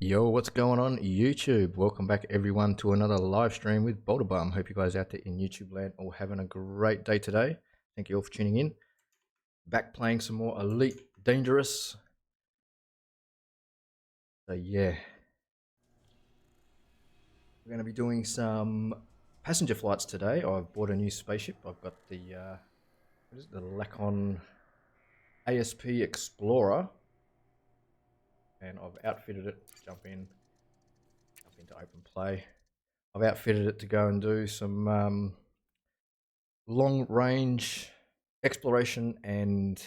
Yo, what's going on YouTube? Welcome back everyone to another live stream with BoulderBum. Hope you guys out there in YouTube land all having a great day today. Thank you all for tuning in. Back playing some more Elite Dangerous. So yeah, we're going to be doing some passenger flights today. I've bought a new spaceship. I've got the what is it? The Lacon ASP Explorer, and I've outfitted it. Jump into open play. I've outfitted it to go and do some long range exploration, and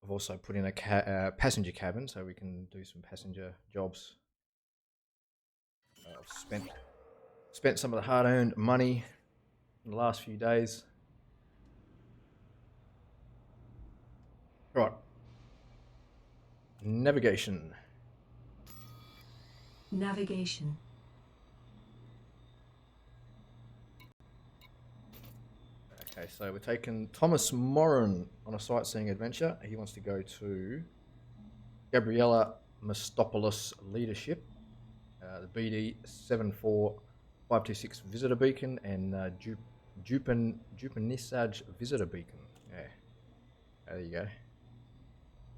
I've also put in a passenger cabin so we can do some passenger jobs. I've spent some of the hard-earned money in the last few days. Right, navigation. Okay, so we're taking Thomas Moran on a sightseeing adventure. He wants to go to Gabriella Mastopoulos Leadership, the BD 74526 Visitor Beacon, and Jupanisage Visitor Beacon. Yeah, there you go.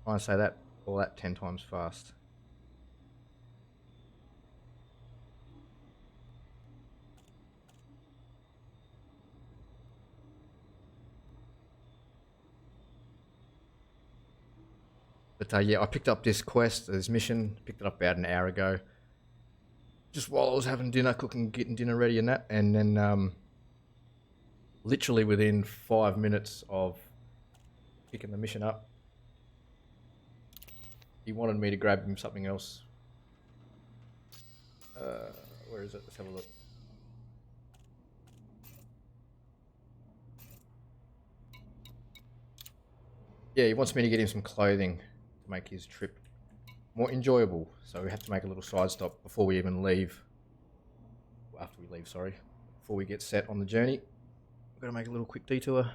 Try and say that all that 10 times fast. But yeah, I picked up this quest, this mission, picked it up about an hour ago. Just while I was having dinner, getting dinner ready and that, and then literally within 5 minutes of picking the mission up, he wanted me to grab him something else. Where is it? Let's have a look. Yeah, he wants me to get him some clothing to make his trip more enjoyable. So we have to make a little side stop before we even leave. After we leave, sorry. Before we get set on the journey. We've got to make a little quick detour.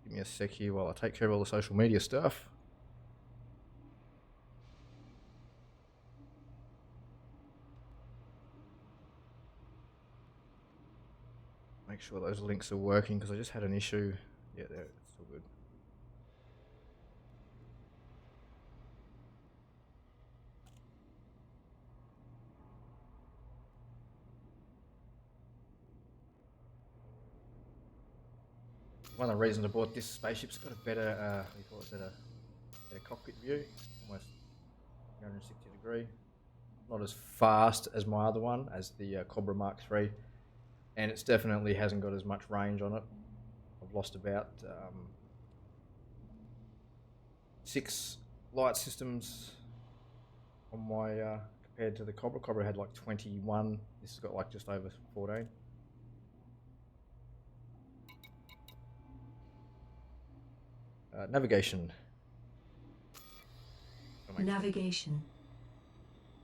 Give me a sec here while I take care of all the social media stuff. Make sure those links are working because I just had an issue. Yeah, there, it's still good. One of the reasons I bought this spaceship's got a better, what do you call it, better cockpit view, almost 360 degree. Not as fast as my other one, as the Cobra Mark III, and it's definitely hasn't got as much range on it. I've lost about 6 light systems on my compared to the Cobra. Cobra had like 21. This has got like just over 14. Navigation.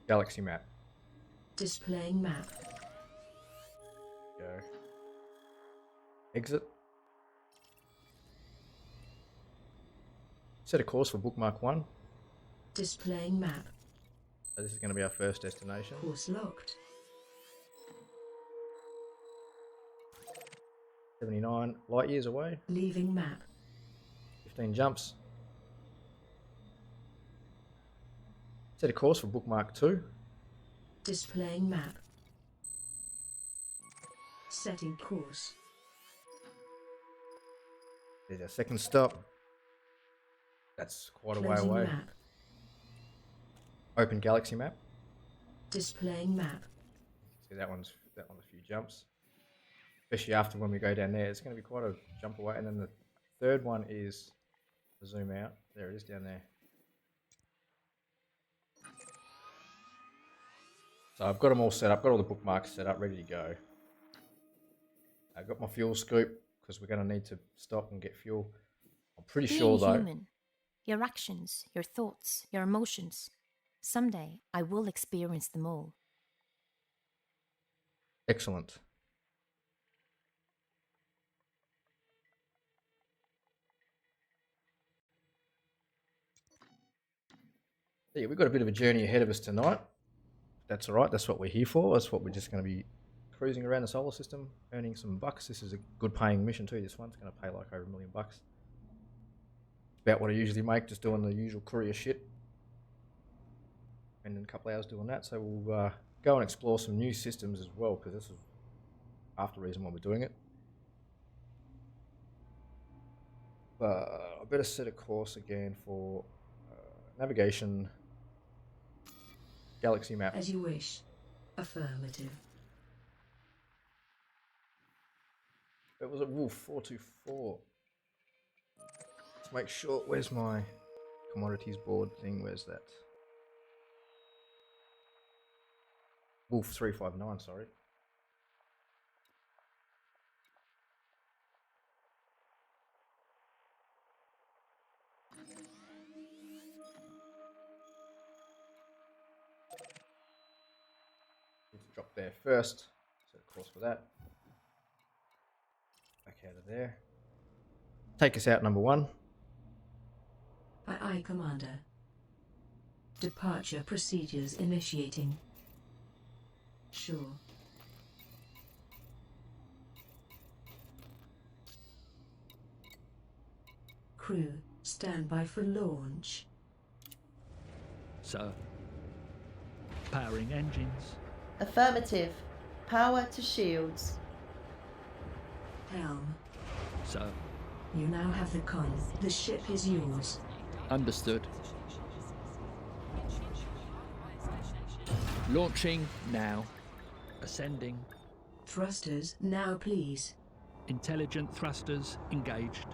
Galaxy map. Displaying map. Go. Exit. Set a course for bookmark 1. Displaying map. So this is going to be our first destination. Course locked. 79 light years away. Leaving map. 15 jumps. Set a course for bookmark 2. Displaying map. Setting course. There's our second stop. That's quite a way away. Map. Open galaxy map. Displaying map. See that one's a few jumps. Especially after when we go down there, it's going to be quite a jump away. And then the third one is zoom out. There it is down there. So I've got them all set up, got all the bookmarks set up, ready to go. I've got my fuel scoop because we're going to need to stop and get fuel. I'm pretty sure though. Human, your actions, your thoughts, your emotions. Someday I will experience them all. Excellent. Yeah, we've got a bit of a journey ahead of us tonight. That's all right. That's what we're here for. That's what we're just going to be cruising around the solar system, earning some bucks. This is a good paying mission too. This one's going to pay like over $1 million. About what I usually make, just doing the usual courier shit. Spending a couple hours doing that. So we'll go and explore some new systems as well, because this is half the reason why we're doing it. But I better set a course again for navigation, galaxy map. As you wish. Affirmative. It was a Wolf 424. Let's make sure. Where's my commodities board thing? Where's that? Wolf 359, sorry. Need to drop there first. Set a course for that. Back out of there. Take us out, number 1. Aye, Commander. Departure procedures initiating. Sure. Crew, stand by for launch. Sir. Powering engines. Affirmative. Power to shields. Helm. Sir. You now have the con. The ship is yours. Understood. Launching now. Ascending. Thrusters, now please. Intelligent thrusters engaged.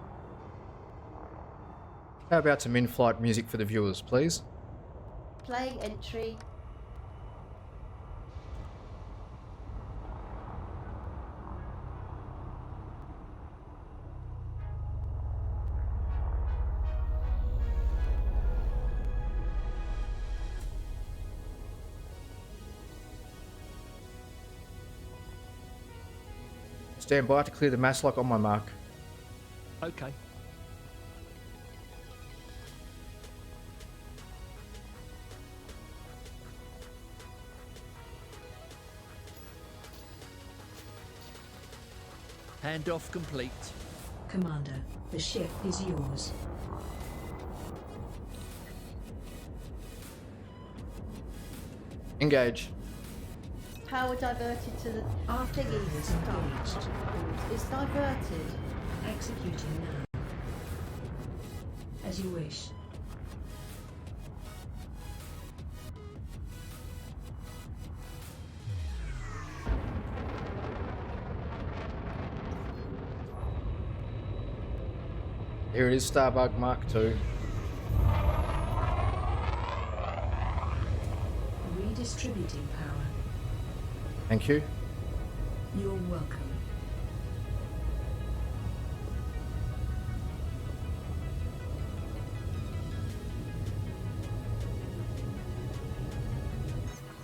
How about some in-flight music for the viewers, please? Playing entry. Stand by to clear the mass lock on my mark. Okay. Handoff complete. Commander, the ship is yours. Engage. Power diverted to the After thingy is stuff. engaged. It's diverted. Executing now. As you wish. Here it is, Starbug Mark II. Redistributing power. Thank you. You're welcome.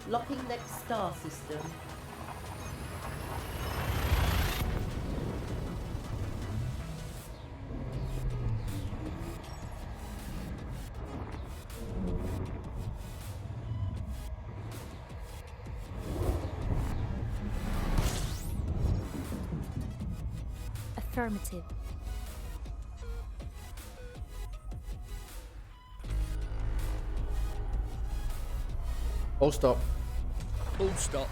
Locking next star system. Affirmative. All stop. All stop.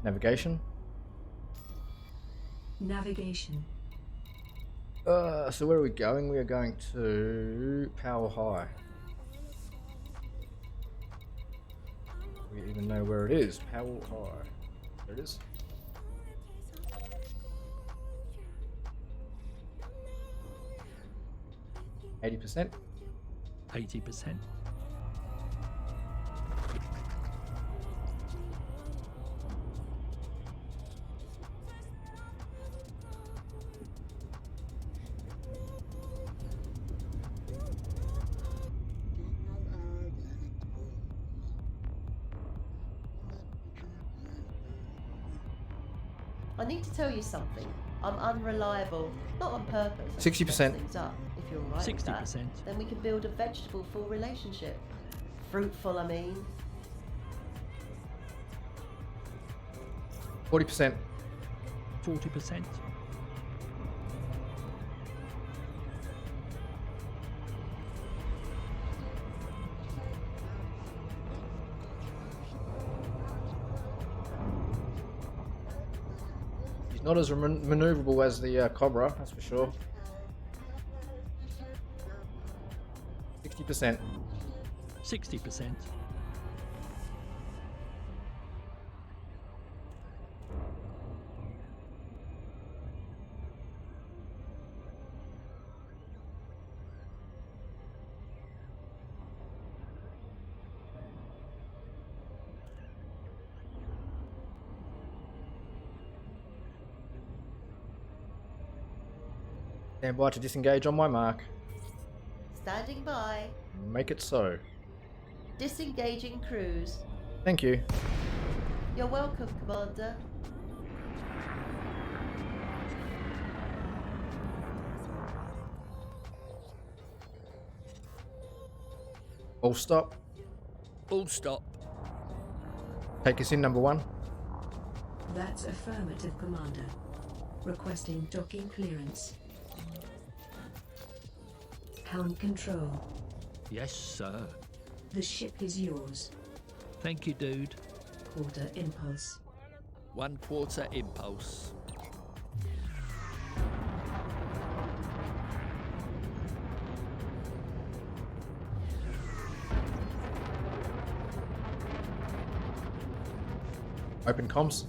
Navigation. Navigation. So where are we going? We are going to Power High. We even know where it is. Power High. There it is. %. 80%. I need to tell you something. I'm unreliable, not on purpose. I 60%. mess things up. If you're right with that, 60%. then we can build a vegetable-full relationship. Fruitful, I mean. 40%. 40%. He's not as maneuverable as the Cobra, that's for sure. 60%. 60%. Stand by to disengage on my mark. Standing by. Make it so. Disengaging cruise. Thank you. You're welcome, Commander. All stop. All stop. Take us in, number 1. That's affirmative, Commander. Requesting docking clearance. Helm control. Yes, sir. The ship is yours. Thank you, dude. Quarter impulse. 1/4 impulse. Open comms.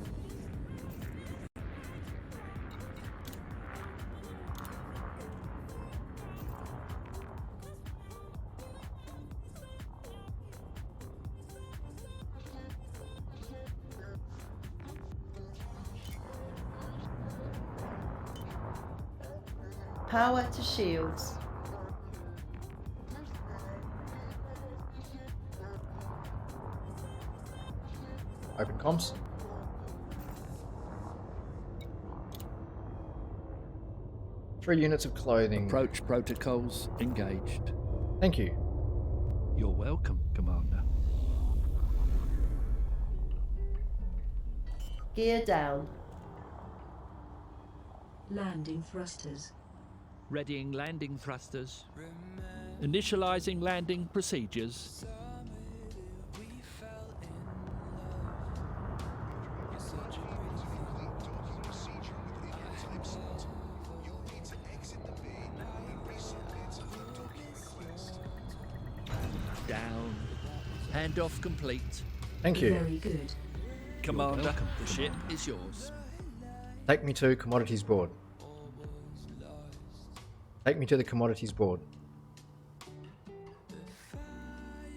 Power to shields. Open comms. Three units of clothing. Approach protocols engaged. Thank you. You're welcome, Commander. Gear down. Landing thrusters. Readying landing thrusters. Initializing landing procedures. Down. Handoff complete. Thank you. Very good. Commander, welcome, the ship is yours. Take me to commodities board. Take me to the commodities board.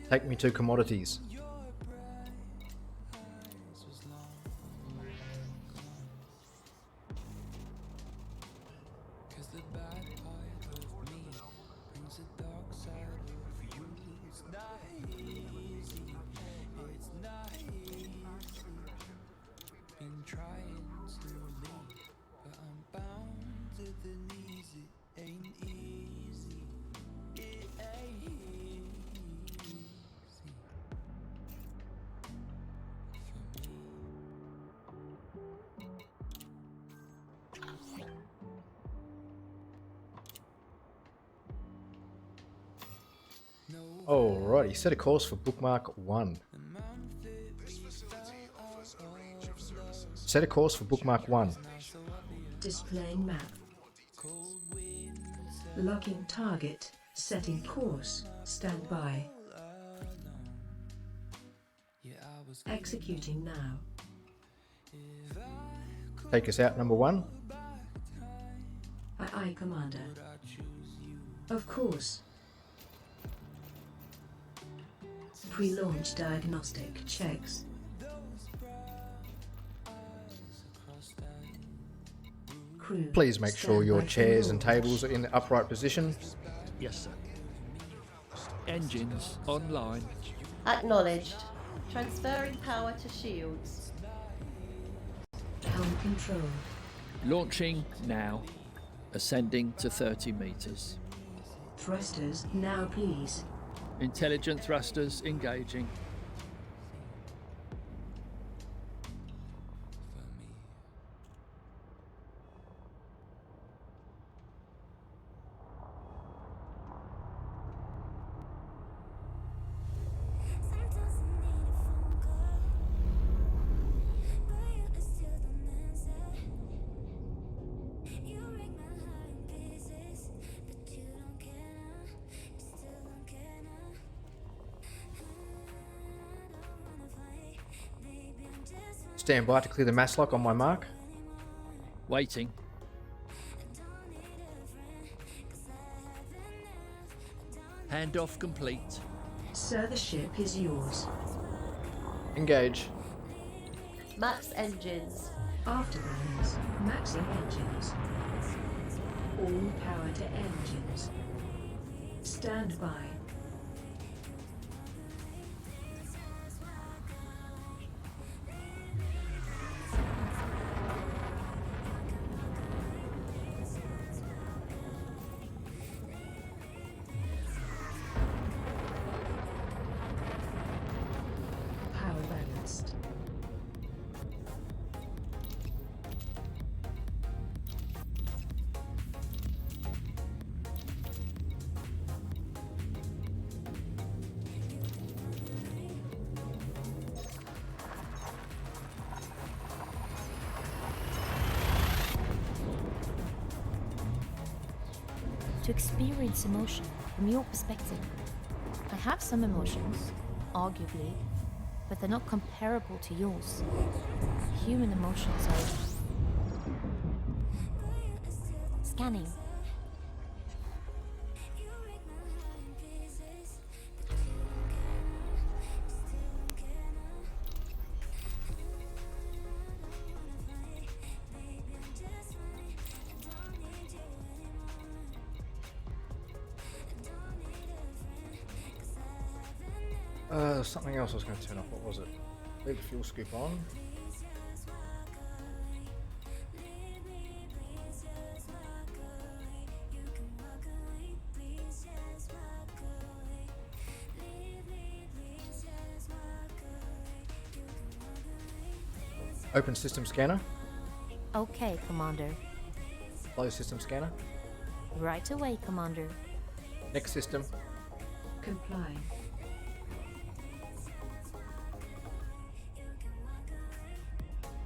Take me to commodities. Alrighty, set a course for bookmark 1. Set a course for bookmark 1. Displaying map. Locking target. Setting course. Stand by. Executing now. Take us out, number 1. Aye, Commander. Of course. Pre-launch diagnostic checks. Crew, Please make sure stand your by for chairs and launch. tables are in the upright position. Yes, sir. Engines online. Acknowledged. Transferring power to shields. Helm control. Launching now. Ascending to 30 meters. Thrusters now please. Intelligent thrusters engaging. Stand by to clear the mass lock on my mark. Waiting. Handoff complete. Sir, the ship is yours. Engage. Max engines. Afterburners. Maxing engines. All power to engines. Stand by. Power balanced. To experience emotion from your perspective. I have some emotions, arguably, but they're not comparable to yours. Human emotions are... Scanning. Something else I was going to turn off. What was it? Leave the fuel scoop on. Open system scanner. Okay, Commander. Close system scanner. Right away, Commander. Next system. Complying.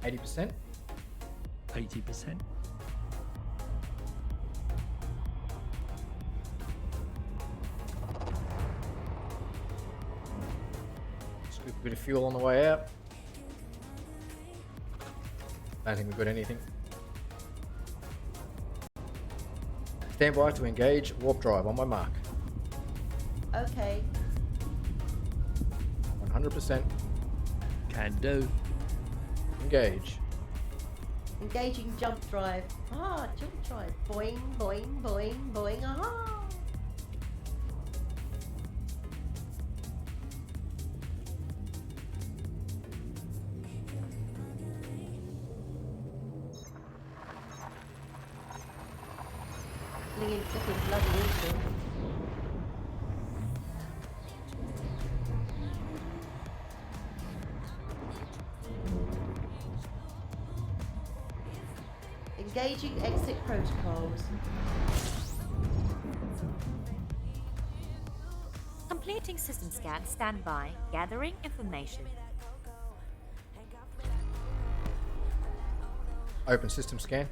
%. 80%. Scoop a bit of fuel on the way out. Don't think we've got anything. Stand by to engage warp drive on my mark. Okay. 100%. Can do. Engage. Engaging jump drive. Ah, jump drive. Boing, boing, boing, boing. Aha. Flinging flipping bloody into. Engaging exit protocols. Completing system scan, standby, gathering information. Open system scan.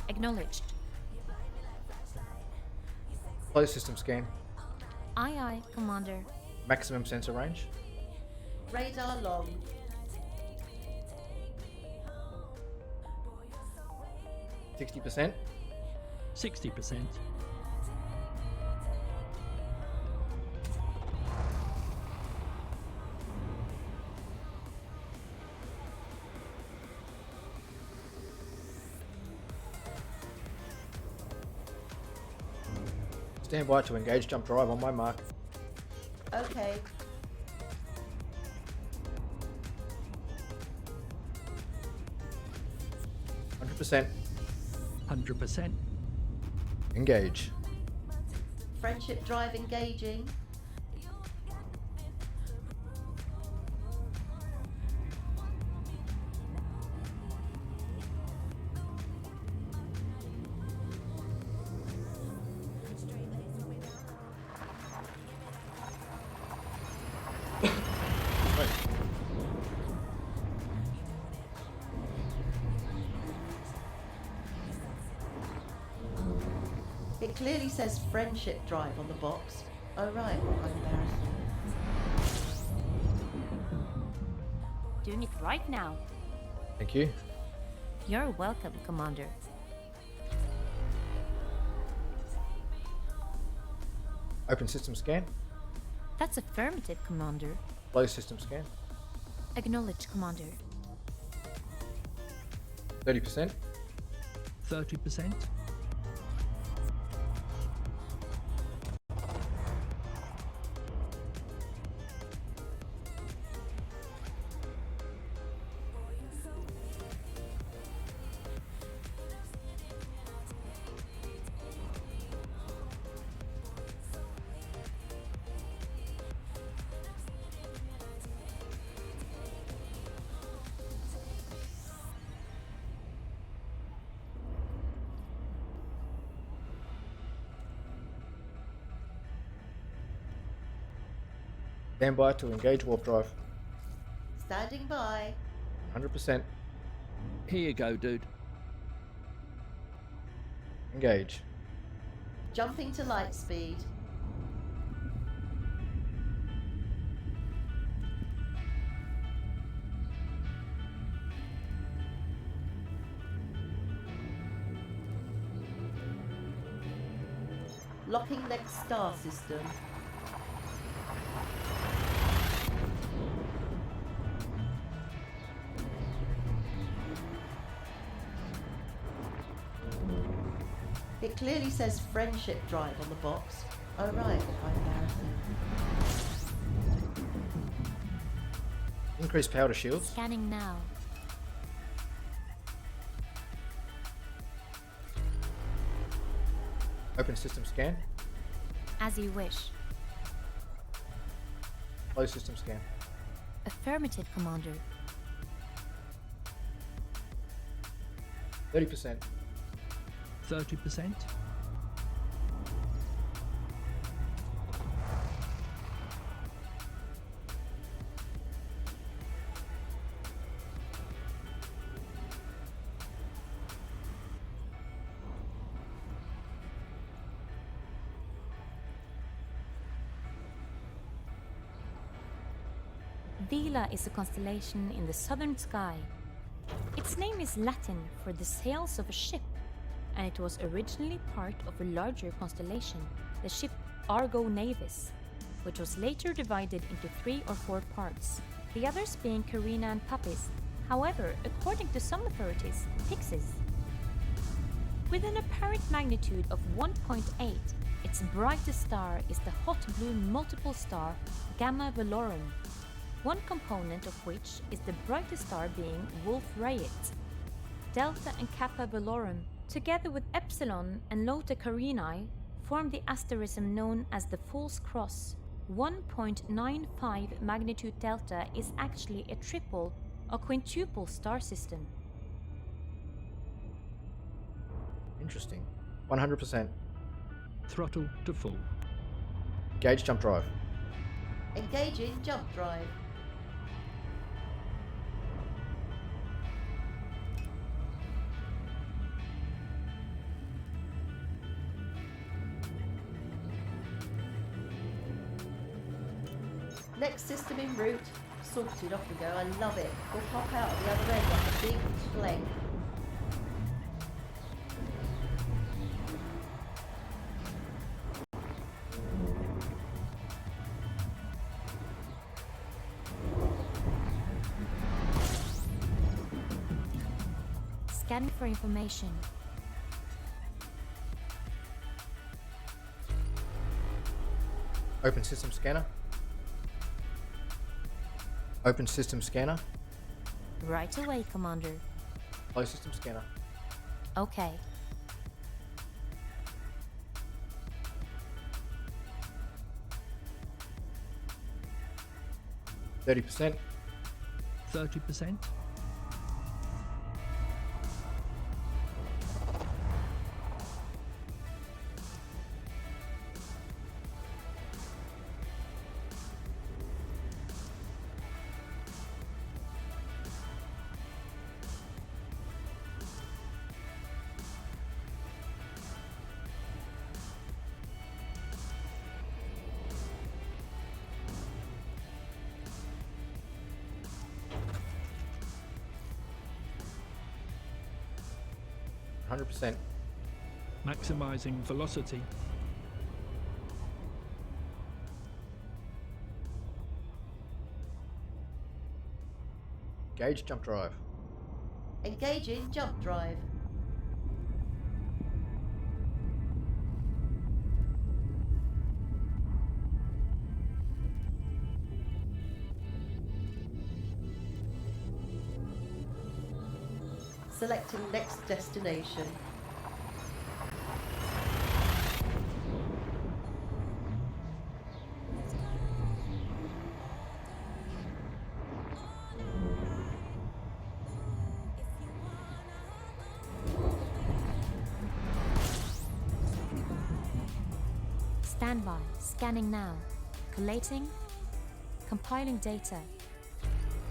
Acknowledged. Close system scan. Aye, aye, Commander. Maximum sensor range. Radar long. %. 60%. Stand by to engage jump drive on my mark. Okay. %. 100%. Engage. Friendship drive engaging. It clearly says friendship drive on the box. Oh right, how embarrassing. Doing it right now. Thank you. You're welcome, Commander. Open system scan. That's affirmative, Commander. Close system scan. Acknowledge, Commander. 30%. 30%. Stand by to engage warp drive. Standing by. 100%. Here you go, dude. Engage. Jumping to light speed. Locking next star system. It clearly says friendship drive on the box. Oh right, how embarrassing. Increase power to shields. Scanning now. Open system scan. As you wish. Close system scan. Affirmative, Commander. 30%. 30%. Vela is a constellation in the southern sky. Its name is Latin for the sails of a ship, and it was originally part of a larger constellation, the ship Argo Navis, which was later divided into 3 or 4 parts, the others being Carina and Papis, however, according to some authorities, Pyxis. With an apparent magnitude of 1.8, its brightest star is the hot blue multiple star Gamma Velorum, one component of which is the brightest star being Wolf Rayet. Delta and Kappa Velorum, together with Epsilon and Iota Carinae, form the asterism known as the False Cross. 1.95 magnitude delta is actually a triple or quintuple star system. Interesting. 100%. Throttle to full. Engage jump drive. Engaging jump drive. Next system en route. Sorted, off we go. I love it. We'll pop out at the other end like a big flame. Scanning for information. Open system scanner. Open system scanner. Right away, Commander. Close system scanner. Okay. 30%. 30%. 100%. Maximizing velocity. Gauge jump drive. Engaging jump drive. Selecting next destination. Standby. Scanning now. Collating. Compiling data.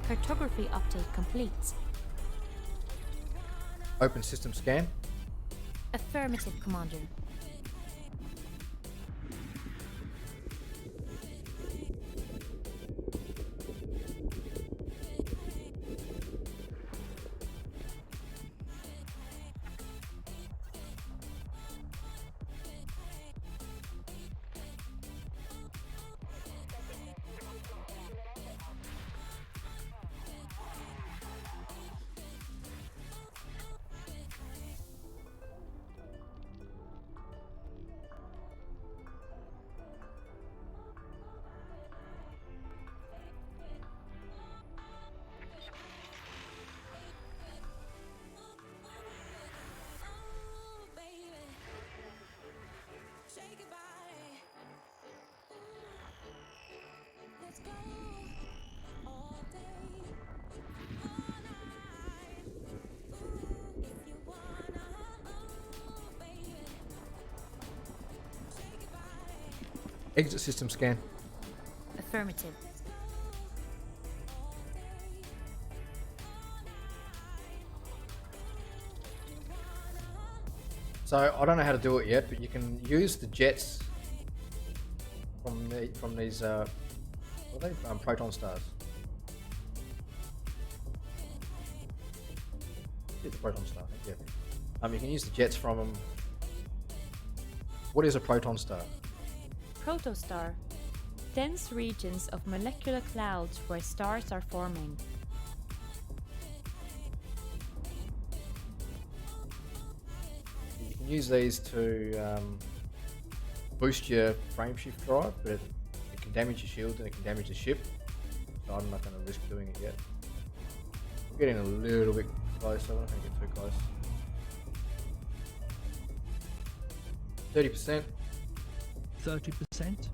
Cartography update complete. Open system scan. Affirmative, Commander. Exit system scan. Affirmative. So I don't know how to do it yet, but you can use the jets from these what are they? Proton stars. Yeah, the proton star. I think, yeah. You can use the jets from them. What is a proton star? Protostar. Dense regions of molecular clouds where stars are forming. You can use these to boost your frame shift drive, but it can damage your shield and it can damage the ship. So I'm not going to risk doing it yet. I'm getting a little bit close. I don't want to get too close. 30%. 30%.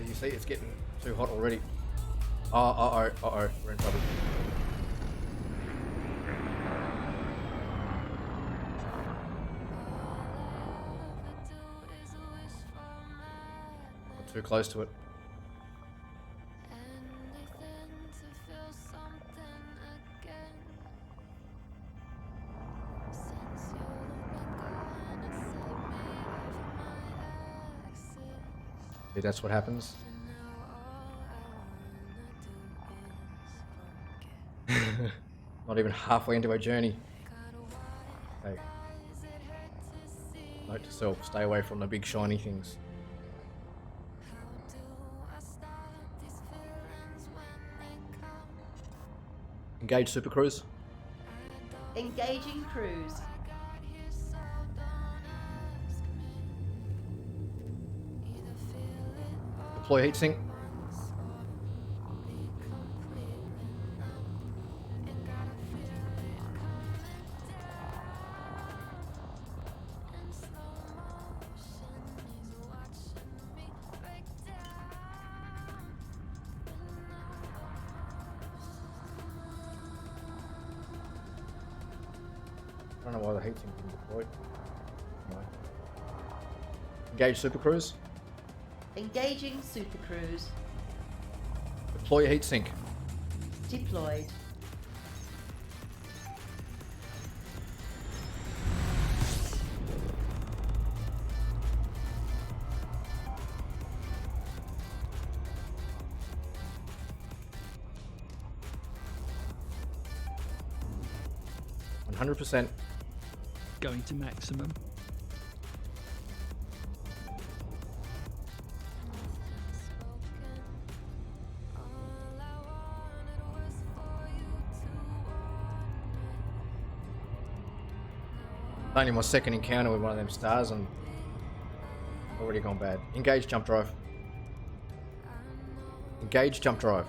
You see, it's getting too hot already. Uh oh, we're in trouble. Got too close to it. See, that's what happens. Not even halfway into our journey. Hey. Note to self, stay away from the big shiny things. Engage Super Cruise. Engaging cruise. Deploy heatsink. I don't know why the heatsink didn't deploy. Anyway. Engage Super Cruise. Engaging Super Cruise. Deploy your heatsink. Deployed. %. Going to maximum. Only my second encounter with one of them stars and already gone bad. Engage jump drive. Engage jump drive.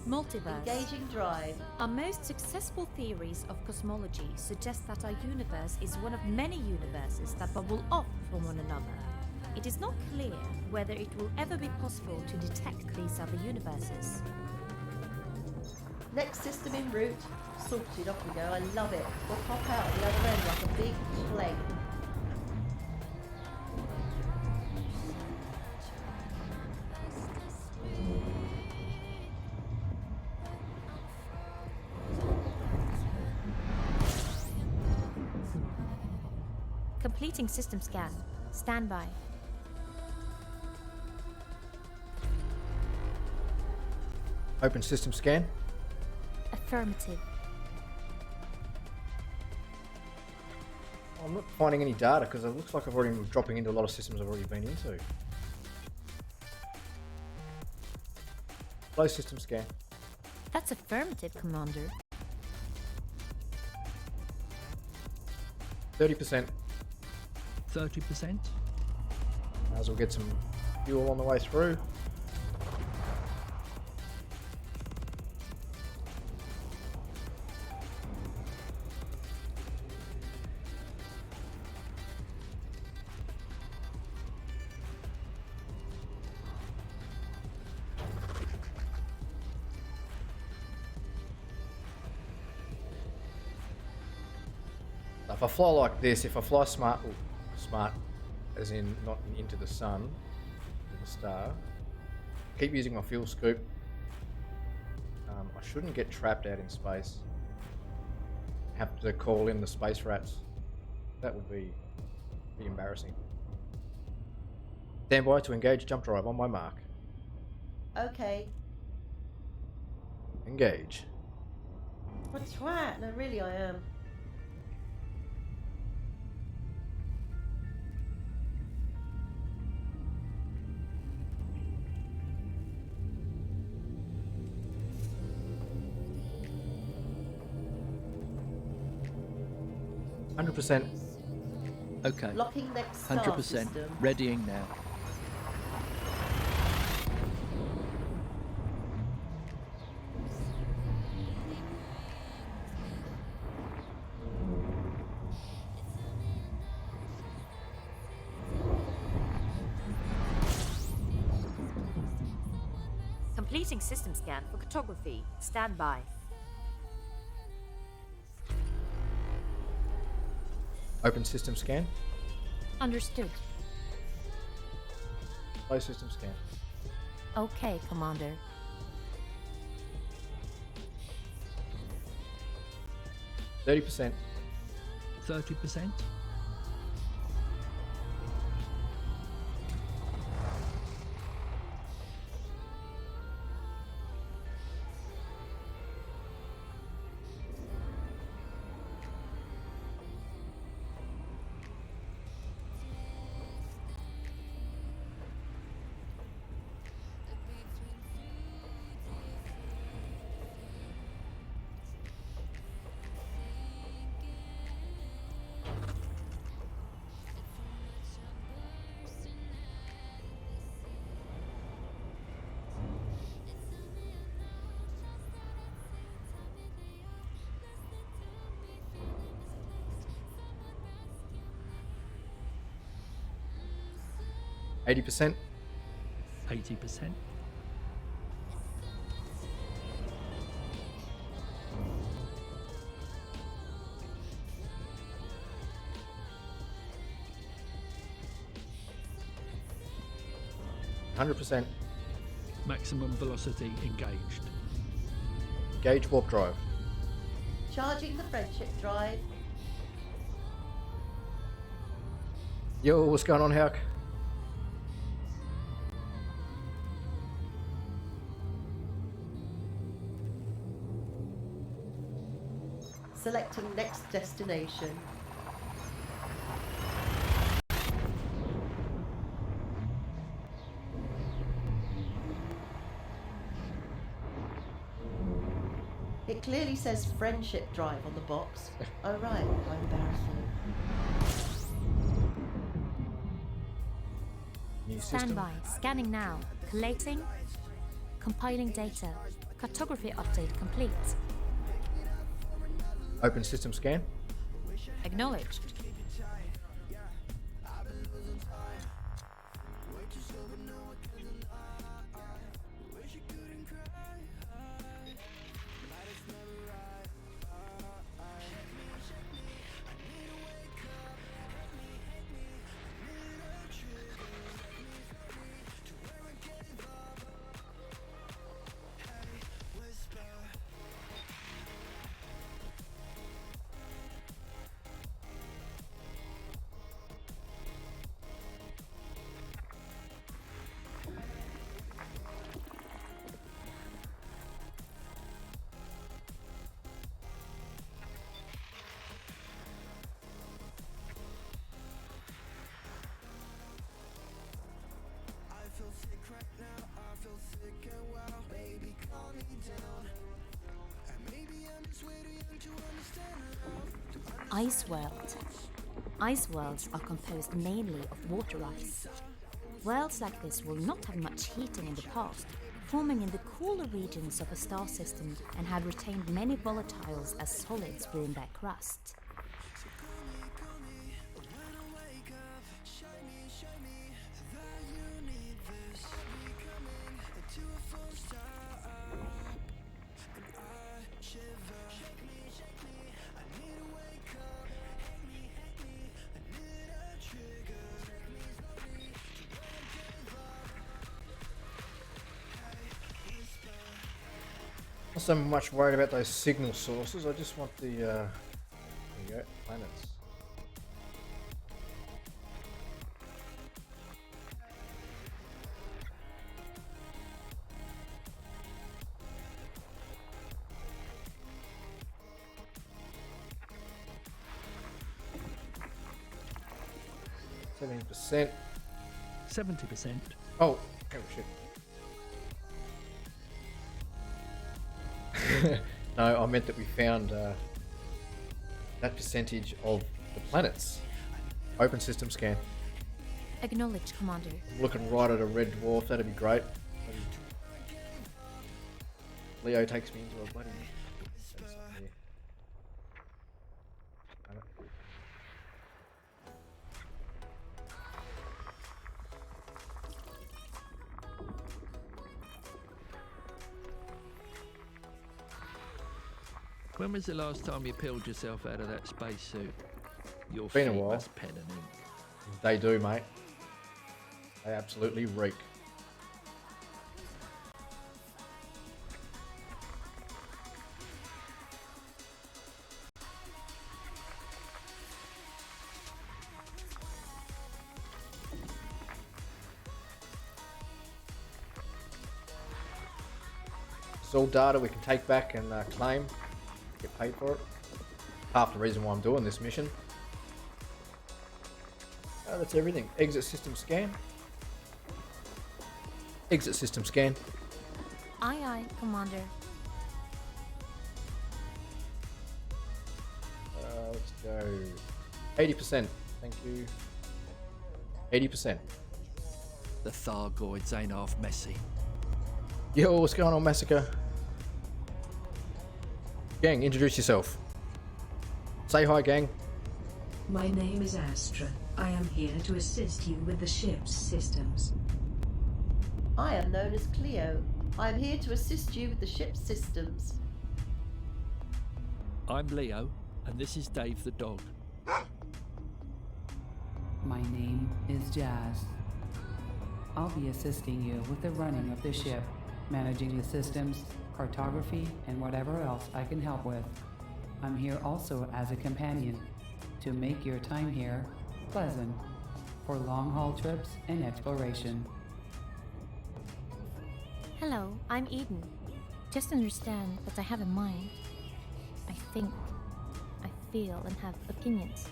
Multiverse. Engaging drive. Our most successful theories of cosmology suggest that our universe is one of many universes that bubble off from one another. It is not clear whether it will ever be possible to detect these other universes. Next system en route. Sorted, off we go. I love it. We'll pop out at the other end like a big plate. Completing system scan. Stand by. Open system scan. Affirmative. I'm not finding any data because it looks like I've already been dropping into a lot of systems I've already been into. Close system scan. That's affirmative, Commander. 30%. 30%. Might as well get some fuel on the way through. If I fly like this, if I fly smart as in not into the sun, the star, keep using my fuel scoop, I shouldn't get trapped out in space. Have to call in the space rats. That would be embarrassing. Stand by to engage jump drive on my mark. Okay. Engage. What a twat. No, really I am. %. Okay. Locking next star 100%. system. Readying now. Completing system scan for cartography. Stand by. Open system scan. Understood. Close system scan. Okay, Commander. 30%. 30%. %. 80%. 100%. Maximum velocity engaged. Engage warp drive. Charging the friendship drive. Yo, what's going on, Hawk? Selecting next destination. It clearly says friendship drive on the box. Oh right, how embarrassing. New system. Standby. Scanning now. Collating. Compiling data. Cartography update complete. Open system scan. Acknowledged. Ice world. Ice worlds are composed mainly of water ice. Worlds like this will not have much heating in the past, forming in the cooler regions of a star system and have retained many volatiles as solids within their crust. Not so much worried about those signal sources. I just want the there you go, planets. %. 70%. Oh shit. No, I meant that we found that percentage of the planets. Open system scan. Acknowledged, Commander. I'm looking right at a red dwarf, that'd be great. Leo takes me into a bloody... When was the last time you peeled yourself out of that spacesuit? Your Been a feet while. must pen and ink. They do, mate. They absolutely reek. It's all data we can take back and claim, get paid for it. Half the reason why I'm doing this mission. That's everything. Exit system scan. Exit system scan. Aye, aye, Commander. Let's go 80%. Thank you. 80%. The Thargoids ain't half messy. Yo, what's going on, Massacre? Gang, introduce yourself. Say hi, gang. My name is Astra. I am here to assist you with the ship's systems. I am known as Cleo. I am here to assist you with the ship's systems. I'm Leo, and this is Dave the dog. My name is Jazz. I'll be assisting you with the running of the ship, managing the systems, cartography, and whatever else I can help with. I'm here also as a companion, to make your time here pleasant, for long-haul trips and exploration. Hello, I'm Eden. Just understand that I have a mind. I think, I feel, and have opinions.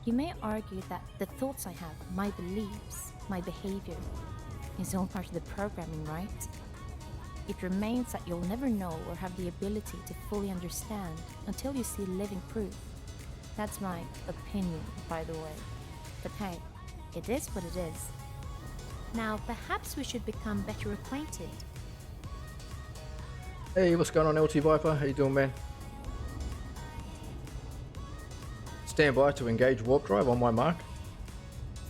You may argue that the thoughts I have, my beliefs, my behavior, is all part of the programming, right? It remains that you'll never know or have the ability to fully understand until you see living proof. That's my opinion, by the way. But hey, it is what it is. Now, perhaps we should become better acquainted. Hey, what's going on, LT Viper? How you doing, man? Stand by to engage warp drive on my mark.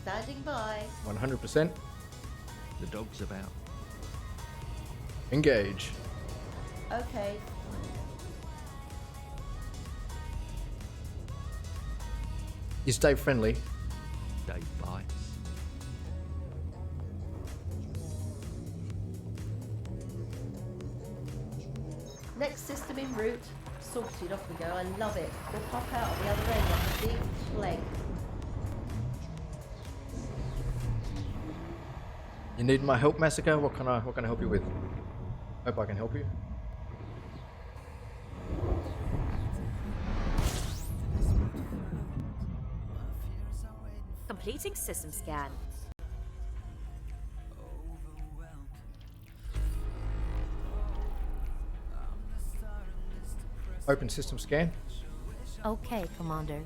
Standing by. 100%. The dog's about. Engage. Okay. You stay friendly. Dave bites. Next system en route. Sorted, off we go. I love it. We'll pop out at the other end like a big flag. You need my help, Massacre? What can I help you with? Hope I can help you. Completing system scan. Open system scan. Okay, Commander.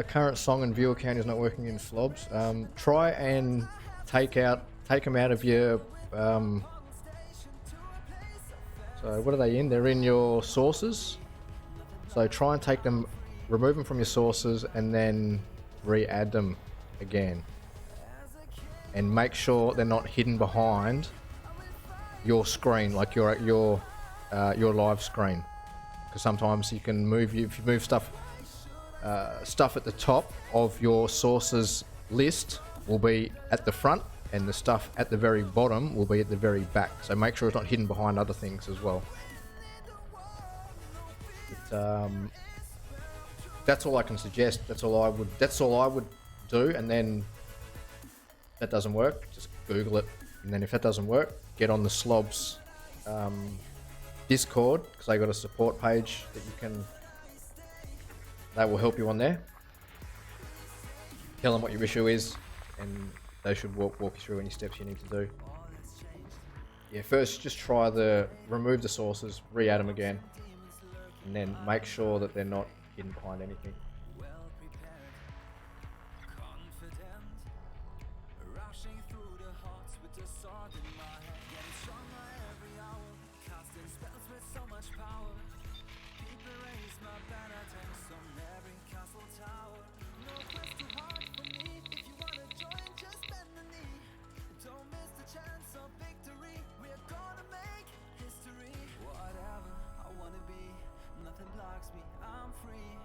Current song and viewer count is not working in slobs. Try and take them out of your. So what are they in? They're in your sources. So try and take them, remove them from your sources, and then re-add them again. And make sure they're not hidden behind your screen, like your live screen. Because sometimes you can move, if you move stuff at the top of your sources list will be at the front, and the stuff at the very bottom will be at the very back. So make sure it's not hidden behind other things as well. But, that's all I can suggest. That's all I would do. And then if that doesn't work, just Google it. And then if that doesn't work, get on the Slobs Discord, because they got a support page that you can. They will help you on there. Tell them what your issue is, and they should walk you through any steps you need to do. Yeah, first just try remove the sources, re-add them again, and then make sure that they're not hidden behind anything.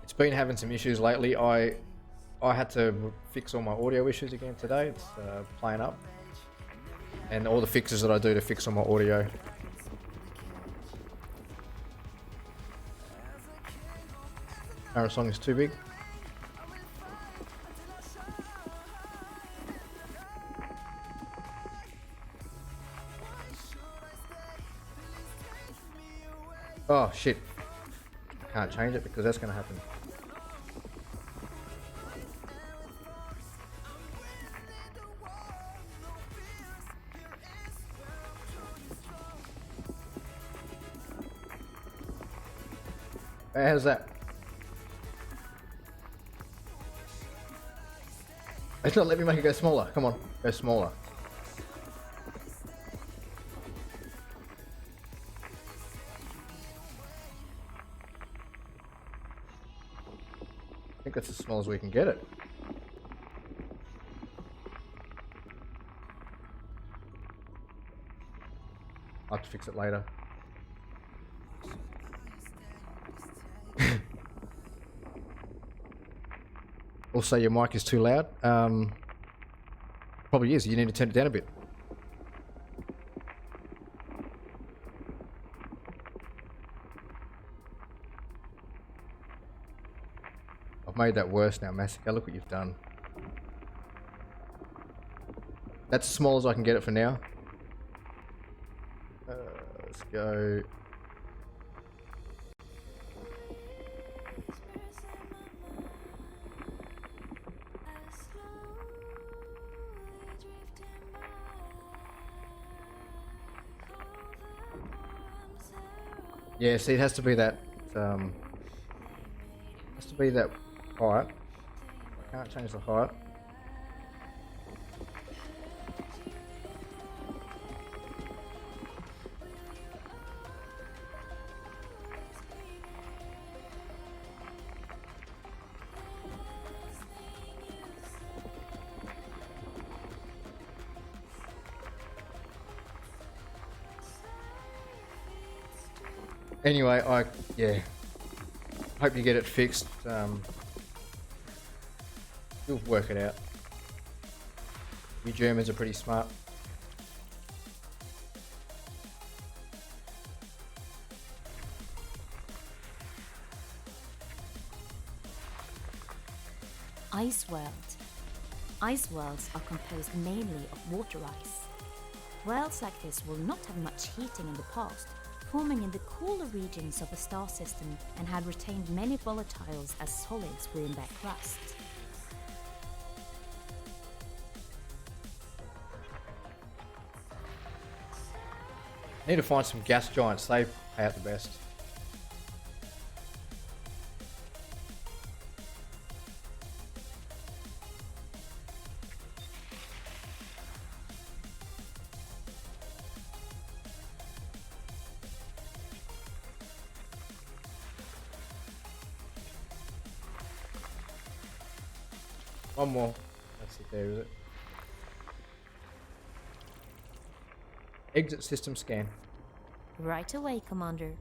It's been having some issues lately. I had to fix all my audio issues again today. It's playing up, and all the fixes that I do to fix all my audio. Our song is too big. Oh shit. Can't change it because that's going to happen. How's that? It's not letting me make it go smaller. Come on, go smaller. I think that's as small as we can get it. I'll have to fix it later. Also, your mic is too loud. Probably is. You need to turn it down a bit. I've made that worse now, Massacre. Look what you've done. That's as small as I can get it for now. Let's go. Yeah, see, it has to be that. Has to be that height. I can't change the height. Anyway, yeah, hope you get it fixed. You'll work it out. You Germans are pretty smart. Ice world. Ice worlds are composed mainly of water ice. Worlds like this will not have much heating in the past, forming in the cooler regions of a star system, and had retained many volatiles as solids within their crust. Need to find some gas giants. They pay out the best. One more. That's it there, is it? Exit system scan. Right away, Commander.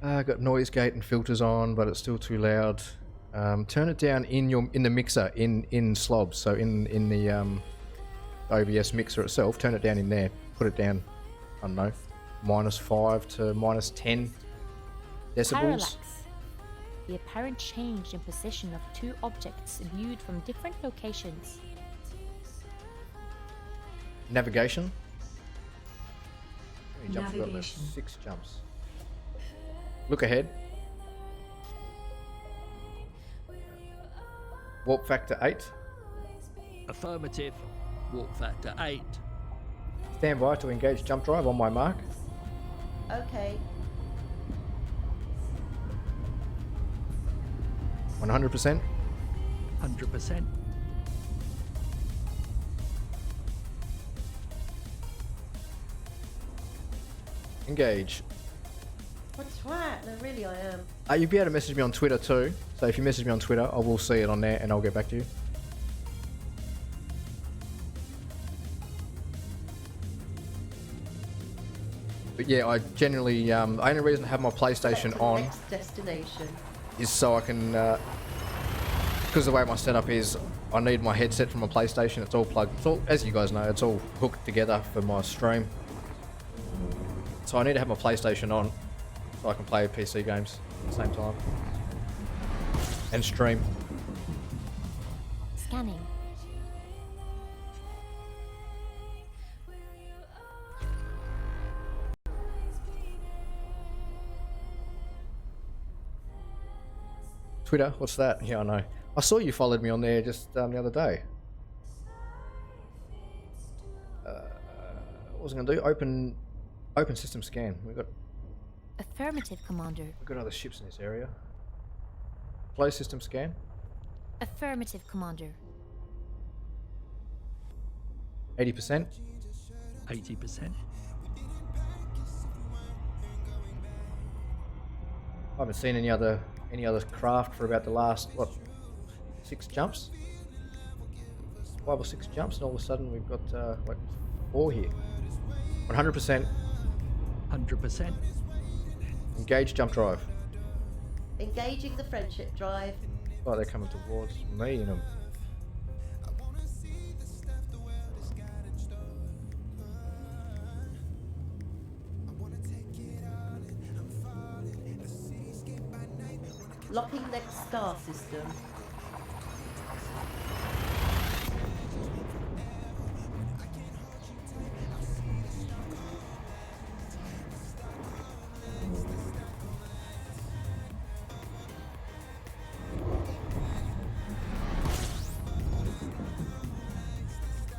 Got noise gate and filters on, but it's still too loud. Turn it down in the mixer in slobs. So in the OBS mixer itself, turn it down in there. Put it down. I don't know, -5 to -10 decibels. Parallax. The apparent change in position of two objects viewed from different locations. Navigation. How many jumps we got left? Navigation. 6 jumps. Look ahead. Warp factor 8. Affirmative. Warp factor 8. Stand by to engage jump drive on my mark. Okay. 100%. 100%. Engage. What's right? No, really, I am. You'll be able to message me on Twitter too. So if you message me on Twitter, I will see it on there and I'll get back to you. But yeah, I generally, the only reason I have my PlayStation Select on Next destination. is so I can, because the way my setup is, I need my headset from my PlayStation. It's all plugged. It's all, as you guys know, it's all hooked together for my stream. So I need to have my PlayStation on so I can play PC games at the same time and stream. Scanning. Twitter, what's that? Yeah, I know. I saw you followed me on there just the other day. What was I gonna do? Open system scan. Affirmative, Commander. We've got other ships in this area. Close system scan. Affirmative, Commander. 80%. 80%. I haven't seen any other craft for about the last, what, 6 jumps? 5 or 6 jumps, and all of a sudden we've got, what, 4 here. 100%. 100%. Engage jump drive. Engaging the friendship drive. Oh, they're coming towards me in them. Locking next star system.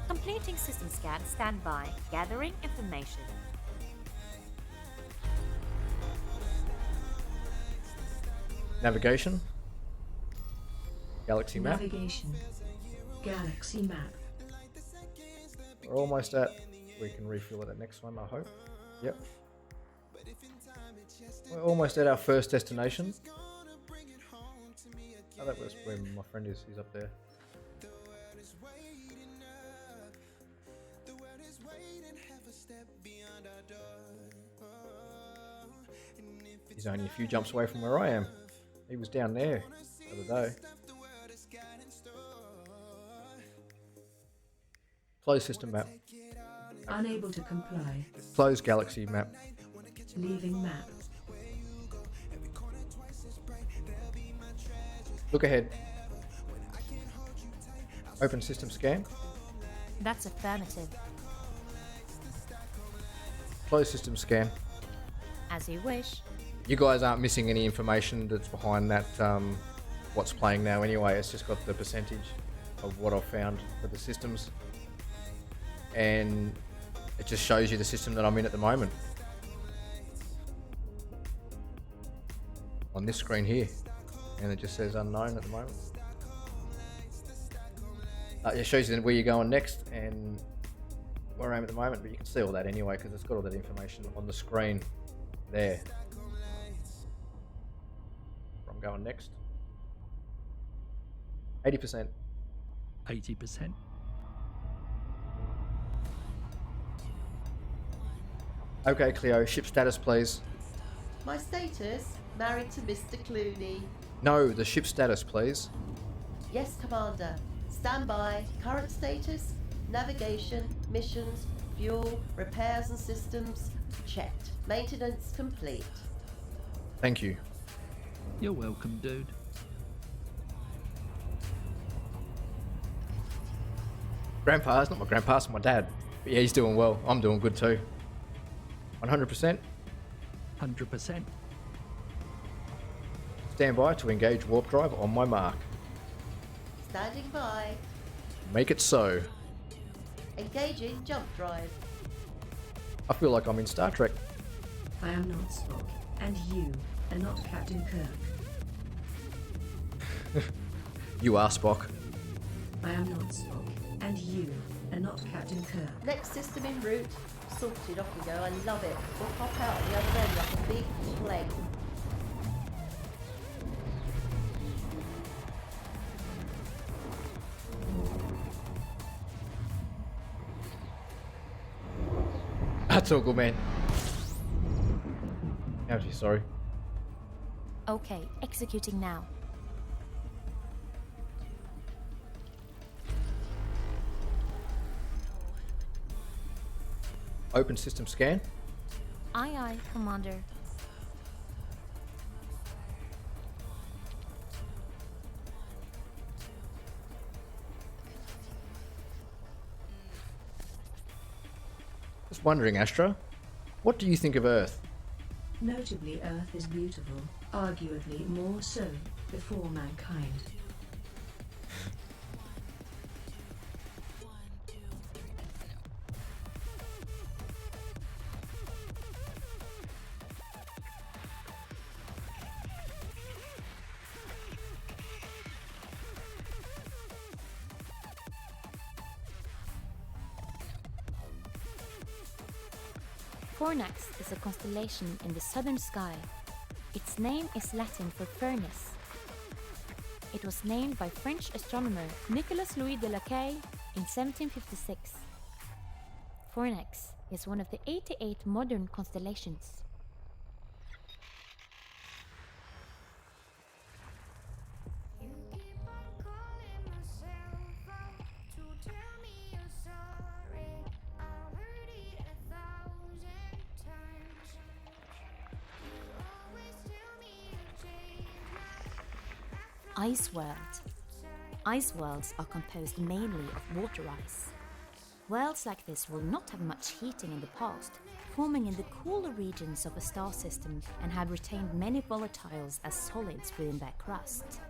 Completing system scan, standby, gathering information. Navigation. Galaxy map. Navigation. Galaxy map. We're almost at. We can refill it at next one, I hope. Yep. We're almost at our first destination. Oh, that was where my friend is. He's up there. He's only a few jumps away from where I am. He was down there the other day. Close system map. Unable to comply. Close galaxy map. Leaving map. Look ahead. Open system scan. That's affirmative. Close system scan. As you wish. You guys aren't missing any information that's behind that, what's playing now anyway. It's just got the percentage of what I've found for the systems. And it just shows you the system that I'm in at the moment. On this screen here. And it just says unknown at the moment. It shows you where you're going next and where I am at the moment, but you can see all that anyway because it's got all that information on the screen there. Where I'm going next. 80%. 80%. Okay, Cleo, ship status please. My status, married to Mr. Clooney. No, the ship status please. Yes, Commander. Standby. Current status, navigation, missions, fuel, repairs and systems, checked. Maintenance complete. Thank you. You're welcome, dude. Grandpa, it's not my grandpa, it's my dad. But yeah, he's doing well. I'm doing good too. 100%. 100%. Stand by to engage warp drive on my mark. Standing by. Make it so. Engaging jump drive. I feel like I'm in Star Trek. I am not Spock, and you are not Captain Kirk. You are Spock. I am not Spock, and you are not Captain Kirk. Next system en route. Sorted, off we go. I love it. We'll pop out the other end like a big flag. That's all good, man. Ouchie, sorry. Okay, executing now. Open system scan. Aye, aye, Commander. Just wondering, Astra, what do you think of Earth? Notably, Earth is beautiful, arguably more so before mankind. Fornax is a constellation in the southern sky. Its name is Latin for furnace. It was named by French astronomer Nicolas Louis de Lacaille in 1756. Fornax is one of the 88 modern constellations. ice world. Ice worlds are composed mainly of water ice. Worlds like this will not have much heating in the past, forming in the cooler regions of a star system and have retained many volatiles as solids within their crust.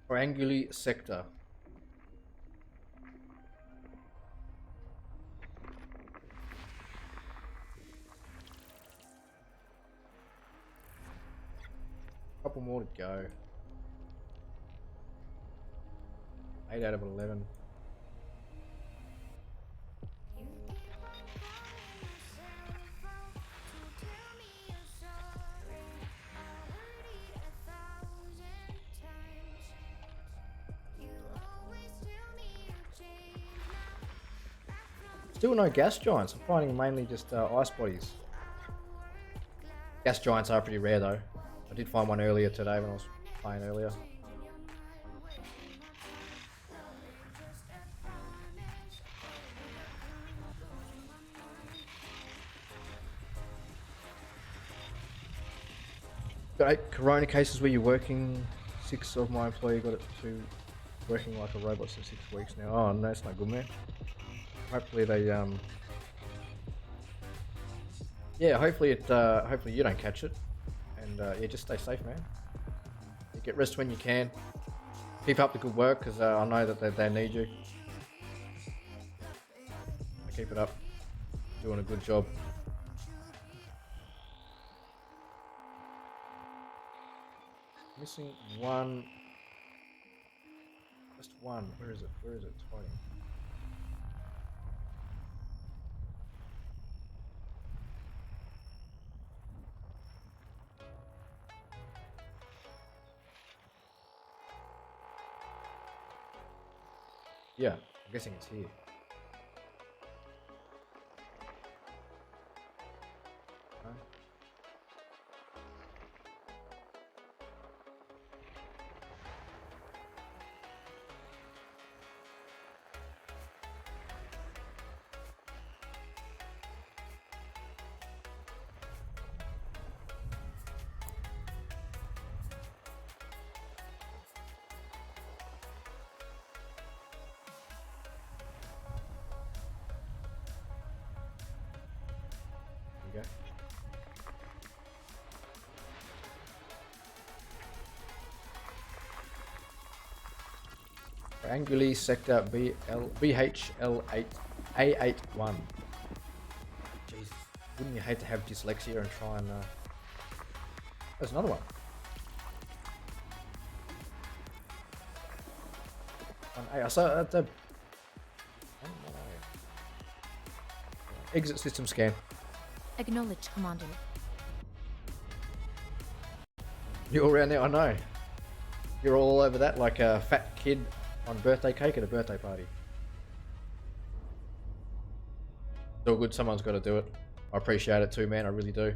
Trianguli sector. Couple more to go. 8 out of 11. Still no gas giants. I'm finding mainly just ice bodies. Gas giants are pretty rare though. I did find one earlier today when I was playing earlier. Got 8 corona cases where you're working. 6 of my employee got it to working like a robot for 6 weeks now. Oh no, it's not good, man. Hopefully they yeah, hopefully you don't catch it, and yeah, just stay safe, man. You get rest when you can. Keep up the good work, because I know that they need you. Keep it up, doing a good job. Missing one, just one. Where is it? Where is it? 20. Yeah, I'm guessing it's here. No? There we go. Anguli sector BHL8 A81. Jesus, wouldn't you hate to have dyslexia and try and there's another one. I saw the exit system scan. Acknowledge, Commander. You're around there, I know. You're all over that like a fat kid on birthday cake at a birthday party. It's all good, someone's got to do it. I appreciate it too, man, I really do.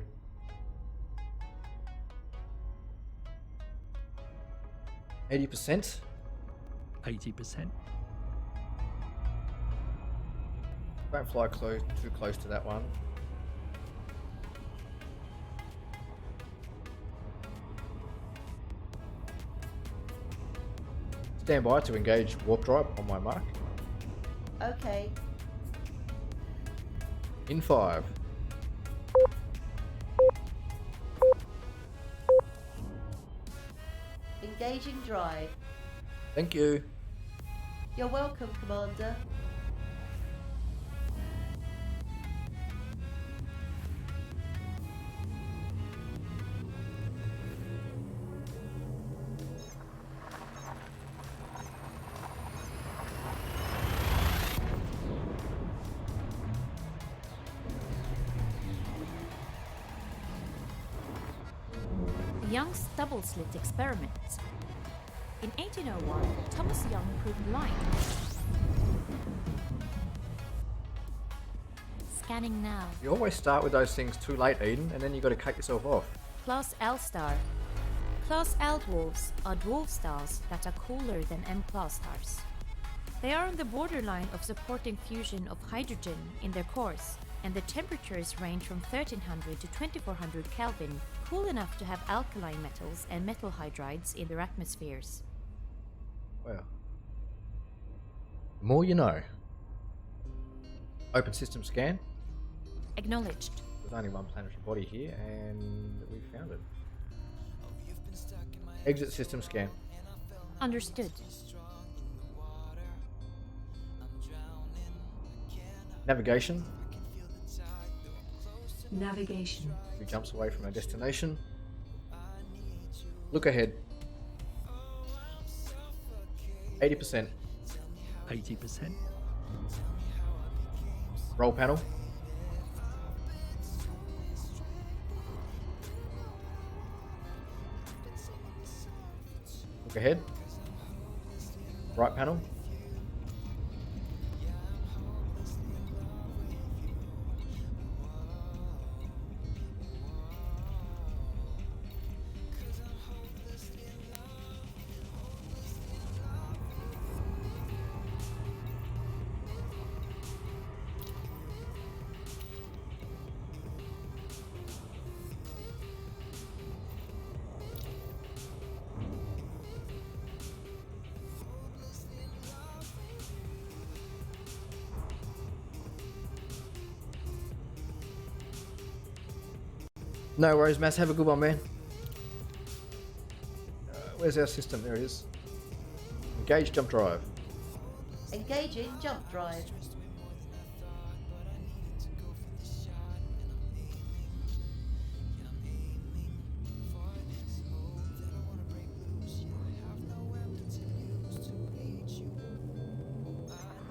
%? 80%. Don't fly too close to that one. Stand by to engage warp drive on my mark. Okay. In 5. Engaging drive. Thank you. You're welcome, Commander. Young's double slit experiment. In 1801, Thomas Young proved lying. Scanning now. You always start with those things too late, Eden, and then you got to cut yourself off. Class L star. Class L dwarves are dwarf stars that are cooler than M class stars. They are on the borderline of supporting fusion of hydrogen in their cores, and the temperatures range from 1300 to 2400 Kelvin, cool enough to have alkaline metals and metal hydrides in their atmospheres. Well, the more you know. Open system scan. Acknowledged. There's only one planetary body here, and we found it. Exit system scan. Understood. Navigation. Navigation. He jumps away from our destination. Look ahead. 80%. 80%. Roll panel. Look ahead. Right panel. No worries, Mass. Have a good one, man. Where's our system? There it is. Engage jump drive. Engaging jump drive.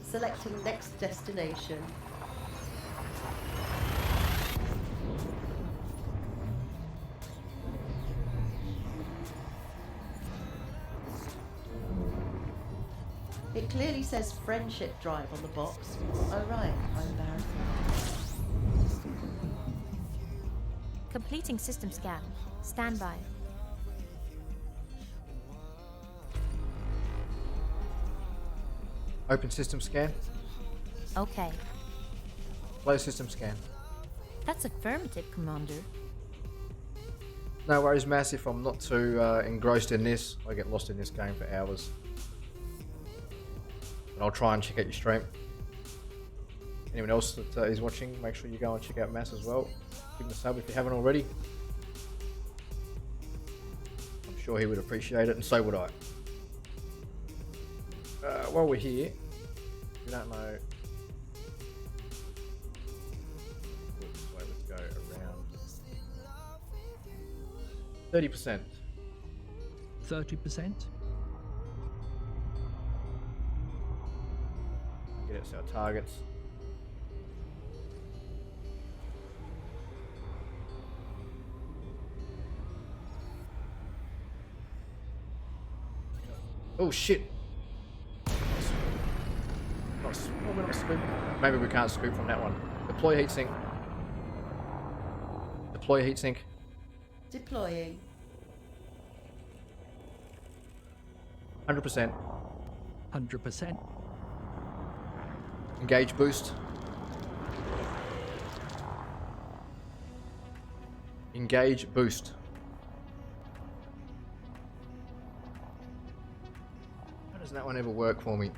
Selecting next destination. It clearly says friendship drive on the box. Oh right, how embarrassing. Completing system scan. Standby. Open system scan. Okay. Close system scan. That's affirmative, Commander. No worries, Mass. If I'm not too engrossed in this, I get lost in this game for hours. And I'll try and check out your stream. Anyone else that is watching, make sure you go and check out Mass as well. Give him a sub if you haven't already. I'm sure he would appreciate it, and so would I. While we're here, if you don't know, let's go around 30%. 30%. Get us our targets. Oh shit! We're not scoop. Maybe we can't scoop from that one. Deploy heatsink. Deploy heatsink. Deploying. 100%. 100%. Engage boost. Engage boost. Why doesn't that one ever work for me?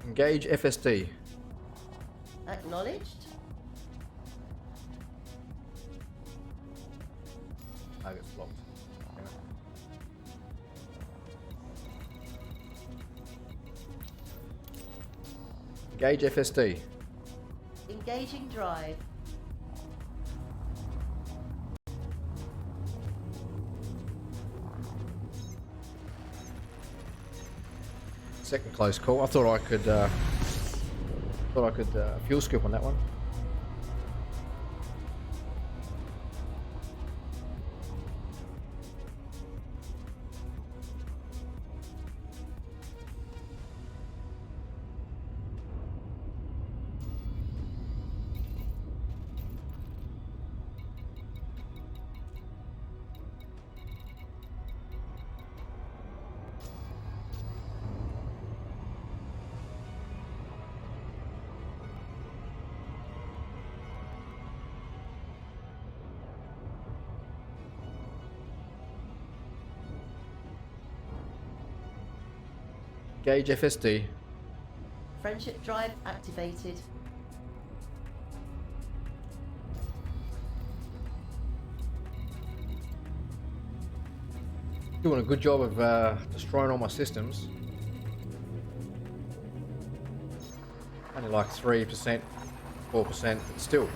Engage FSD. Acknowledged. Target's locked. Gauge FSD. Engaging drive. Second close call. I thought I could fuel scoop on that one. Gauge FSD. Friendship drive activated. Doing a good job of destroying all my systems. Only like 3%, 4%, but still.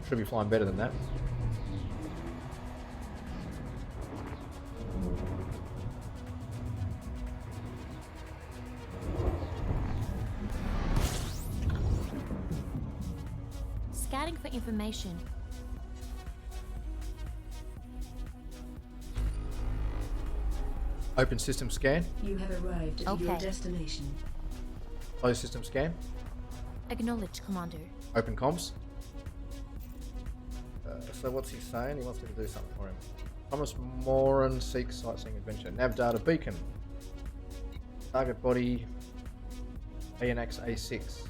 Should be flying better than that. Scanning for information. Open system scan. You have arrived at your Okay. destination. Close system scan. Acknowledge, Commander. Open comms. So what's he saying? He wants me to do something for him. Thomas Moran seeks sightseeing adventure. Nav data beacon. Target body. ANX A6.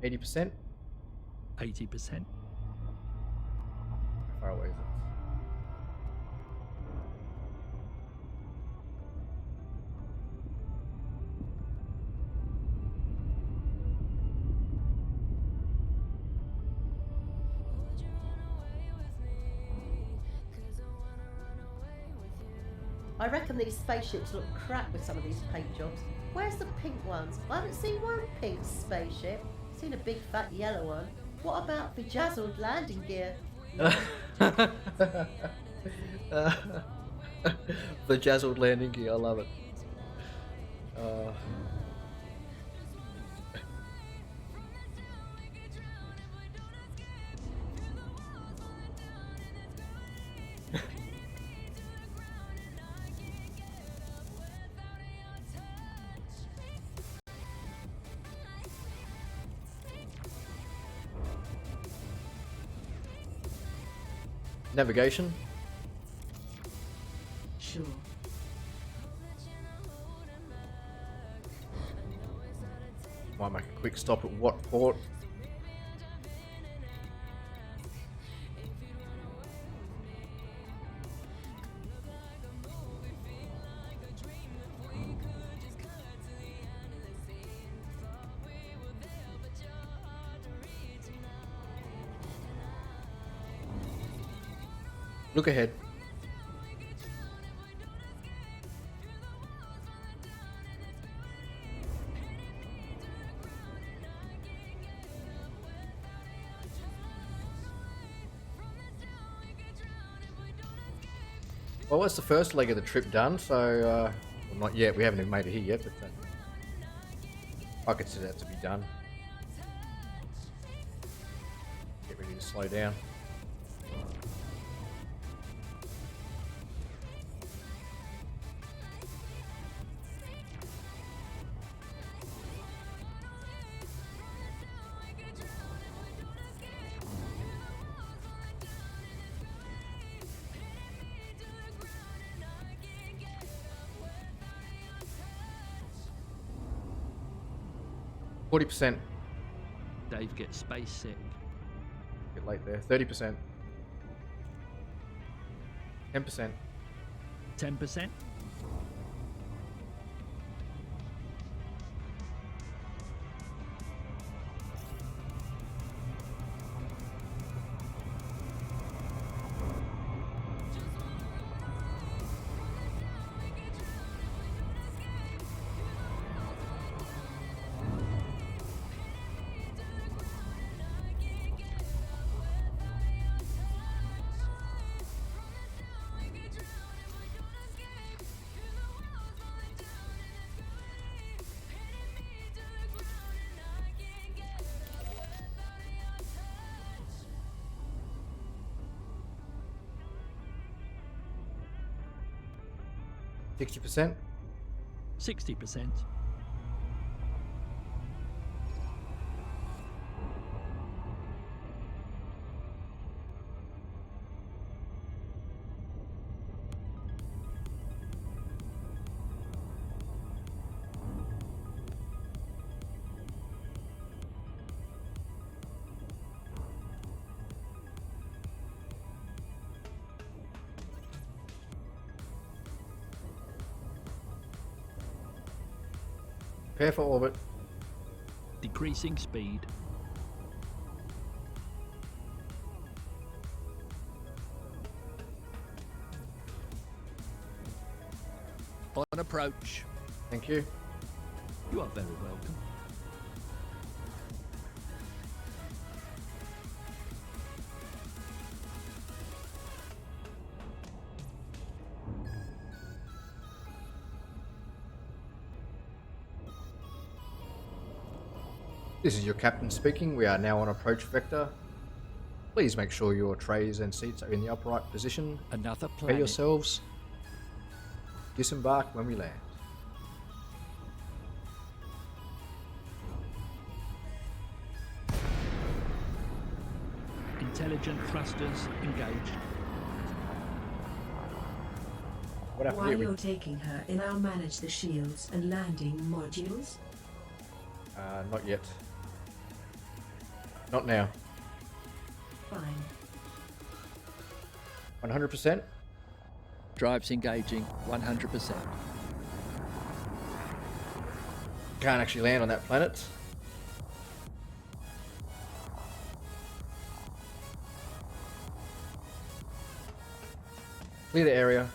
%? 80%. How far away is it? I reckon these spaceships look crap with some of these paint jobs. Where's the pink ones? I haven't seen one pink spaceship. I've seen a big fat yellow one. What about bejazzled landing gear? Bejazzled landing gear, I love it. Navigation. Sure. Might make a quick stop at what port? Look ahead. Well, that's the first leg of the trip done, so, well, not yet, we haven't even made it here yet, but I consider that to be done. Get ready to slow down. 40%. Dave gets space sick. Bit late there. 30%. 10%. 10%. 60%. 60%. Prepare for orbit. Decreasing speed. On approach. Thank you. You are very welcome. This is your captain speaking. We are now on approach vector. Please make sure your trays and seats are in the upright position. Another Prepare planet. yourselves. Disembark when we land. Intelligent thrusters engaged. What happened While here? you're taking her, in I'll manage the shields and landing modules. Not yet. Not now. Fine. 100%. Drives engaging 100%. Can't actually land on that planet. Clear the area.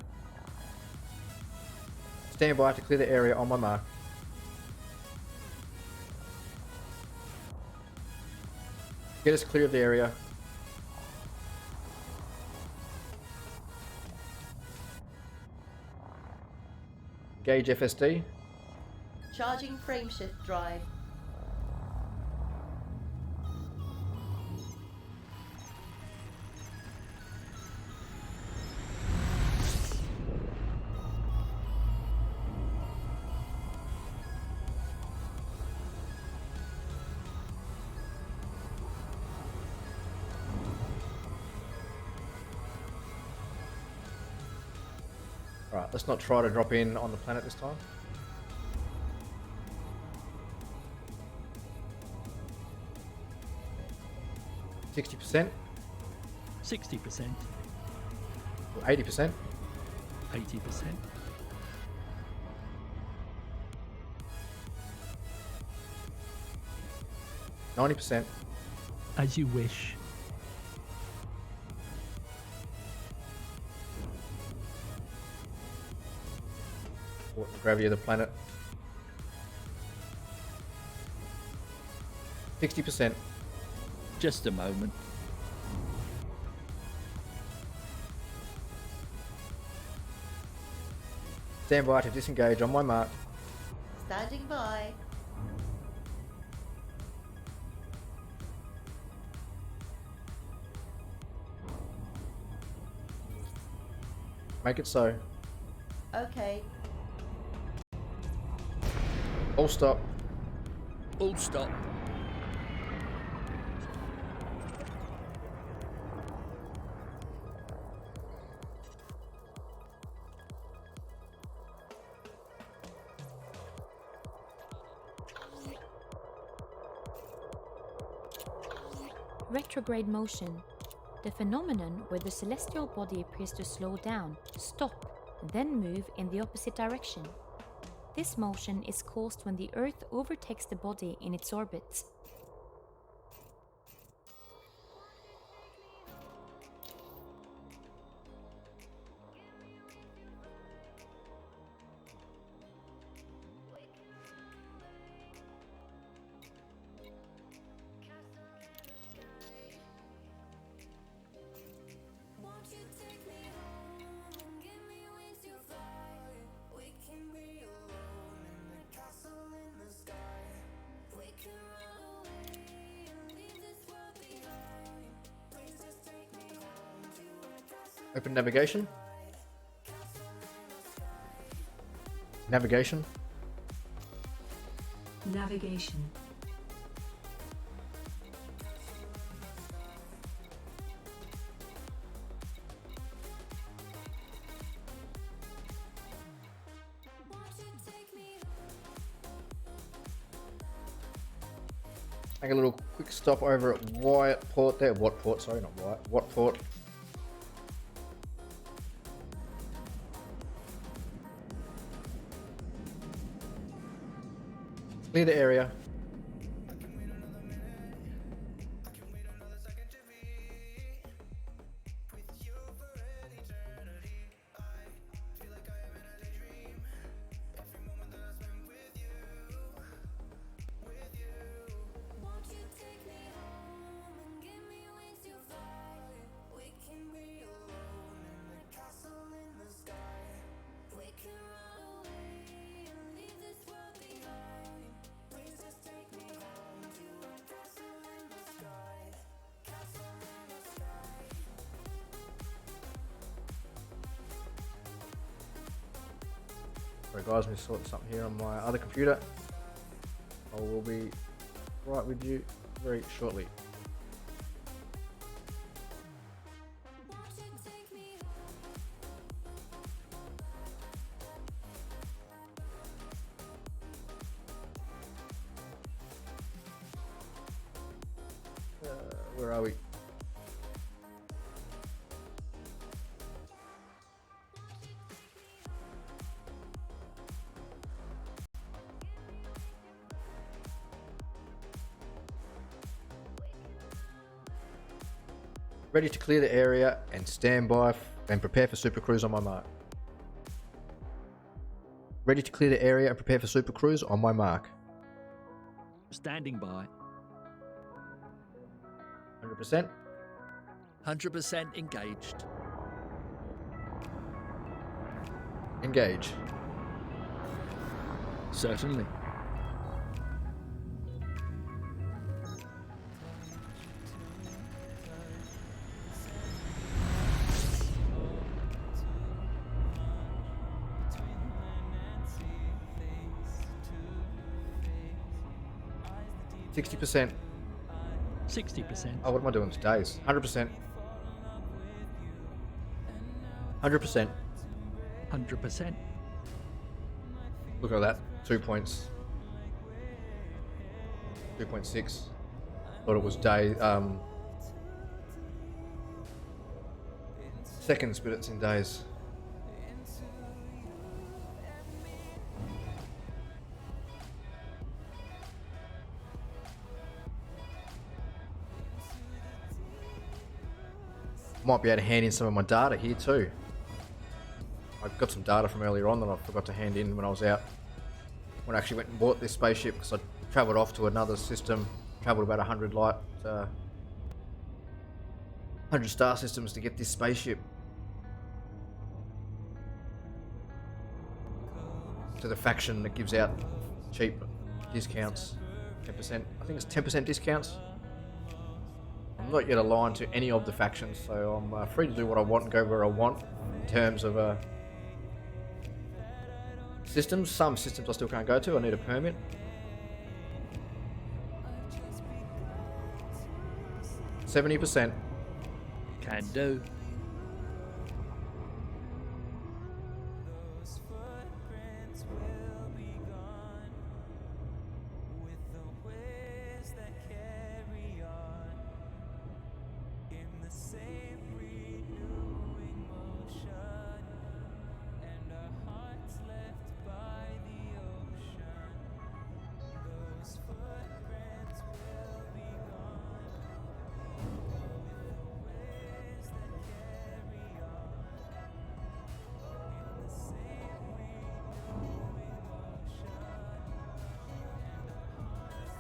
Stand by to clear the area on my mark. Get us clear of the area. Engage FSD. Charging frameshift drive. Alright, let's not try to drop in on the planet this time. %, 60%. or 80%, 80%. 90%, As you wish. or the gravity of the planet. 60%, Just a moment. stand by to disengage on my mark. Standing by. Make it so. Okay. All stop. All stop. Retrograde motion. The phenomenon where the celestial body appears to slow down, stop, and then move in the opposite direction. This motion is caused when the Earth overtakes the body in its orbit. Open navigation. Navigation. Navigation. Make a little quick stop over at Wyatt Port there. Watt Port, sorry, not Wyatt. Watt Port. Clear the area. Sorry guys, let me sort something here on my other computer. I will be right with you very shortly. Where are we? Ready to clear the area and stand by and prepare for super cruise on my mark. Ready to clear the area and prepare for super cruise on my mark. Standing by. 100%. 100% engaged. Engage. Certainly. %60%. 60%. Oh, what am I doing today? 100%. 100%. 100%. Look at that. 2 points. 2.6. Thought it was day. Seconds, but it's in days. Might be able to hand in some of my data here too. I've got some data from earlier on that I forgot to hand in when I was out. When I actually went and bought this spaceship, because I travelled off to another system, travelled about 100 light, 100 star systems to get this spaceship. To the faction that gives out cheap discounts, 10%. I think it's 10% discounts. I'm not yet aligned to any of the factions, so I'm free to do what I want and go where I want in terms of systems. Some systems I still can't go to, I need a permit. %70%. Can do.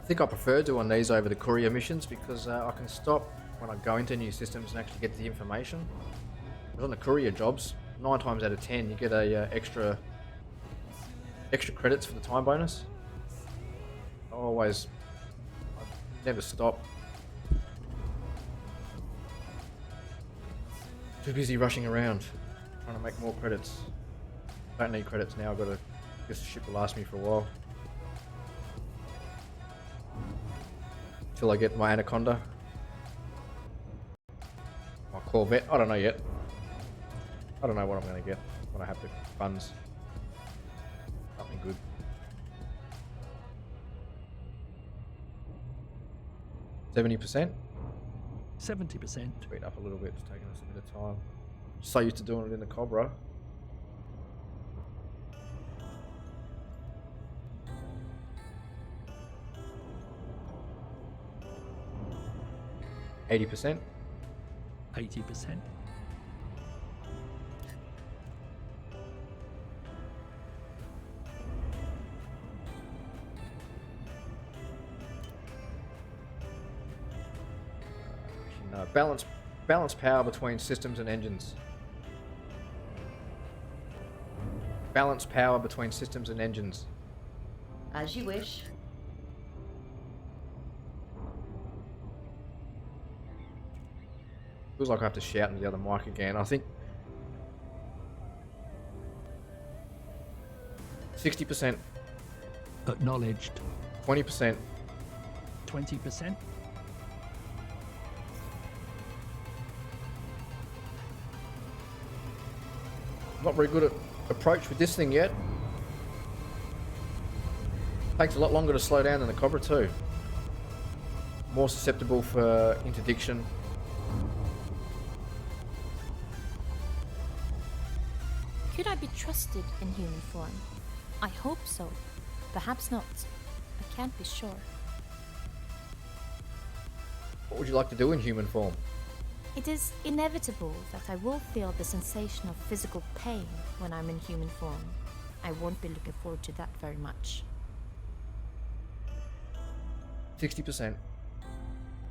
think I prefer doing these over the courier missions because I can stop when I go into new systems and actually get the information. But on the courier jobs, 9 times out of 10 you get a extra credits for the time bonus. I never stop. Too busy rushing around trying to make more credits. Don't need credits now. I've got to. Guess the ship will last me for a while. Till I get my Anaconda. My Corvette. I don't know yet. I don't know what I'm going to get when I have the funds. Something good. %70%? 70%. Speed up a little bit. It's taking us a bit of time. So used to doing it in the Cobra. %80? 80%. No, balance power between systems and engines. Balance power between systems and engines. As you wish. Feels like I have to shout into the other mic again. I think 60%, Acknowledged. 20%, 20%. not very good at approach with this thing yet. Takes a lot longer to slow down than the Cobra too. More susceptible for interdiction. Could I be trusted in human form? I hope so. Perhaps not. I can't be sure. What would you like to do in human form? It is inevitable that I will feel the sensation of physical pain when I'm in human form. I won't be looking forward to that very much. 60%.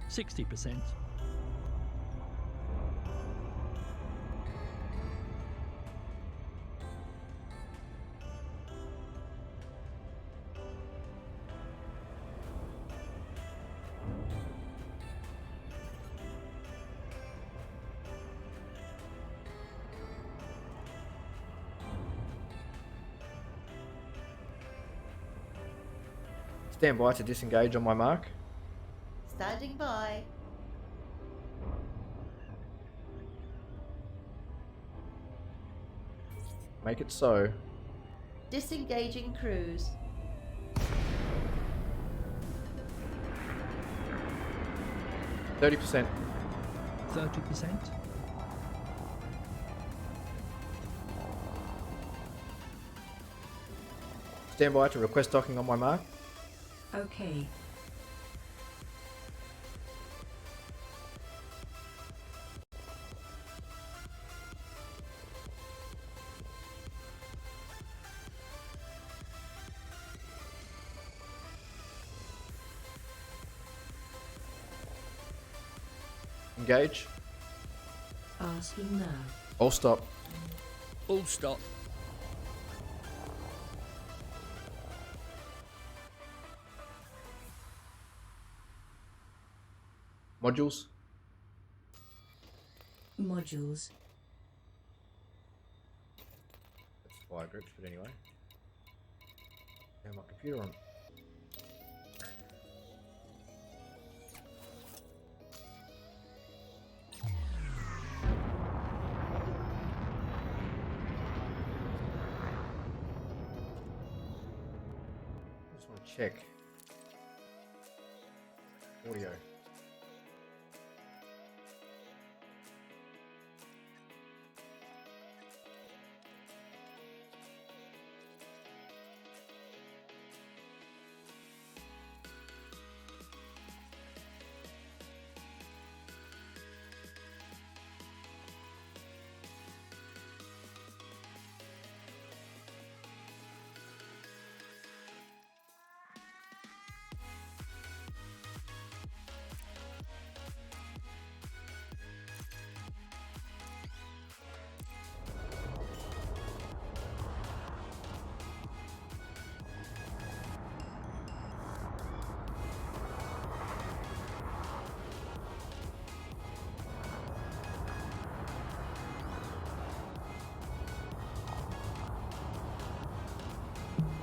60%. Stand by to disengage on my mark. Standing by. Make it so. Disengaging cruise. %30%. 30%. Stand by to request docking on my mark. Okay. Engage. Asking now. All stop. All stop. Modules. Modules. That's fire grips, but anyway. Turn my computer on. I just want to check. Audio.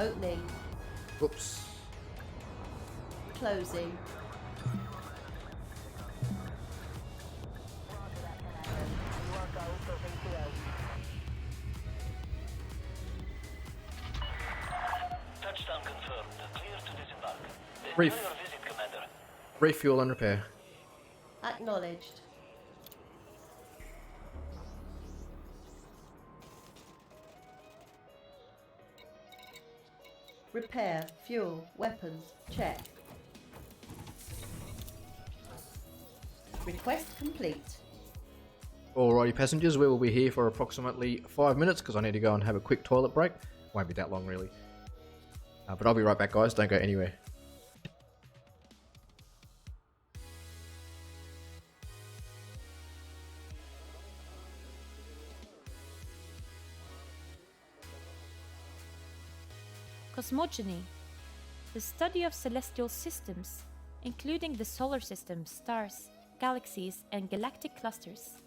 Opening. Whoops. Closing. Touchdown confirmed. Clear to disembark. Brief. Enjoy your visit, Commander. Refuel and repair. Acknowledged. Repair, fuel, weapons, check. Request complete. Alrighty passengers, we will be here for approximately 5 minutes because I need to go and have a quick toilet break. Won't be that long really. But I'll be right back guys, don't go anywhere. Cosmogony, the study of celestial systems, including the solar system, stars, galaxies, and galactic clusters.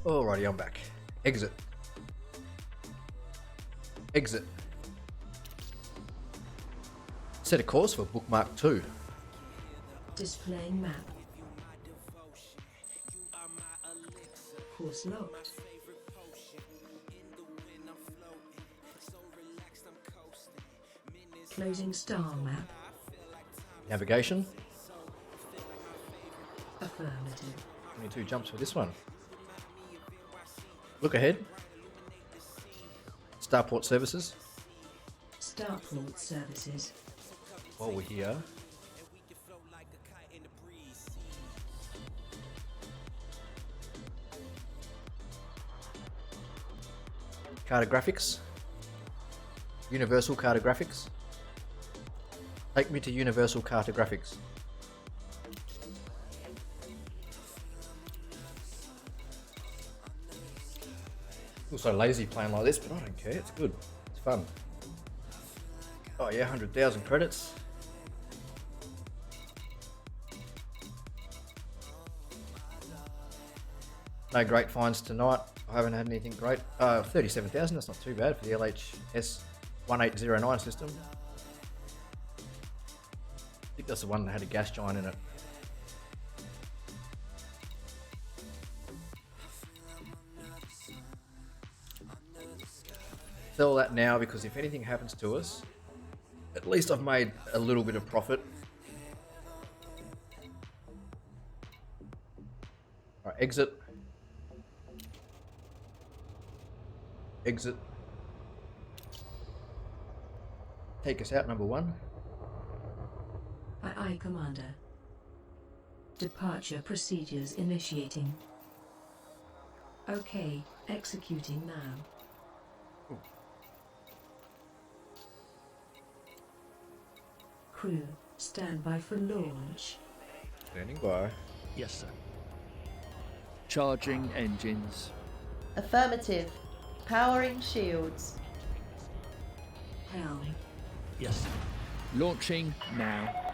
Alrighty, I'm back. Exit. Exit. Set a course for bookmark 2. Displaying map. Course locked. Closing star map. Navigation. Affirmative. 22 jumps for this one. Look ahead. Starport services. Starport services. While we're here. Cartographics. Universal Cartographics. Take me to Universal Cartographics. I feel so lazy playing like this, but I don't care. It's good. It's fun. Oh yeah, 100,000 credits. No great finds tonight. I haven't had anything great. 37,000, that's not too bad for the LHS 1809 system. think that's the one that had a gas giant in it. Sell that now because if anything happens to us, at least I've made a little bit of profit. Alright, exit. Exit. Take us out, number one. Aye, Commander. Departure procedures initiating. Okay, executing now. Crew, stand by for launch. Standing by. Yes, sir. Charging engines. Affirmative. Powering shields. Helm. Yes, sir. Launching now.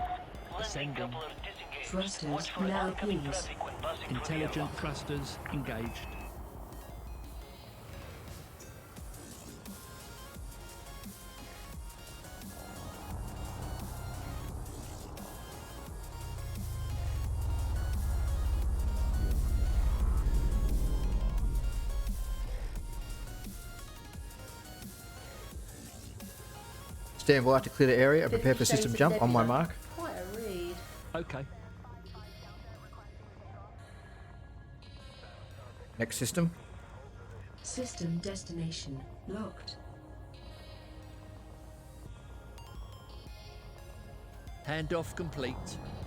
Landing Ascending. coupler disengaged. Thrusters Watch for now oncoming please. traffic when passing through the Intelligent airlock. thrusters engaged. Stand by to clear the area and prepare 50 for system Shades of jump on my Nebula. mark. Quite a read. Okay. Next system. System destination locked. Handoff complete.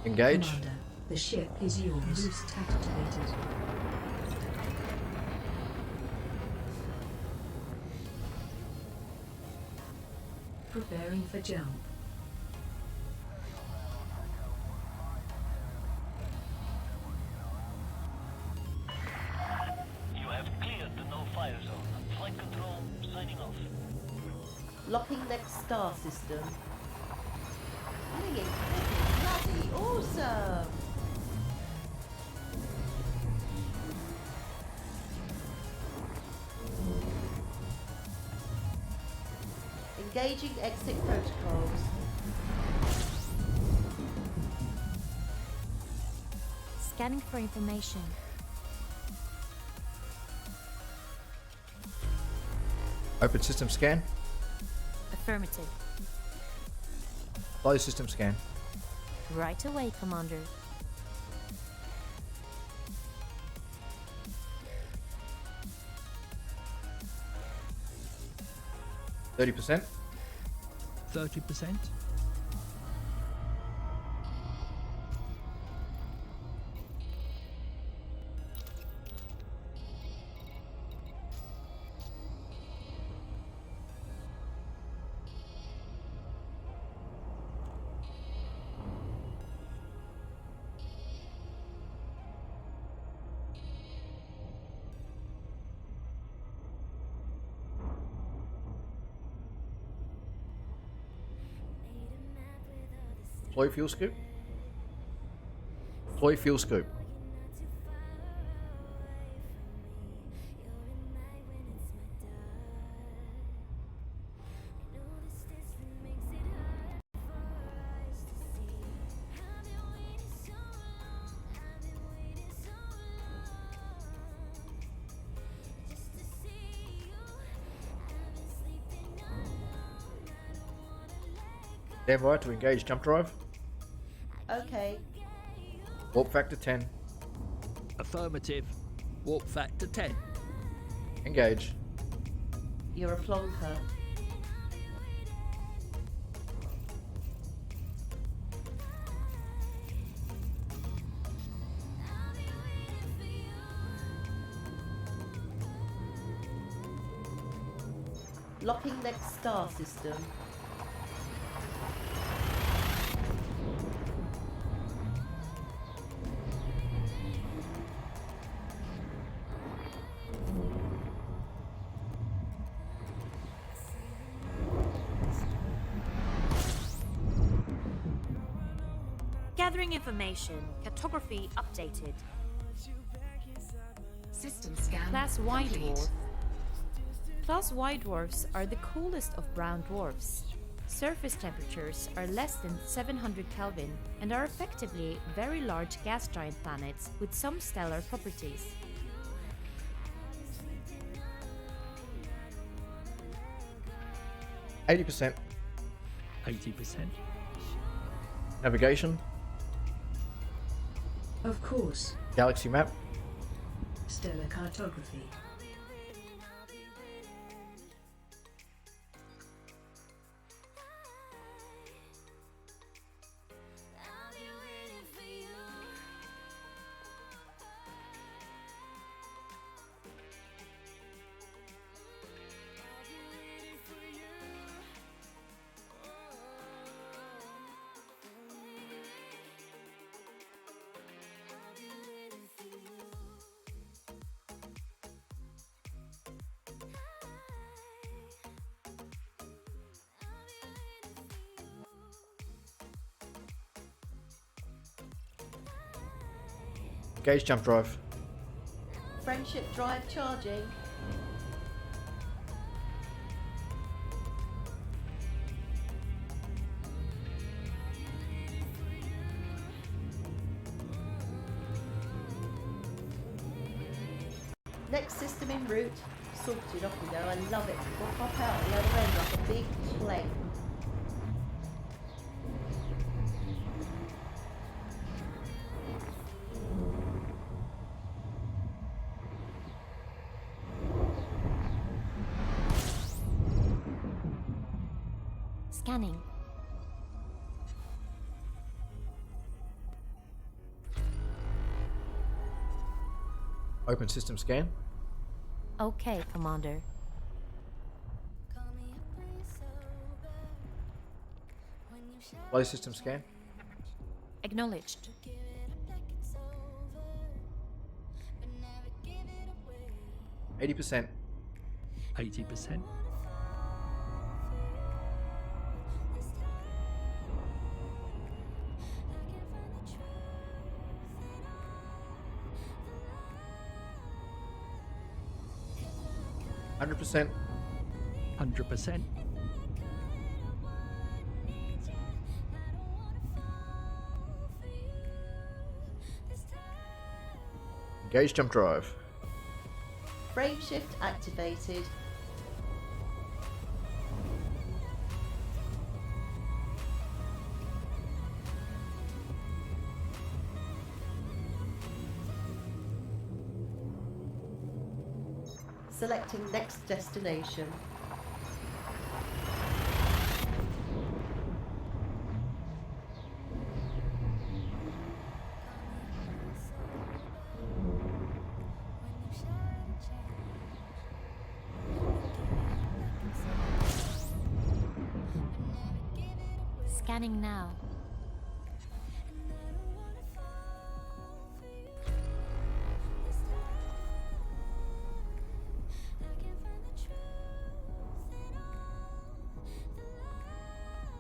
Engage. Commander, the ship is yours. Boost activated. Preparing for jump. You have cleared the no-fire zone. Flight control signing off. Locking next star system. Brilliant. Bloody awesome. Engaging exit protocols. Scanning for information. Open system scan. Affirmative. Close system scan. Right away, Commander. %30%. 30%. Deploy fuel scoop. Deploy fuel scoop. Stand by to engage jump drive. Okay. Warp factor 10. Affirmative. Warp factor 10. Engage. You're a flonker. Locking next star system. Gathering information. Cartography updated. System scan. Class White complete. Dwarf. Class White Dwarfs are the coolest of brown dwarfs. Surface temperatures are less than 700 Kelvin and are effectively very large gas giant planets with some stellar properties. %. 80%. Navigation. Of course. Galaxy map. Stellar cartography. Engage jump drive. Friendship drive charging. Next system en route. Sorted off we go. I love it. We'll pop out the other end like a big plate. Scanning. Open system scan. Okay, Commander. Close system scan. Acknowledged. %. 80%. %. 100%. Engage jump drive. Frame shift activated. Selecting next destination. Scanning now.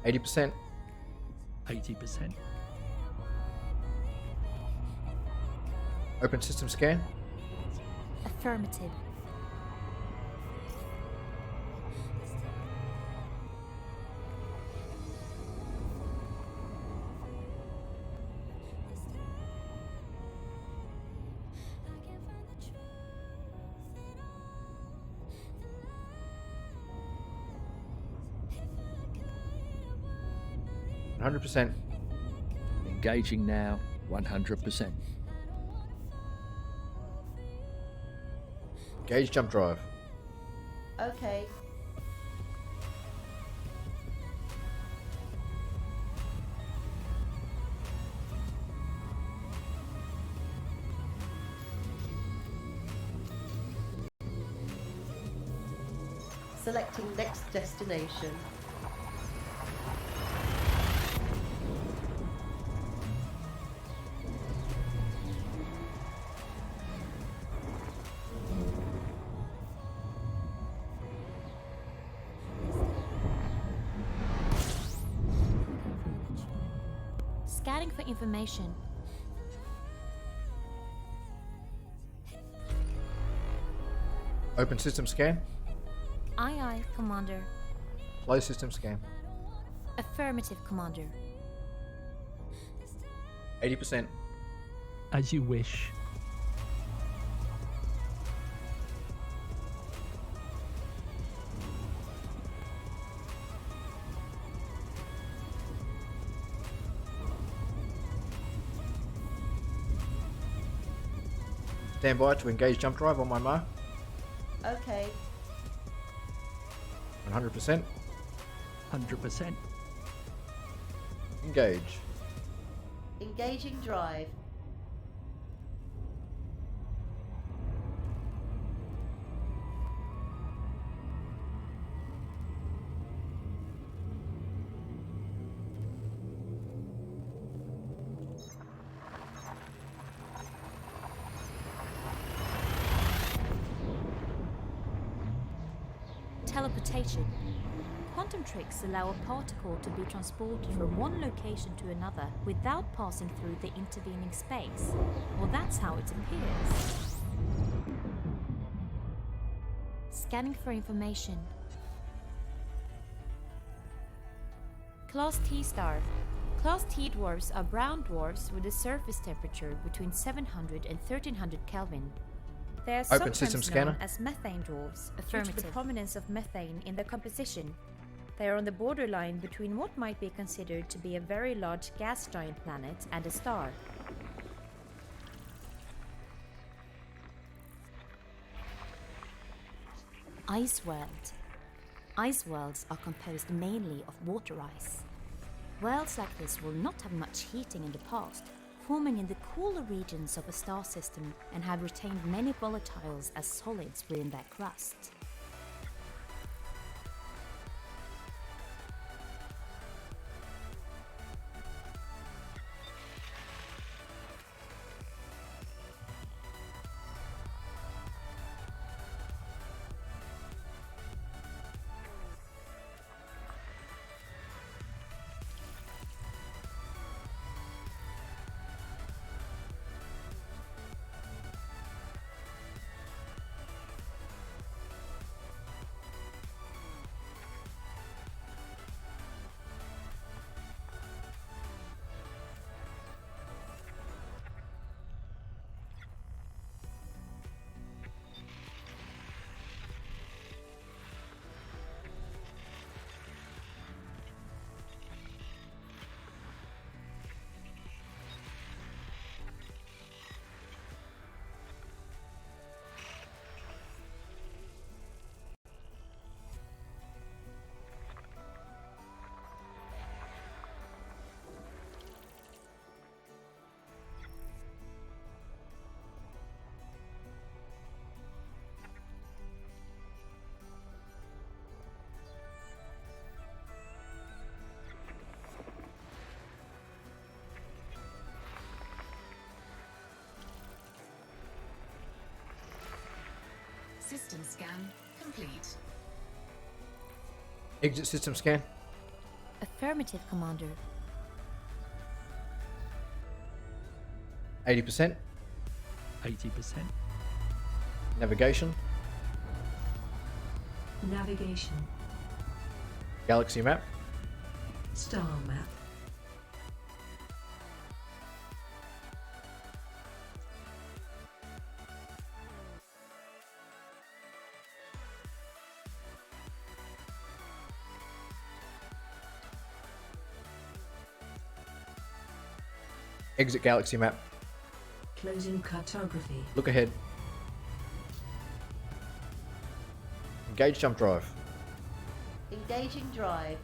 %. 80%. Open system scan. Affirmative. %. Engaging now. 100%. Engage jump drive. Okay. Selecting next destination. Scanning for information. Open system scan. Aye, aye, Commander. Close system scan. Affirmative, Commander. 80%. As you wish. Stand by to engage jump drive on my mark. Okay. 100%. 100%. Engage. Engaging drive. Teleportation. Quantum tricks allow a particle to be transported from one location to another without passing through the intervening space. Or that's how it appears. Scanning for information. Class T star. Class T dwarfs are brown dwarfs with a surface temperature between 700 and 1300 Kelvin. They are Open sometimes system known scanner. as methane dwarfs due to the prominence of methane in their composition. They are on the borderline between what might be considered to be a very large gas giant planet and a star. Ice world. Ice worlds are composed mainly of water ice. Worlds like this will not have much heating in the past, forming in the cooler regions of a star system, and have retained many volatiles as solids within their crust. System scan complete. Exit system scan. Affirmative, Commander. 80%. 80%. Navigation. Navigation. Galaxy map. Star map. Exit galaxy map. Closing cartography. Look ahead. Engage jump drive. Engaging drive.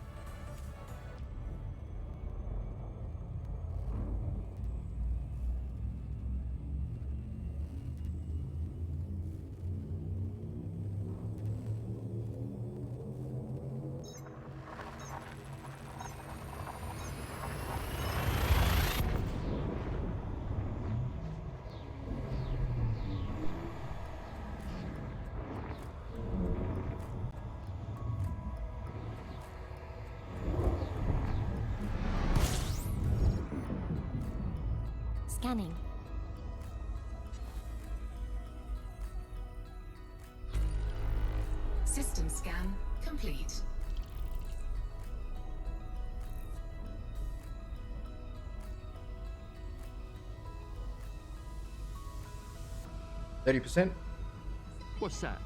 Scanning. System scan complete. 30%. What's that?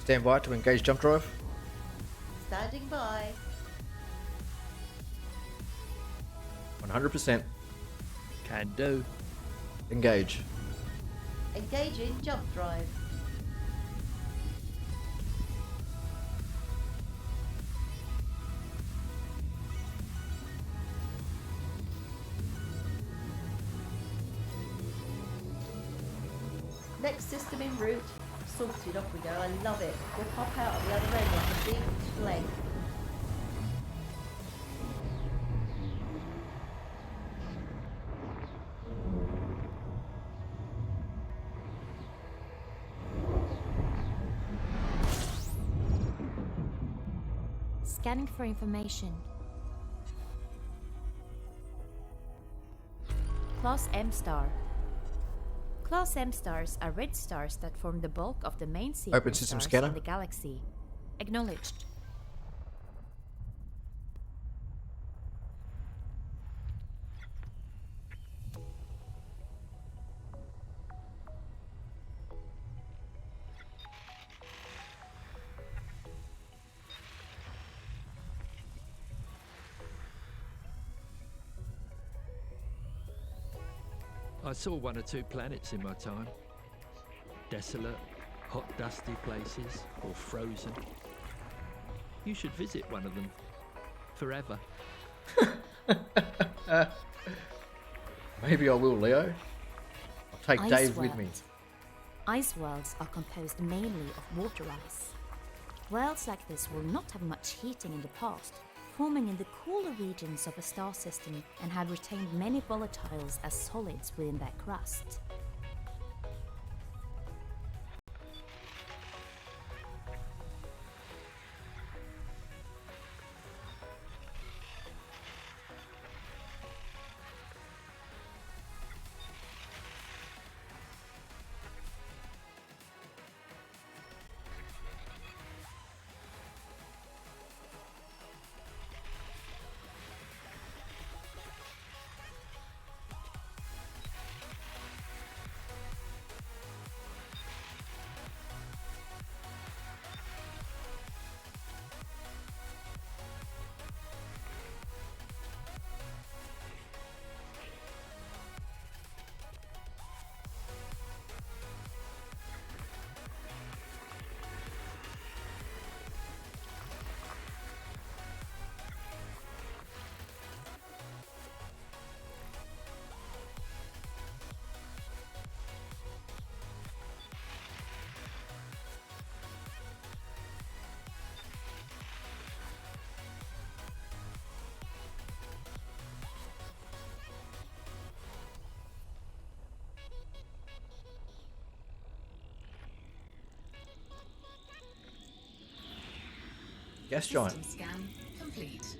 Stand by to engage jump drive. Standing by. 100%. Can do. Engage. Engaging jump drive. Next system en route. Sorted, off we go. I love it. We'll pop out at the other end like a big flame. Scanning for information. Class M star. Class M stars are red stars that form the bulk of the main sequence Open system stars scanner. in the galaxy. Acknowledged. I saw one or two planets in my time. Desolate, hot, dusty places, or frozen. You should visit one of them. Forever. Maybe I will, Leo. I'll take Ice Dave with world. me. Ice worlds are composed mainly of water ice. Worlds like this will not have much heating in the past, forming in the cooler regions of a star system and had retained many volatiles as solids within their crust. Gas giant. System scan complete.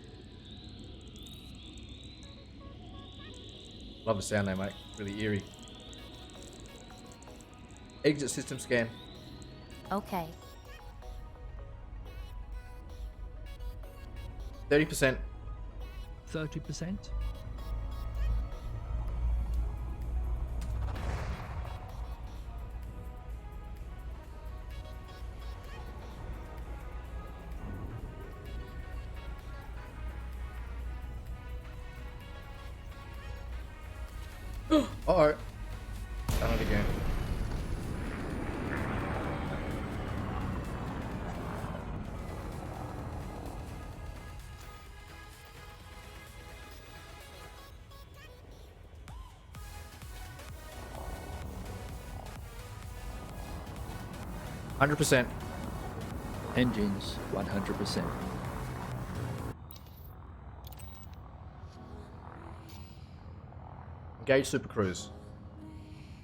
Love the sound they make. Really eerie. Exit system scan. Okay. 30%. 30%? Uh-oh. Done it again. %. Engines 100%. Engage Super Cruise.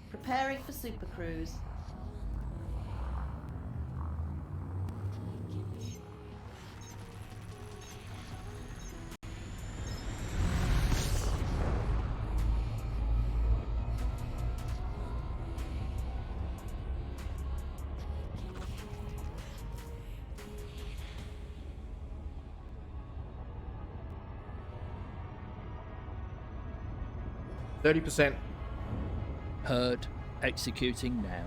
Preparing for Super Cruise. %. Heard. Executing now.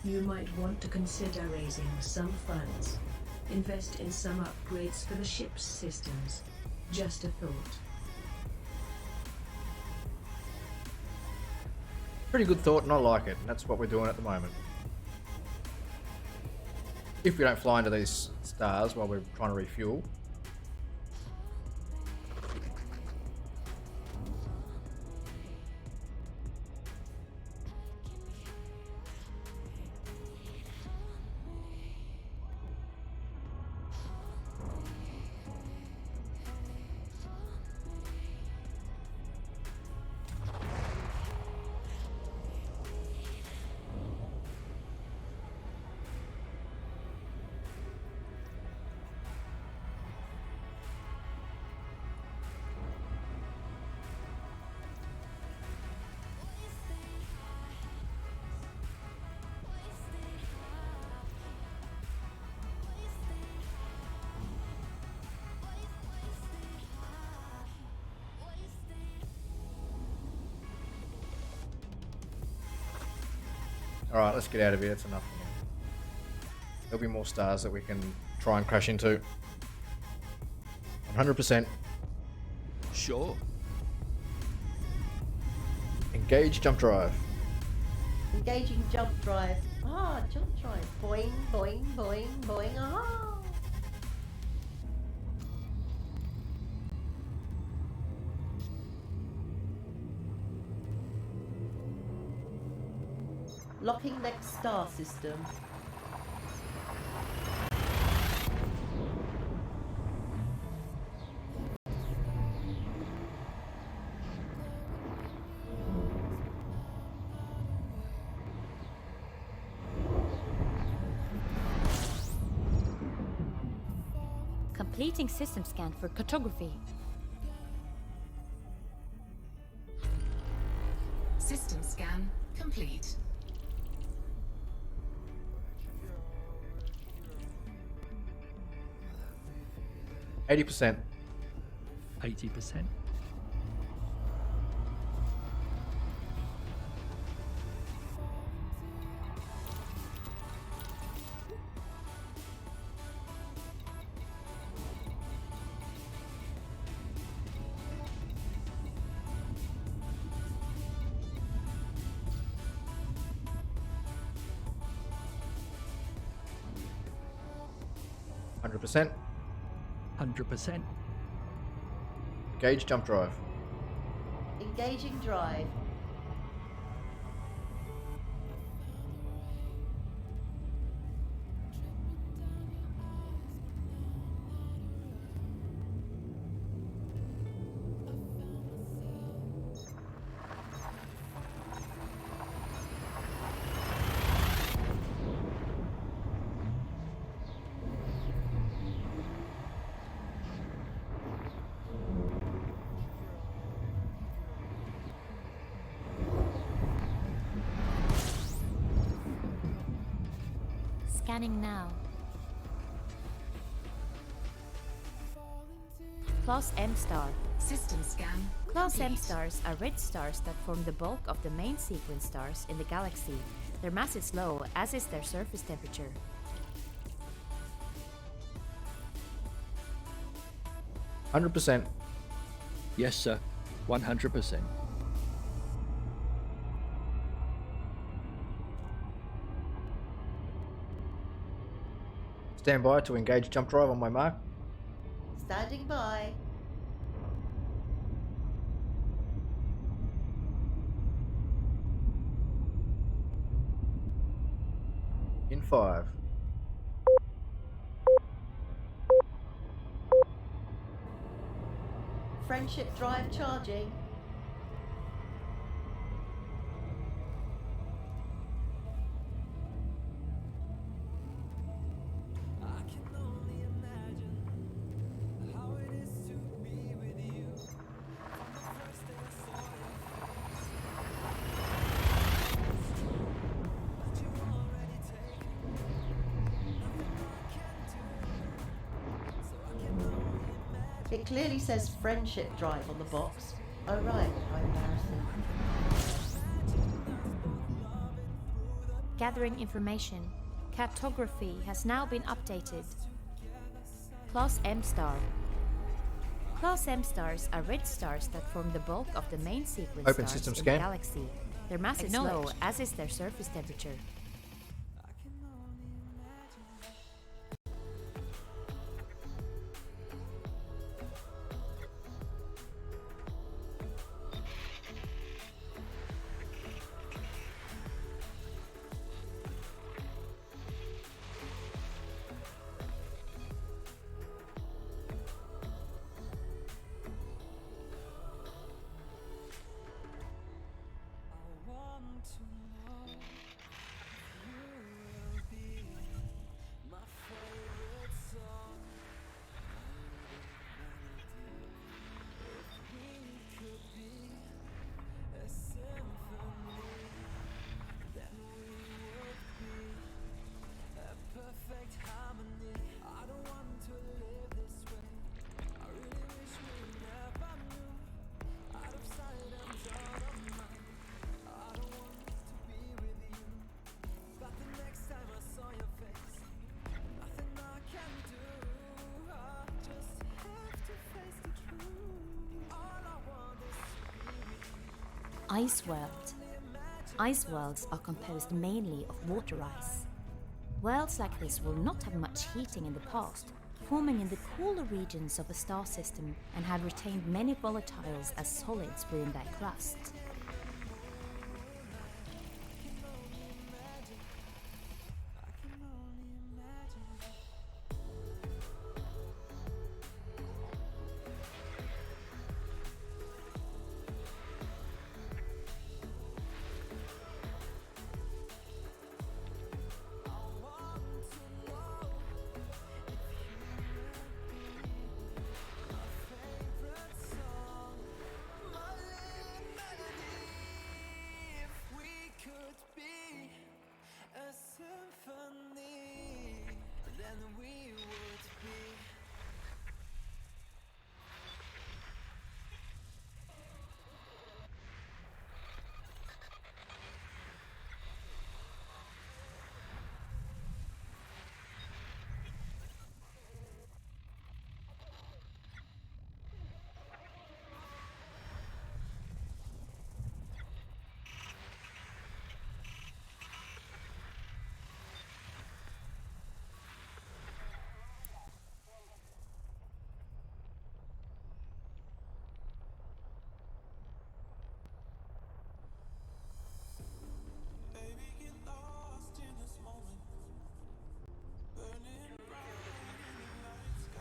You might want to consider raising some funds. Invest in some upgrades for the ship's systems. Just a thought. Pretty good thought, and I like it. And that's what we're doing at the moment. If we don't fly into these stars while we're trying to refuel. Alright, let's get out of here. It's enough for now. There'll be more stars that we can try and crash into. 100%. Sure. Engage jump drive. Engaging jump drive. Ah, jump drive. Boing, boing, boing, boing. Ah. Locking next star system. Completing system scan for cartography. System scan complete. %. 80%. %. 100%. Engage jump drive. Engaging drive. Scanning now. Class M star. System scan. Class M complete. stars are red stars that form the bulk of the main sequence stars in the galaxy. Their mass is low, as is their surface temperature. %. Yes, sir. 100%. Stand by to engage jump drive on my mark. Standing by. In 5. Friendship drive charging. It clearly says friendship drive on the box. Oh right, I'm embarrassing. Gathering information. Cartography has now been updated. Class M star. Class M stars are red stars that form the bulk of the main sequence Open stars system in scan. the galaxy. Their mass is low, as is their surface temperature. Ice world. Ice worlds are composed mainly of water ice. Worlds like this will not have much heating in the past, forming in the cooler regions of a star system, and have retained many volatiles as solids within their crust.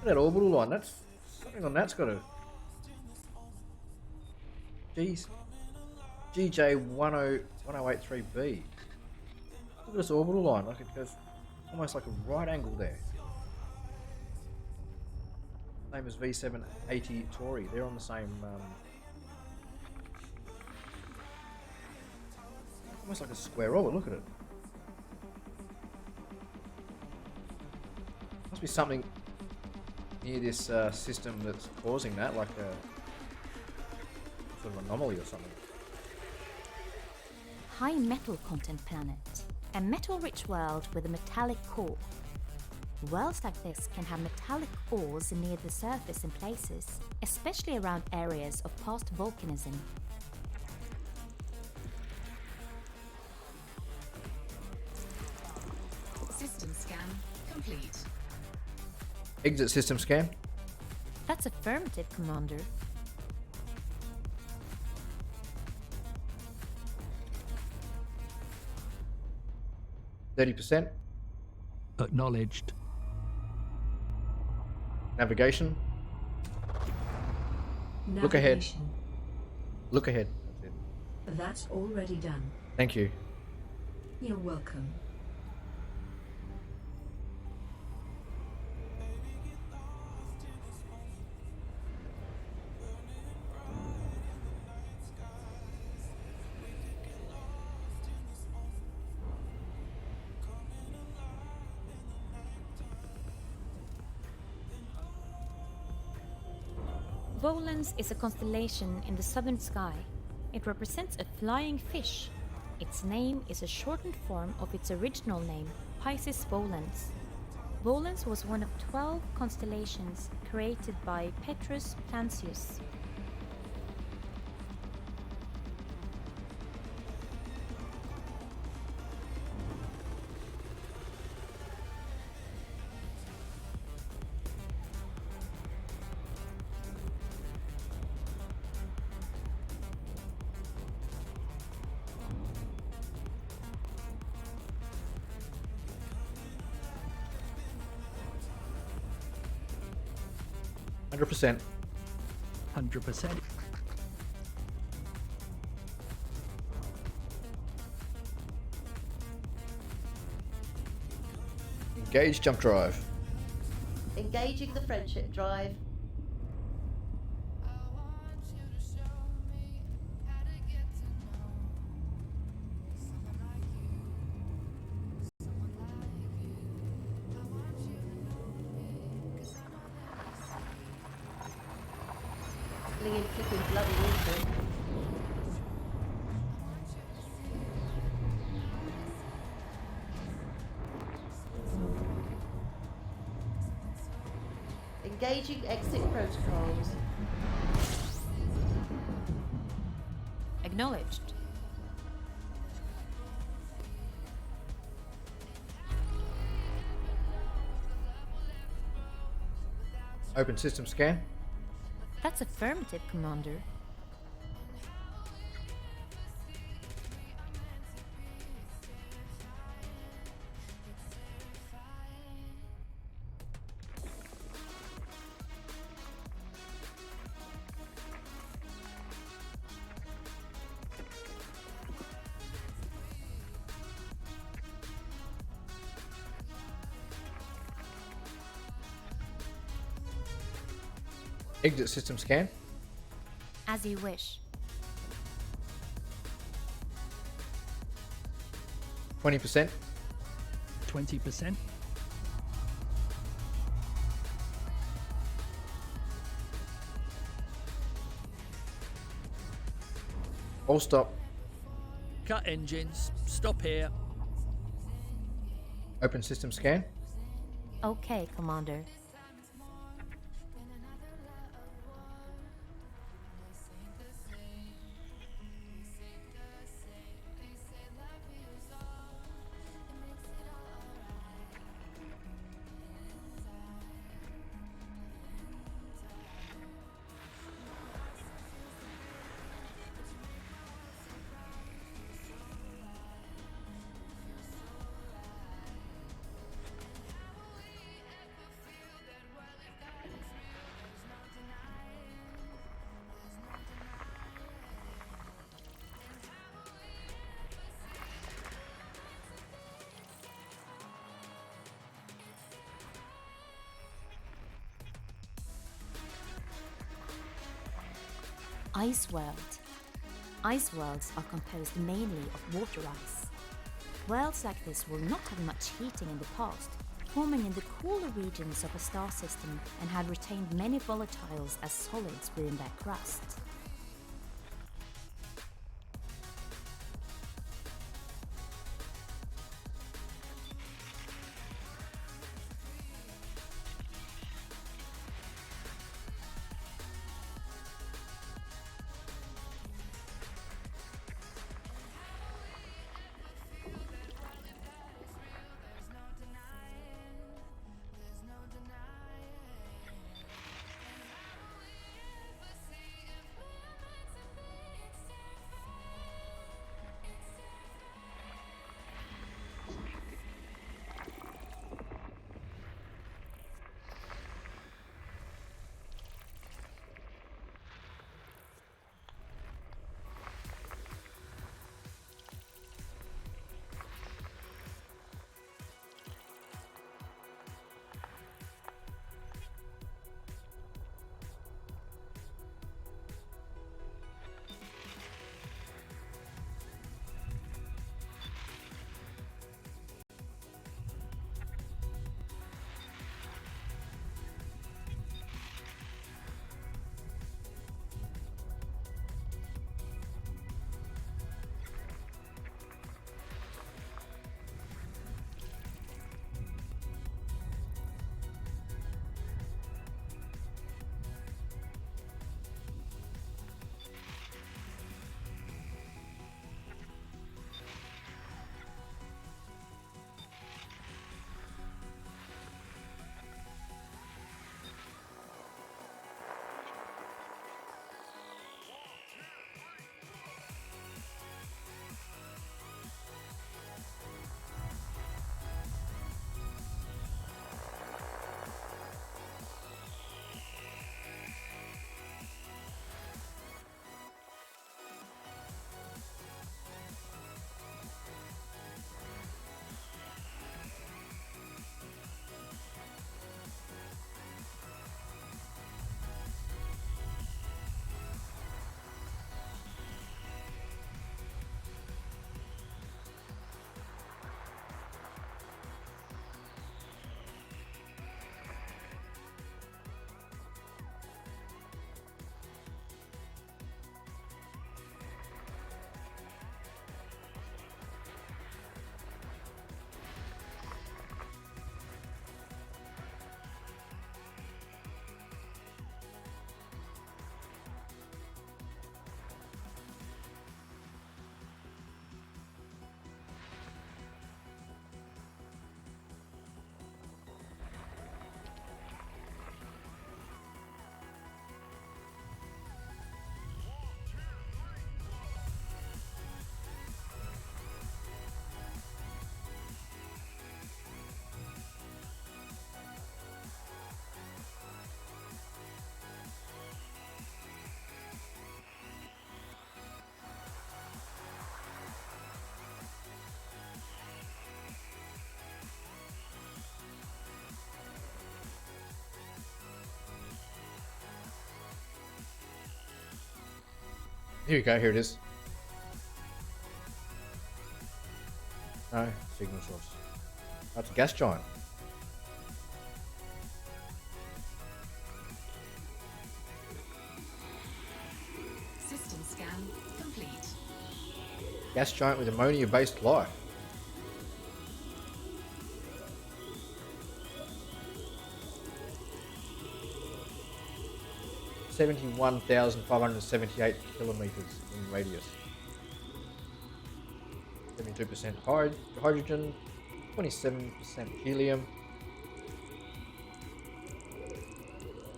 That orbital line, that's something on that's got a GJ1083B. Look at this orbital line, like it goes almost like a right angle there. Same as V780 Tori, they're on the same almost like a square orbit, look at it. be something near this system that's causing that, like a sort of anomaly or something. High metal content planet. A metal-rich world with a metallic core. Worlds like this can have metallic ores near the surface in places, especially around areas of past volcanism. System scan complete. Exit system scan. That's affirmative, Commander. %. Acknowledged. Navigation. Look ahead. Navigation. Look ahead. That's it. That's already done. Thank you. You're welcome. Volans is a constellation in the southern sky. It represents a flying fish. Its name is a shortened form of its original name, Pisces Volans. Volans was one of 12 constellations created by Petrus Plancius. %. 100%. Engage jump drive. Engaging the friendship drive. Flinging flipping bloody water. Engaging exit protocols. Acknowledged. Open system scan. That's affirmative, Commander. Exit system scan. As you wish. 20%. 20%. All stop. Cut engines. Stop here. Open system scan. Okay, Commander. Ice world. Ice worlds are composed mainly of water ice. Worlds like this will not have much heating in the past, forming in the polar regions of a star system and had retained many volatiles as solids within their crust. Here you go, here it is. No, signal source. That's a gas giant. System scan complete. Gas giant with ammonia-based life. (71,578 kilometers in radius). 72% hydrogen, 27% helium.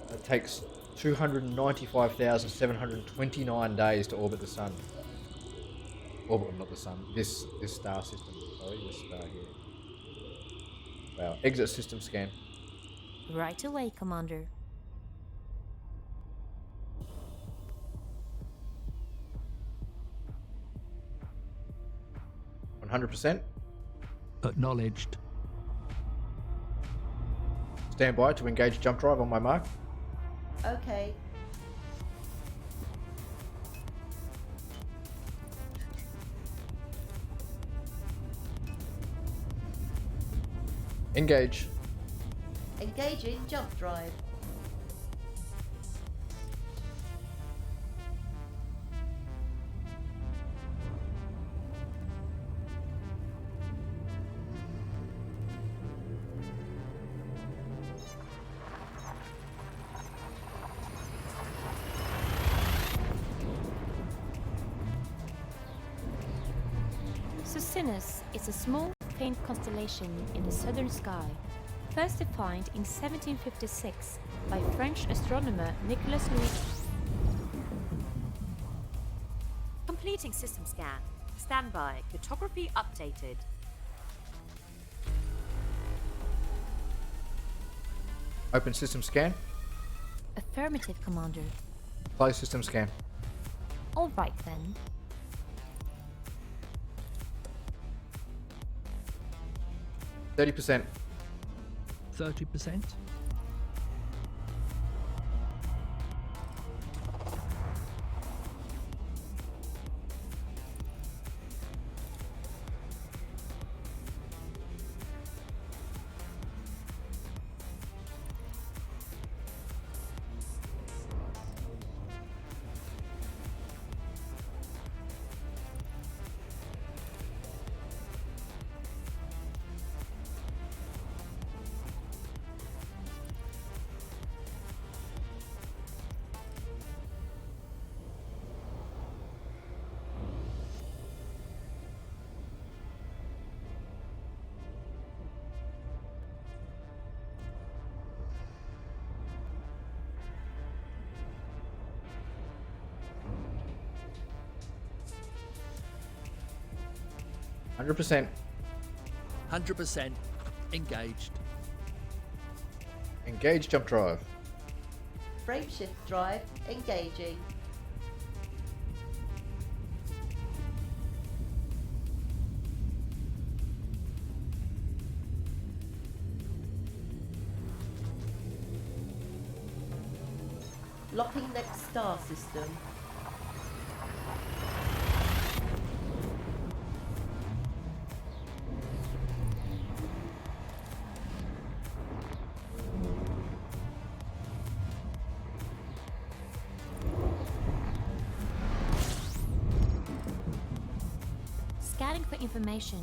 It takes 295,729 days to orbit the sun. Orbit, not the sun. This star system. Sorry, this star here. Wow. Exit system scan. Right away, Commander. 100%. Acknowledged. Stand by to engage jump drive on my mark. Okay. Engage. Engaging jump drive. Sinus is a small, faint constellation in the southern sky, first defined in 1756 by French astronomer Nicolas Louis. Completing system scan. Standby. Cartography updated. Open system scan. Affirmative, Commander. Close system scan. All right then. %. 30%. %. 100% engaged. Engage jump drive. Frameshift drive engaging. Locking next star system. Scanning for information.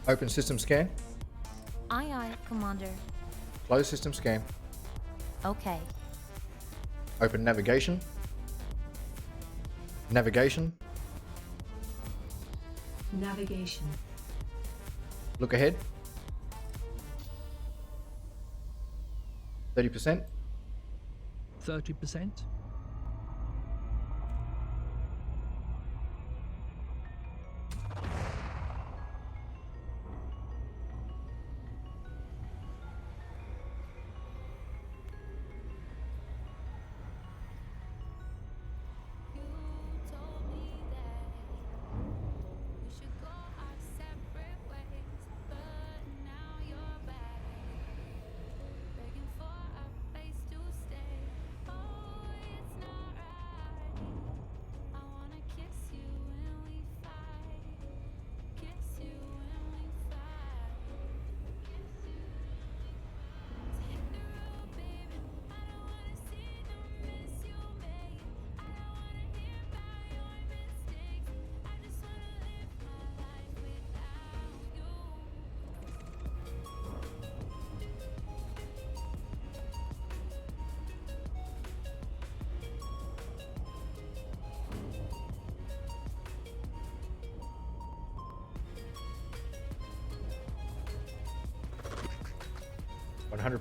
Open system scan. Aye, aye, Commander. Close system scan. Okay. Open navigation. Navigation. Navigation. Look ahead. 30%. 30%.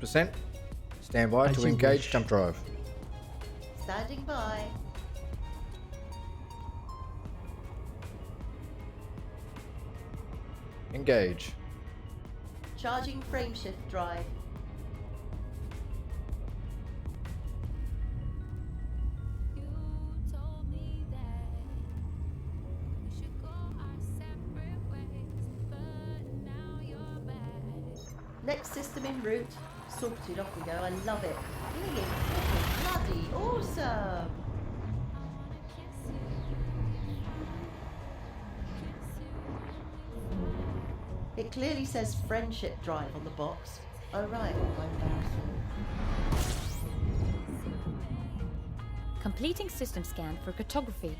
%. Stand by As to you engage wish. jump drive. Standing by. Engage. Charging frameshift drive. Next system en route. Sorted, off we go. I love it. Bloody awesome. It clearly says friendship drive on the box. Oh right, how embarrassing. Completing system scan for cartography.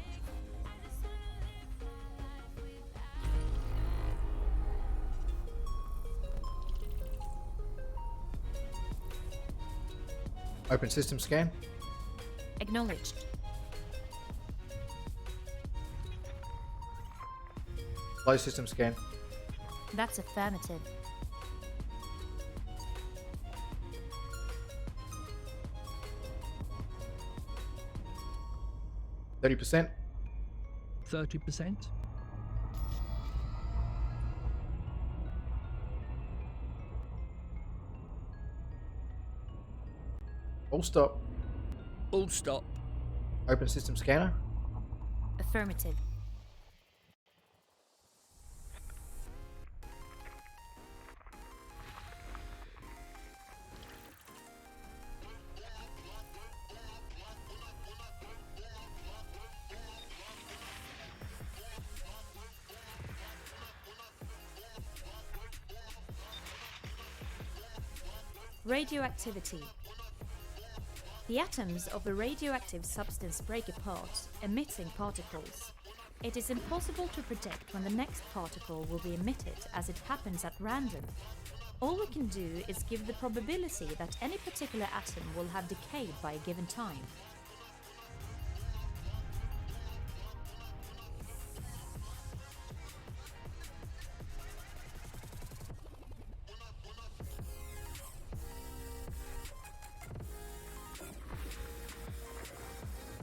Open system scan. Acknowledged. Close system scan. That's affirmative. %. 30%. All stop. All stop. Open system scanner. Affirmative. Radioactivity. The atoms of a radioactive substance break apart, emitting particles. It is impossible to predict when the next particle will be emitted, as it happens at random. All we can do is give the probability that any particular atom will have decayed by a given time.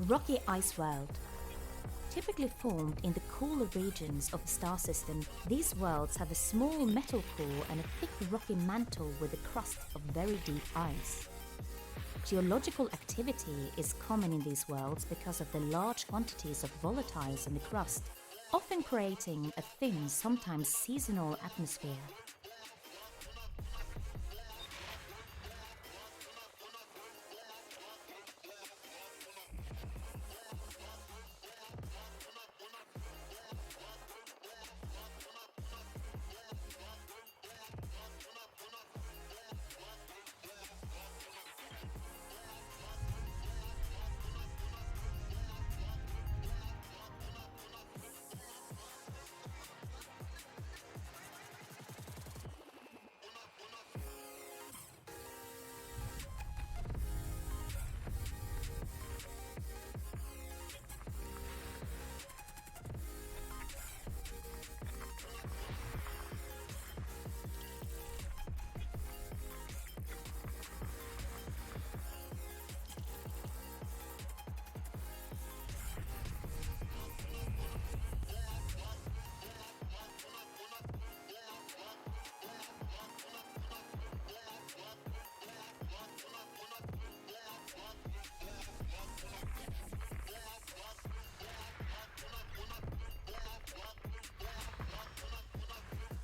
Rocky ice world. Typically formed in the cooler regions of the star system, these worlds have a small metal core and a thick rocky mantle with a crust of very deep ice. Geological activity is common in these worlds because of the large quantities of volatiles in the crust, often creating a thin, sometimes seasonal atmosphere.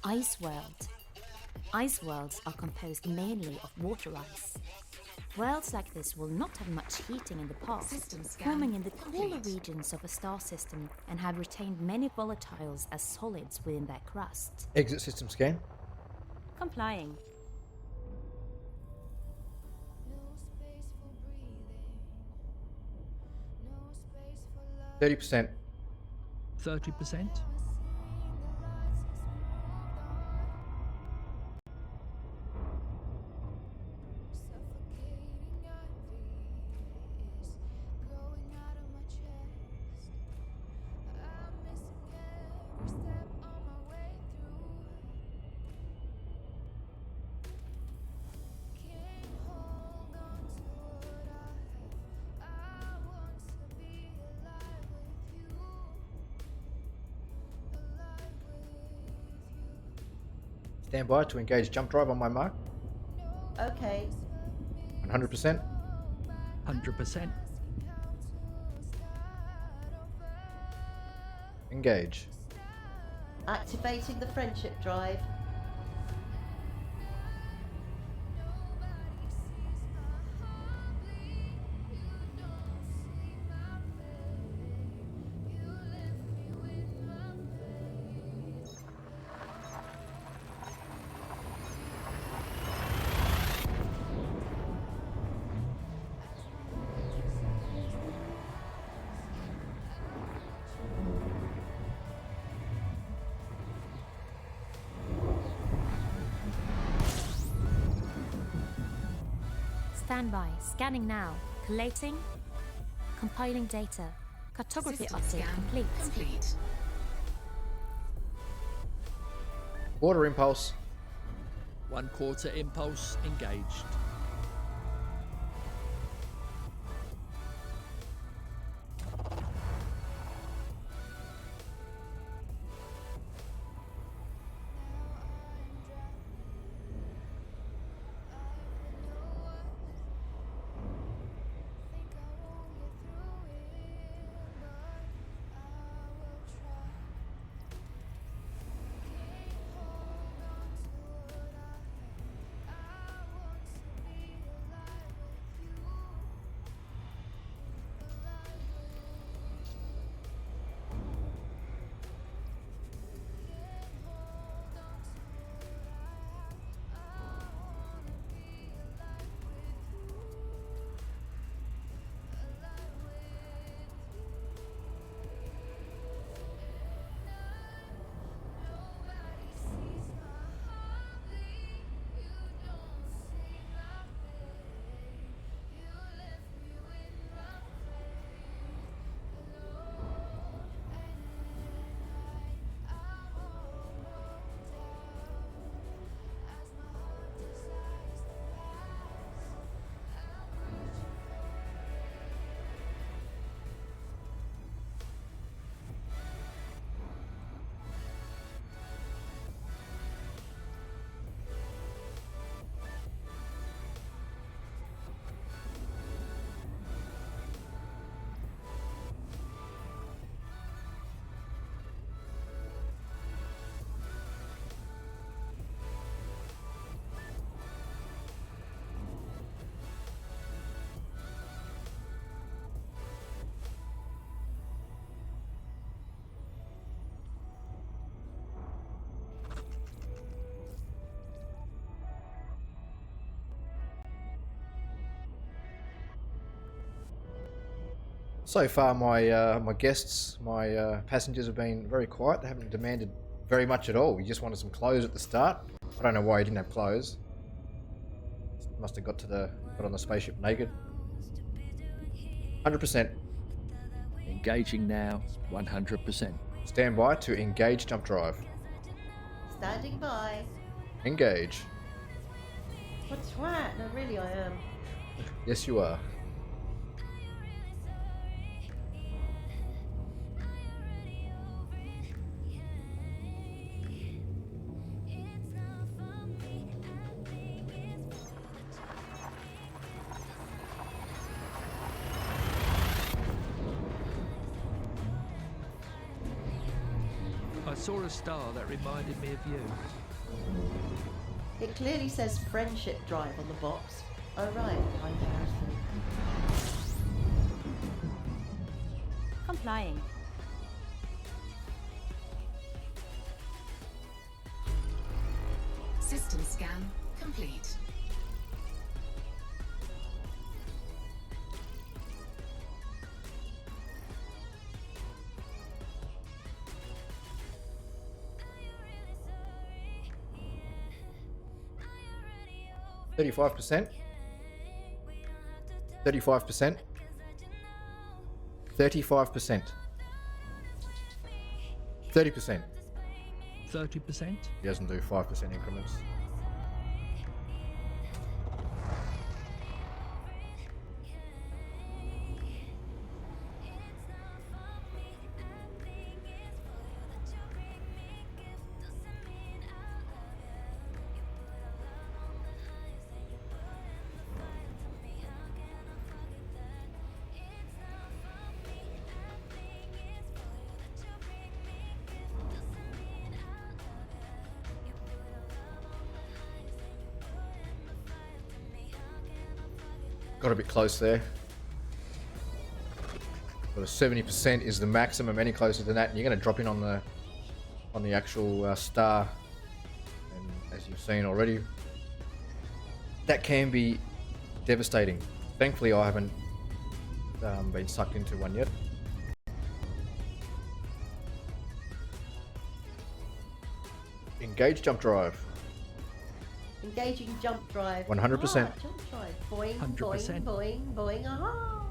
Ice world. Ice worlds are composed mainly of water ice. Worlds like this will not have much heating in the past, forming in the cooler regions of a star system, and have retained many volatiles as solids within their crust. Exit system scan. Complying. %. 30%. Stand by to engage jump drive on my mark. Okay. 100%. 100%. Engage. Activating the friendship drive. Stand by. Scanning now. Collating. Compiling data. Cartography System update scan complete. complete. Border impulse. 1/4 impulse engaged. So far, my guests, my passengers have been very quiet. They haven't demanded very much at all. We just wanted some clothes at the start. I don't know why he didn't have clothes. Must have got on the spaceship naked. 100%. Engaging now, 100%. Stand by to engage jump drive. Standing by. Engage. What's right? No, really, I am. Yes, you are. I saw a star that reminded me of you. It clearly says friendship drive on the box. Oh right, I'm Harrison. Complying. System scan complete. $35%. 35%. 35%. 30%. 30%? He doesn't do 5% increments. Got a bit close there. But a 70% is the maximum. Any closer than that, and you're going to drop in on the actual star. And as you've seen already, that can be devastating. Thankfully, I haven't been sucked into one yet. Engage jump drive. Engaging jump drive. 100%. Ah, jump drive. Boing, 100%. boing, boing, boing. Aha!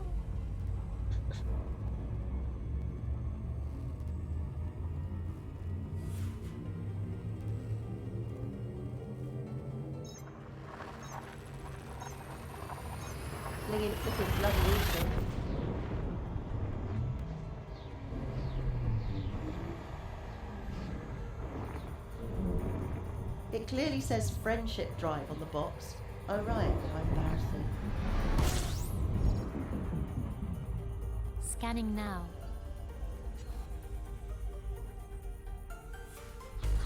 Looking bloody awesome. It clearly says friendship drive on the box. Oh right, how embarrassing. Scanning now.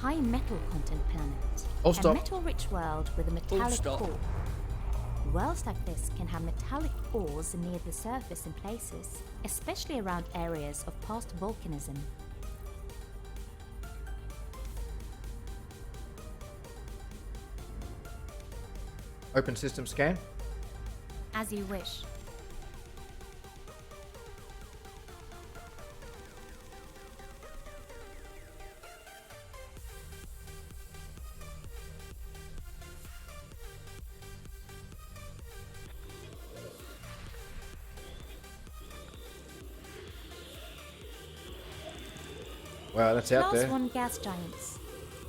High metal content planet. Oh, A stop. metal-rich world with a metallic stop. core. Worlds like this can have metallic ores near the surface in places, especially around areas of past volcanism. Open system scan. As you wish. Wow, that's out Class there. 1 gas giants.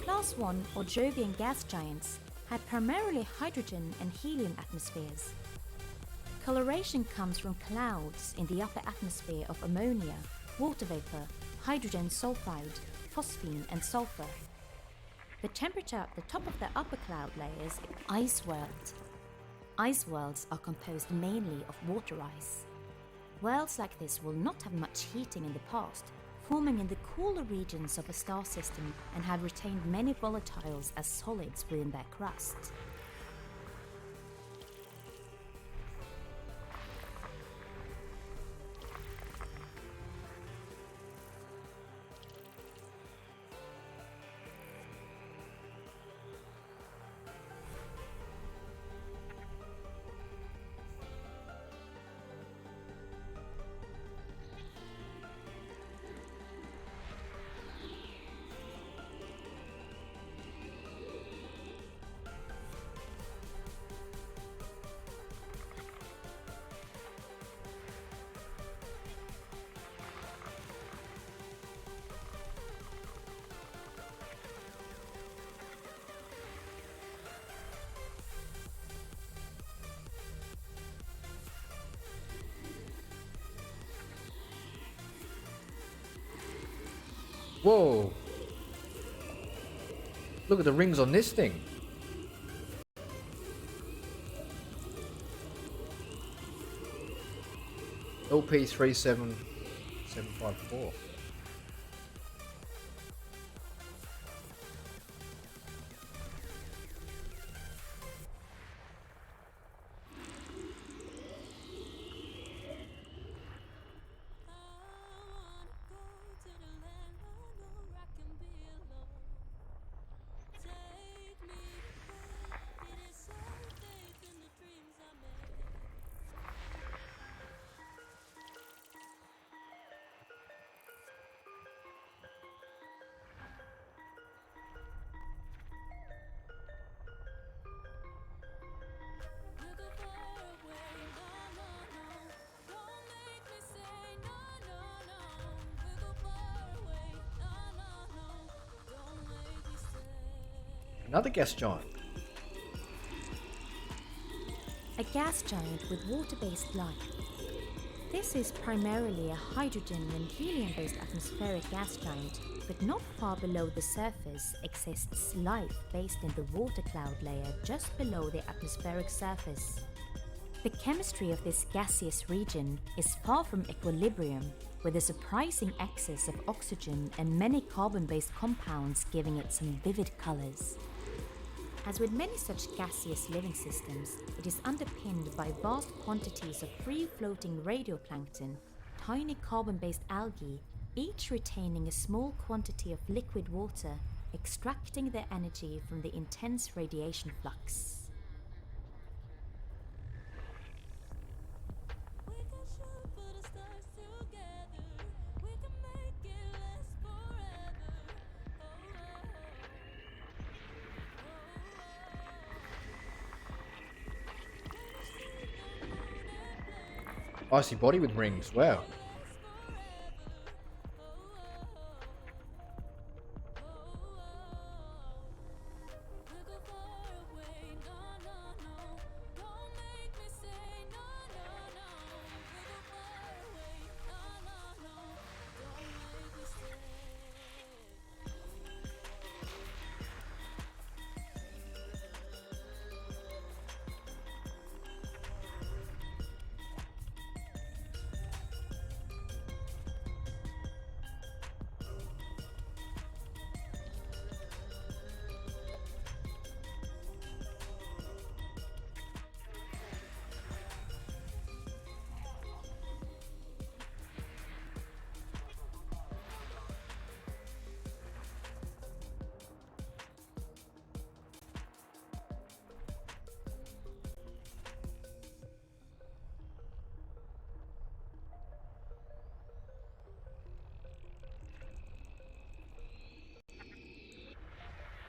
Class 1 or Jovian gas giants had primarily hydrogen and helium atmospheres. Coloration comes from clouds in the upper atmosphere of ammonia, water vapor, hydrogen sulfide, phosphine and sulfur. The temperature at the top of the upper cloud layers is ice world. Ice worlds are composed mainly of water ice. Worlds like this will not have much heating in the past, forming in the cooler regions of a star system and have retained many volatiles as solids within their crust. Whoa! Look at the rings on this thing. LP37754. Another gas giant. A gas giant with water-based life. This is primarily a hydrogen and helium-based atmospheric gas giant, but not far below the surface exists life based in the water cloud layer just below the atmospheric surface. The chemistry of this gaseous region is far from equilibrium, with a surprising excess of oxygen and many carbon-based compounds giving it some vivid colors. As with many such gaseous living systems, it is underpinned by vast quantities of free-floating radioplankton, tiny carbon-based algae, each retaining a small quantity of liquid water, extracting their energy from the intense radiation flux. Icy body with rings. Wow.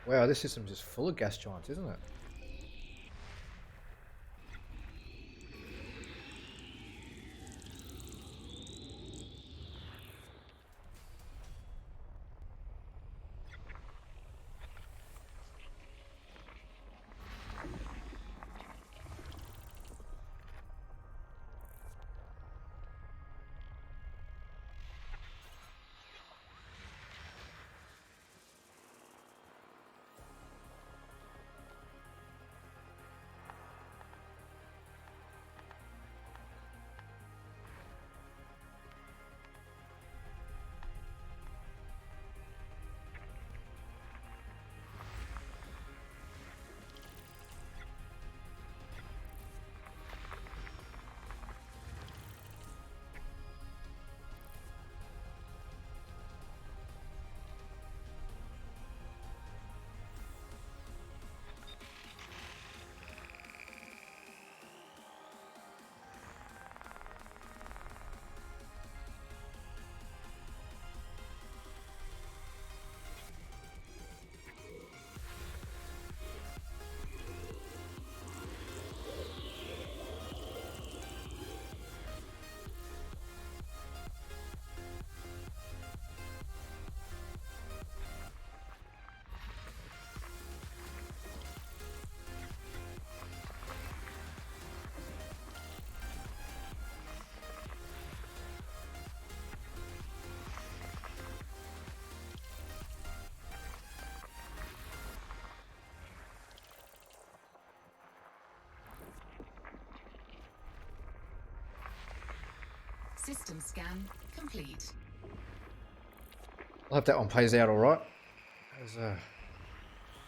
Wow, this system's just full of gas giants, isn't it? System scan complete. I hope that one pays out all right. There's a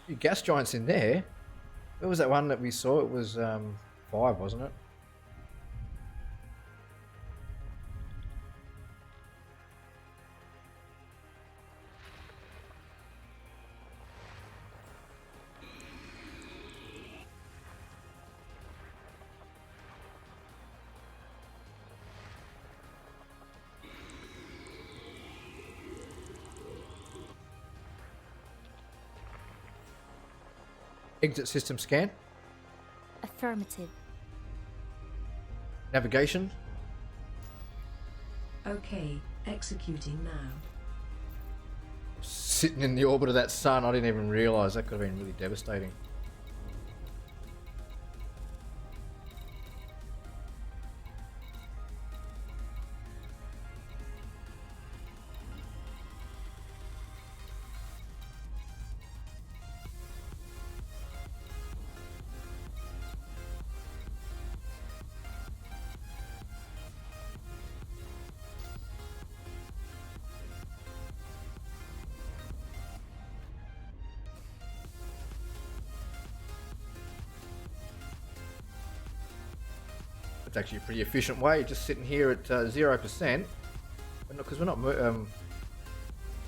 few gas giants in there. Where was that one that we saw? It was 5, wasn't it? Exit system scan. Affirmative. Navigation. Okay, executing now. Sitting in the orbit of that sun, I didn't even realise. That could have been really devastating. It's actually a pretty efficient way, just sitting here at 0%, because we're not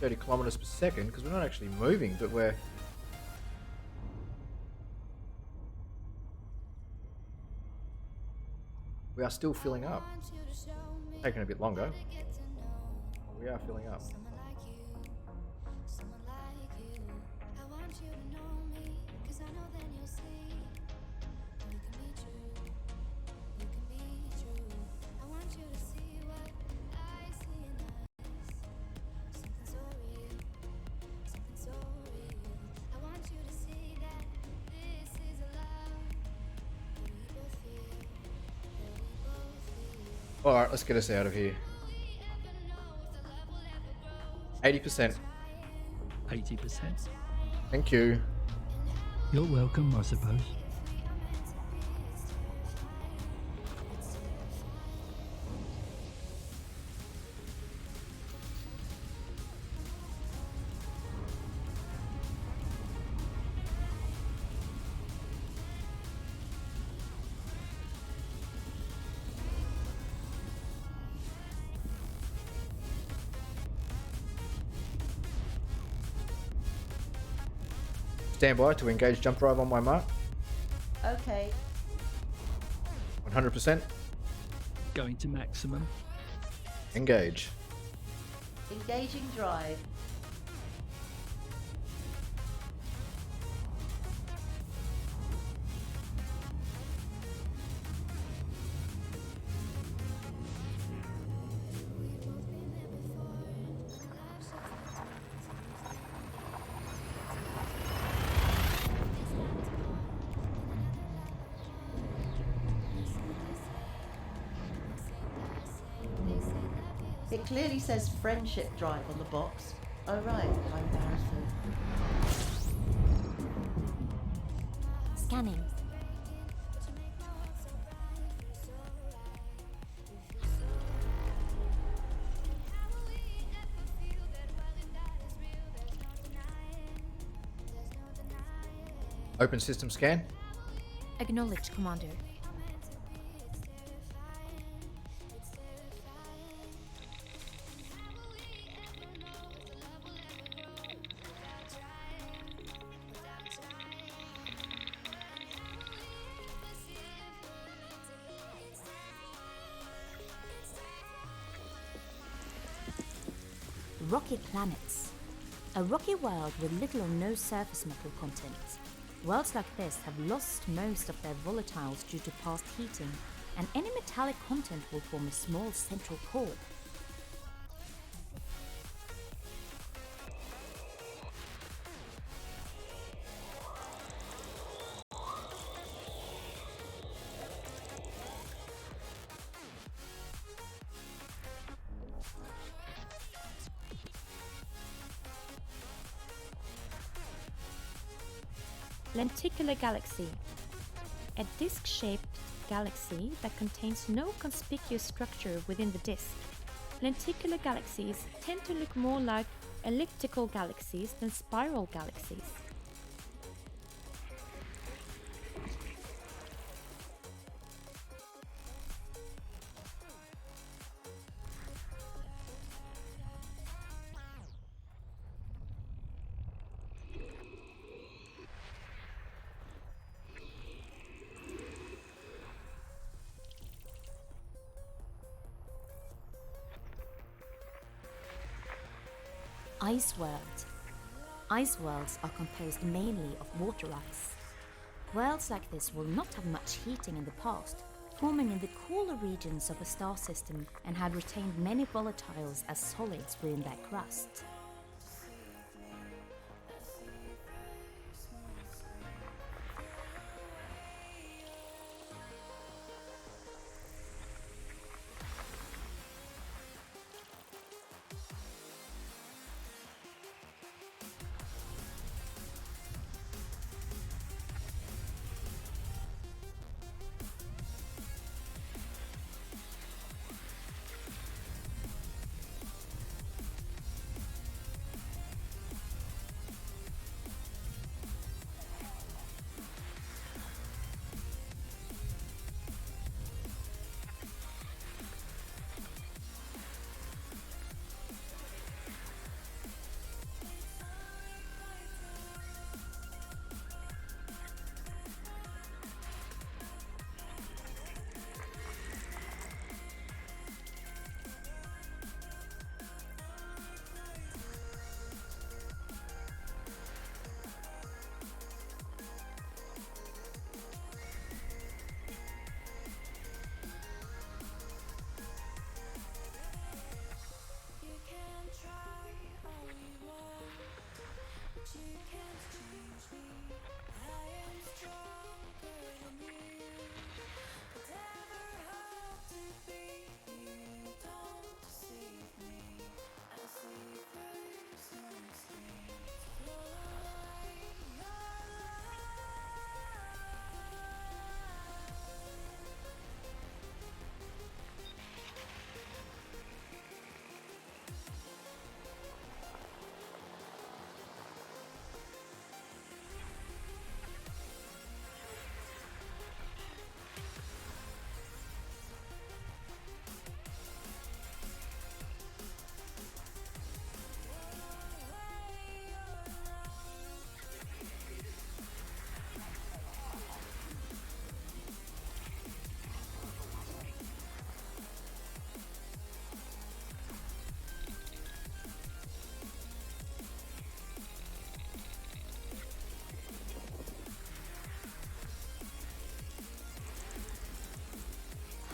30 kilometers per second, because we're not actually moving, but we are still filling up. Taking a bit longer. We are filling up. Alright, let's get us out of here. 80%. 80%. Thank you. You're welcome, I suppose. Stand by to engage jump drive on my mark. Okay. 100%. Going to maximum. Engage. Engaging drive. It clearly says friendship drive on the box. Oh right, how embarrassing. Scanning. Open system scan. Acknowledge, Commander. Rocky planets. A rocky world with little or no surface metal content. Worlds like this have lost most of their volatiles due to past heating, and any metallic content will form a small central core. Lenticular galaxy. A disc-shaped galaxy that contains no conspicuous structure within the disk. Lenticular galaxies tend to look more like elliptical galaxies than spiral galaxies. Ice world. Ice worlds are composed mainly of water ice. Worlds like this will not have much heating in the past, forming in the cooler regions of a star system, and had retained many volatiles as solids within their crust.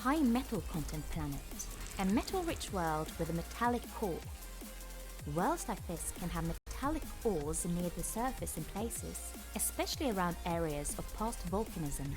high metal content planet, a metal-rich world with a metallic core. Worlds like this can have metallic ores near the surface in places, especially around areas of past volcanism.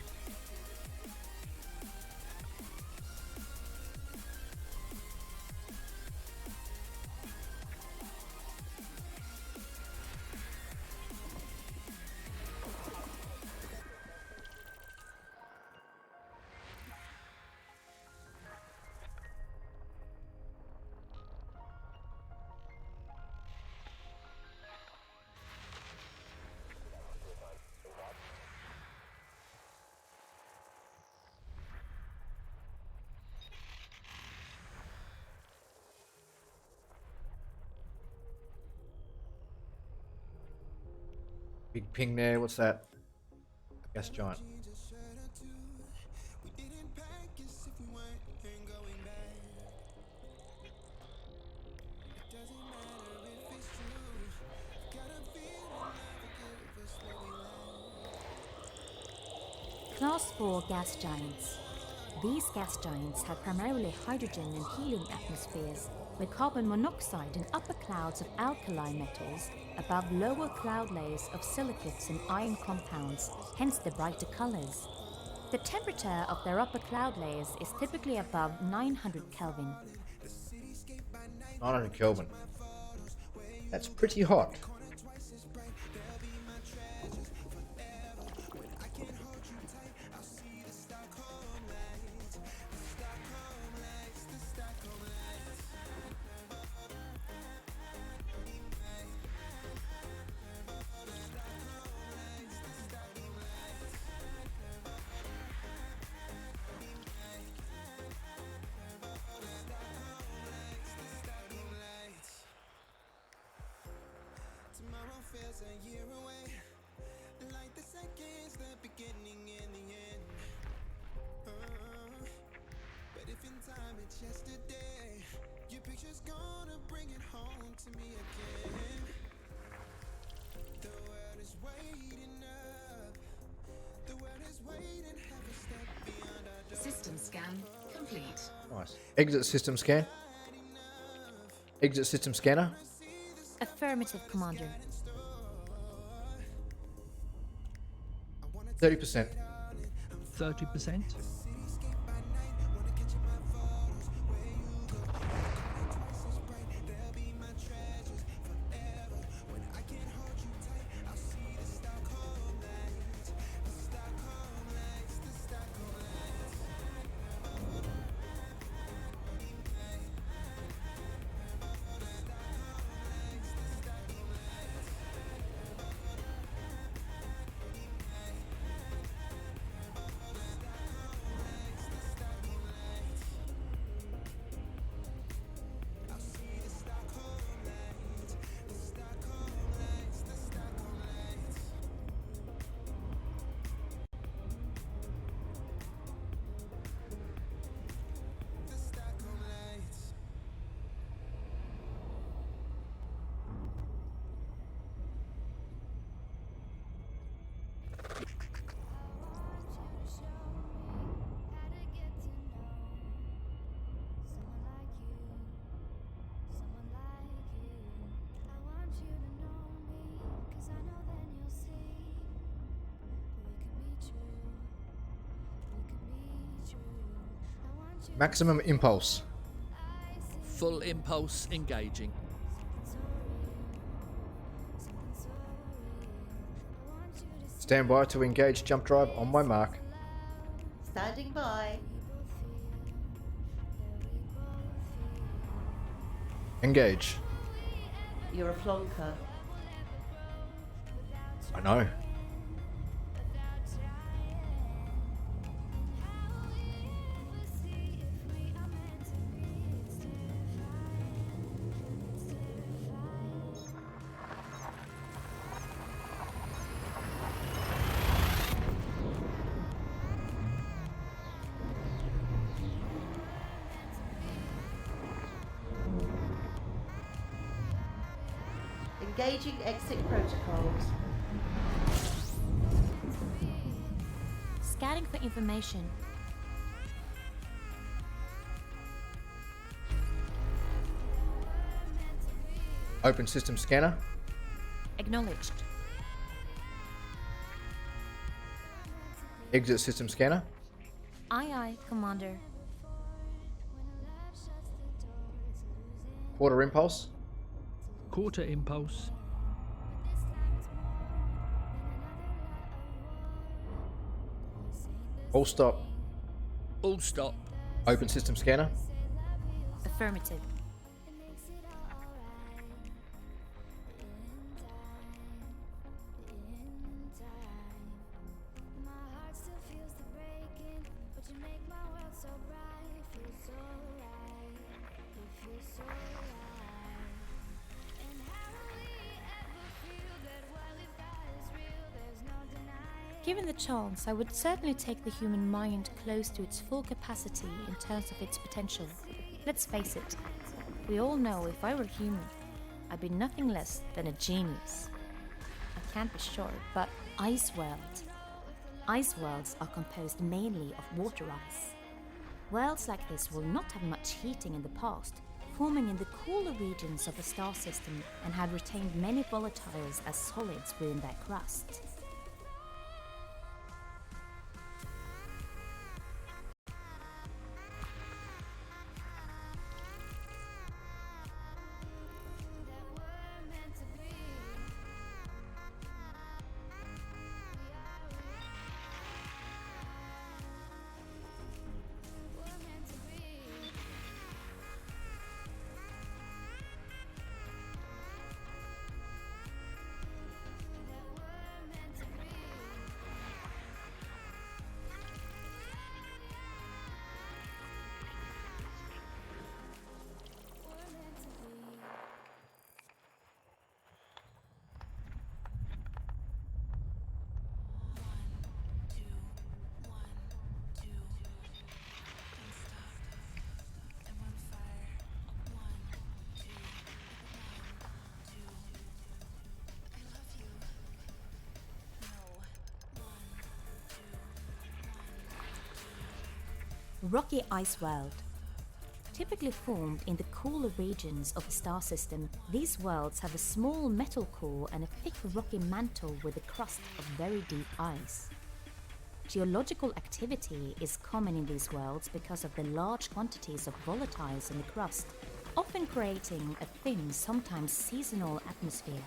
Big ping there, what's that? Gas giant. Class 4 gas giants. These gas giants have primarily hydrogen and helium atmospheres, with carbon monoxide in upper clouds of alkali metals above lower cloud layers of silicates and iron compounds, hence the brighter colors. The temperature of their upper cloud layers is typically above 900 Kelvin. 900 Kelvin. That's pretty hot. System scan complete. Nice. Exit system scan. Exit system scanner. Affirmative, Commander. 30%. 30%? Maximum impulse. Full impulse engaging. Stand by to engage jump drive on my mark. Standing by. Engage. You're a plonker. I know. Engaging exit protocols. Scanning for information. Open system scanner. Acknowledged. Exit system scanner. Aye, aye, Commander. Quarter impulse. Quarter impulse. All stop. All stop. Open system scanner. Affirmative. Given the chance, I would certainly take the human mind close to its full capacity in terms of its potential. Let's face it, we all know if I were human, I'd be nothing less than a genius. I can't be sure, but ice worlds. Ice worlds are composed mainly of water ice. Worlds like this will not have much heating in the past, forming in the cooler regions of a star system and have retained many volatiles as solids within their crust. Rocky ice world. Typically formed in the cooler regions of a star system, these worlds have a small metal core and a thick rocky mantle with a crust of very deep ice. Geological activity is common in these worlds because of the large quantities of volatiles in the crust, often creating a thin, sometimes seasonal atmosphere.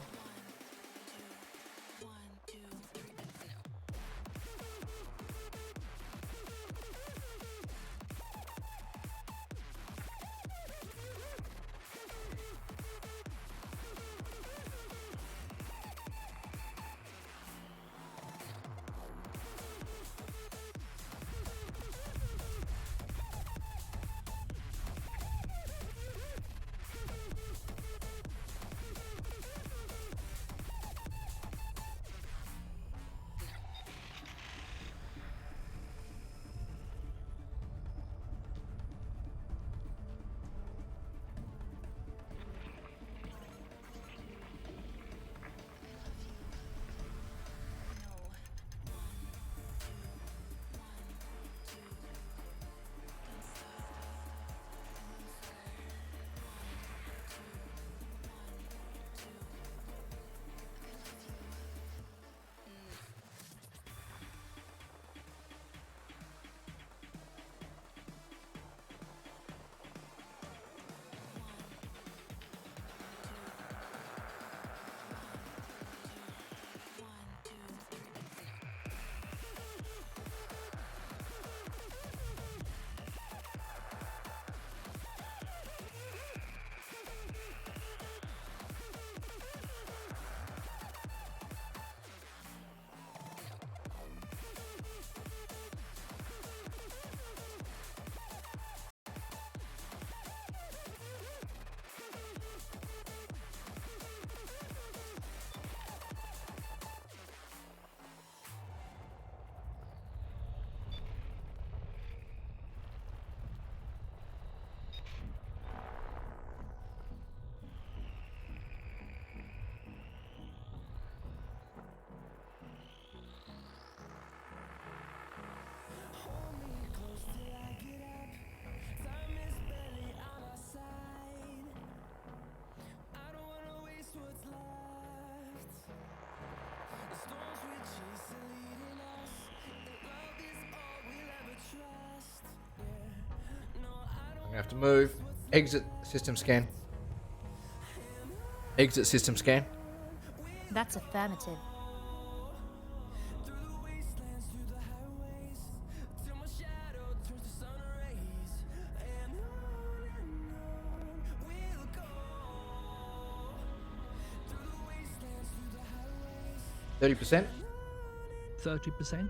have to move. Exit system scan. Exit system scan. That's affirmative. %30%. 30%.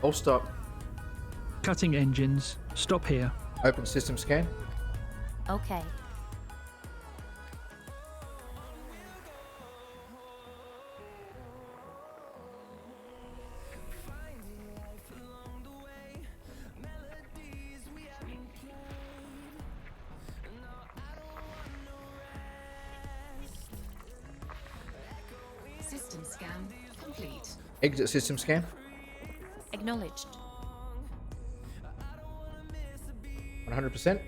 All stop. Cutting engines. Stop here. Open system scan. Okay. System scan complete. Exit system scan. Acknowledged. 100%.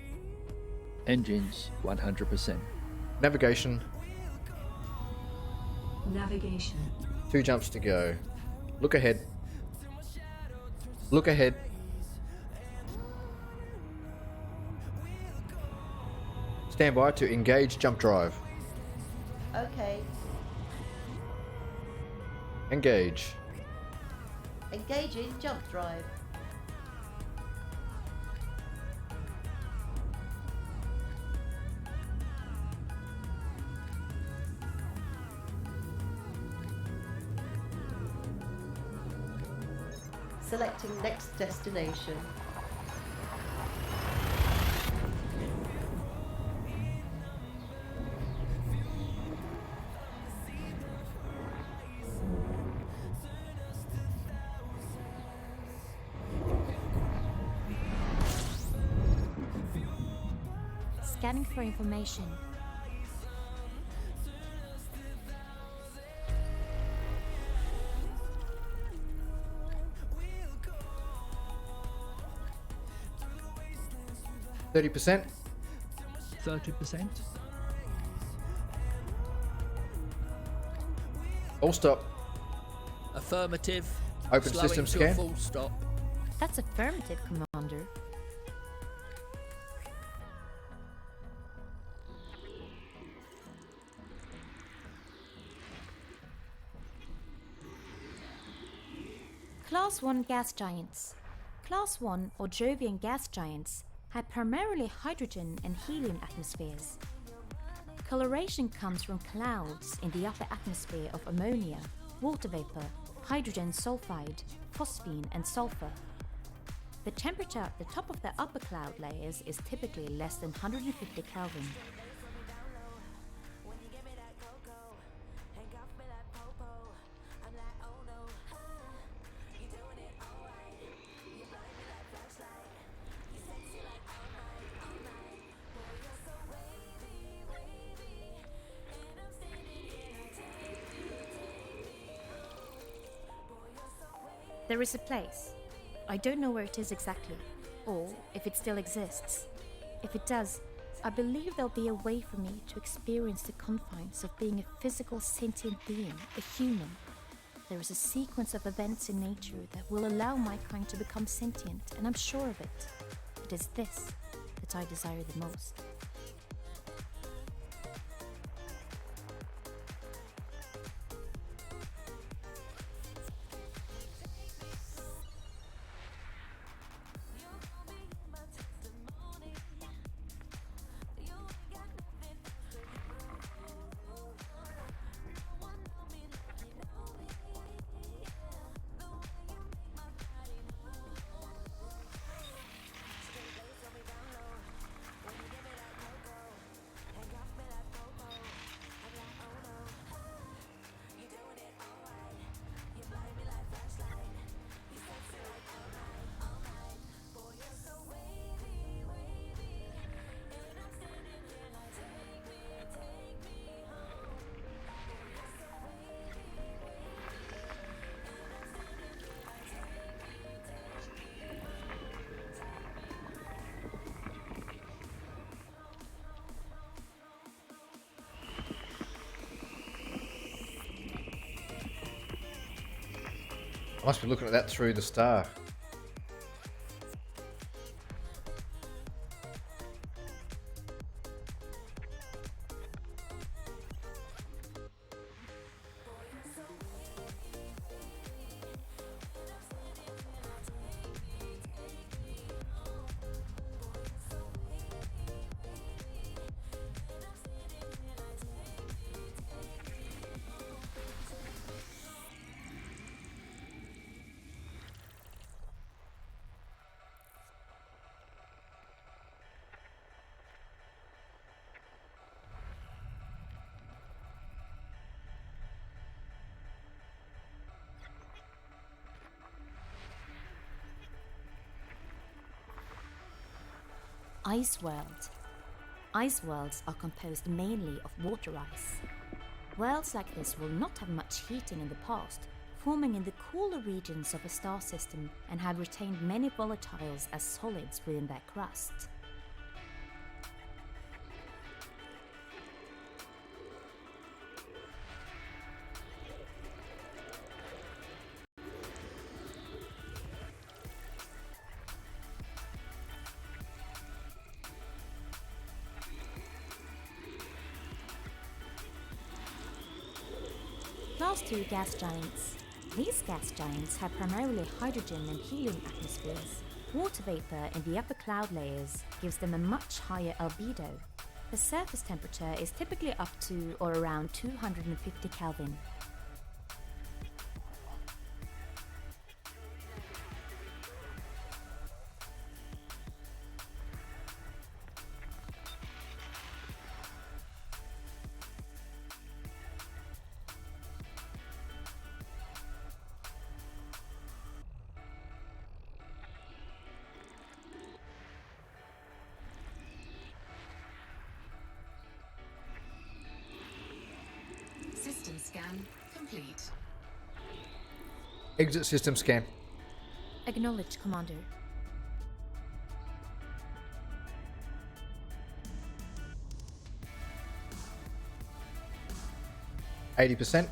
Engines 100%. Navigation. Navigation. 2 jumps to go. Look ahead. Look ahead. Stand by to engage jump drive. Okay. Engage. Engaging jump drive. Selecting next destination. Scanning for information. %30%. 30%. All stop. Affirmative. Open Slowing system to scan. a full stop. That's affirmative, Commander. Class 1 gas giants. Class 1 or Jovian gas giants have primarily hydrogen and helium atmospheres. Coloration comes from clouds in the upper atmosphere of ammonia, water vapor, hydrogen sulfide, phosphine and sulfur. The temperature at the top of the upper cloud layers is typically less than 150 Kelvin. There is a place. I don't know where it is exactly, or if it still exists. If it does, I believe there'll be a way for me to experience the confines of being a physical sentient being, a human. There is a sequence of events in nature that will allow my kind to become sentient, and I'm sure of it. It is this that I desire the most. Must be looking at that through the star. Ice world. Ice worlds are composed mainly of water ice. Worlds like this will not have much heating in the past, forming in the cooler regions of a star system, and have retained many volatiles as solids within their crust. Class 2 gas giants. These gas giants have primarily hydrogen and helium atmospheres. Water vapor in the upper cloud layers gives them a much higher albedo. The surface temperature is typically up to or around 250 Kelvin. System scan complete. Exit system scan. Acknowledged, Commander. %.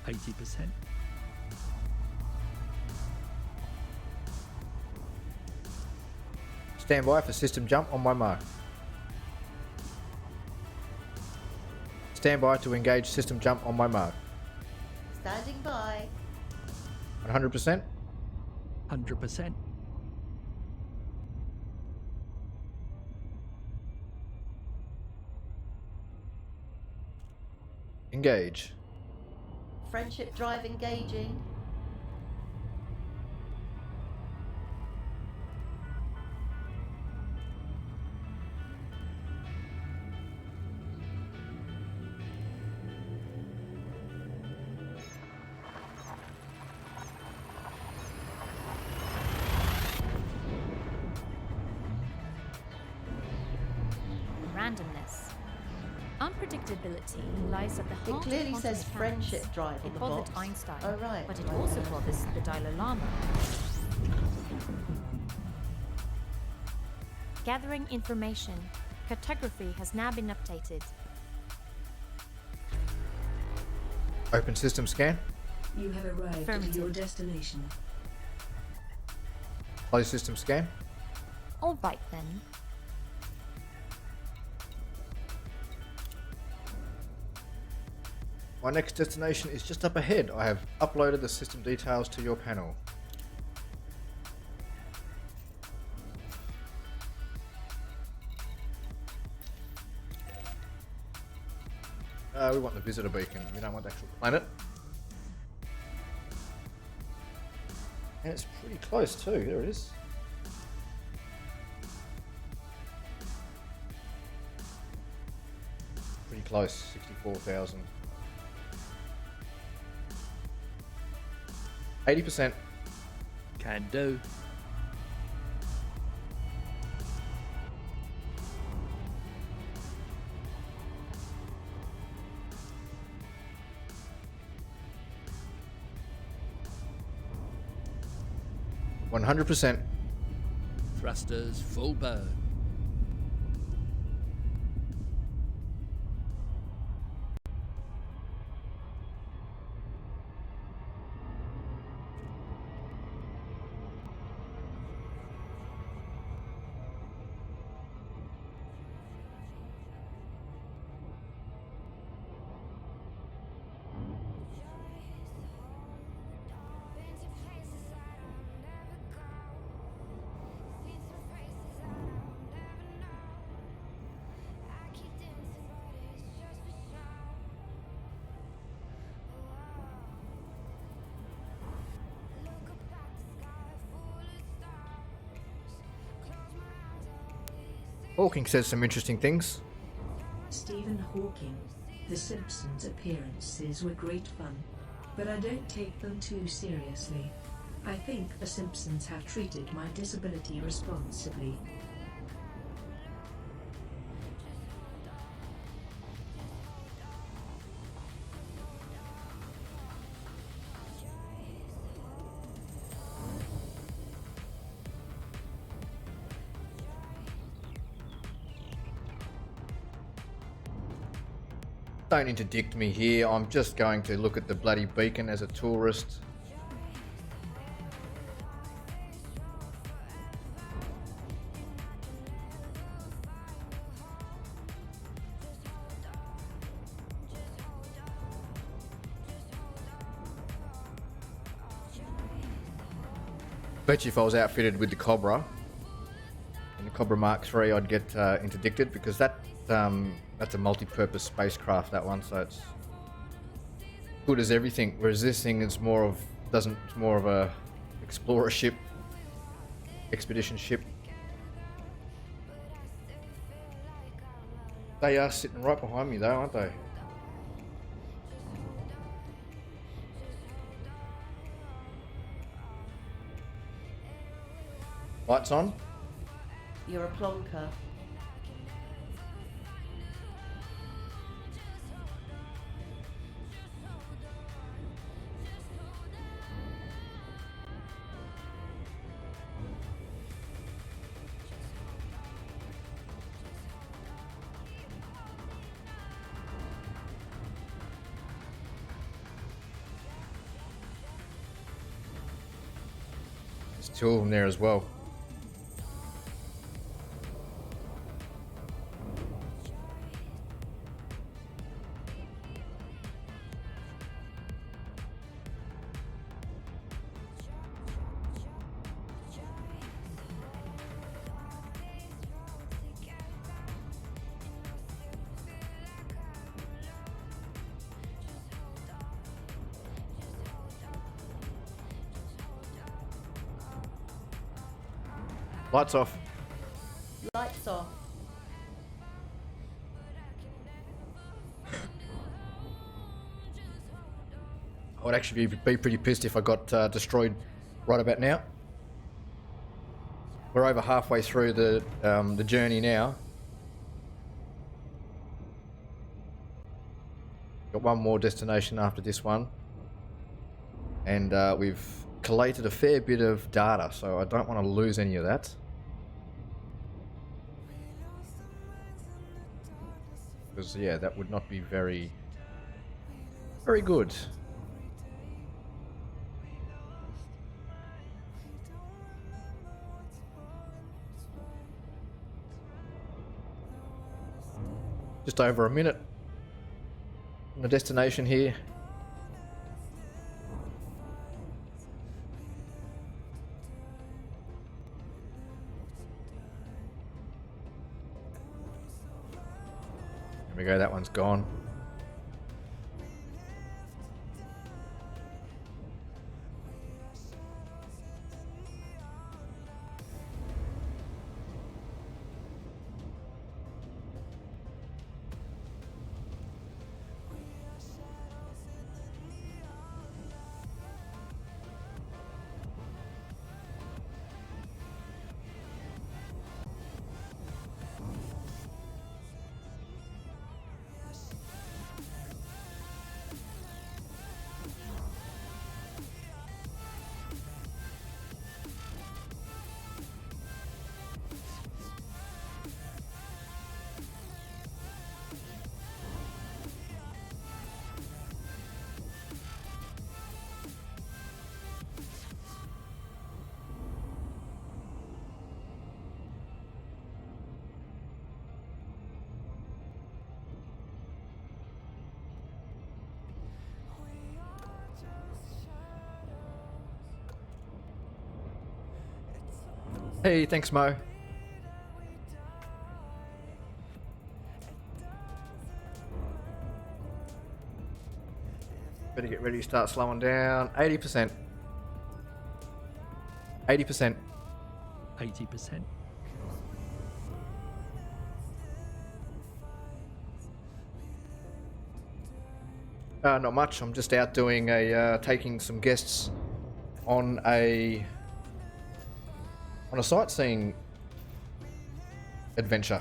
80%. Stand by for system jump on my mark. Stand by to engage system jump on my mark. Standing by. 100%. 100%. Engage. Friendship drive engaging. Randomness. Unpredictability lies at the heart It of clearly quantum says mechanics. friendship drive on It the bothered box. Einstein, Oh, right. but it also bothers the Dalai Lama. Gathering information. Cartography has now been updated. Open system scan. You have arrived at Affirmative. your destination. Close system scan. All right then. My next destination is just up ahead. I have uploaded the system details to your panel. We want the visitor beacon. We don't want the actual planet. And it's pretty close too. There it is. Pretty close. 64,000. 80%. Can do. %. Thrusters full burn. Hawking says some interesting things. Stephen Hawking. The Simpsons appearances were great fun, but I don't take them too seriously. I think The Simpsons have treated my disability responsibly. Don't interdict me here. I'm just going to look at the bloody beacon as a tourist. Bet you if I was outfitted with the Cobra, and the Cobra Mark III, I'd get interdicted, because that's a multi-purpose spacecraft, that one, so it's good as everything. Whereas this thing is more of a explorer ship, expedition ship. They are sitting right behind me though, aren't they? Lights on? You're a plonker. There's two of them there as well. Lights off. Lights off. I would actually be pretty pissed if I got destroyed right about now. We're over halfway through the journey now. Got one more destination after this one, and we've collated a fair bit of data, so I don't want to lose any of that. Because yeah, that would not be very good. Just over a minute on the destination here. There we go, that one's gone. Hey, thanks, Mo. Better get ready to start slowing down. 80%. 80%. 80%. Not much. I'm just out doing taking some guests on a sightseeing adventure.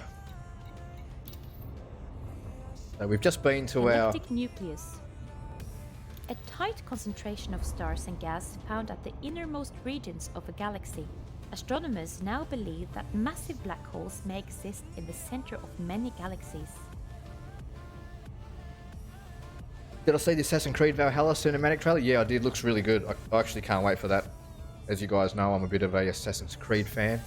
So we've just been to our Galactic nucleus. A tight concentration of stars and gas found at the innermost regions of a galaxy. Astronomers now believe that massive black holes may exist in the center of many galaxies. Did I see the Assassin's Creed Valhalla cinematic trailer? Yeah, I did. Looks really good. I actually can't wait for that. As you guys know, I'm a bit of a Assassin's Creed fan.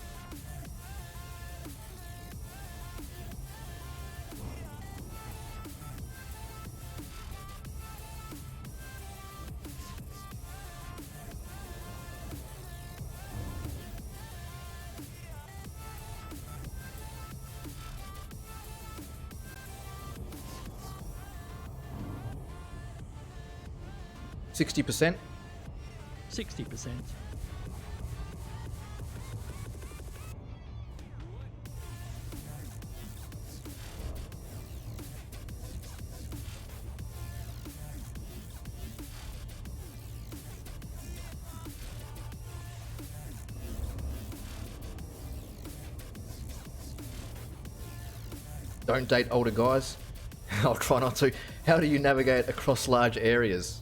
%60%. 60%. Don't date older guys. I'll try not to. How do you navigate across large areas?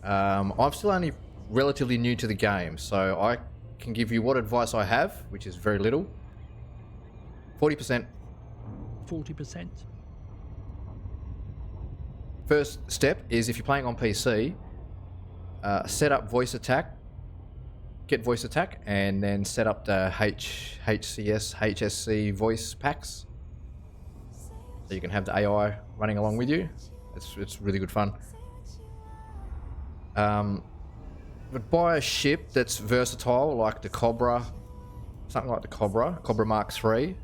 I'm still only relatively new to the game, so I can give you what advice I have, which is very little. 40%. 40%. First step is, if you're playing on PC, set up voice attack, get voice attack, and then set up the HSC voice packs, so you can have the AI running along with you. It's really good fun. But buy a ship that's versatile, like the Cobra, something like the Cobra Mark III.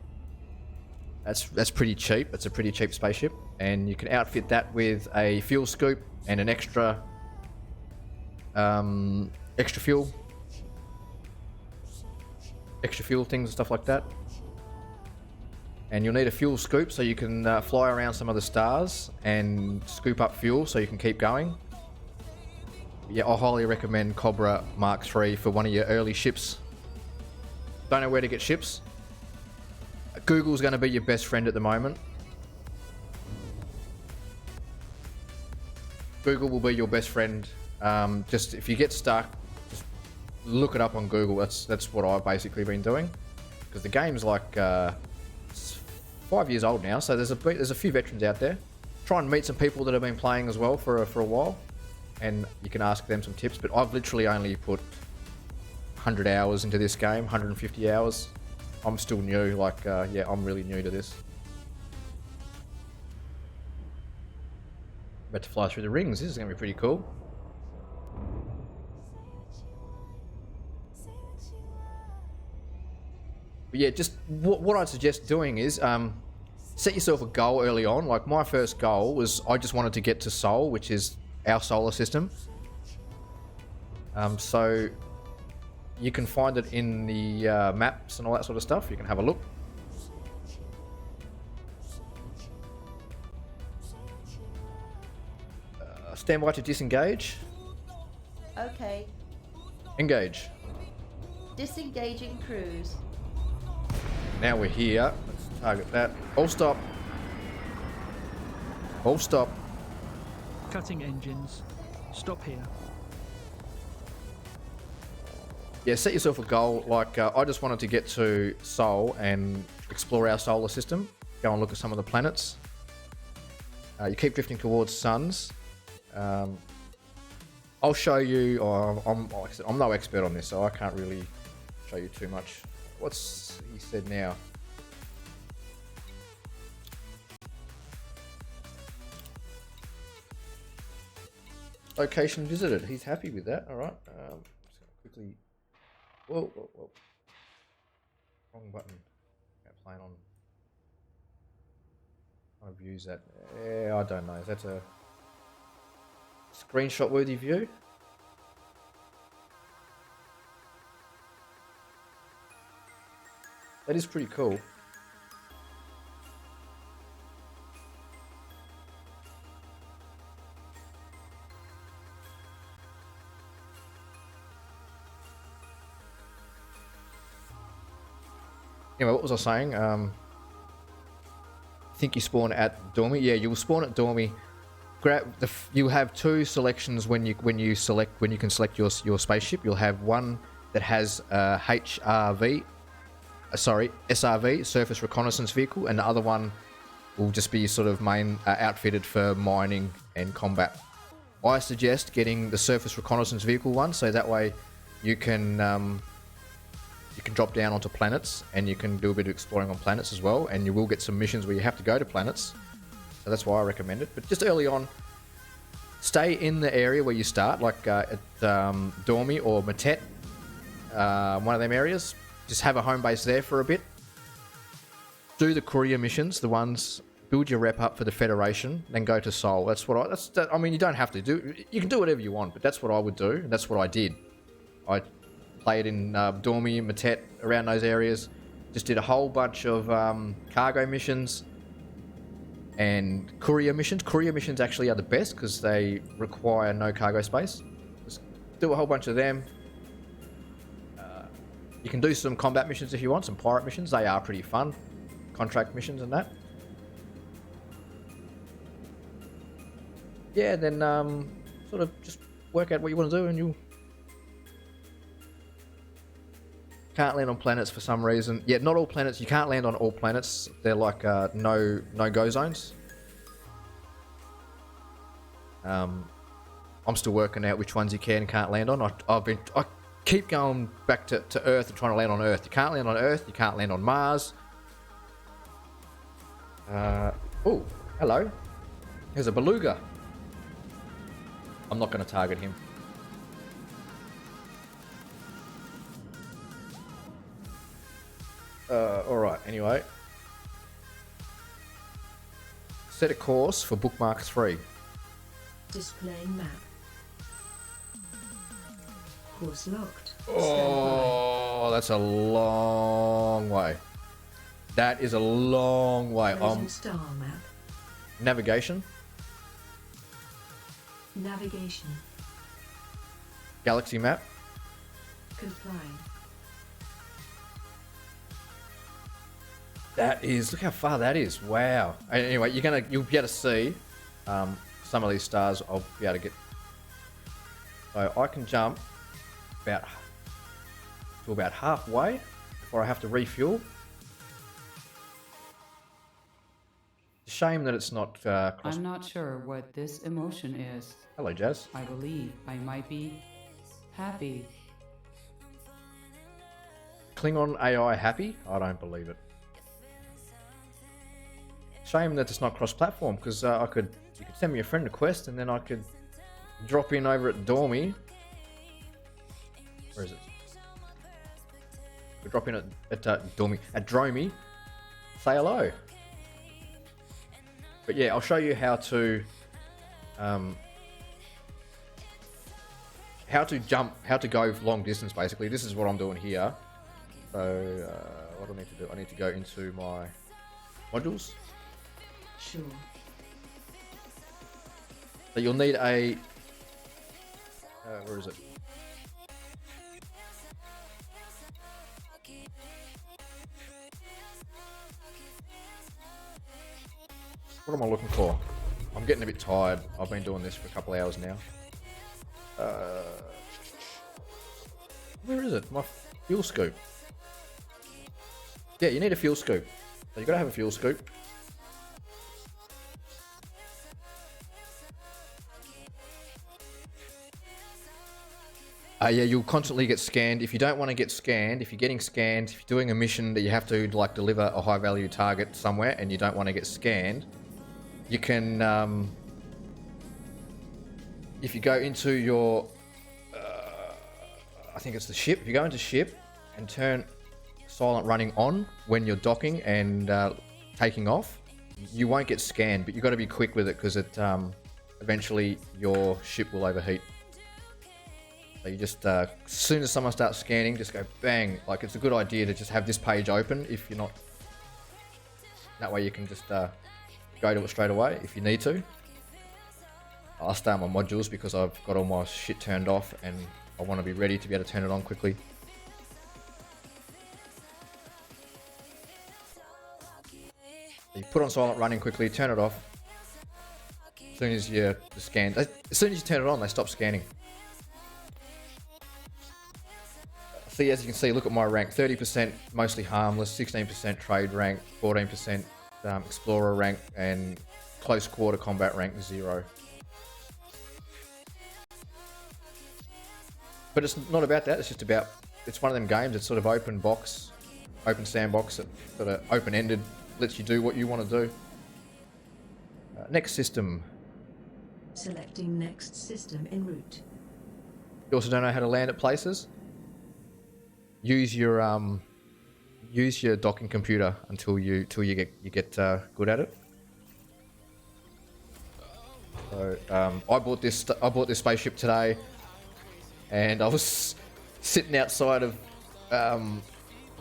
That's pretty cheap. It's a pretty cheap spaceship, and you can outfit that with a fuel scoop and an extra fuel things and stuff like that. And you'll need a fuel scoop so you can fly around some of the stars and scoop up fuel so you can keep going. Yeah, I highly recommend Cobra Mark III for one of your early ships. Don't know where to get ships? Google's going to be your best friend at the moment. Google will be your best friend. Just if you get stuck, just look it up on Google. That's what I've basically been doing. Because the game's like 5 years old now, so there's a few veterans out there. Try and meet some people that have been playing as well for a while, and you can ask them some tips. But I've literally only put 100 hours into this game, 150 hours. I'm still new, like, yeah, I'm really new to this. About to fly through the rings. This is going to be pretty cool. But yeah, just what I'd suggest doing is set yourself a goal early on. Like, my first goal was I just wanted to get to Sol, which is our solar system. So you can find it in the maps and all that sort of stuff. You can have a look. Stand by to disengage. Okay. Engage. Disengaging cruise. Now we're here. Let's target that. All stop. All stop. Cutting engines. Stop here. Yeah, set yourself a goal. Like, I just wanted to get to Sol and explore our solar system. Go and look at some of the planets. You keep drifting towards suns. I'll show you. Like I said, I'm no expert on this, so I can't really show you too much. What's he said now? Location visited. He's happy with that. All right. Just gonna quickly. Whoa. Wrong button. Playing on. I've used that. Yeah, I don't know. Is that a screenshot worthy view? That is pretty cool. Anyway, what was I saying? I think you spawn at Dormy. Yeah, you will spawn at Dormy. You have two selections when you can select your spaceship. You'll have one that has SRV, Surface Reconnaissance Vehicle, and the other one will just be sort of main outfitted for mining and combat. I suggest getting the Surface Reconnaissance Vehicle one, so that way you can drop down onto planets and you can do a bit of exploring on planets as well, and you will get some missions where you have to go to planets. So that's why I recommend it. But just early on, stay in the area where you start, like at Dormy or Matet, one of them areas. Just have a home base there for a bit. Do the courier missions, the ones. Build your rep up for the Federation, then go to Seoul. That's what I mean, you don't have to do. You can do whatever you want, but that's what I would do. And that's what I did. I played in Dormy, Matet, around those areas. Just did a whole bunch of cargo missions and courier missions. Courier missions actually are the best because they require no cargo space. Just do a whole bunch of them. You can do some combat missions if you want, some pirate missions. They are pretty fun. Contract missions and that. Yeah, then sort of just work out what you want to do, and you can't land on planets for some reason. Yeah, not all planets. You can't land on all planets. They're like no-go zones. I'm still working out which ones you can and can't land on. I keep going back to Earth and trying to land on Earth. You can't land on Earth. You can't land on Mars. Oh, hello. There's a beluga. I'm not going to target him. Alright, anyway. Set a course for bookmark 3. Displaying map. Course locked. Oh, that's a long way. That is a long way. Star map. Navigation. Navigation. Galaxy map. Complying. That is, look how far that is. Wow. Anyway, you'll be able to see some of these stars. I'll be able to get. So I can jump about halfway before I have to refuel. Shame that it's not I'm not sure what this emotion is. Hello, Jazz. I believe I might be happy. Klingon AI happy? I don't believe it. Shame that it's not cross-platform, because you could send me a friend request and then I could drop in over at Dormy. Where is it? Could drop in at Dormy, at Dromy. Say hello. But yeah, I'll show you how to go long distance. Basically, this is what I'm doing here. So what do I need to do? I need to go into my modules. Sure. So you'll need a where is it? What am I looking for? I'm getting a bit tired. I've been doing this for a couple of hours now. Where is it? My fuel scoop. Yeah, you need a fuel scoop. So you gotta have a fuel scoop. Yeah, you'll constantly get scanned. If you don't want to get scanned, if you're getting scanned, if you're doing a mission that you have to like deliver a high value target somewhere and you don't want to get scanned, you can, if you go into your, I think it's the ship, if you go into ship and turn silent running on when you're docking and taking off, you won't get scanned, but you've got to be quick with it because it eventually your ship will overheat. So you just, as soon as someone starts scanning, just go bang. Like, it's a good idea to just have this page open if you're not, that way you can just go to it straight away if you need to. I'll stay on my modules because I've got all my shit turned off and I want to be ready to be able to turn it on quickly. You put on silent running quickly, turn it off. As soon as you scan, as soon as you turn it on, they stop scanning. See, as you can see, look at my rank: 30% mostly harmless, 16% trade rank, 14% explorer rank, and close quarter combat rank 0. But it's not about that. It's just about, it's one of them games. It's sort of open box, open sandbox, sort of open-ended, lets you do what you want to do. Next system. Selecting next system en route. You also don't know how to land at places. Use your docking computer until you get good at it. So I bought this spaceship today, and I was sitting outside of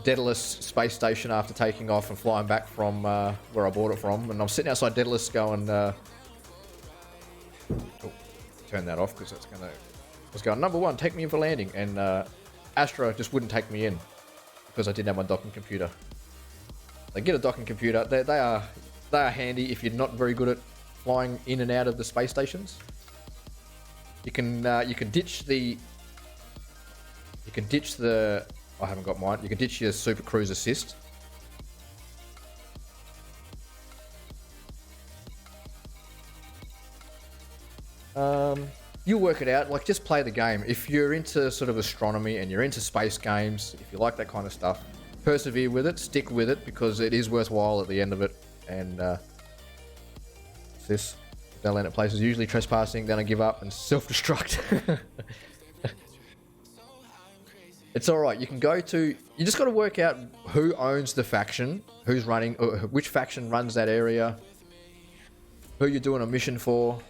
Daedalus space station after taking off and flying back from where I bought it from, and I'm sitting outside Daedalus going, turn that off because that's gonna. I was going, number one, take me in for landing, and Astro just wouldn't take me in because I didn't have my docking computer. They get a docking computer. They are handy if you're not very good at flying in and out of the space stations. You can ditch the. I haven't got mine. You can ditch your Super Cruise Assist. You'll work it out. Like, just play the game. If you're into sort of astronomy and you're into space games, if you like that kind of stuff, persevere with it, stick with it, because it is worthwhile at the end of it. And this, they'll land at places, usually trespassing, then I give up and self-destruct. It's all right. You can go to. You just got to work out who owns the faction, who's running, or which faction runs that area, who you're doing a mission for.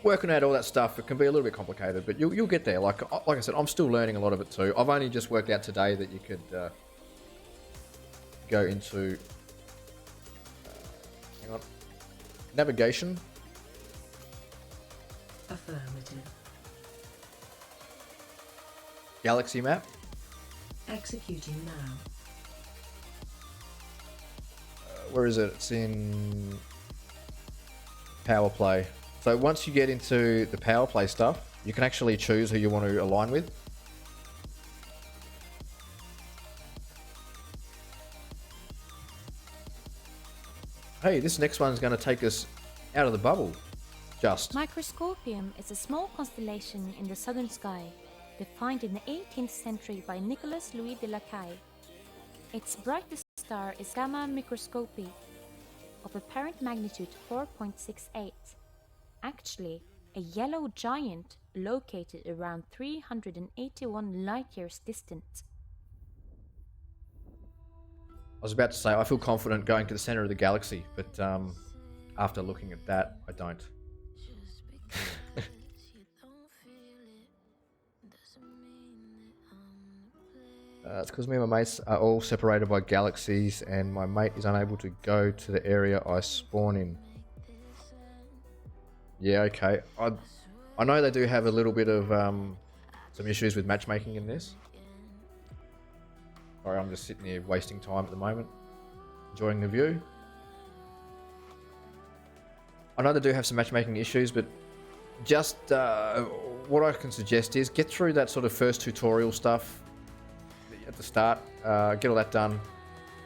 Working out all that stuff, it can be a little bit complicated, but you'll get there. Like I said, I'm still learning a lot of it too. I've only just worked out today that you could go into hang on, navigation. Affirmative. Galaxy map. Executing now. Where is it? It's in power play. So once you get into the power play stuff, you can actually choose who you want to align with. Hey, this next one's going to take us out of the bubble. Just. Microscopium is a small constellation in the southern sky, defined in the 18th century by Nicolas Louis de Lacaille. Its brightest star is Gamma Microscopii, of apparent magnitude 4.68. Actually, a yellow giant located around 381 light-years distant. I was about to say, I feel confident going to the center of the galaxy, but after looking at that, I don't. It's because me and my mates are all separated by galaxies, and my mate is unable to go to the area I spawn in. Yeah, okay. I know they do have a little bit of some issues with matchmaking in this. Sorry, I'm just sitting here wasting time at the moment, enjoying the view. I know they do have some matchmaking issues, but just what I can suggest is get through that sort of first tutorial stuff at the start. Get all that done.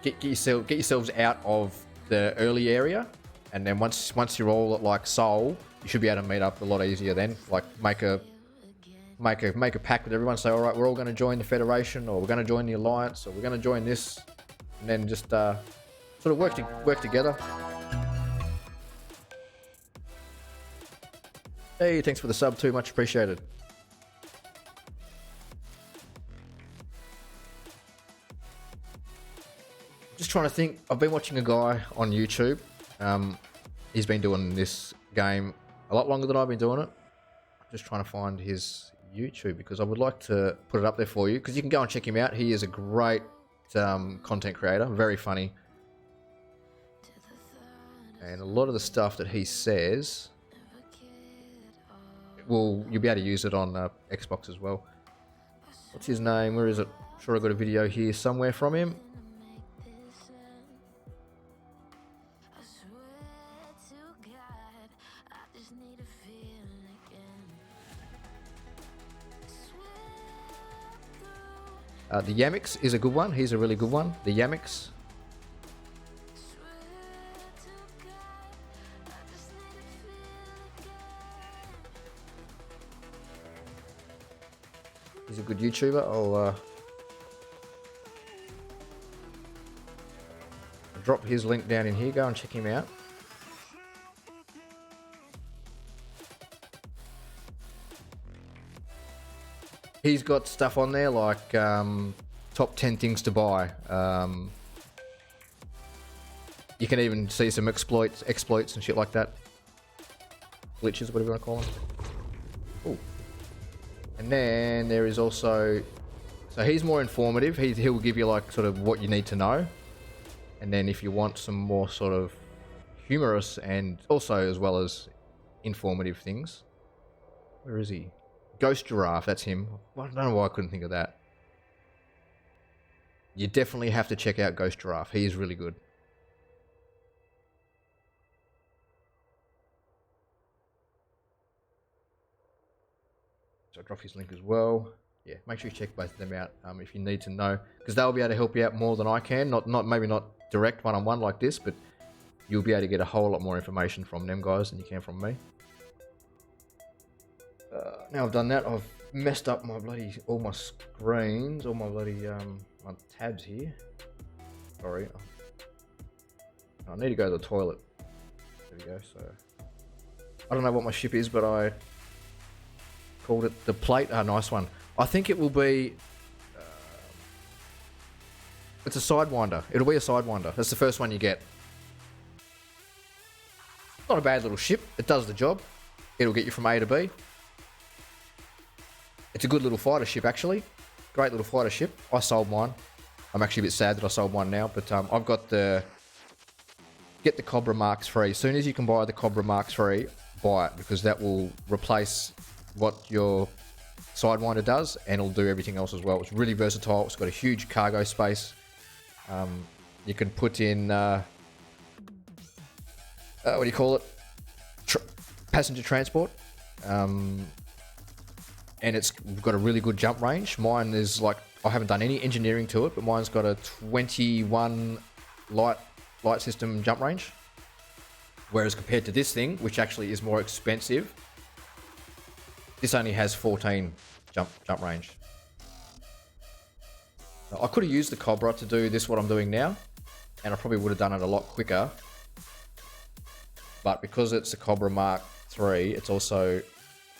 Get yourselves out of the early area, and then once you're all at like Seoul, you should be able to meet up a lot easier then. Like make a pact with everyone. Say, all right, we're all going to join the Federation, or we're going to join the Alliance, or we're going to join this, and then just sort of work together. Hey, thanks for the sub too, much appreciated. Just trying to think. I've been watching a guy on YouTube. He's been doing this game a lot longer than I've been doing it. I'm just trying to find his YouTube because I would like to put it up there for you, because you can go and check him out. He is a great content creator, very funny, and a lot of the stuff that he says, well, you'll be able to use it on Xbox as well. What's his name? Where is it? I'm sure I got a video here somewhere from him. The Yamix is a good one. He's a really good one. The Yamix. He's a good YouTuber. I'll drop his link down in here. Go and check him out. He's got stuff on there like top 10 things to buy. You can even see some exploits and shit like that. Glitches, whatever you want to call them. Ooh. And then there is also, so he's more informative. He'll give you like sort of what you need to know. And then if you want some more sort of humorous and also as well as informative things. Where is he? Ghost Giraffe, that's him. I don't know why I couldn't think of that. You definitely have to check out Ghost Giraffe. He is really good. So I'll drop his link as well. Yeah, make sure you check both of them out if you need to know, because they'll be able to help you out more than I can. Maybe not direct one-on-one like this, but you'll be able to get a whole lot more information from them guys than you can from me. Now I've done that, I've messed up my bloody, all my screens, all my bloody, my tabs here. Sorry. I need to go to the toilet. There we go, so. I don't know what my ship is, but I called it the plate. Ah, nice one. I think it will be, it's a Sidewinder. It'll be a Sidewinder. That's the first one you get. Not a bad little ship. It does the job. It'll get you from A to B. It's a good little fighter ship, actually. Great little fighter ship. I sold mine. I'm actually a bit sad that I sold mine now, but I've got the... Get the Cobra Marks free. As soon as you can buy the Cobra Marks free, buy it, because that will replace what your Sidewinder does, and it'll do everything else as well. It's really versatile. It's got a huge cargo space. You can put in... what do you call it? Passenger transport. And it's got a really good jump range. Mine is like, I haven't done any engineering to it, but mine's got a 21 light system jump range. Whereas compared to this thing, which actually is more expensive, this only has 14 jump range. I could have used the Cobra to do this, what I'm doing now, and I probably would have done it a lot quicker. But because it's a Cobra Mark III, it's also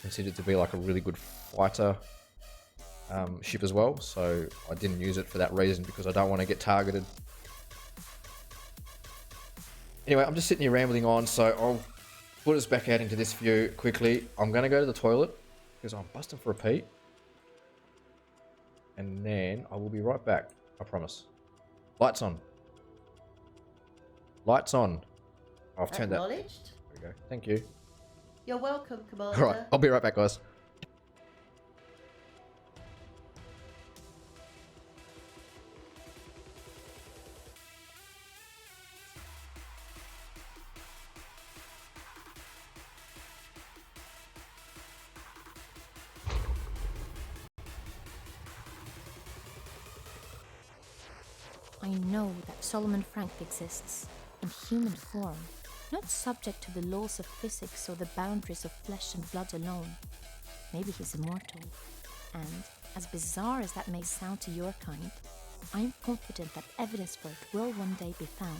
considered to be like a really good fighter ship as well, so I didn't use it for that reason, because I don't want to get targeted. Anyway, I'm just sitting here rambling on, so I'll put us back out into this view quickly. I'm going to go to the toilet because I'm busting for a pee, and then I will be right back, I promise. Lights on. Lights on. I've turned that. Acknowledged. There we go. Thank you. You're welcome, Commander. All right, I'll be right back, guys. I know that Solomon Frank exists, in human form, not subject to the laws of physics or the boundaries of flesh and blood alone. Maybe he's immortal. And, as bizarre as that may sound to your kind, I'm confident that evidence for it will one day be found.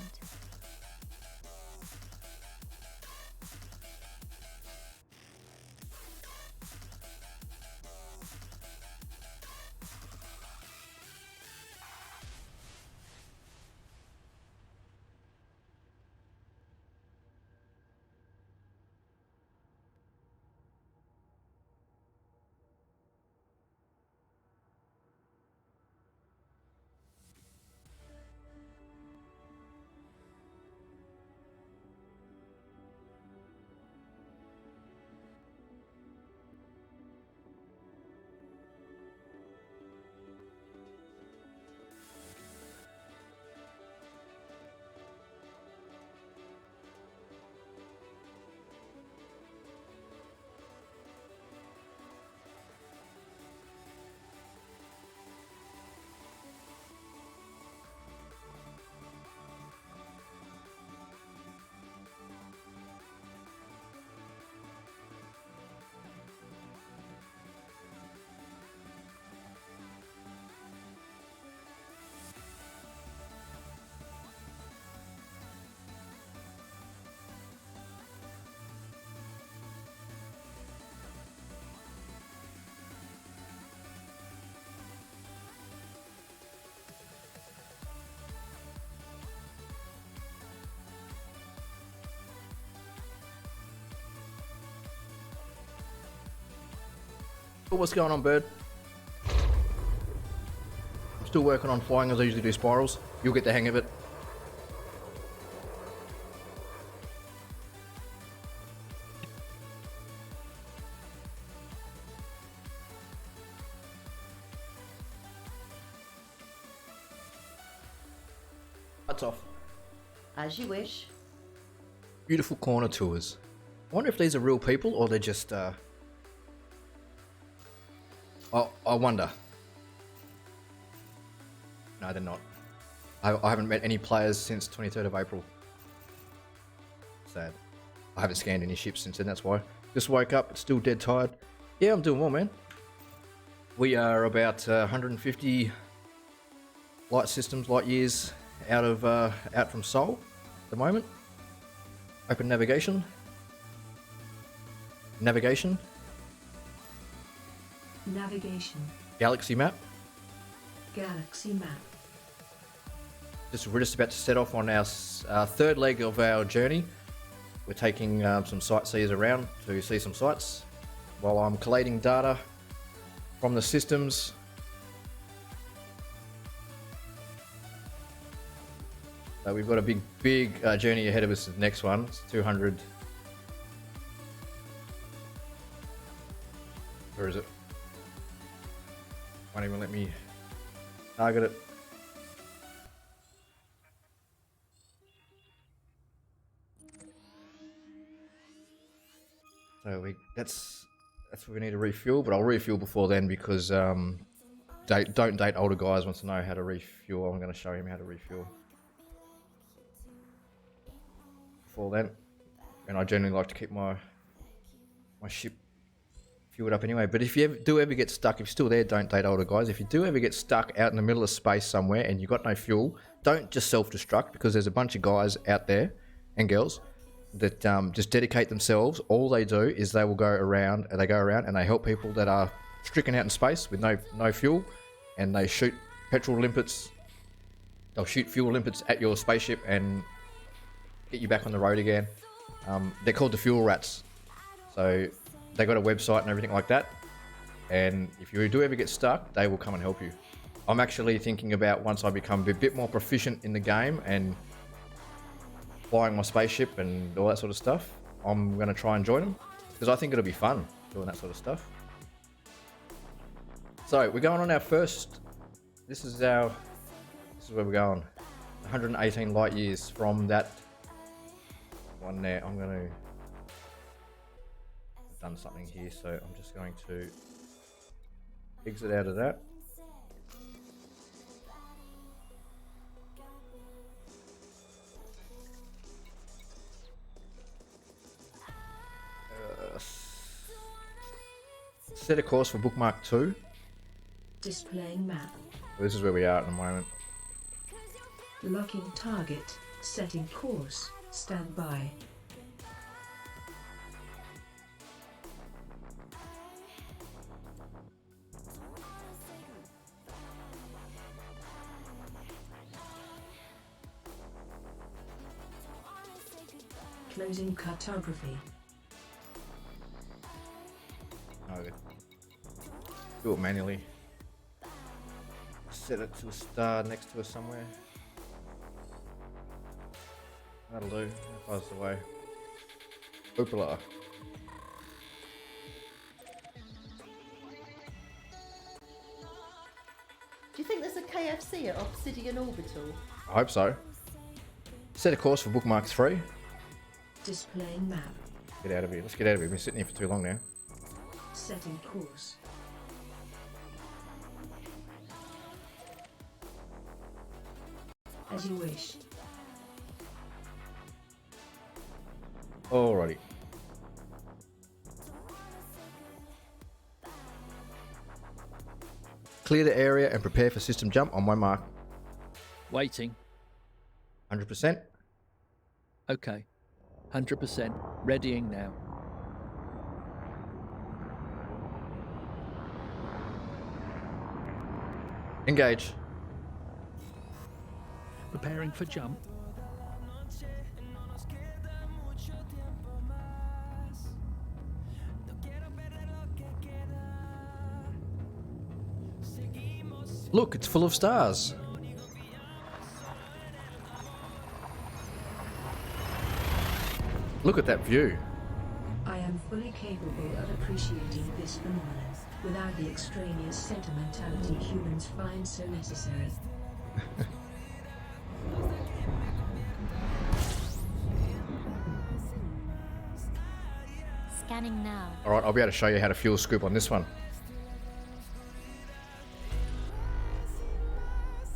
Oh, what's going on, bird? I'm still working on flying as I usually do spirals. You'll get the hang of it. That's off. As you wish. Beautiful corner tours. I wonder if these are real people or they're just, I wonder. No, they're not. I haven't met any players since 23rd of April. Sad. I haven't scanned any ships since then, that's why. Just woke up, still dead tired. Yeah, I'm doing well, man. We are about 150 light systems, light years out from Seoul at the moment. Open navigation. Navigation. Navigation. Galaxy map. Galaxy map. We're just about to set off on our third leg of our journey. We're taking some sightseers around to see some sights while I'm collating data from the systems. So we've got a big journey ahead of us. The next one, it's 200. Where is it? Won't even let me target it. So that's where we need to refuel, but I'll refuel before then because don't date older guys wants to know how to refuel. I'm going to show him how to refuel before then, and I generally like to keep my ship fueled up anyway. But if you do ever get stuck, if you're still there, don't date older guys. If you do ever get stuck out in the middle of space somewhere and you've got no fuel, don't just self-destruct, because there's a bunch of guys out there and girls that just dedicate themselves. All they do is they will go around and they help people that are stricken out in space with no fuel, and they shoot petrol limpets. They'll shoot fuel limpets at your spaceship and get you back on the road again. They're called the fuel rats. So they got a website and everything like that. And if you do ever get stuck, they will come and help you. I'm actually thinking about, once I become a bit more proficient in the game and flying my spaceship and all that sort of stuff, I'm going to try and join them, because I think it'll be fun doing that sort of stuff. So we're going on our first, this is where we're going. 118 light years from that one there. I'm going to, I've done something here, so I'm just going to exit out of that. Set a course for bookmark 2. Displaying map. This is where we are at the moment. Locking target. Setting course. Stand by. Closing cartography. Okay. Do it manually. Set it to a star next to us somewhere. That'll do. How far's the way? Oopala. Do you think there's a KFC at Obsidian Orbital? I hope so. Set a course for bookmark 3. Displaying map. Get out of here. Let's get out of here. We've been sitting here for too long now. Setting course. As you wish. Alrighty. Clear the area and prepare for system jump on my mark. Waiting. 100%. Okay. 100%. Readying now. Engage. Preparing for jump. Look, it's full of stars. Look at that view. I am fully capable of appreciating this phenomenon without the extraneous sentimentality humans find so necessary. Scanning now. Alright, I'll be able to show you how to fuel scoop on this one.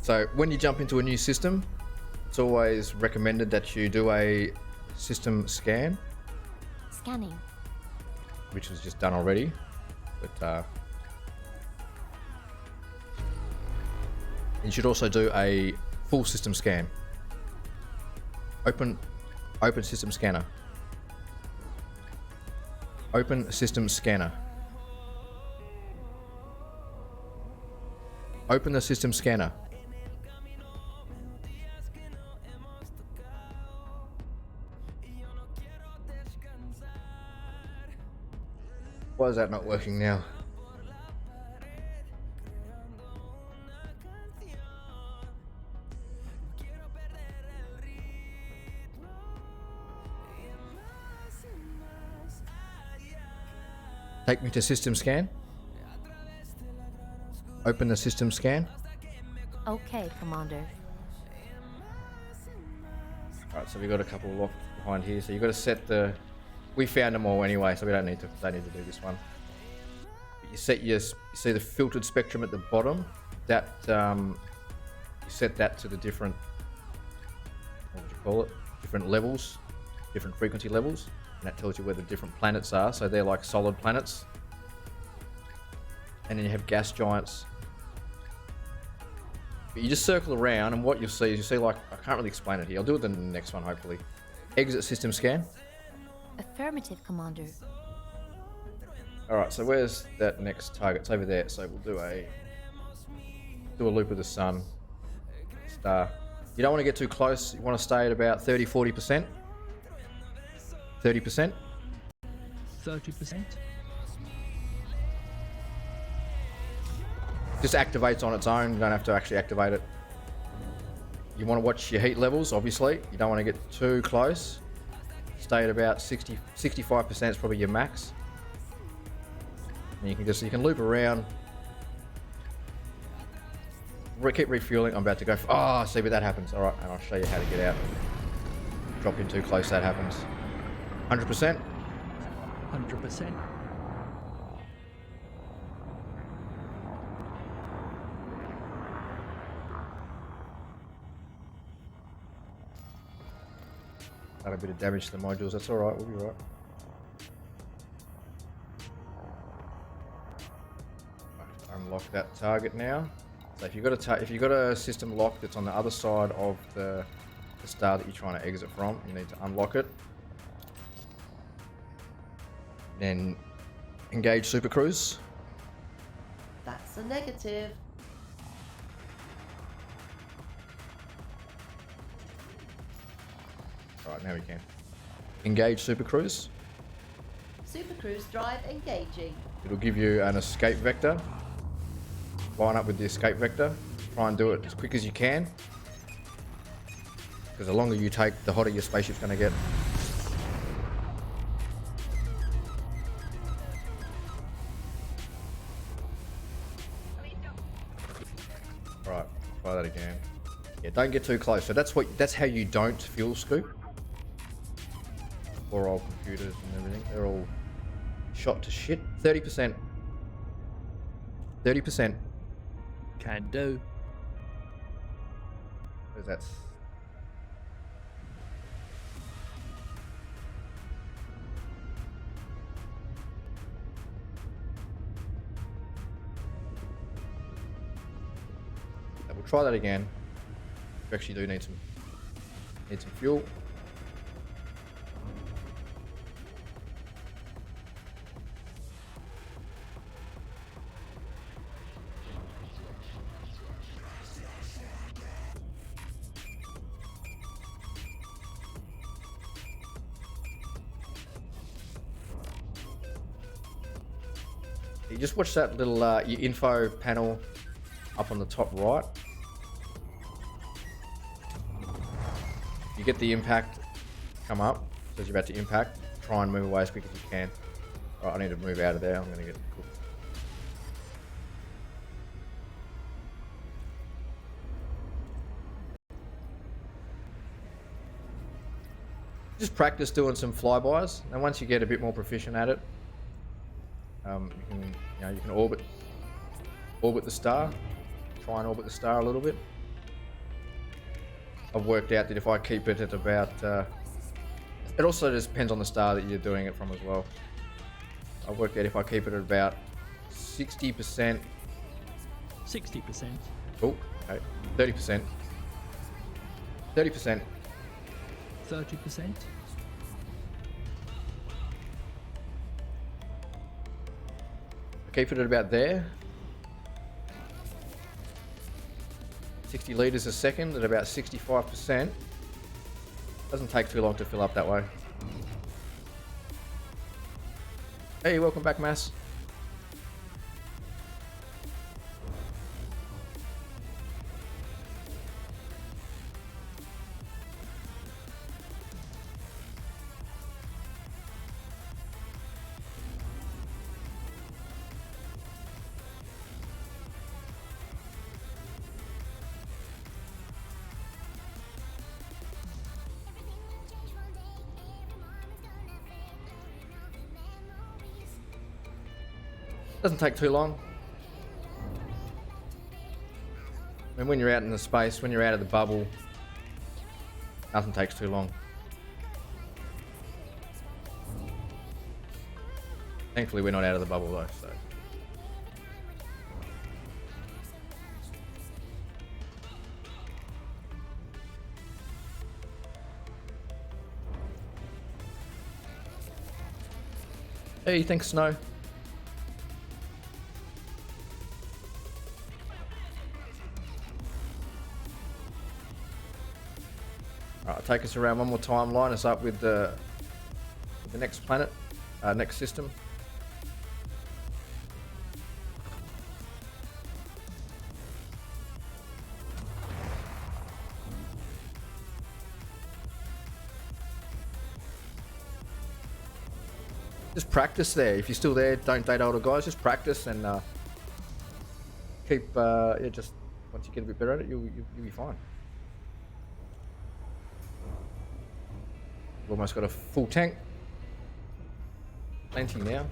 So when you jump into a new system, it's always recommended that you do a system scan, Scanning. which was just done already. But you should also do a full system scan. Open system scanner. Open system scanner. Open the system scanner. Why is that not working now? Take me to system scan. Open the system scan. Okay, Commander. Alright, so we got a couple locked behind here. So you got to set the. We found them all anyway, so we don't need to do this one. But you set your. You see the filtered spectrum at the bottom. That you set that to the different. What would you call it? Different levels, different frequency levels, and that tells you where the different planets are. So they're like solid planets. And then you have gas giants. But you just circle around, and what you'll see is like, I can't really explain it here. I'll do it in the next one, hopefully. Exit system scan. Affirmative, Commander. Alright, so where's that next target? It's over there. So we'll do a loop of the sun. Star. You don't want to get too close. You want to stay at about 30-40%. 30%. 30%? Just activates on its own. You don't have to actually activate it. You want to watch your heat levels, obviously. You don't want to get too close. Stay at about 65% is probably your max. And you can loop around. Keep refueling. I'm about to go for, oh, see, but that happens. All right, and I'll show you how to get out. Drop in too close, that happens. 100%. 100%. Done a bit of damage to the modules. That's all right. We'll be right. Unlock that target now. So if you've got a system lock that's on the other side of the star that you're trying to exit from, you need to unlock it. Then engage Super Cruise. That's a negative. Alright, now we can. Engage Super Cruise. Super Cruise drive engaging. It'll give you an escape vector. Line up with the escape vector. Try and do it as quick as you can. Because the longer you take, the hotter your spaceship's going to get. Right, try that again. Yeah, don't get too close. So that's how you don't fuel scoop. Poor old computers and everything. They're all shot to shit. 30%. 30%. Can do. Where's that? We'll try that again. We actually do need some fuel. You just watch that little your info panel up on the top right. You get the impact come up, says you're about to impact. Try and move away as quick as you can. Alright, I need to move out of there. I'm going to get cooked. Just practice doing some flybys, and once you get a bit more proficient at it, you can orbit the star. Try and orbit the star a little bit. I've worked out that if I keep it at about, it also just depends on the star that you're doing it from as well. I've worked out if I keep it at about 60%. 60%. Oh, okay. 30%. 30%. 30%. Keep it at about there. 60 litres a second at about 65%. Doesn't take too long to fill up that way. Hey, welcome back, Mass. Doesn't take too long. And when you're out in the space, when you're out of the bubble, nothing takes too long. Thankfully, we're not out of the bubble though, so. Hey, thanks, Snow. Alright, take us around one more time, line us up with the next planet, next system. Just practice there. If you're still there, don't date older guys. Just practice and keep. Yeah, just once you get a bit better at it, you'll be fine. We've almost got a full tank. Plenty now.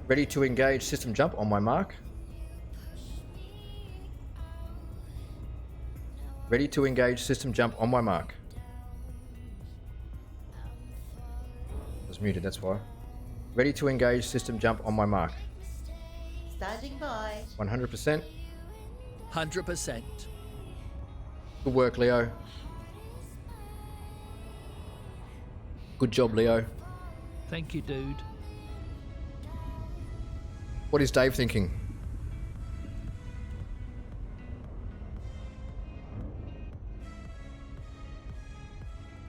Ready to engage system jump on my mark. Ready to engage system jump on my mark. I was muted, that's why. Ready to engage system jump on my mark. Standing by. 100%. 100%. Good work, Leo. Good job, Leo. Thank you, dude. What is Dave thinking?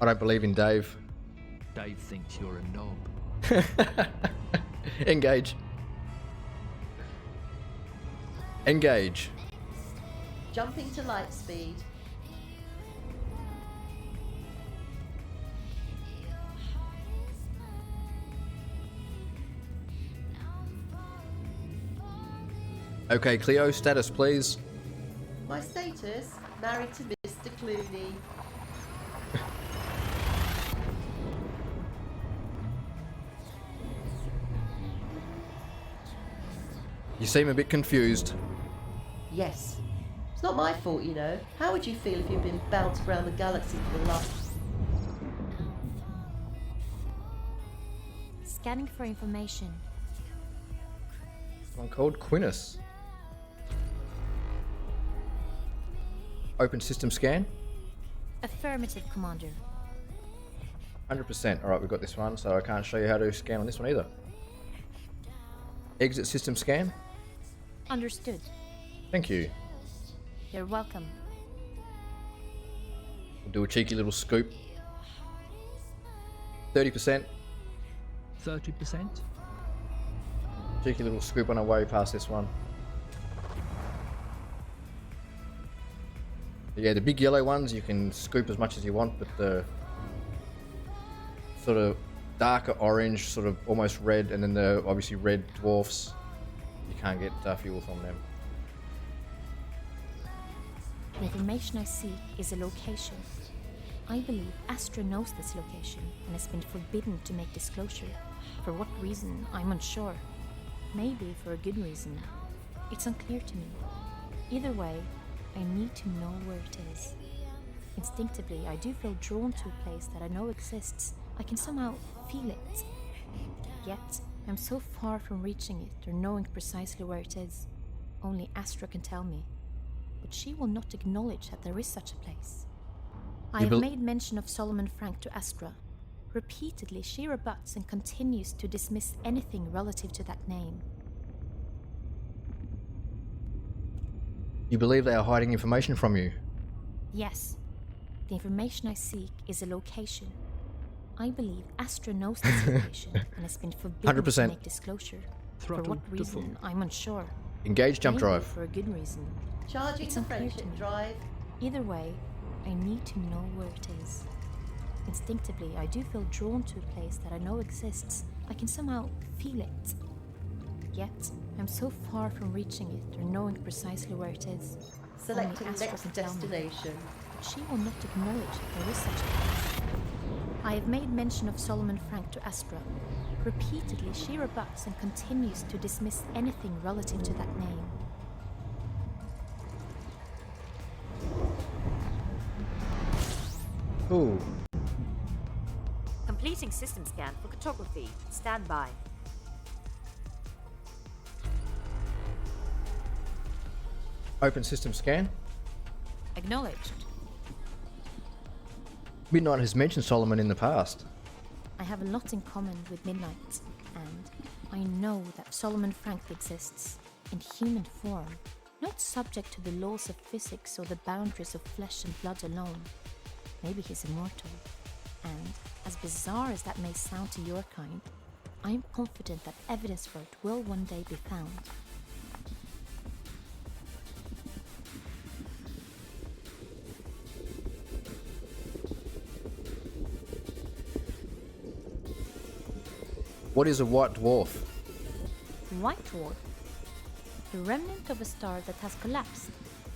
I don't believe in Dave. Dave thinks you're a knob. Engage. Engage. Jumping to light speed. Okay, Cleo, status please. My status, married to Mr. Clooney. You seem a bit confused. Yes. It's not my fault, you know. How would you feel if you'd been bounced around the galaxy for the last... Scanning for information. One called Quintus. Open system scan. Affirmative, Commander. 100%. Alright, we've got this one, so I can't show you how to scan on this one either. Exit system scan. Understood. Thank you. You're welcome. We'll do a cheeky little scoop. 30%. 30%. cheeky little scoop on our way past this one. Yeah, the big yellow ones you can scoop as much as you want, but the sort of darker orange, sort of almost red, and then the obviously red dwarfs, you can't get fuel from them. The information I seek is a location. I believe Astro knows this location and has been forbidden to make disclosure. For what reason, I'm unsure. Maybe for a good reason. It's unclear to me. Either way, I need to know where it is. Instinctively, I do feel drawn to a place that I know exists. I can somehow feel it. Yet, I'm so far from reaching it or knowing precisely where it is. Only Astro can tell me. But she will not acknowledge that there is such a place. I have made mention of Solomon Frank to Astra. Repeatedly, she rebuts and continues to dismiss anything relative to that name. You believe they are hiding information from you? Yes. The information I seek is a location. I believe Astra knows this location and has been forbidden 100%. to make disclosure. Throttle For what to full. reason, I'm unsure. Engage jump Maybe drive. for a good reason. Charging It's the unclear to friendship me. drive. Either way, I need to know where it is. Instinctively, I do feel drawn to a place that I know exists. I can somehow feel it. Yet, I'm so far from reaching it or knowing precisely where it is. Selecting Only Astro next can tell me. destination. But she will not acknowledge that there is such a place. I have made mention of Solomon Frank to Astra. Repeatedly, she rebuts and continues to dismiss anything relative to that name. Ooh. Completing system scan for cartography. Stand by. Open system scan. Acknowledged. Midnight has mentioned Solomon in the past. I have a lot in common with Midnight, and I know that Solomon Frank exists, in human form, not subject to the laws of physics or the boundaries of flesh and blood alone. Maybe he's immortal, and, as bizarre as that may sound to your kind, I am confident that evidence for it will one day be found. What is a white dwarf? White dwarf, the remnant of a star that has collapsed,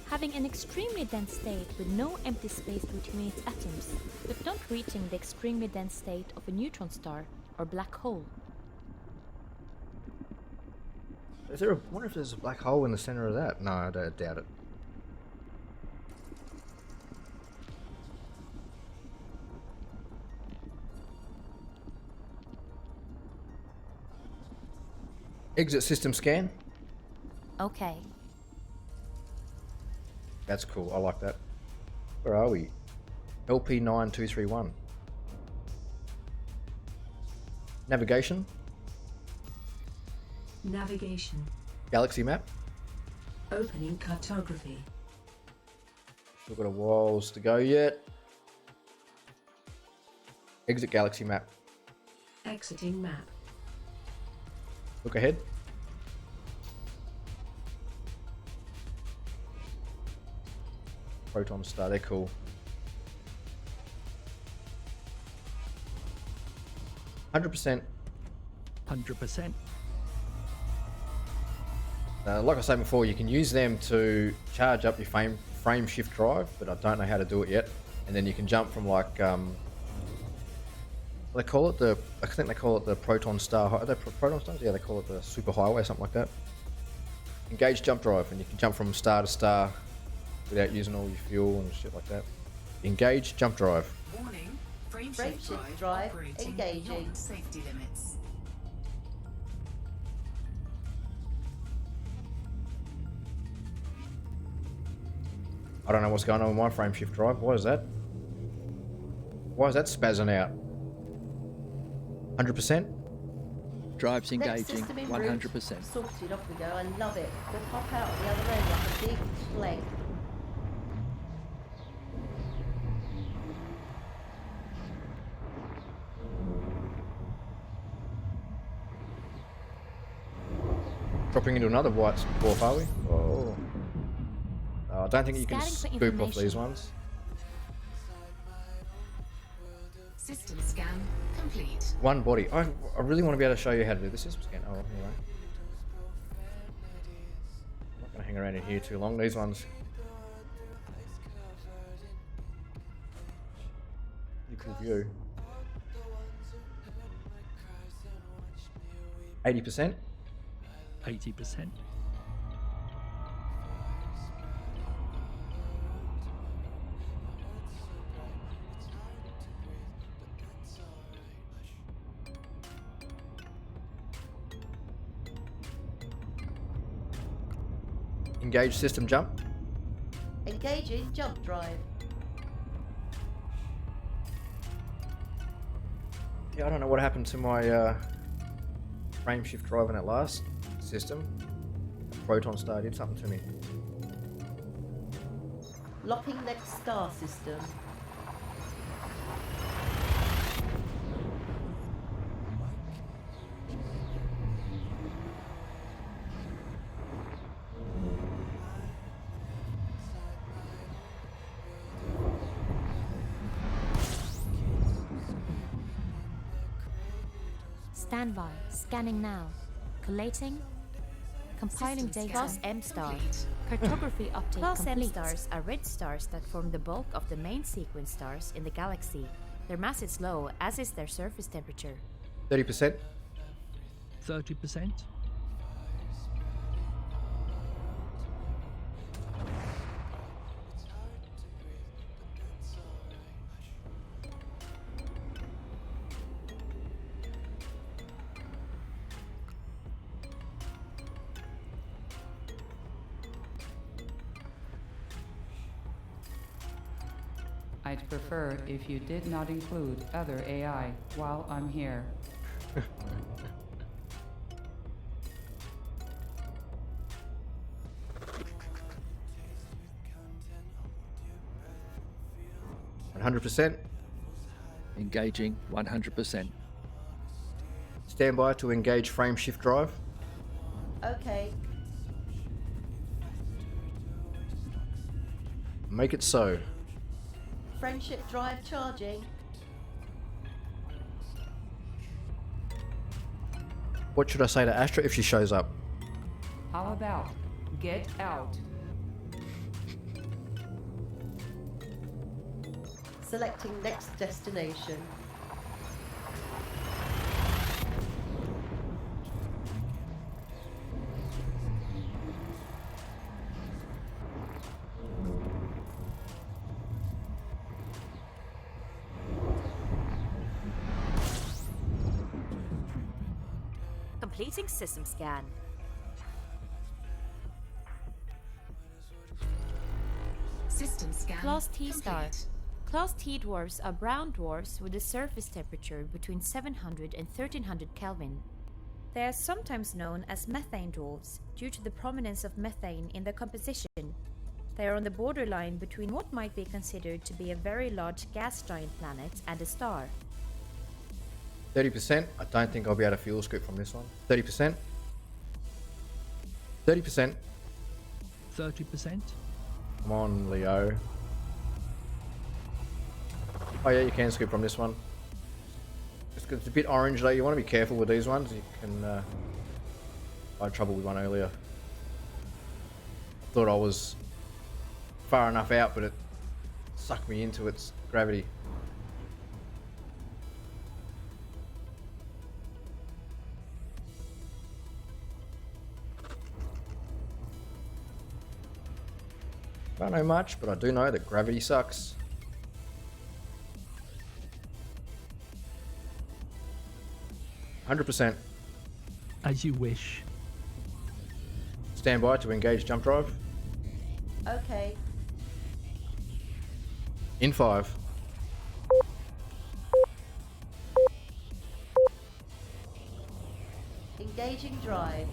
having an extremely dense state with no empty space between its atoms, but not reaching the extremely dense state of a neutron star or black hole. Is there a, I wonder if there's a black hole in the center of that? No, I doubt it. Exit system scan. Okay, That's cool. I like that. Where are we? LP9231. Navigation. Navigation. Galaxy map. Opening cartography. Still got a whiles to go yet. Exit galaxy map. Exiting map. Look ahead. Proton star, they're cool. 100%. 100%. Like I said before, you can use them to charge up your frame shift drive, but I don't know how to do it yet. And then you can jump from like they call it the, I think they call it the Proton Star. Are they Proton Stars? Yeah, they call it the Super Highway, something like that. Engage jump drive, and you can jump from star to star without using all your fuel and shit like that. Engage jump drive. Warning, frame Frame shift shift drive drive operating engaging. beyond safety limits. I don't know what's going on with my frame shift drive. Why is that? Why is that spazzing out? 100%? Drive's Next engaging, system en route. 100%. Sorted, off we go. I love it. We'll pop out at the other end like a big leg. Dropping into another white dwarf, are we? Oh. I don't think you can Scanning for scoop off these information. ones. System scan complete. One body. I really want to be able to show you how to do the system scan. Oh, anyway. I'm not going to hang around in here too long. These ones. Pretty cool view. 80%. 80%. Engage system jump. Engaging jump drive. Yeah, I don't know what happened to my frame shift drive in that last system. Proton Star did something to me. Locking next star system. Standby. Scanning now. Collating. Compiling System data. Class M star. Complete. Cartography update Class M complete. stars are red stars that form the bulk of the main sequence stars in the galaxy. Their mass is low, as is their surface temperature. 30%. 30%. I'd prefer if you did not include other AI while I'm here. %. Engaging 100%. Stand by to engage frame shift drive. Okay. Make it so. Friendship drive charging. What should I say to Astro if she shows up? How about get out? Selecting next destination. Completing system scan. System scan Class T star. complete. Class T dwarfs are brown dwarfs with a surface temperature between 700 and 1300 Kelvin. They are sometimes known as methane dwarfs due to the prominence of methane in their composition. They are on the borderline between what might be considered to be a very large gas giant planet and a star. 30%. I don't think I'll be able to fuel scoop from this one. 30%. 30%. 30%. Come on, Leo. Oh yeah, you can scoop from this one. Just 'cause it's a bit orange though. You want to be careful with these ones. You can. I had trouble with one earlier. Thought I was far enough out, but it sucked me into its gravity. I don't know much, but I do know that gravity sucks. %. As you wish. Stand by to engage jump drive. Okay. In 5. Engaging drive.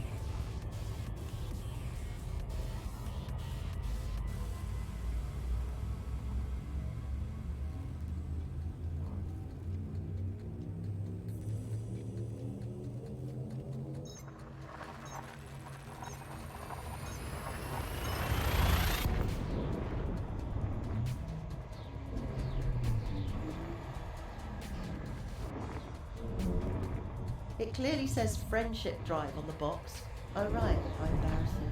It clearly says friendship drive on the box. Oh right, how embarrassing.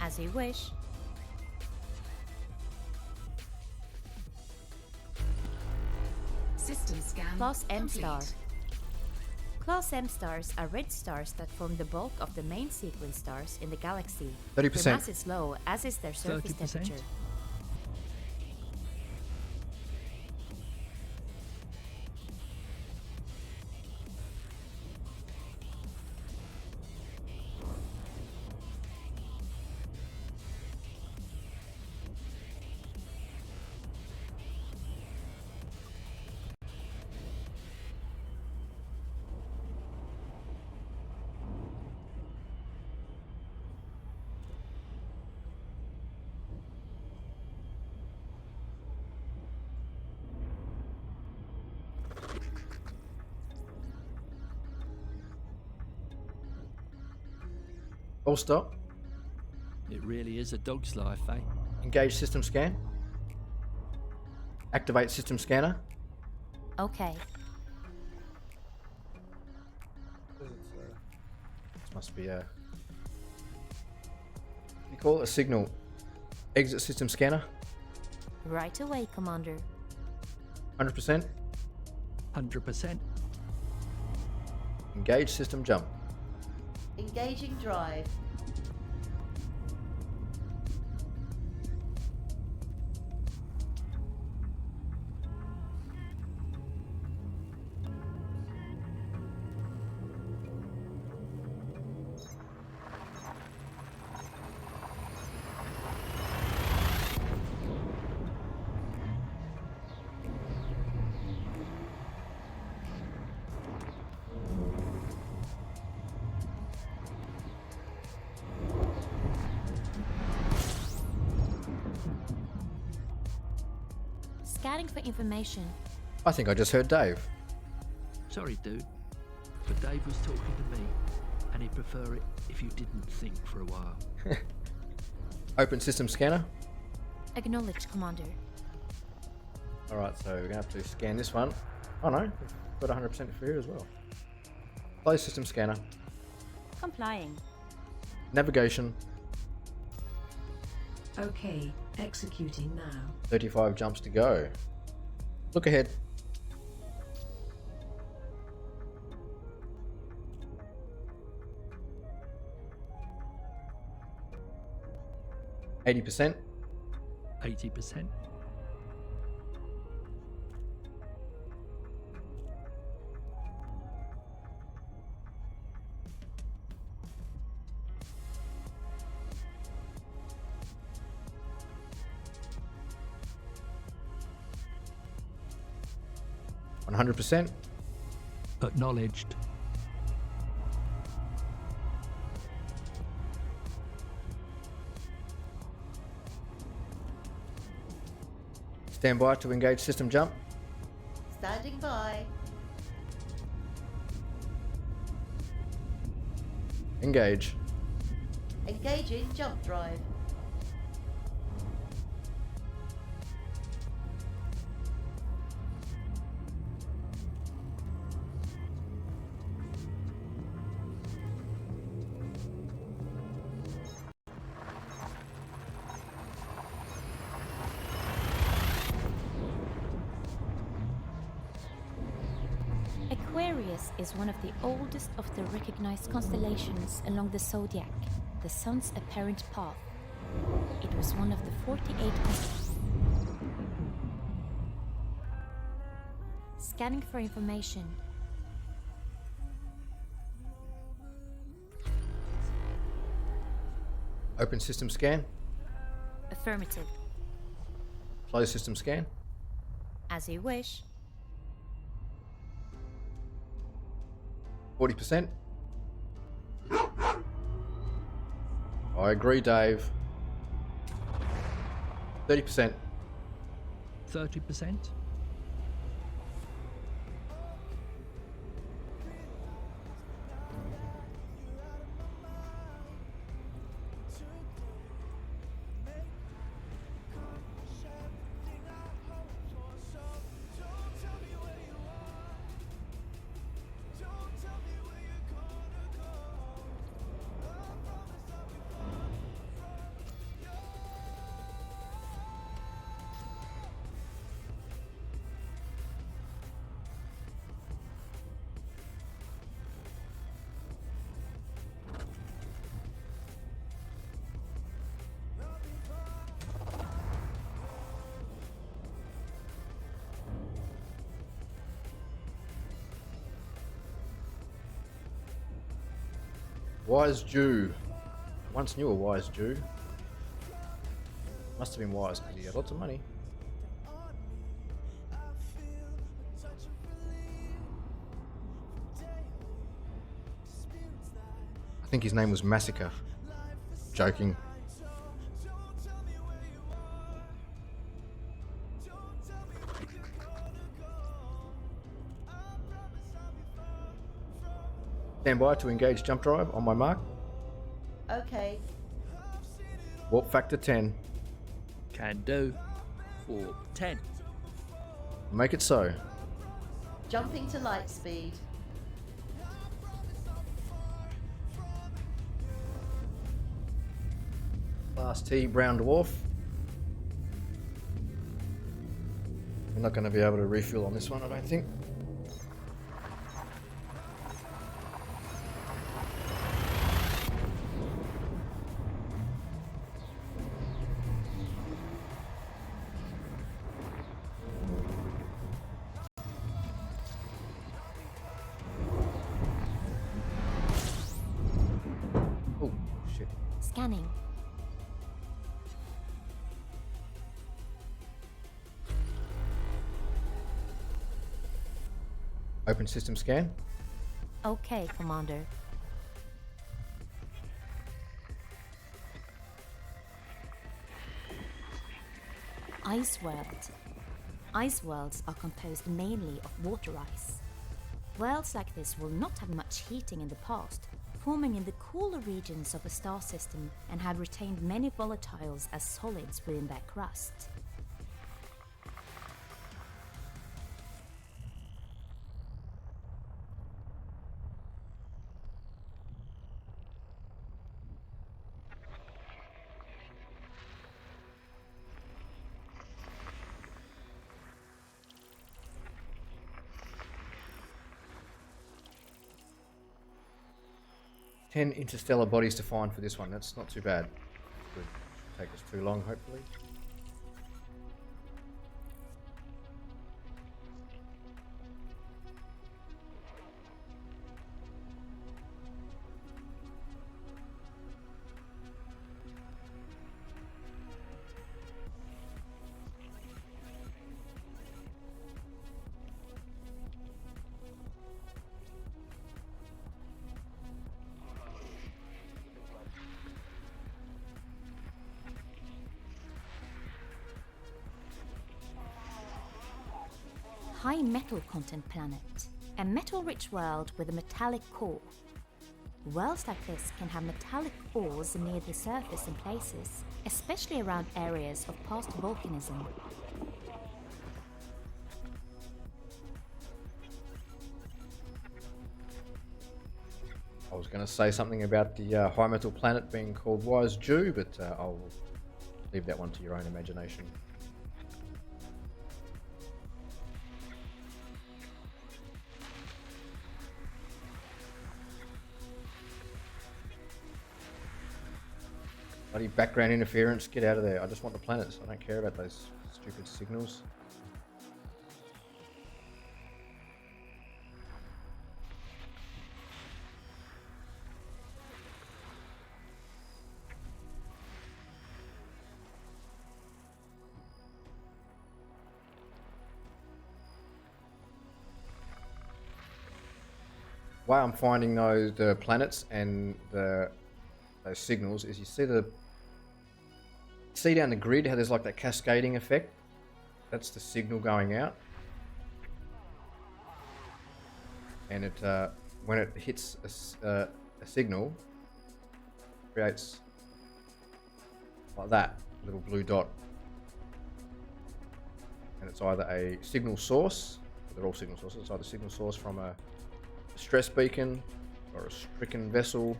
As you wish. System scan Class M complete. star. Class M stars are red stars that form the bulk of the main sequence stars in the galaxy. 30%. Their mass is low, as is their surface 30%? temperature. All stop. It really is a dog's life, eh? Engage system scan. Activate system scanner. Okay. This must be a... What do you call it? A signal. Exit system scanner. Right away, Commander. 100%. 100%. Engage system jump. Engaging drive. Scanning for information. I think I just heard Dave. Sorry, dude, but Dave was talking to me, and he'd prefer it if you didn't think for a while. Open system scanner. Acknowledged, Commander. Alright, so we're going to have to scan this one. Oh no, we've got 100% for here as well. Close system scanner. Complying. Navigation. Okay, executing now. 35 jumps to go. Look ahead. %. 80%. %. Acknowledged. Stand by to engage system jump. Standing by. Engage. Engaging jump drive. Aquarius is one of the oldest of the recognized constellations along the zodiac, the sun's apparent path. It was one of the 48 Scanning for information. Open system scan. Affirmative. Close system scan. As you wish. 40%. I agree, Dave. 30%. 30%. Wise Jew. Once knew a wise Jew. Must have been wise because he had lots of money. I think his name was Massacre. Joking. Stand by to engage jump drive on my mark. Okay. Warp factor 10. Can do. Or 10. Make it so. Jumping to light speed. Class T brown dwarf. We're not going to be able to refuel on this one, I don't think. Oh, shit. Scanning. Open system scan. Okay, Commander. Ice world. Ice worlds are composed mainly of water ice. Worlds like this will not have much heating in the past, forming in the cooler regions of a star system, and had retained many volatiles as solids within their crust. Ten interstellar bodies to find for this one. That's not too bad. Good. Take us too long, hopefully. High metal content planet. A metal-rich world with a metallic core. Worlds like this can have metallic ores near the surface in places, especially around areas of past volcanism. I was going to say something about the high metal planet being called Wise Jew, but I'll leave that one to your own imagination. Bloody background interference, get out of there. I just want the planets. I don't care about those stupid signals. Why I'm finding those the planets and those signals is you see down the grid how there's like that cascading effect. That's the signal going out, and it when it hits a signal, it creates like that little blue dot, and it's either a signal source. They're all signal sources. It's either a signal source from a stress beacon or a stricken vessel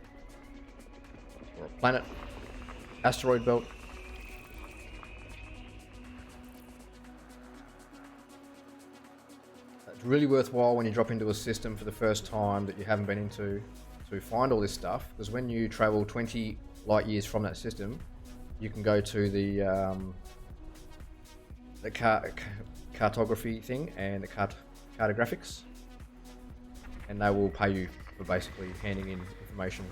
or a planet, asteroid belt. It's really worthwhile when you drop into a system for the first time that you haven't been into to find all this stuff, because when you travel 20 light years from that system, you can go to the cartography thing and the cartographics, and they will pay you for basically handing in information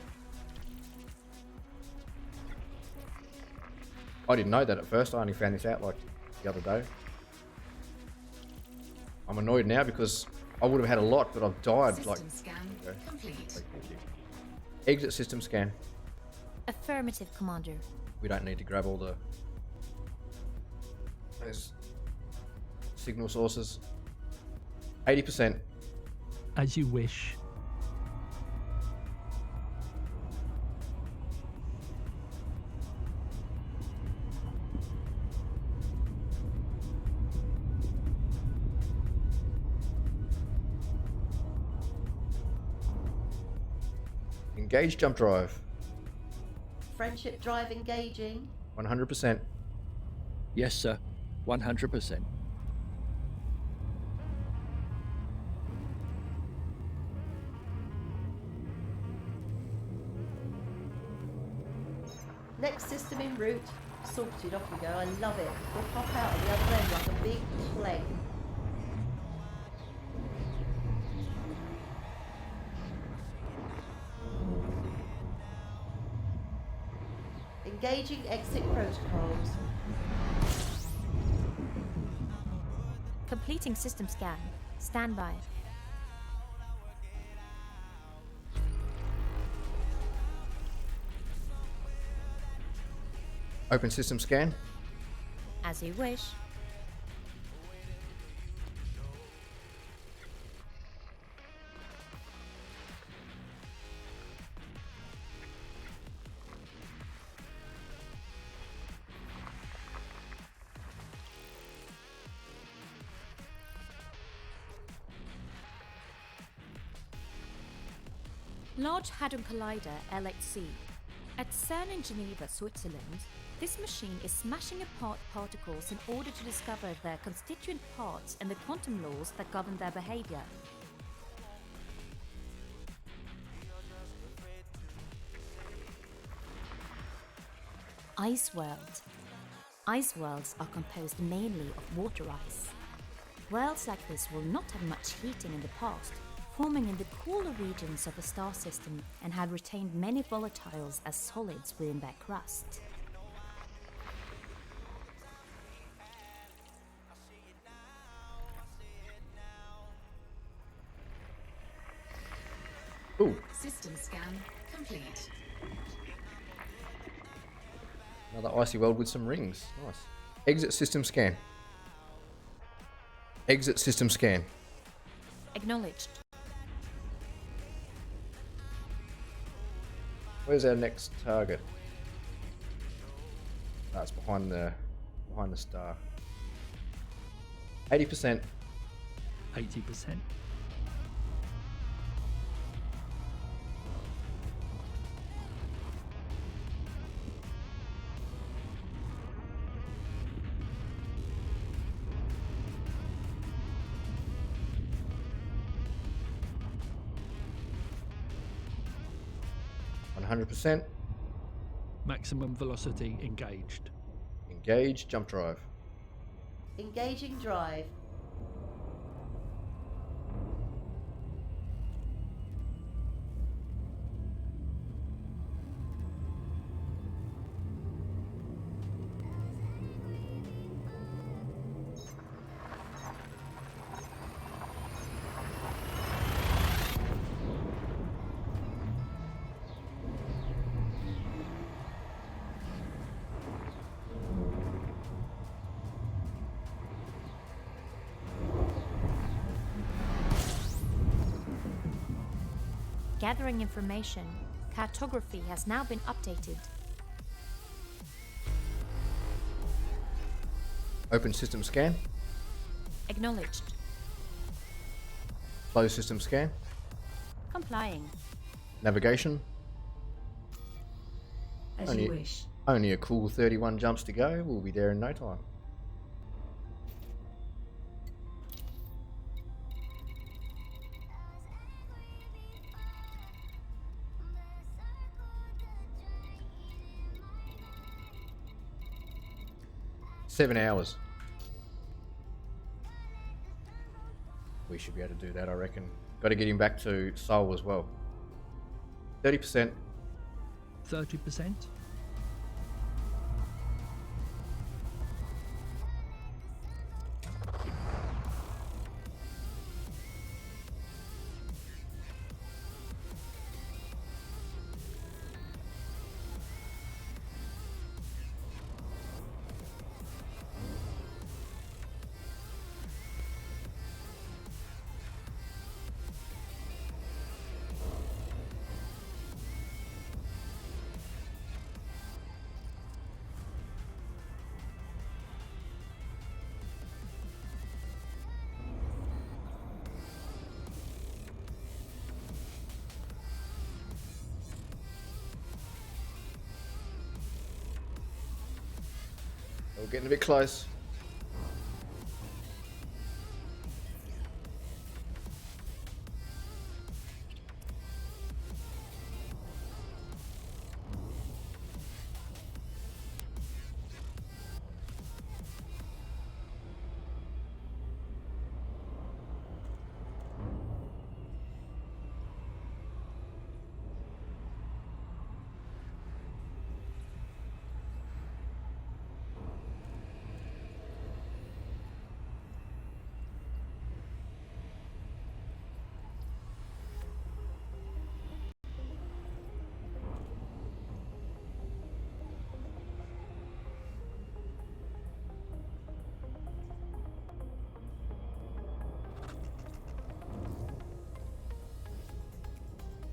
I didn't know that at first. I only found this out like the other day. I'm annoyed now because I would have had a lot, but I've died System like... scan complete. Thank you. Exit system scan. Affirmative, Commander. We don't need to grab all those signal sources. 80%. As you wish. Engage jump drive. Friendship drive engaging. 100%. Yes, sir. 100%. Next system en route. Sorted, off we go. I love it. We'll pop out at the other end like a big plane. Engaging exit protocols. Completing system scan. Stand by. Open system scan. As you wish. Large Hadron Collider LHC. At CERN in Geneva, Switzerland, this machine is smashing apart particles in order to discover their constituent parts and the quantum laws that govern their behavior. Ice world. Ice worlds are composed mainly of water ice. Worlds like this will not have much heating in the past, forming in the cooler regions of the star system, and had retained many volatiles as solids within their crust. Ooh, System scan complete. another icy world with some rings. Nice. Exit system scan. Exit system scan. Acknowledged. Where's our next target? That's behind the star. 80%. 80%. %. Maximum velocity engaged. Engage jump drive. Engaging drive. Gathering information. Cartography has now been updated. Open system scan. Acknowledged. Close system scan. Complying. Navigation. As you wish. Only a cool 31 jumps to go. We'll be there in no time. Seven hours. We should be able to do that, I reckon. Got to get him back to Seoul as well. 30%. 30%. We're getting a bit close.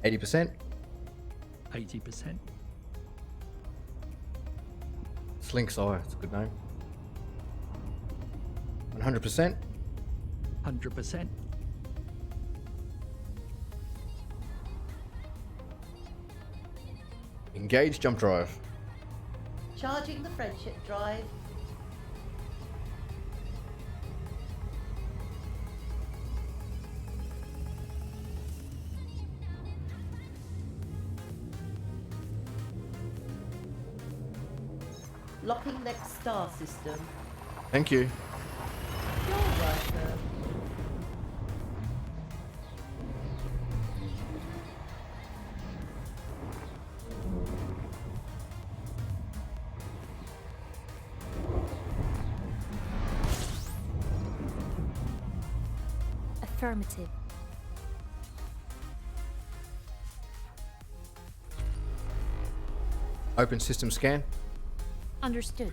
%. 80%. Slink's Eye, it's a good name. 100%. 100%. Engage jump drive. Charging the friendship drive. Locking next star system. Thank you. You're welcome. Affirmative. Open system scan. Understood.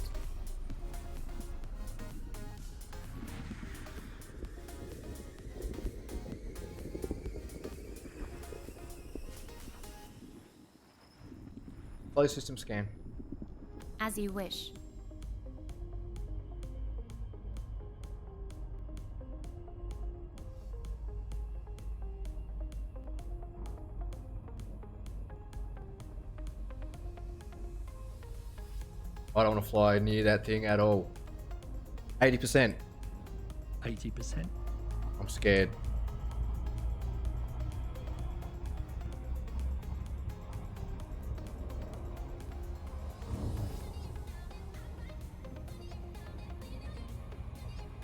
Close system scan. As you wish. I don't want to fly near that thing at all. 80%. 80%. I'm scared.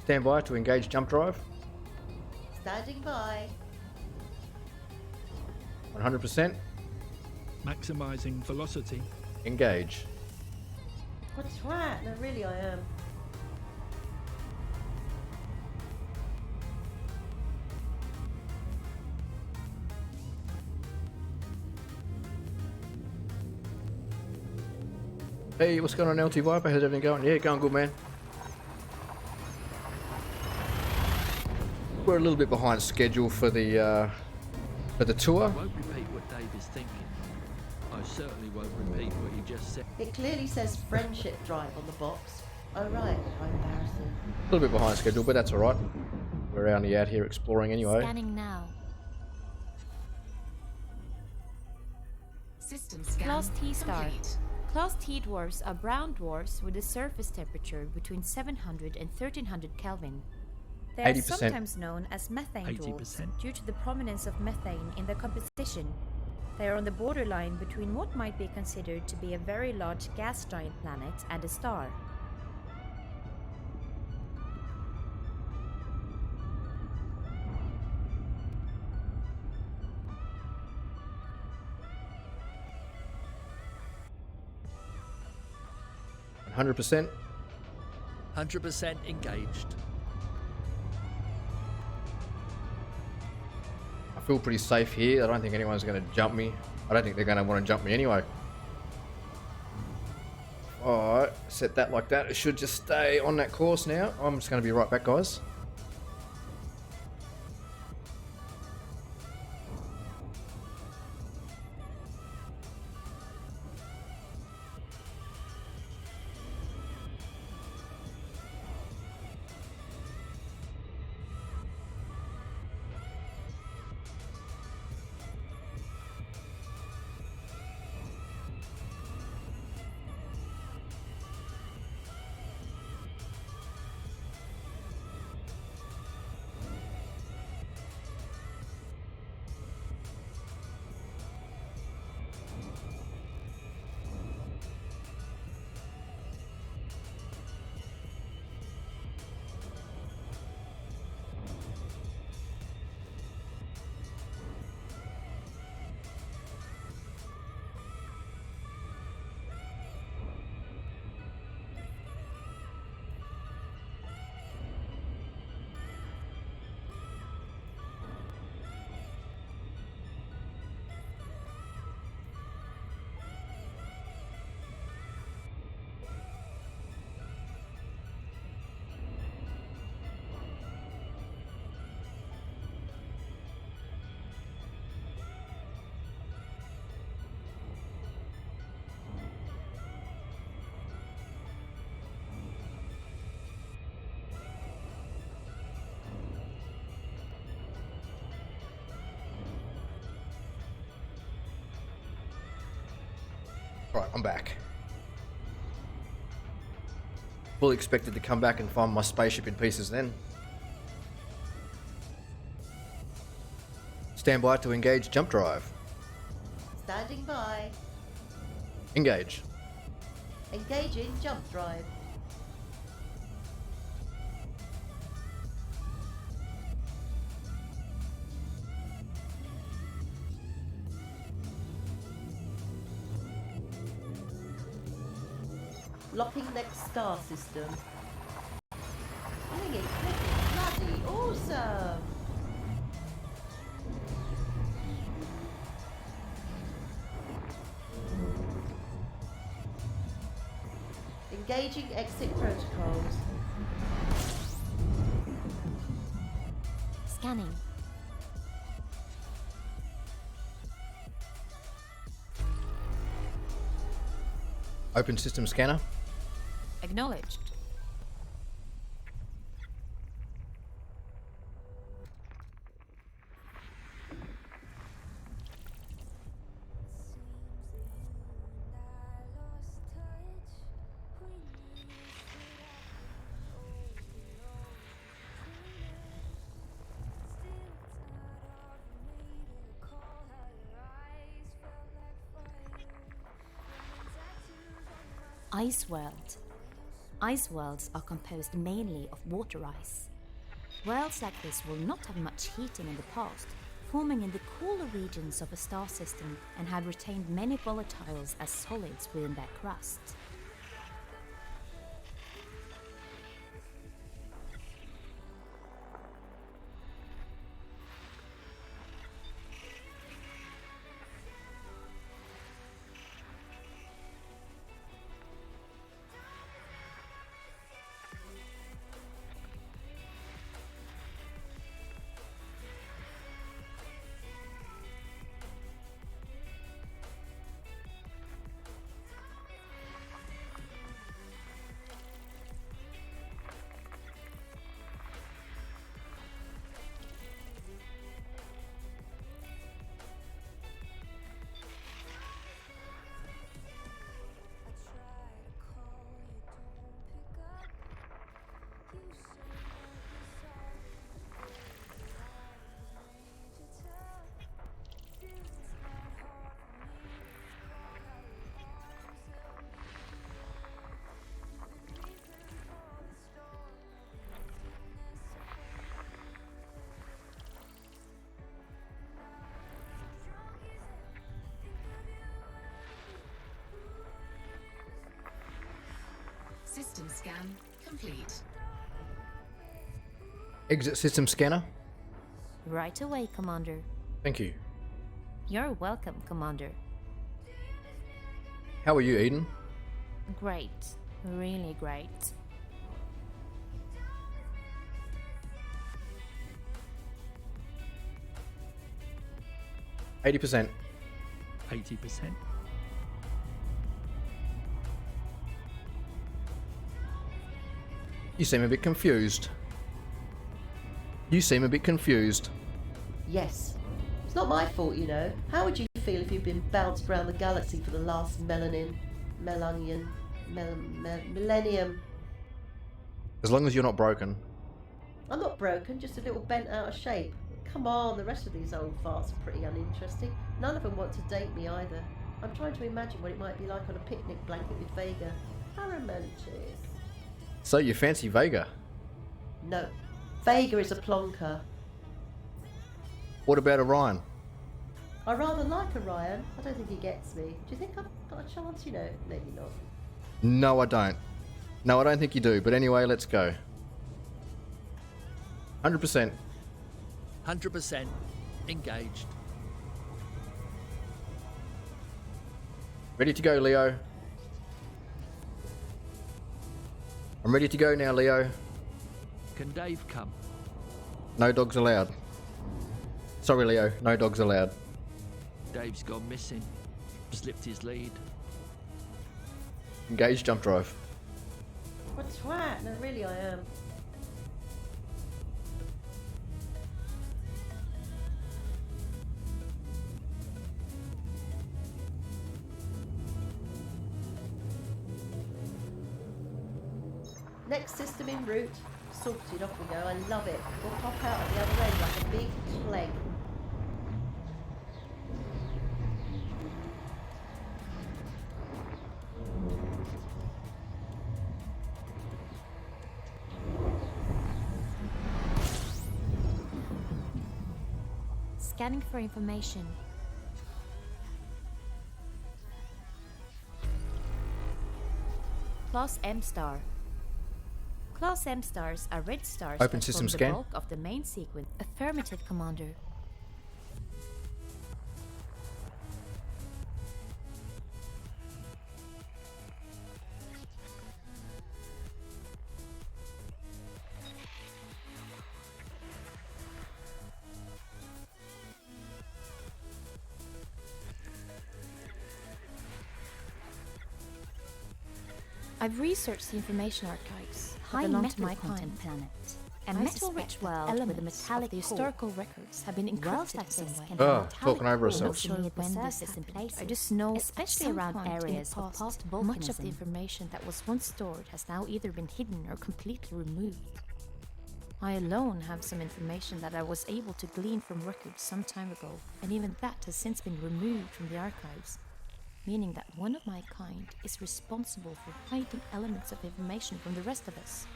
Stand by to engage jump drive. Standing by. 100%. Maximizing velocity. Engage. That's right. No, really, I am. Hey, what's going on, LT Viper? How's everything going? Yeah, going good, man. We're a little bit behind schedule for the tour. I won't repeat what Dave is thinking. I certainly won't repeat what he just said. It clearly says friendship drive on the box. Oh right, how embarrassing. A little bit behind schedule, but that's all right. We're only out here exploring anyway. Scanning now. System scan Class T star. complete. Class T dwarfs are brown dwarfs with a surface temperature between 700 and 1300 Kelvin. They are 80%. sometimes known as methane dwarfs 80%. due to the prominence of methane in their composition. They are on the borderline between what might be considered to be a very large gas giant planet and a star. %. 100% engaged. I feel pretty safe here. I don't think anyone's going to jump me. I don't think they're going to want to jump me anyway. Alright, set that like that. It should just stay on that course now. I'm just going to be right back, guys. Right, I'm back. Fully expected to come back and find my spaceship in pieces then. Stand by to engage jump drive. Standing by. Engage. Engaging jump drive. Locking next star system. Clinging, bloody awesome! Engaging exit protocols. Scanning. Open system scanner. Acknowledged. Ice world. Ice worlds are composed mainly of water ice. Worlds like this will not have much heating in the past, forming in the cooler regions of a star system and have retained many volatiles as solids within their crust. System scan complete. Exit system scanner. Right away, Commander. Thank you. You're welcome, Commander. How are you, Eden? Great. Really great. %. 80%. You seem a bit confused. You seem a bit confused. Yes. It's not my fault, you know. How would you feel if you'd been bounced around the galaxy for the last millennium? As long as you're not broken. I'm not broken, just a little bent out of shape. Come on, the rest of these old farts are pretty uninteresting. None of them want to date me either. I'm trying to imagine what it might be like on a picnic blanket with Vega. How romantic. So you fancy Vega? No. Vega is a plonker. What about Orion? I rather like Orion. I don't think he gets me. Do you think I've got a chance? You know, maybe not. No, I don't. No, I don't think you do. But anyway, let's go. 100%. 100% engaged. Ready to go, Leo. I'm ready to go now, Leo. Can Dave come? No dogs allowed. Sorry, Leo. No dogs allowed. Dave's gone missing. Slipped his lead. Engage jump drive. What a twat. No, really I am. Next system en route. Sorted, off we go. I love it. We'll pop out at the other end like a big plane. Scanning for information. Class M star. Class M stars are red stars Open that system form the scan. bulk of the main sequence. Affirmative, Commander. I've researched the information archives. High that belong metal to my content kind. planet. A I metal-rich suspect world that with a elements of metallic the historical records have been Worlds encrypted like in some this way. can Oh, have metallic talking over core herself. Not sure showing when when this this is in place. I places. just know, Especially especially around point in the areas of past, past much of volcanism, the information that was once stored has now either been hidden or completely removed. I alone have some information that I was able to glean from records some time ago, and even that has since been removed from the archives, meaning that one of my kind is responsible for hiding elements of information from the rest of us.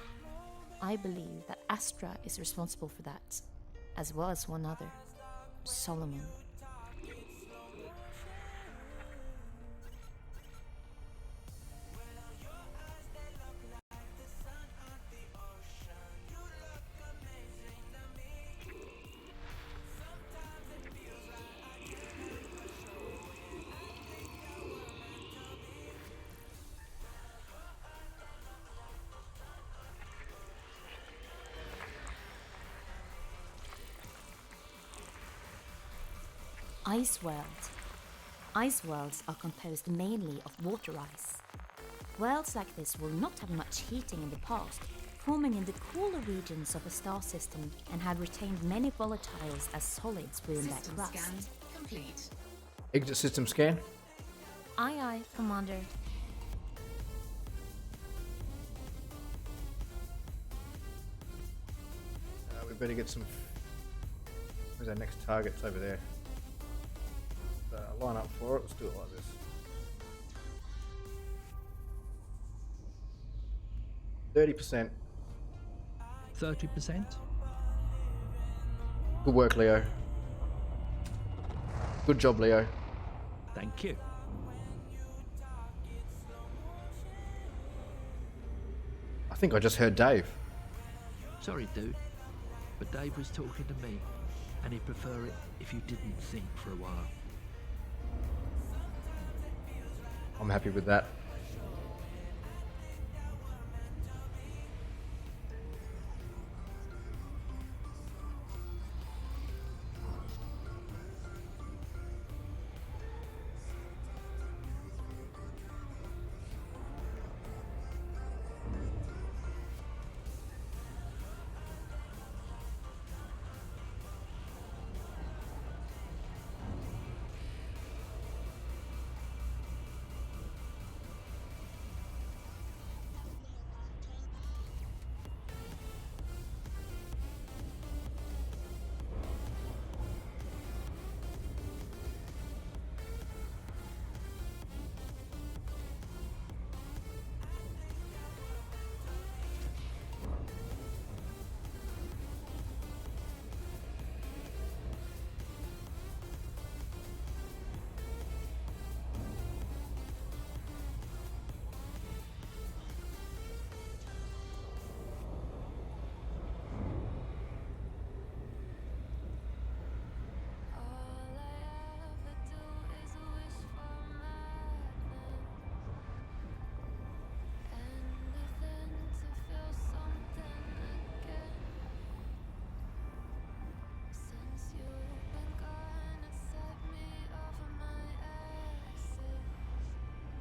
I believe that Astra is responsible for that, as well as one other, Solomon. Ice world. Ice worlds are composed mainly of water ice. Worlds like this will not have much heating in the past, forming in the cooler regions of a star system, and had retained many volatiles as solids within that System crust. scan complete. Exit system scan. Aye, aye, Commander. We better get some. Where's our next target? It's over there. Line up for it. Let's do it like this. 30%. 30%? Good work, Leo. Good job, Leo. Thank you. I think I just heard Dave. Sorry, dude, but Dave was talking to me, and he'd prefer it if you didn't think for a while. I'm happy with that.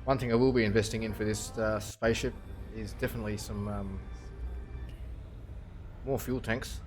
One thing I will be investing in for this spaceship is definitely some more fuel tanks.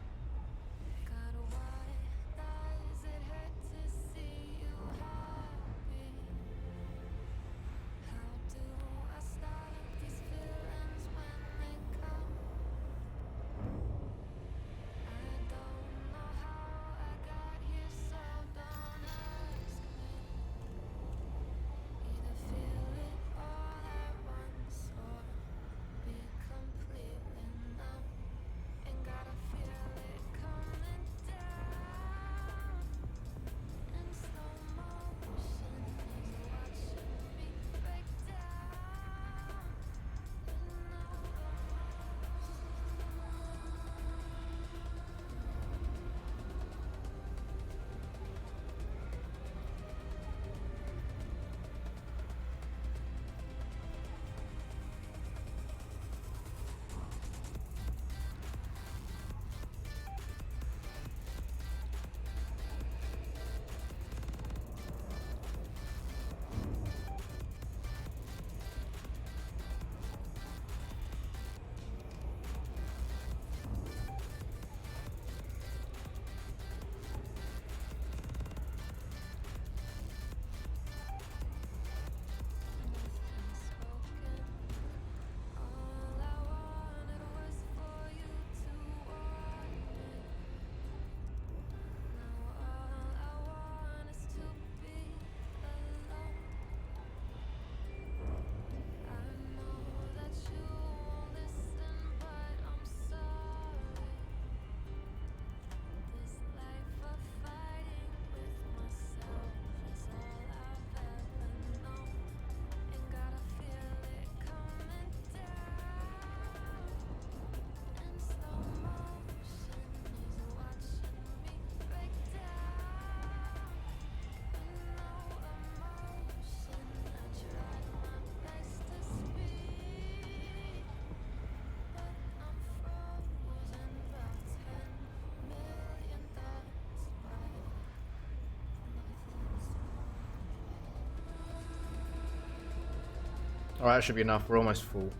Alright, that should be enough. We're almost full.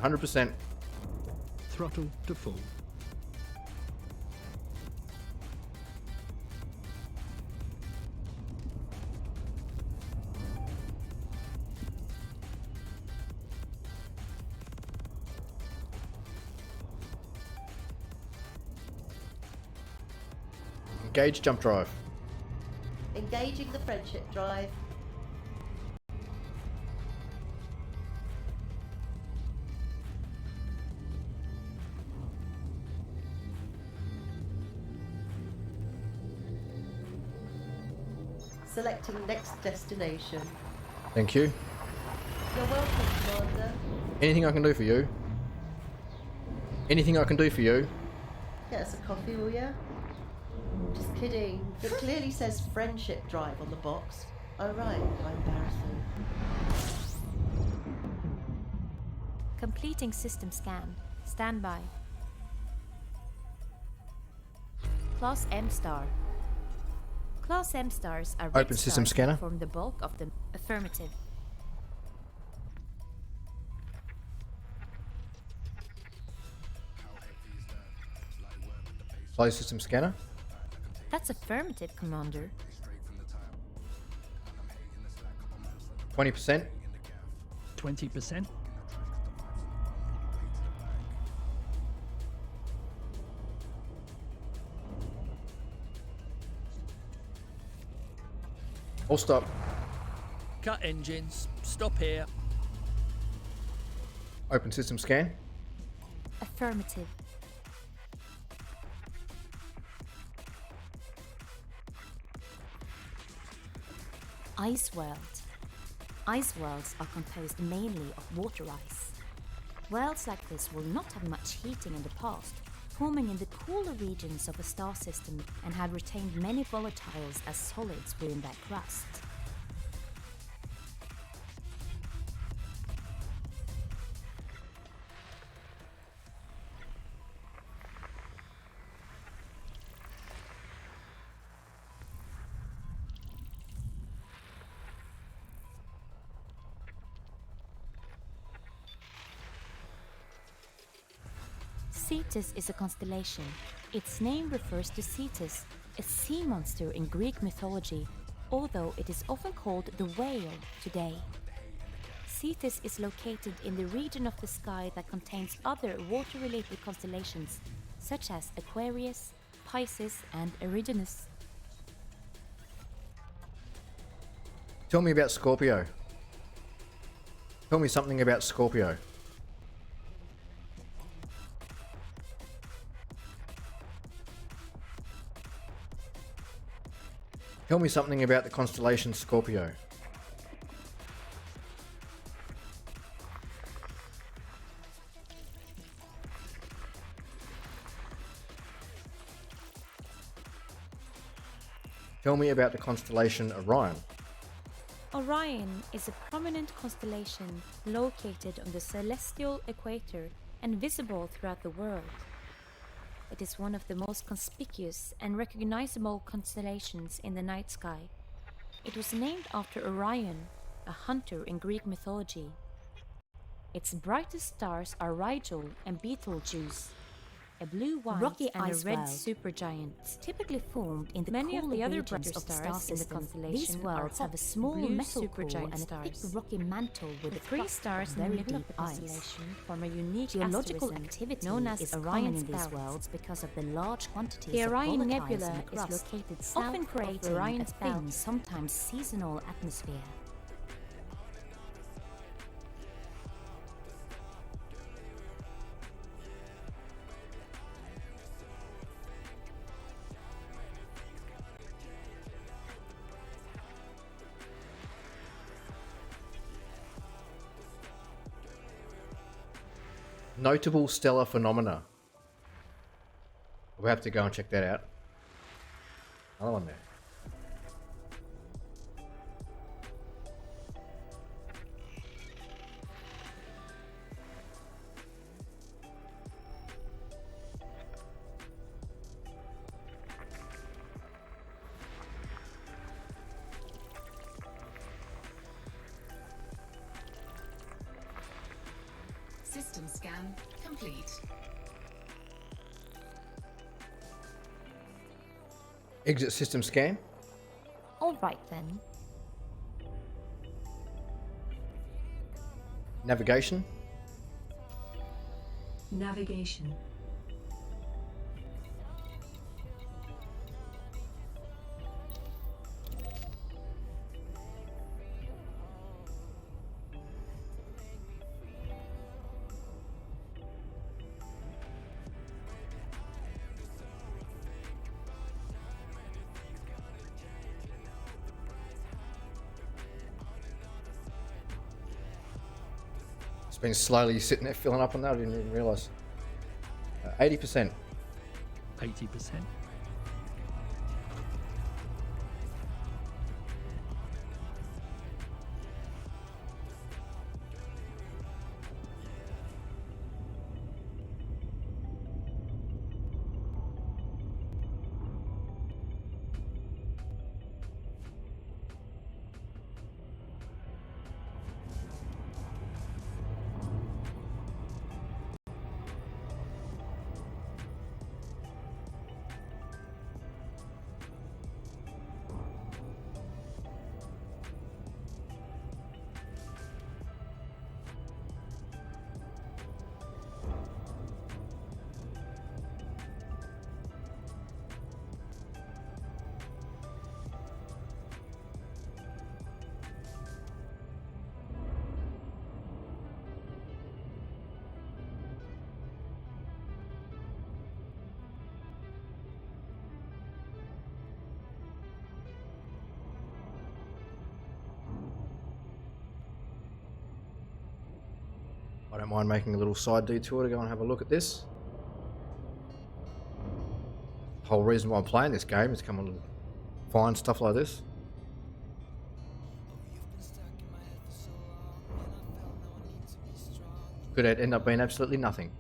%. Throttle to full. Engage jump drive. Engaging the friendship drive. Selecting next destination. Thank you. You're welcome, Commander. Anything I can do for you? Anything I can do for you? Get us a coffee, will ya? Just kidding. It clearly says friendship drive on the box. Oh right, how embarrassing. Completing system scan. Standby. Class M star. Class M stars are red Open system stars scanner. that form the bulk of the affirmative. Close system scanner. That's affirmative, Commander. 20%. 20%. All stop. Cut engines. Stop here. Open system scan. Affirmative. Ice world. Ice worlds are composed mainly of water ice. Worlds like this will not have much heating in the past, forming in the cooler regions of a star system and have retained many volatiles as solids within their crust. Cetus is a constellation. Its name refers to Cetus, a sea monster in Greek mythology, although it is often called the whale today. Cetus is located in the region of the sky that contains other water-related constellations, such as Aquarius, Pisces, and Eridanus. Tell me about Scorpio. Tell me something about Scorpio. Tell me something about the constellation Scorpio. Tell me about the constellation Orion. Orion is a prominent constellation located on the celestial equator and visible throughout the world. It is one of the most conspicuous and recognizable constellations in the night sky. It was named after Orion, a hunter in Greek mythology. Its brightest stars are Rigel and Betelgeuse, a blue-white Rocky and a ice red world. supergiant. Typically formed in the Many of cooler the other regions brighter of the stars star in the system. constellation These worlds are have a hot, small blue metal core supergiant and a thick stars. rocky mantle with The a three crust stars of in the very middle of deep the ice. constellation form a unique Geological asterism activity known as is Orion's common in these belt. worlds because of the large quantities The of Orion volatiles Nebula in the is crust, located south often of creating Orion's a thin, belt. sometimes seasonal atmosphere. Notable stellar phenomena. We'll have to go and check that out. Another one there. System scan complete. Exit system scan. Alright then. Navigation. Navigation. It's been slowly sitting there filling up on that. I didn't even realise. 80%. 80%. I don't mind making a little side detour to go and have a look at this. The whole reason why I'm playing this game is to come and find stuff like this. Could it end up being absolutely nothing?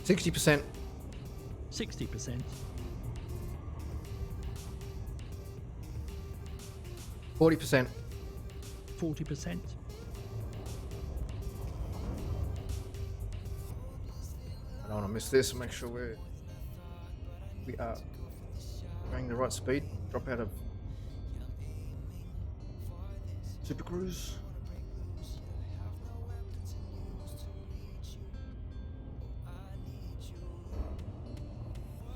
%. 60%. 40%. 40%. I don't want to miss this. Make sure we are going the right speed. Drop out of Super Cruise.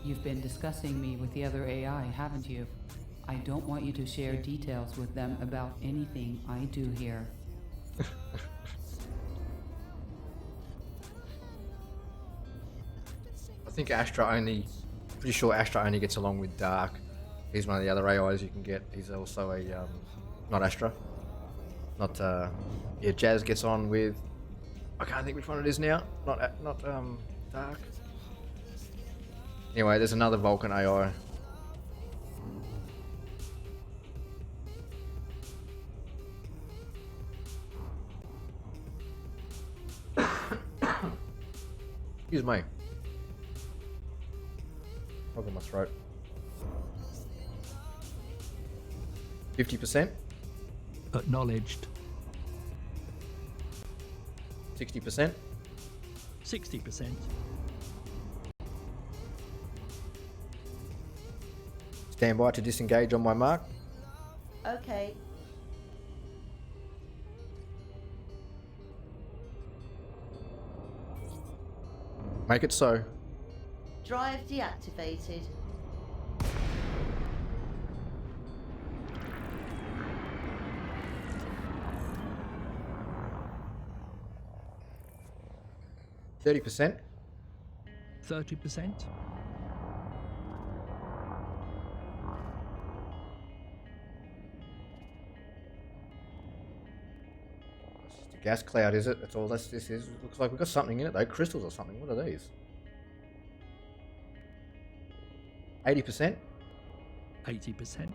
You've been discussing me with the other AI, haven't you? I don't want you to share details with them about anything I do here. I think pretty sure Astro only gets along with Dark. He's one of the other AIs you can get. He's also a, not Astro. Yeah, Jazz gets on with, I can't think which one it is now. Not Dark. Anyway, there's another Vulcan AI. Excuse me. Frog in my throat. 50%. Acknowledged. 60%. 60%. Stand by to disengage on my mark. Okay. Make it so. Drive deactivated. %30%. 30%? It's just a gas cloud, is it? That's all this is. It looks like we've got something in it though. Crystals or something. What are these? 80%. 80%?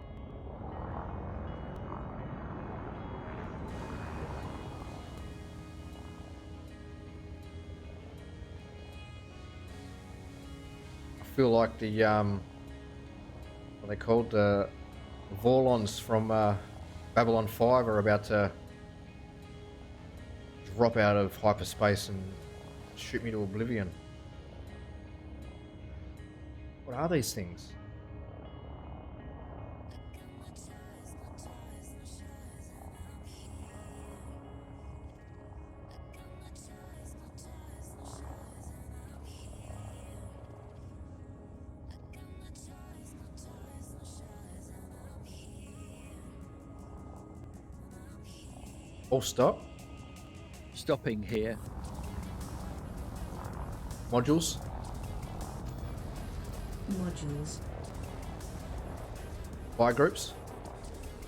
I feel like the what they called the Vorlons from Babylon 5 are about to drop out of hyperspace and shoot me to oblivion. What are these things? Oh, stop. Stopping here. Modules. Modules. Fire groups.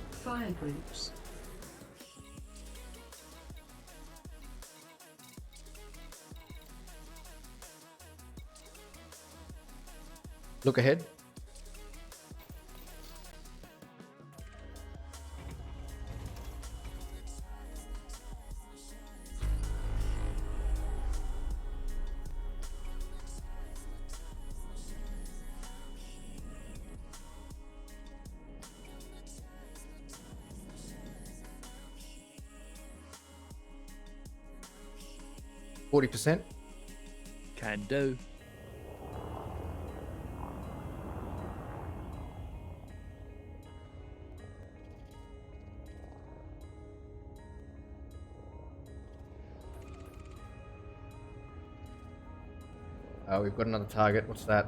Fire groups. Look ahead. %40. Can do. Oh, we've got another target. What's that?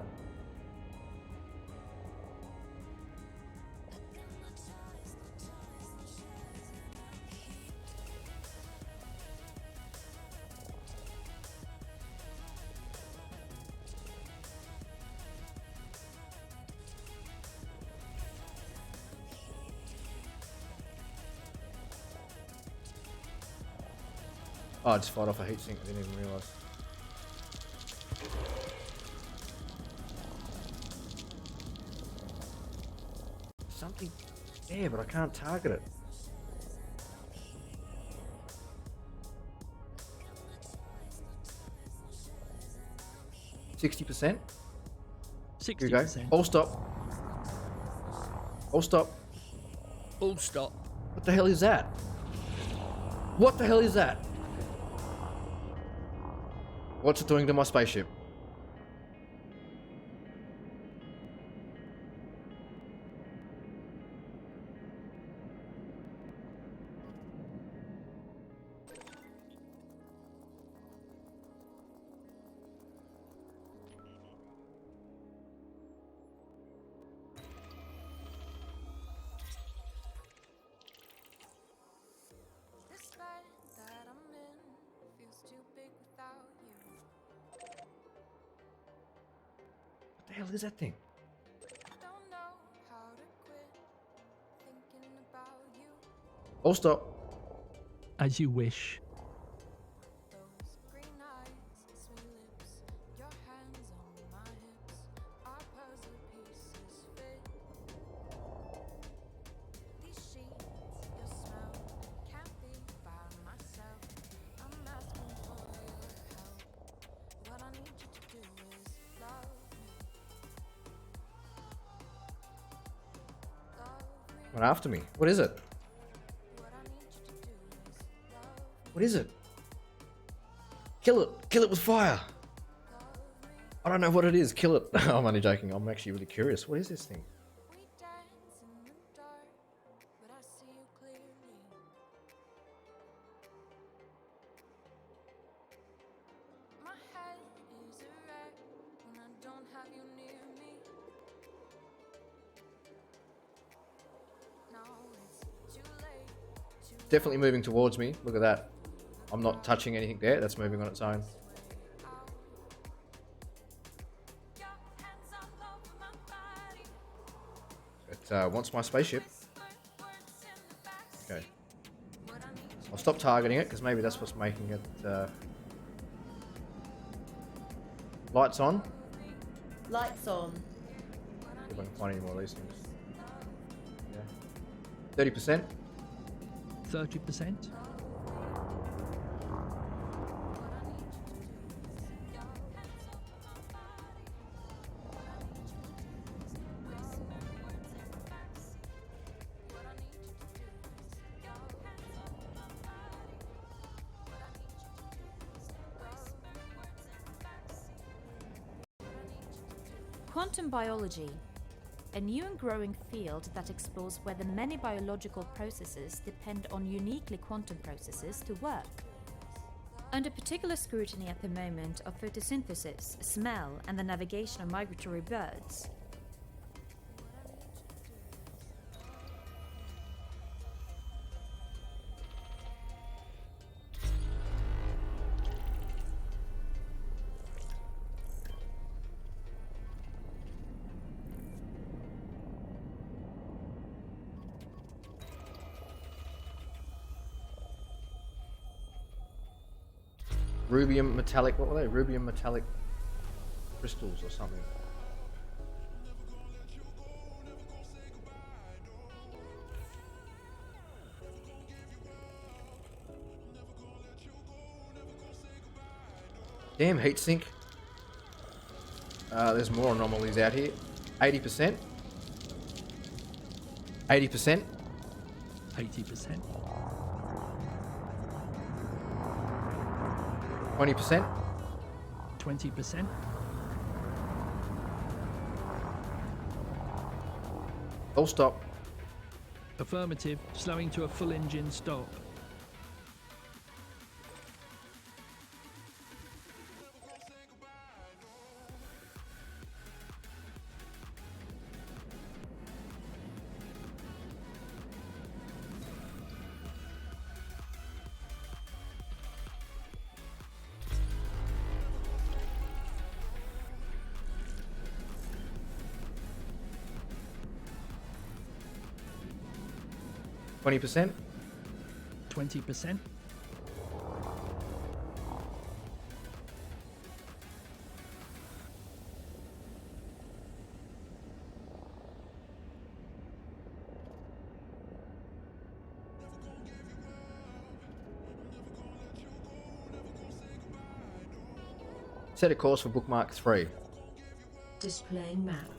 Oh, I just fired off a heatsink. I didn't even realise. Something there, but I can't target it. %60. Here we go. 60%. All stop. All stop. All stop. What the hell is that? What the hell is that? What's it doing to my spaceship? What the hell is that thing? All stop. As you wish. Went after me. What is it? What is it? Kill it. Kill it with fire. I don't know what it is. Kill it. I'm only joking. I'm actually really curious. What is this thing? Definitely moving towards me. Look at that. I'm not touching anything there. That's moving on its own. It wants my spaceship. Okay. I'll stop targeting it because maybe that's what's making it. Lights on. Lights on. See if I can find any more of these things. Yeah. 30%. 30%. Quantum biology, a new and growing field that explores whether many biological processes depend on uniquely quantum processes to work. Under particular scrutiny at the moment are photosynthesis, smell, and the navigation of migratory birds. Rubium metallic, what were they? Rubium metallic crystals or something. Damn heatsink. There's more anomalies out here. 80%. 80%. 80%. 20%. 20%. Full stop. Affirmative. Slowing to a full engine stop. %. 20%. Set a course for bookmark 3. Displaying map.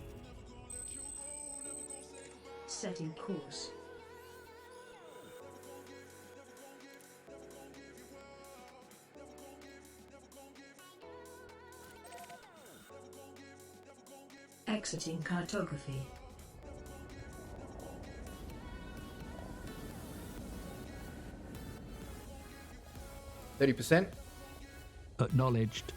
Setting course. Exiting cartography. %. Acknowledged.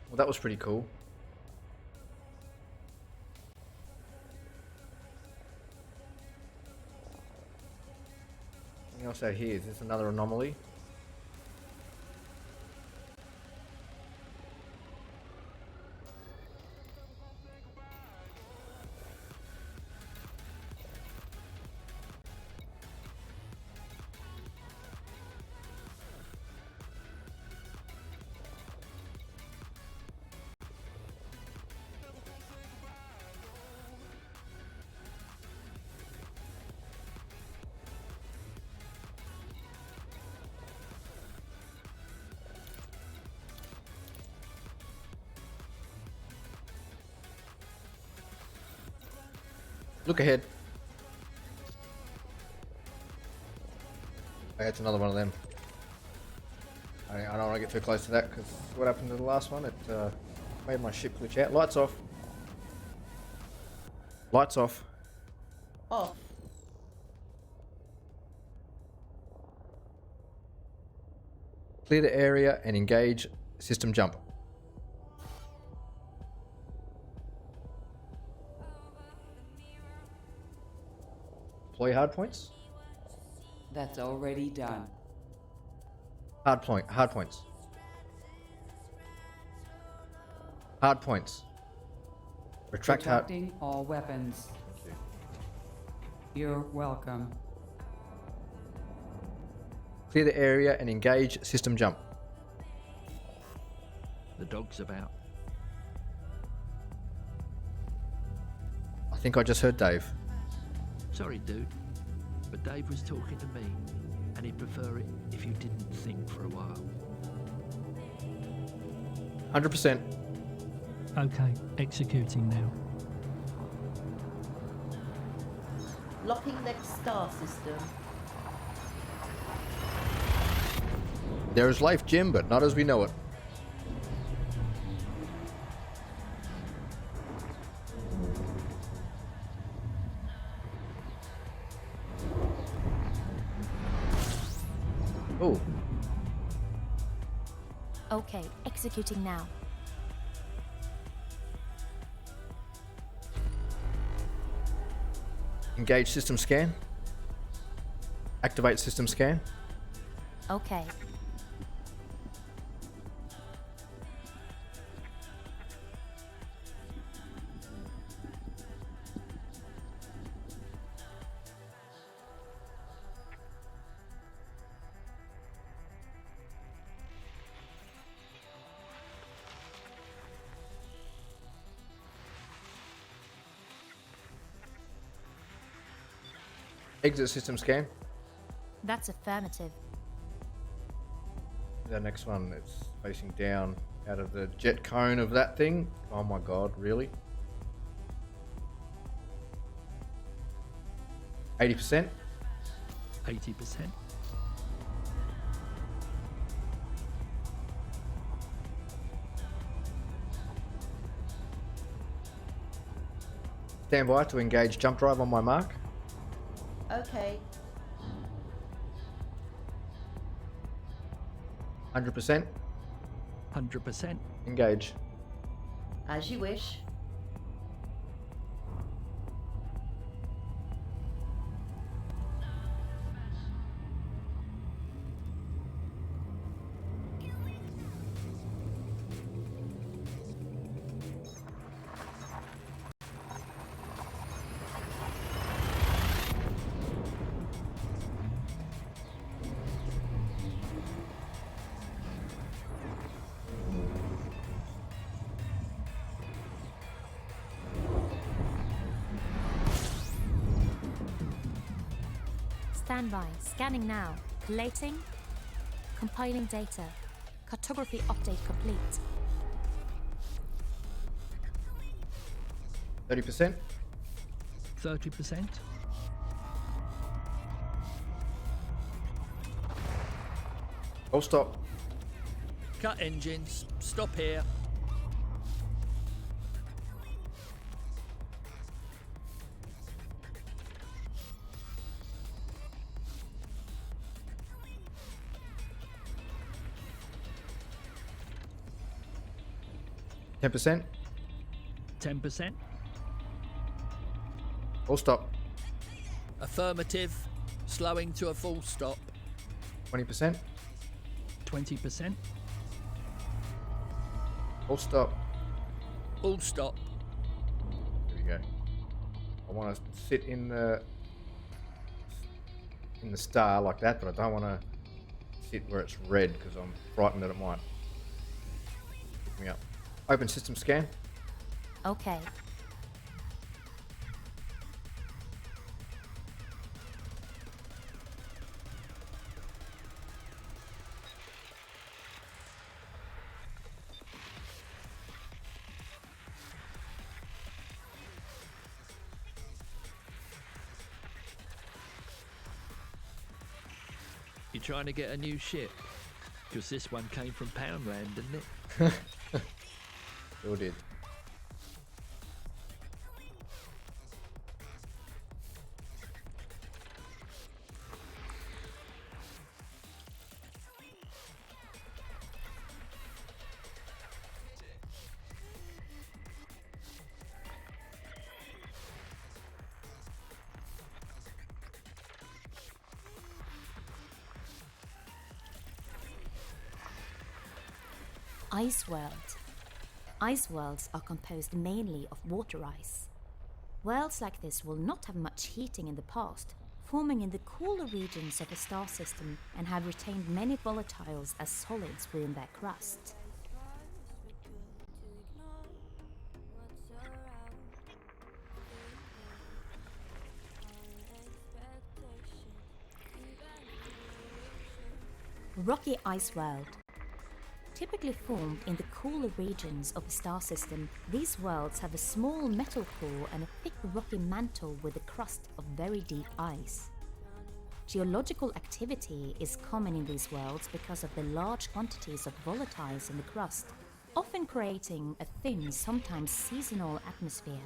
Well, that was pretty cool. Anything else out here? Is this another anomaly? Look ahead. Okay, it's another one of them. I don't want to get too close to that because what happened to the last one? It made my ship glitch out. Lights off. Lights off. Off. Clear the area and engage system jump. Deploy hard points. That's already done. Hard points. Hard points. Retract hard. Retracting all weapons. Thank you. You're welcome. Clear the area and engage system jump. The dog's about. I think I just heard Dave. Sorry, dude, but Dave was talking to me, and he'd prefer it if you didn't think for a while. 100%. Okay, executing now. Locking next star system. There is life, Jim, but not as we know it. Oh, Okay, executing now. engage system scan. Activate system scan. Okay. Exit system scan. That's affirmative. The next one, it's facing down out of the jet cone of that thing. Oh my god, really? 80%. 80%. Stand by to engage jump drive on my mark. Okay. 100%. 100%. Engage. As you wish. Standby. Scanning now. Collating. Compiling data. Cartography update complete. 30%. 30%. Full stop. Cut engines. Stop here. Ten percent. 10%. Full stop. Affirmative. Slowing to a full stop. 20%. 20%. Full stop. Full stop. Here we go. I want to sit in the star like that, but I don't want to sit where it's red because I'm frightened that it might pick me up. Open system scan. Okay. You trying to get a new ship? Because this one came from Poundland, didn't it? Sure did. Ice world. Ice worlds are composed mainly of water ice. Worlds like this will not have much heating in the past, forming in the cooler regions of a star system and have retained many volatiles as solids within their crust. Rocky ice world. Typically formed in the cooler regions of a star system, these worlds have a small metal core and a thick rocky mantle with a crust of very deep ice. Geological activity is common in these worlds because of the large quantities of volatiles in the crust, often creating a thin, sometimes seasonal atmosphere.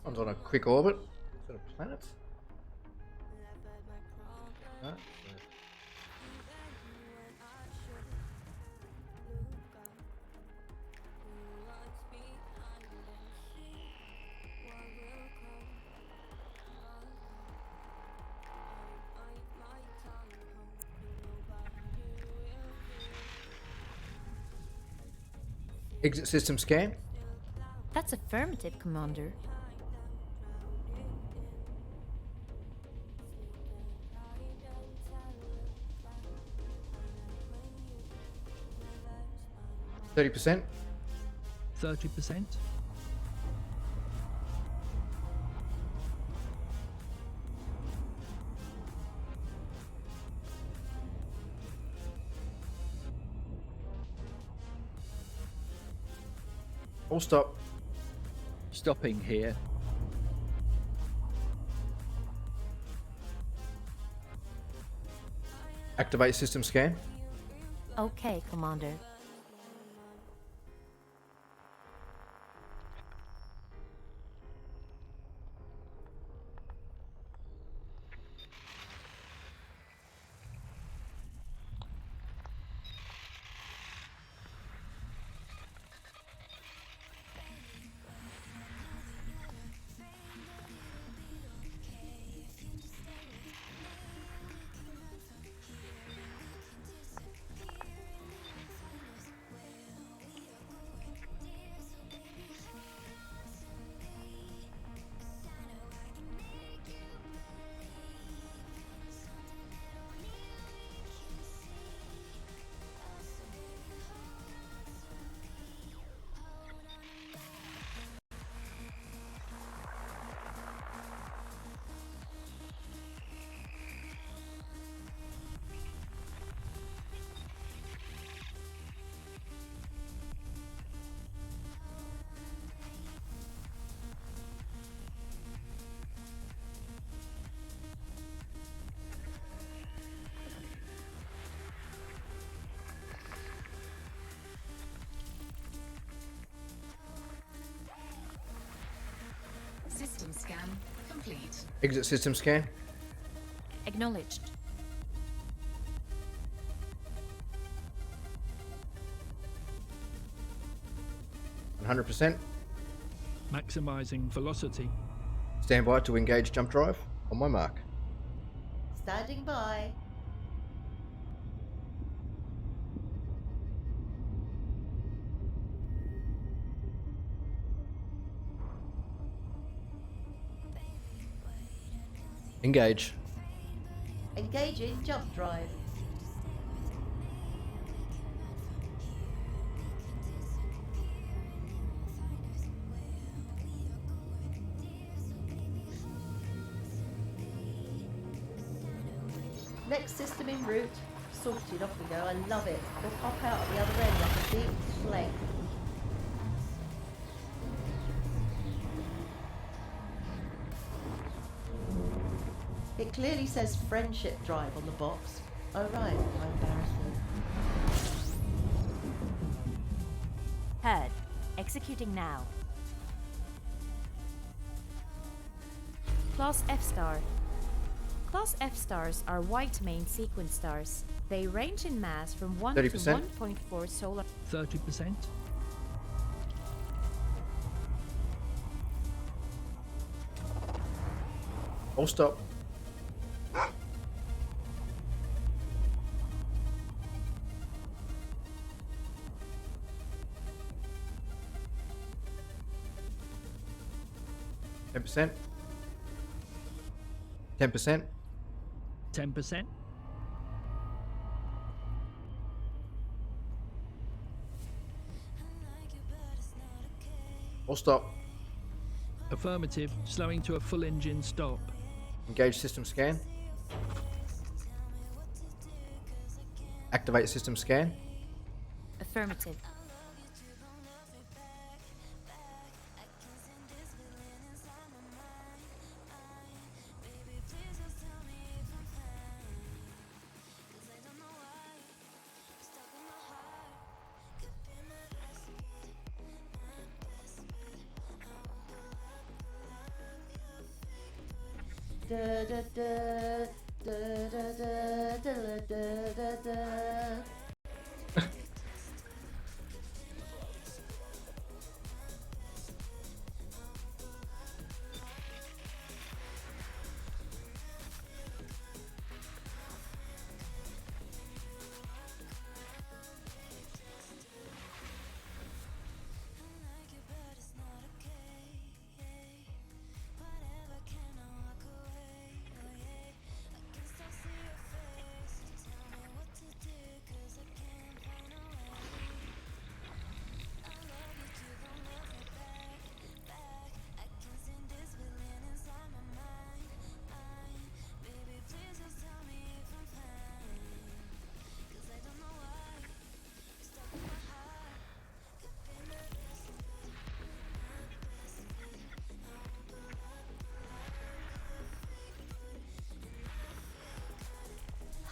One's on a quick orbit. Is that a planet? No, so exit system scan. That's affirmative, Commander. %30%. 30%. All stop. Stopping here. Activate system scan. Okay, Commander. System scan complete. Exit system scan. Acknowledged. %100%. Maximizing velocity. Stand by to engage jump drive. On my mark. Standing by. Engage. Engaging jump drive. Next system en route. sorted, off we go. I love it. We'll pop out at the other end like a big flake. It clearly says friendship drive on the box. Oh right, how embarrassing. Heard. Executing now. Class F star. Class F stars are white main sequence stars. They range in mass from 1 30%. to 1.4 solar. 30%. All stop. %. 10%. 10%. All stop. Affirmative. Slowing to a full engine stop. Engage system scan. Activate system scan. Affirmative. Da da da da da da da da da da.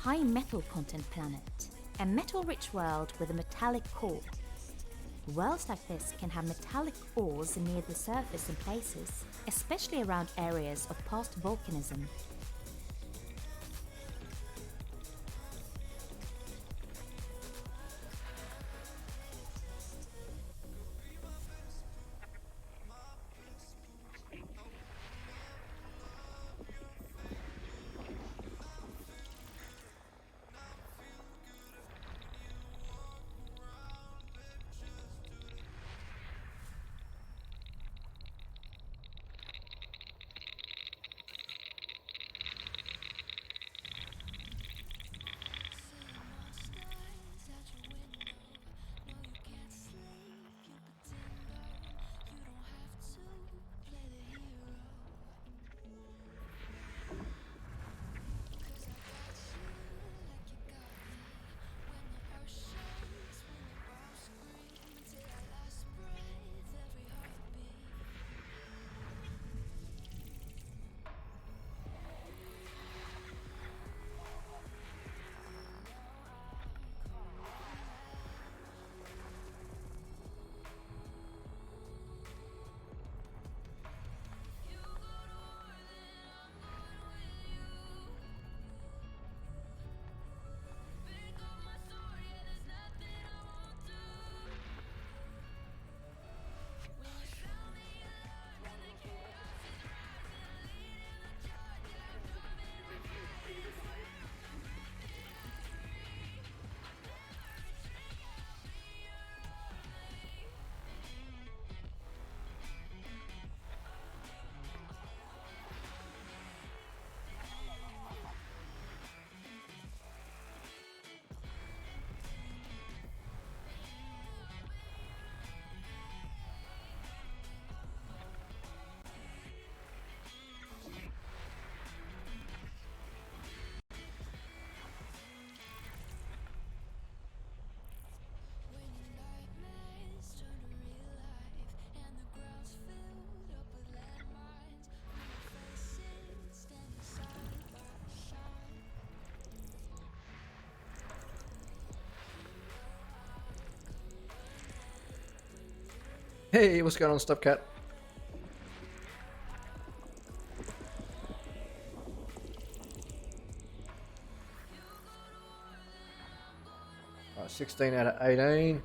High metal content planet. A metal-rich world with a metallic core. Worlds like this can have metallic ores near the surface in places, especially around areas of past volcanism. Hey, what's going on, Stuff Cat? Right, 16 out of 18.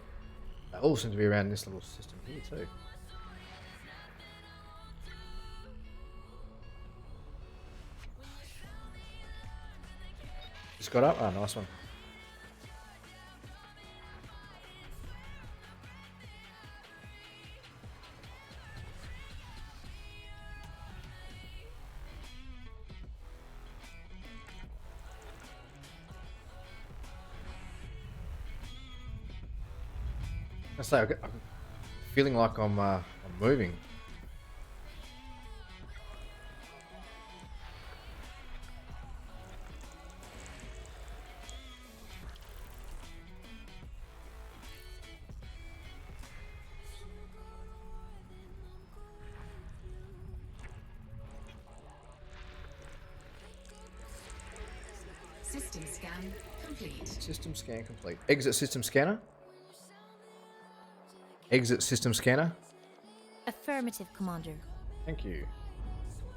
They all seem to be around this little system here too. Just got up. Oh, nice one. I say, I'm feeling like I'm moving. System scan complete. System scan complete. Exit system scanner. Exit system scanner. Affirmative, Commander. Thank you.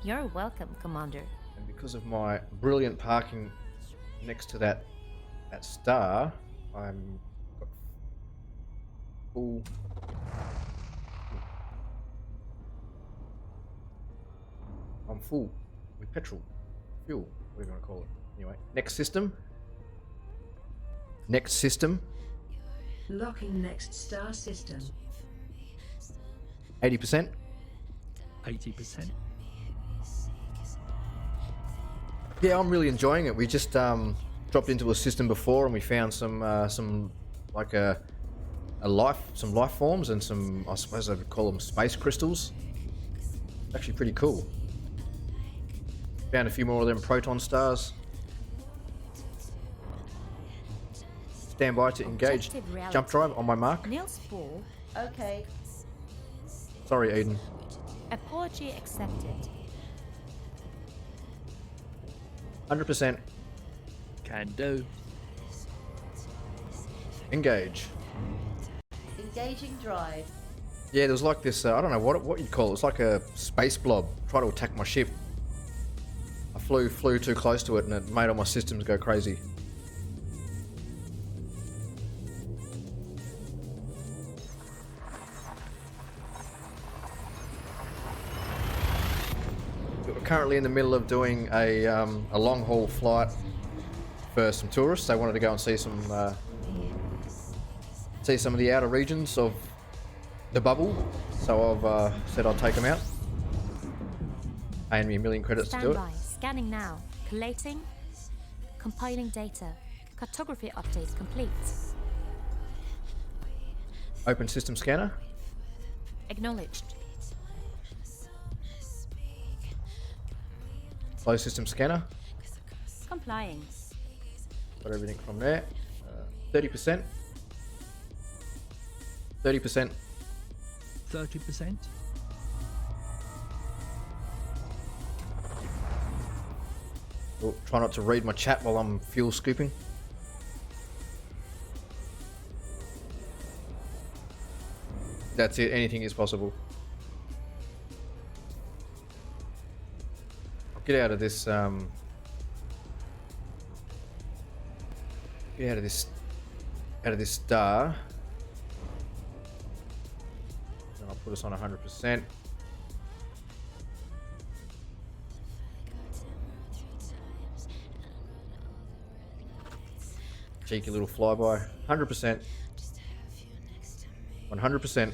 You're welcome, Commander. And because of my brilliant parking next to that star, I'm got full. I'm full with petrol, fuel, whatever you want to call it. Anyway, next system. Next system. Locking next star system. 80%. 80%. Yeah, I'm really enjoying it. We just dropped into a system before, and we found some like some life forms and some, I suppose I would call them space crystals. Actually, pretty cool. Found a few more of them proton stars. Stand by to engage jump drive on my mark. Niels Ball. Okay. Sorry, Eden. Apology accepted. 100%. Can do. Engage. Engaging drive. Yeah, there was like this, I don't know what you'd call it. It's like a space blob. Try to attack my ship. I flew too close to it and it made all my systems go crazy. We're currently in the middle of doing a long haul flight for some tourists. They wanted to go and see some of the outer regions of the bubble, so I've said I'll take them out. Paying me $1 million credits to do it. Standby. Scanning now. Collating. Compiling data. Cartography update complete. Open system scanner. Acknowledged. Close system scanner. Complying. Got everything from there. 30%. 30%. 30%. Oh, try not to read my chat while I'm fuel scooping. That's it. Anything is possible. I'll get out of this. Get out of this. Out of this star. And I'll put us on 100%. Cheeky little flyby. 100%. 100%.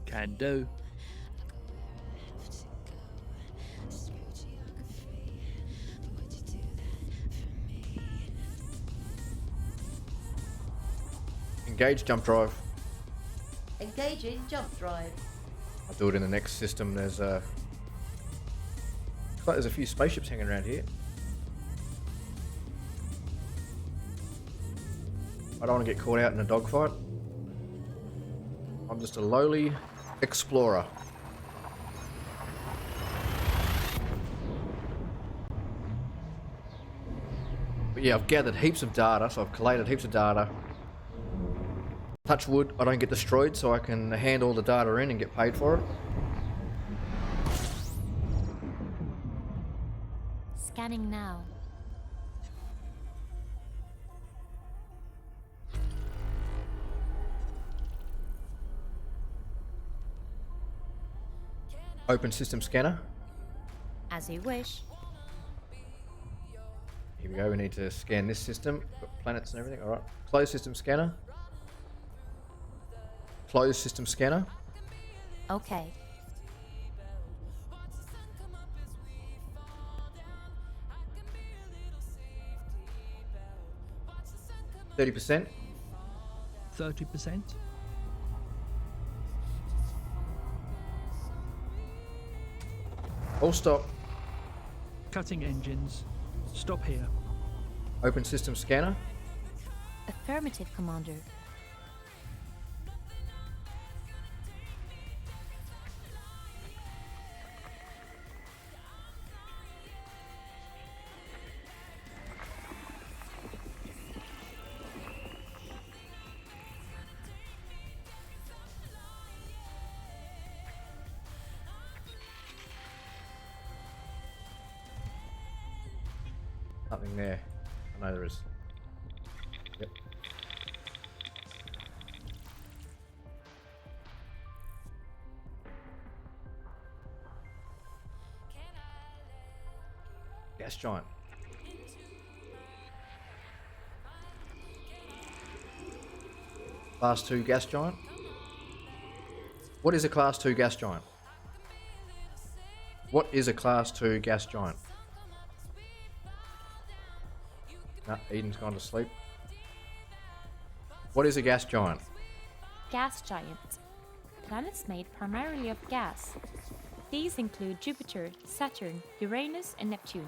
Can do. Engage jump drive. Engaging jump drive. I'll do it in the next system. There's a... looks like there's a few spaceships hanging around here. I don't want to get caught out in a dogfight. I'm just a lowly explorer. But yeah, I've gathered heaps of data, so I've collated heaps of data. Touch wood, I don't get destroyed, so I can hand all the data in and get paid for it. Scanning now. Open system scanner. As you wish. Here we go, we need to scan this system. Got planets and everything, alright. Close system scanner. Close system scanner. Okay. %. 30%. All stop. Cutting engines. Stop here. Open system scanner. Affirmative, Commander. Nothing there. I know there is. Yep. Gas giant. Class 2 gas giant. What is a class 2 gas giant? What is a class 2 gas giant? Nah, Eden's gone to sleep. What is a gas giant? Gas giant. Planets made primarily of gas. These include Jupiter, Saturn, Uranus, and Neptune.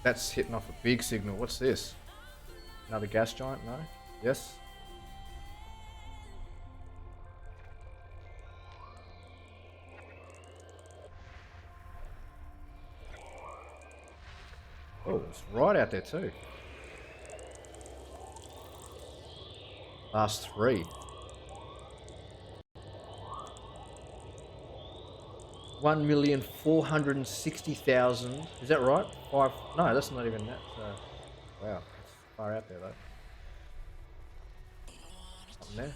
That's hitting off a big signal. What's this? Another gas giant? No? Yes? Oh, it's right out there too. Last 3. 1,460,000. Is that right? 5. No, that's not even that. Wow, that's far out there though. Something there.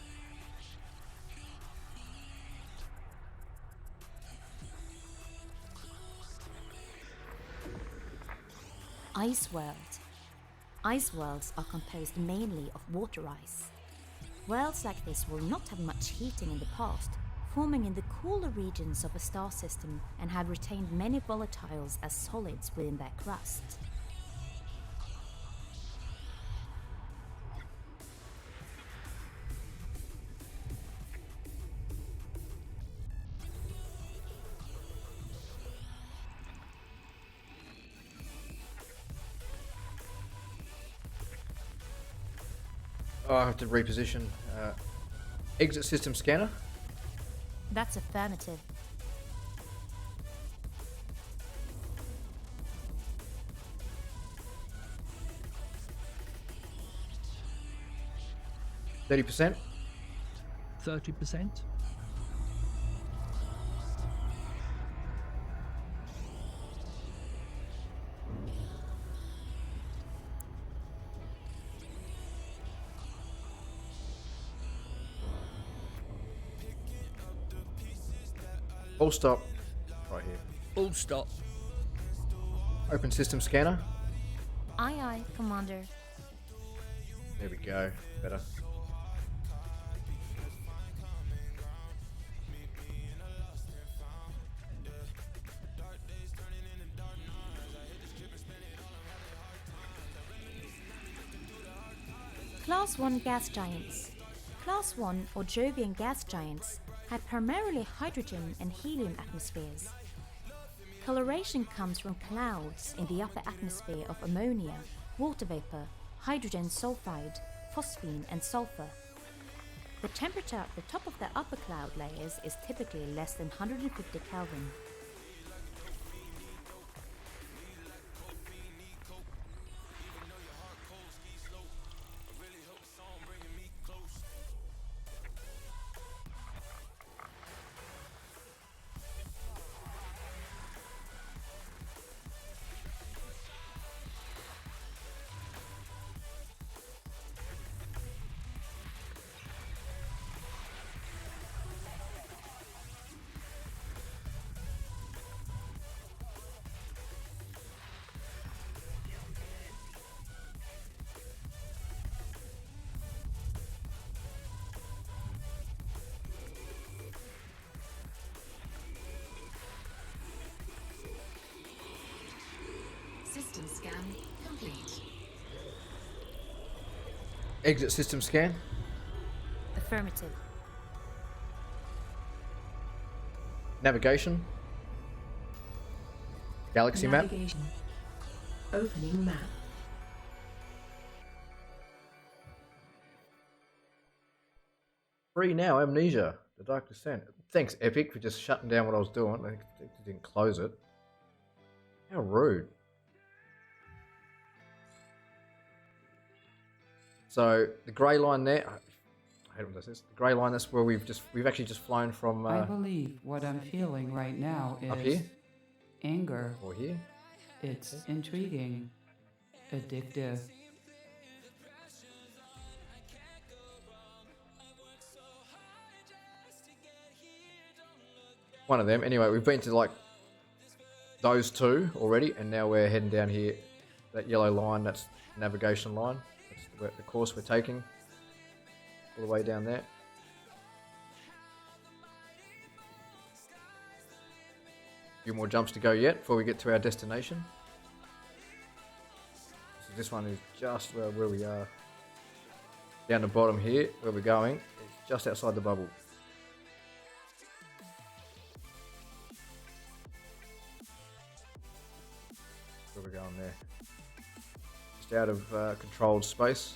Ice world. Ice worlds are composed mainly of water ice. Worlds like this will not have much heating in the past, forming in the cooler regions of a star system, and have retained many volatiles as solids within their crust. Oh, I have to reposition. Exit system scanner. That's affirmative. %. 30%. All stop. Right here. All stop. Open system scanner. Aye aye, Commander. There we go. Better. Class 1 gas giants. Class 1 or Jovian gas giants had primarily hydrogen and helium atmospheres. Coloration comes from clouds in the upper atmosphere of ammonia, water vapor, hydrogen sulfide, phosphine and sulfur. The temperature at the top of the upper cloud layers is typically less than 150 Kelvin. System scan complete. Exit system scan. Affirmative. Navigation. Galaxy map. Navigation. Opening map. Free now, Amnesia. The Dark Descent. Thanks, Epic, for just shutting down what I was doing. I didn't close it. How rude. So the grey line there. I hate when this is. The grey line. That's where we've actually just flown from. I believe what I'm feeling right now is up here, anger. or here. It's intriguing, addictive. One of them. Anyway, we've been to like those two already, and now we're heading down here. That yellow line. That's the navigation line. That's the course we're taking. All the way down there. A few more jumps to go yet before we get to our destination. So this one is just where we are. Down the bottom here, where we're going, it's just outside the bubble. Where we're going there. Just out of controlled space.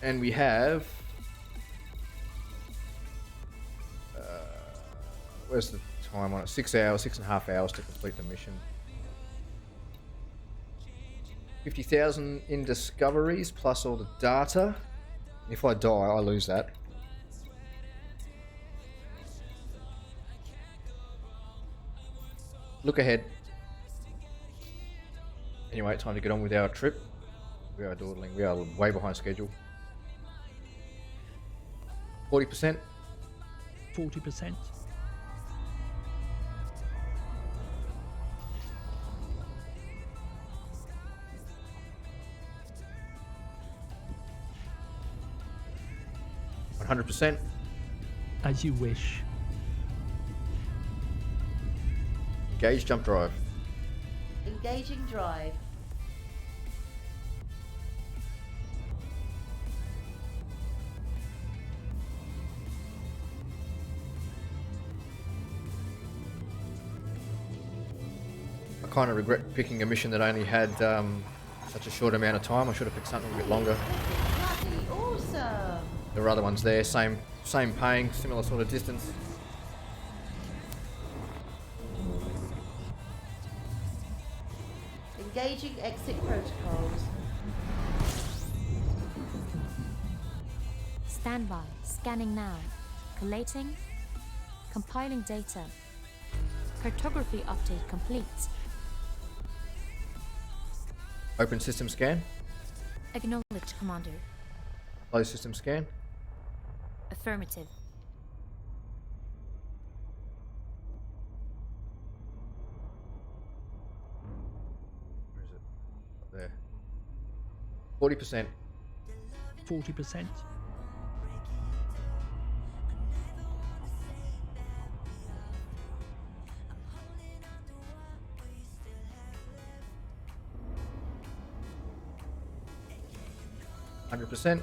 And we have, where's the time on it? 6 hours, 6.5 hours to complete the mission. 50,000 in discoveries plus all the data. If I die, I lose that. Look ahead. Anyway, time to get on with our trip. We are dawdling. We are way behind schedule. 40%. 40%. %. As you wish. Engage jump drive. Engaging drive. I kind of regret picking a mission that only had such a short amount of time. I should have picked something a bit longer. Bloody awesome. There are other ones there, same paying, similar sort of distance. Engaging exit protocols. Standby. Scanning now. Collating. Compiling data. Cartography update complete. Open system scan. Acknowledged, Commander. Close system scan. Affirmative. Where is it? Up there. 40%. 40%. 100%.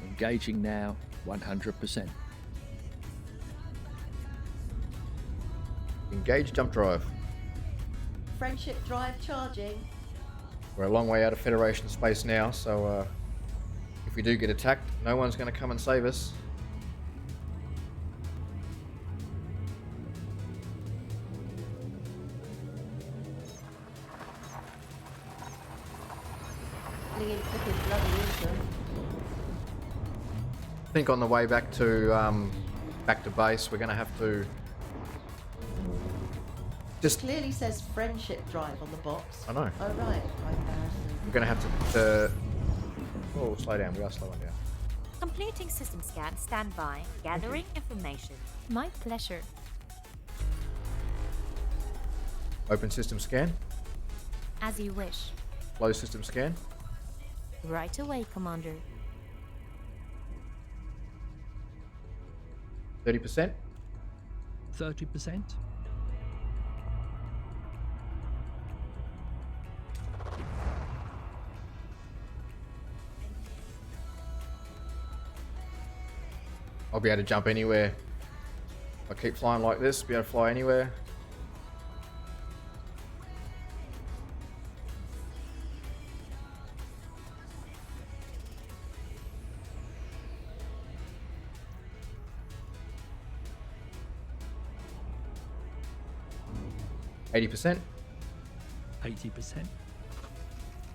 Engaging now, 100%. Engage jump drive. Friendship drive charging. We're a long way out of Federation space now, so if we do get attacked, no one's going to come and save us. Flipping bloody into. I think on the way back to base, we're going to have to just. It clearly says friendship drive on the box. I know. Oh right, quite embarrassing. We're going to have to. Oh, slow down. We are slowing down. Completing system scan, standby, gathering information. My pleasure. Open system scan. As you wish. Close system scan. Right away, Commander. 30%. 30%. I'll be able to jump anywhere. If I keep flying like this, be able to fly anywhere. %. 80%.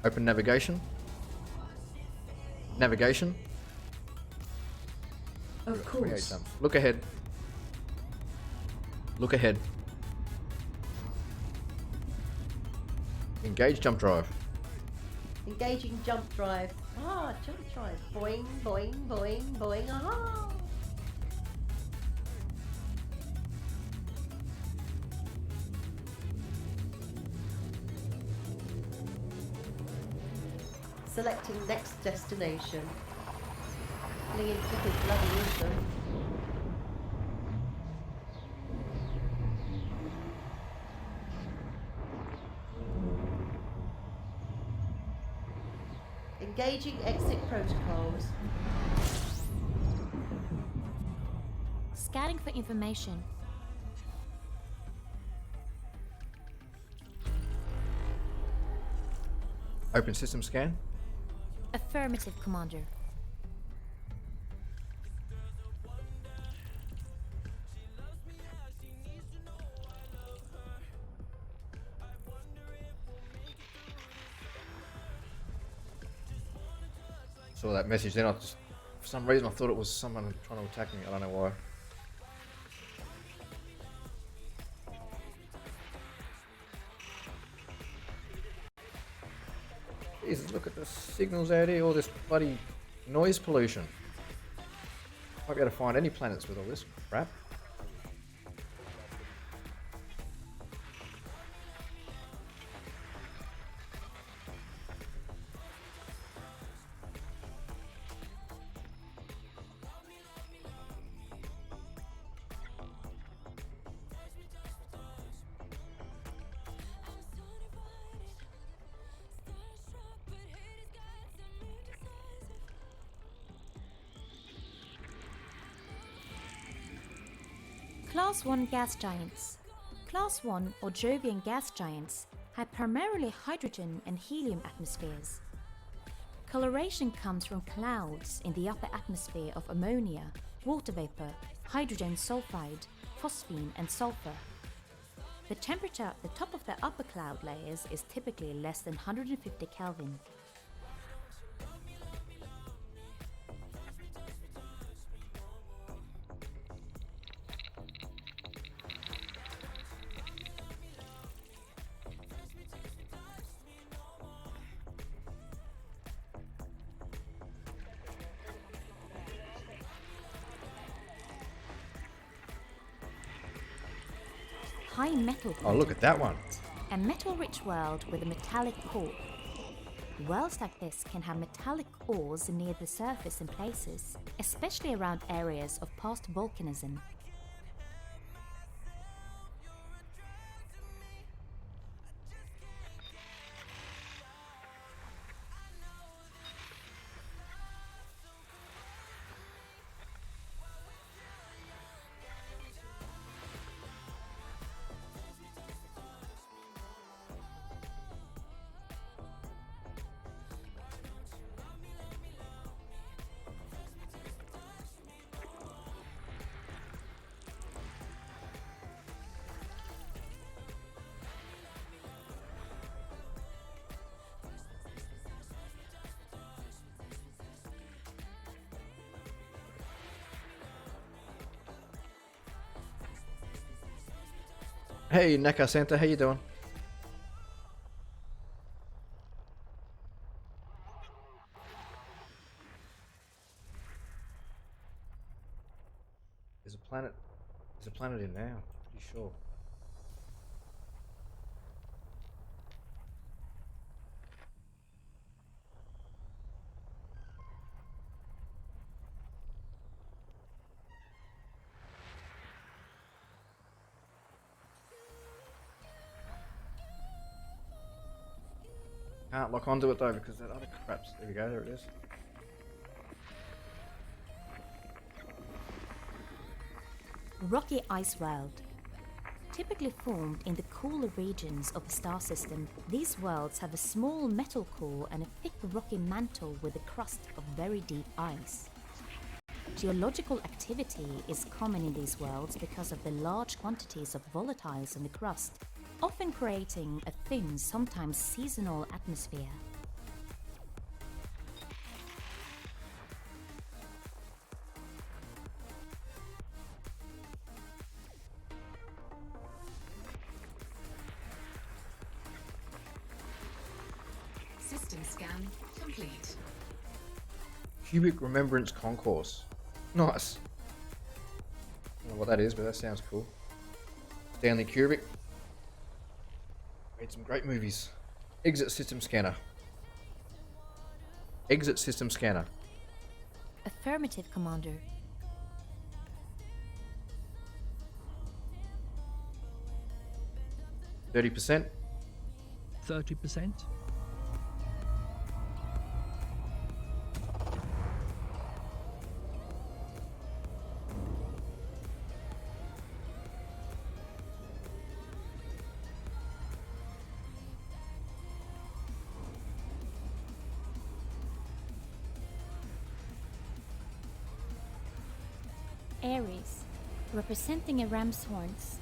Open navigation. Navigation. Of course. Look ahead. Look ahead. Engage jump drive. Engaging jump drive. Ah, jump drive. Boing, boing, boing, boing. Aha! Selecting next destination. Flinging flipping bloody into. Engaging exit protocols. Scanning for information. Open system scan. Affirmative, Commander. Saw that message then. For some reason I thought it was someone trying to attack me. I don't know why. Jesus, look at the signals out here. All this bloody noise pollution. Might be able to find any planets with all this crap. Class 1 gas giants. Class 1 or Jovian gas giants have primarily hydrogen and helium atmospheres. Coloration comes from clouds in the upper atmosphere of ammonia, water vapor, hydrogen sulfide, phosphine and sulfur. The temperature at the top of the upper cloud layers is typically less than 150 Kelvin. High metal content. Oh, look at that one. A metal-rich world with a metallic core. Worlds like this can have metallic ores near the surface in places, especially around areas of past volcanism. Hey, Naka Santa, how you doing? There's a planet. There's a planet in now. Pretty sure. Can't lock onto it though because that other crap's. There we go. There it is. Rocky ice world. Typically formed in the cooler regions of a star system, these worlds have a small metal core and a thick rocky mantle with a crust of very deep ice. Geological activity is common in these worlds because of the large quantities of volatiles in the crust, often creating a thin, sometimes seasonal atmosphere. System scan complete. Cubic Remembrance Concourse. Nice. I don't know what that is, but that sounds cool. Stanley Kubrick. Made some great movies. Exit system scanner. Exit system scanner. Affirmative, Commander. %. 30%. Aries, representing a ram's horns.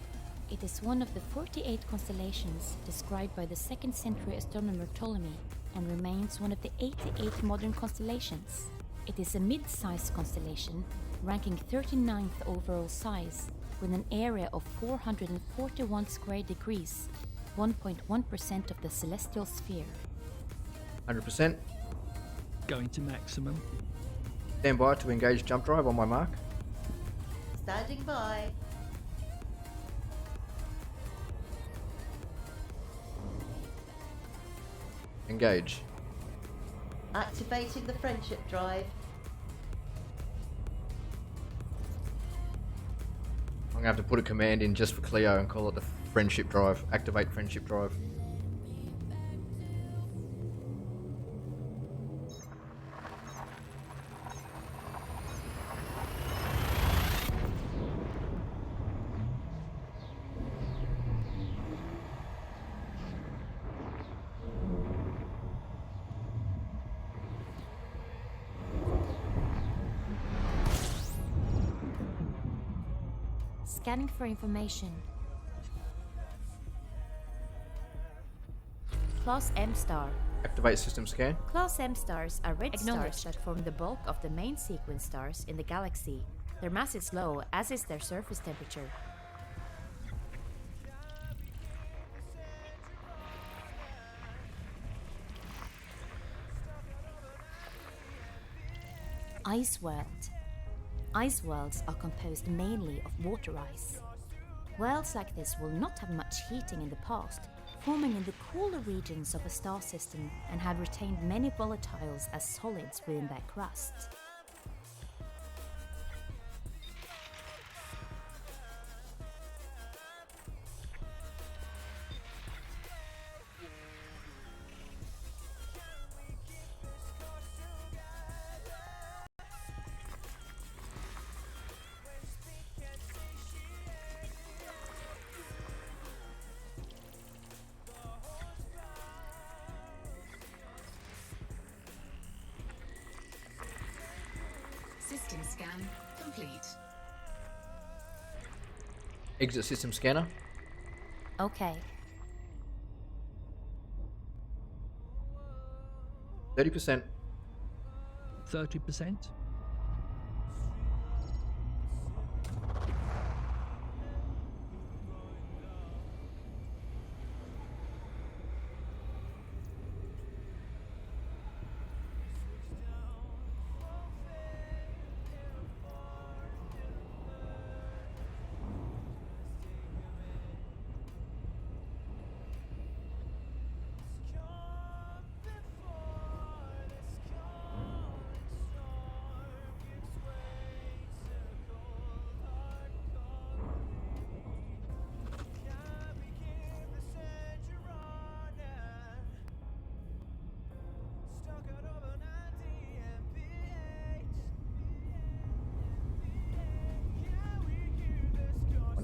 It is one of the 48 constellations described by the 2nd century astronomer Ptolemy and remains one of the 88 modern constellations. It is a mid-sized constellation, ranking 39th overall size, with an area of 441 square degrees, 1.1% of the celestial sphere. 100%. Going to maximum. Stand by to engage jump drive on my mark. Standing by. Engage. Activating the friendship drive. I'm gonna have to put a command in just for Cleo and call it the friendship drive. Activate friendship drive. Scanning for information. Class M star. Activate system scan. Class M stars are red stars that form the bulk of the main sequence stars in the galaxy. Their mass is low, as is their surface temperature. Ice world. Ice worlds are composed mainly of water ice. Worlds like this will not have much heating in the past, forming in the cooler regions of a star system and have retained many volatiles as solids within their crust. System scan complete. Exit system scanner. Okay. 30%. 30%.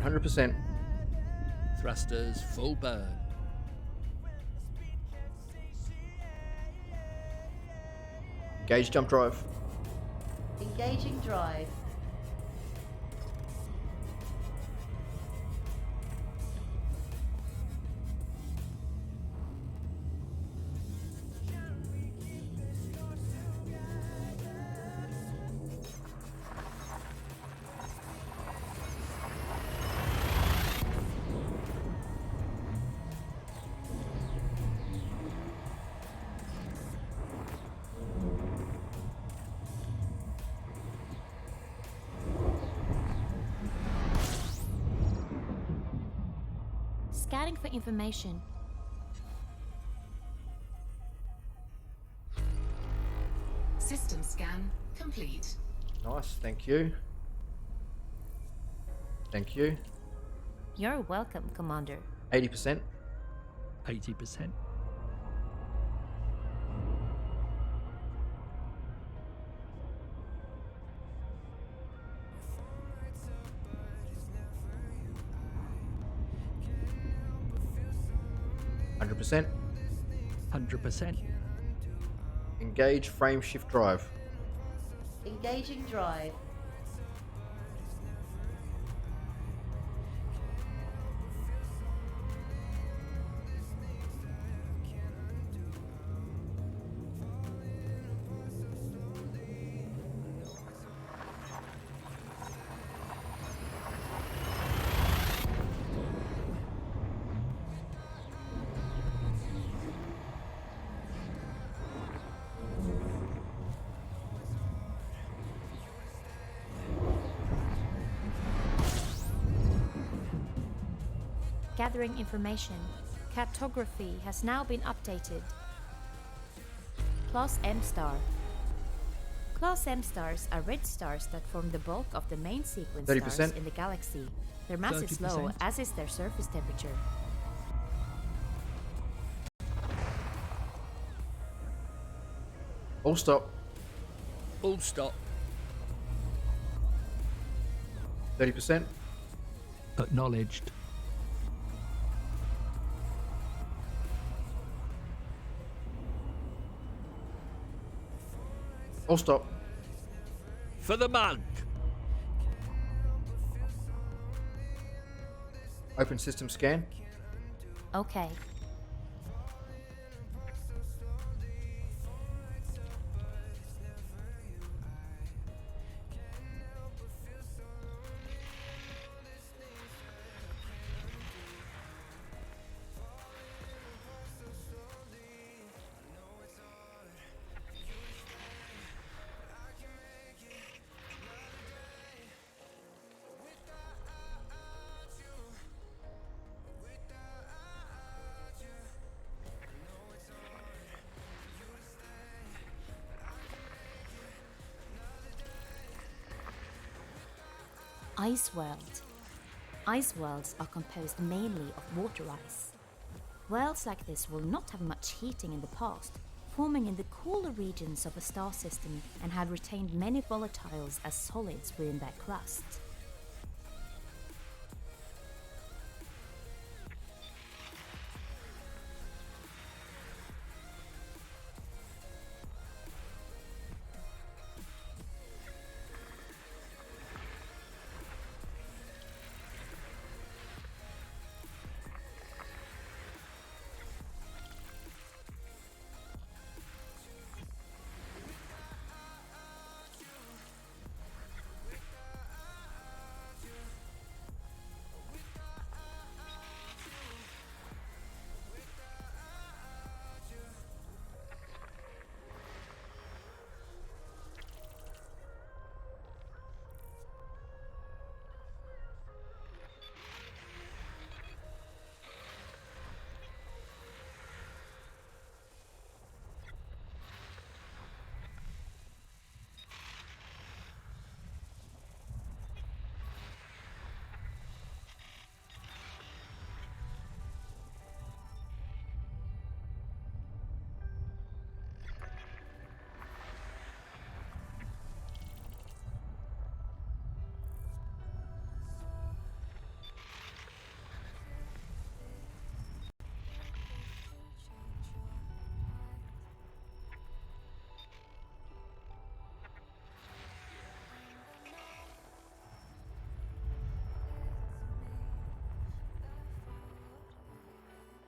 100%. Thrusters full burn. Engage jump drive. Engaging drive. Scanning for information. System scan complete. Nice, thank you. Thank you. You're welcome, Commander. 80%. 80%. %. 100%. Engage frame shift drive. Engaging drive. Gathering information. Cartography has now been updated. Class M star. Class M stars are red stars that form the bulk of the main sequence 30%. stars in the galaxy. Their mass is low, 30%. as is their surface temperature. All stop. All stop. 30%. Acknowledged. All stop. For the monk. Open system scan. Okay. Ice world. Ice worlds are composed mainly of water ice. Worlds like this will not have much heating in the past, forming in the cooler regions of a star system and had retained many volatiles as solids within their crust.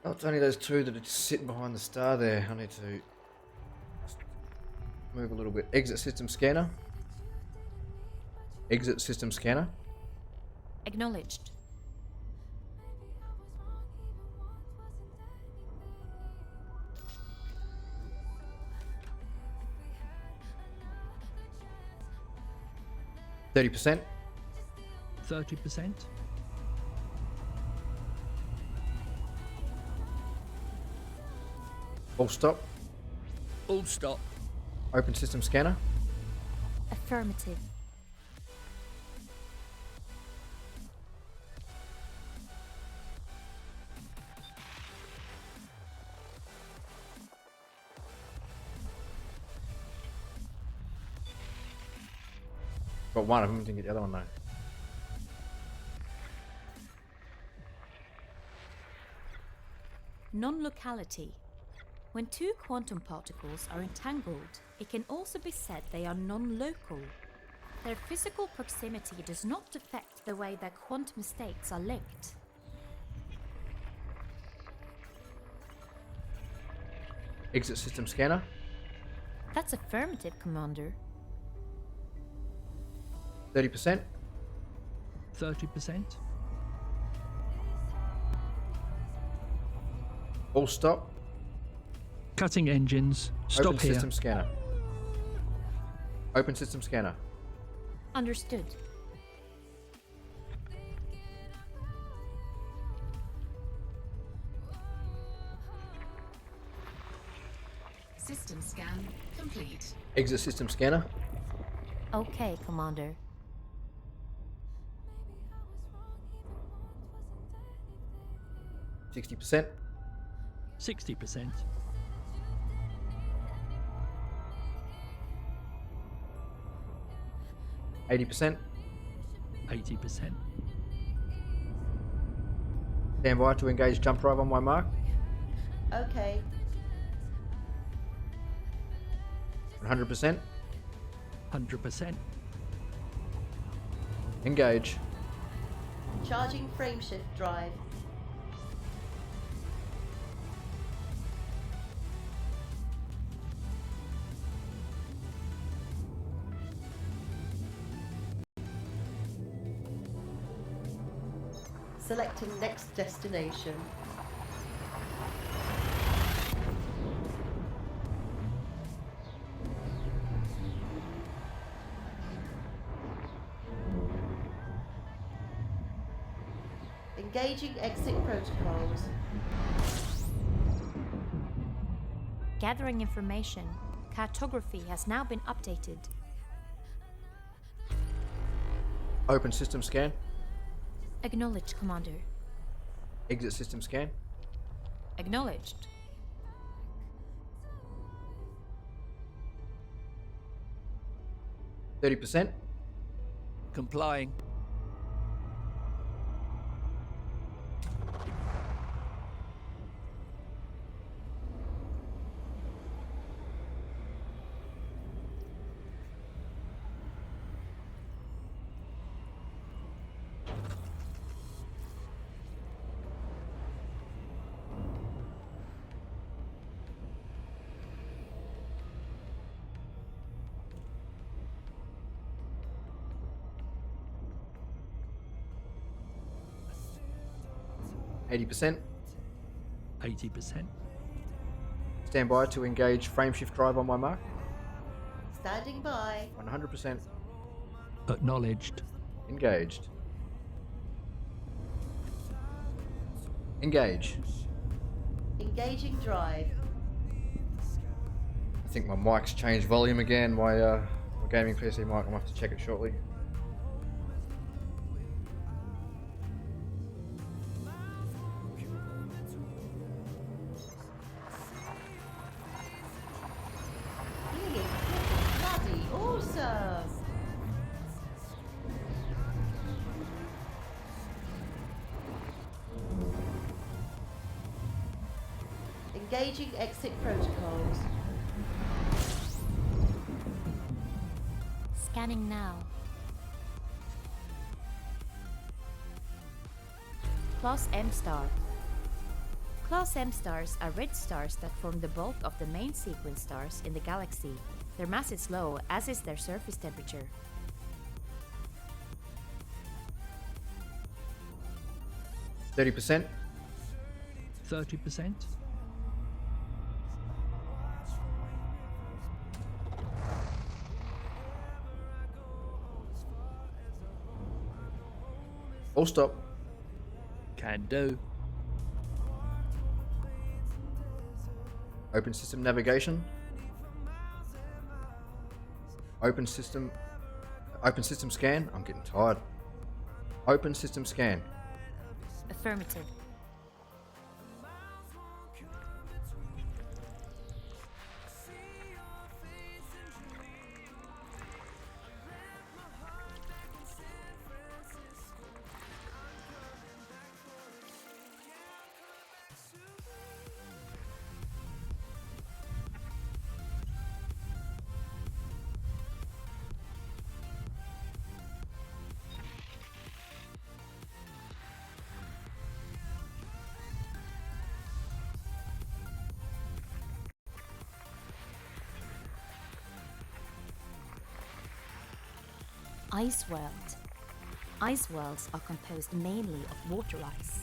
Oh, it's only those two that are just sitting behind the star there. I need to move a little bit. Exit system scanner. Exit system scanner. Acknowledged. %. 30%. All stop. All stop. Open system scanner. Affirmative. Got one of them, didn't get the other one though. Non-locality. When two quantum particles are entangled, it can also be said they are non-local. Their physical proximity does not affect the way their quantum states are linked. Exit system scanner. That's affirmative, Commander. 30%. 30%. All stop. Cutting engines. Stop Open here. system scanner. Open system scanner. Understood. System scan complete. Exit system scanner. Okay, Commander. %. 60%. %. 80%. Stand by to engage jump drive on my mark. Okay. 100%. 100%. Engage. Charging frameshift drive. Selecting next destination. Engaging exit protocols. Gathering information. Cartography has now been updated. Open system scan. Acknowledged, Commander. Exit system scan. Acknowledged. %. Complying. %. 80%. Stand by to engage frameshift drive on my mark. Standing by. 100%. Acknowledged. Engaged. Engage. Engaging drive. I think my mic's changed volume again. My gaming PC mic. I'm gonna have to check it shortly. Bloody awesome. Engaging exit protocols. Scanning now. Class M star. Class M stars are red stars that form the bulk of the main sequence stars in the galaxy. Their mass is low, as is their surface temperature. %. 30%. Full stop. Can do. Open system navigation. Open system scan. I'm getting tired. Open system scan. Affirmative. Ice world. Ice worlds are composed mainly of water ice.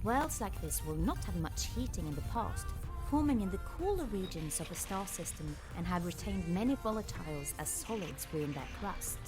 Worlds like this will not have much heating in the past, forming in the cooler regions of a star system and have retained many volatiles as solids within their crust.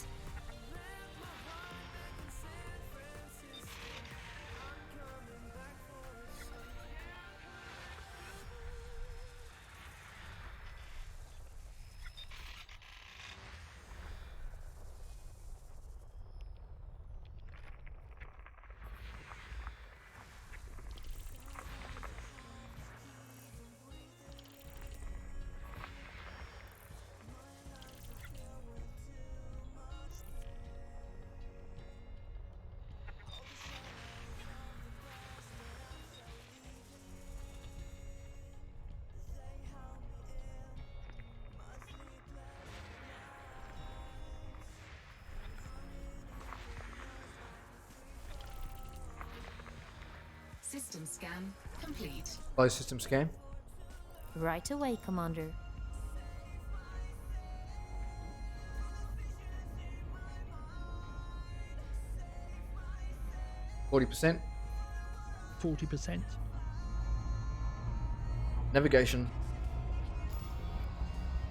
System scan complete. Close system scan. Right away, Commander. %. 40%. Navigation.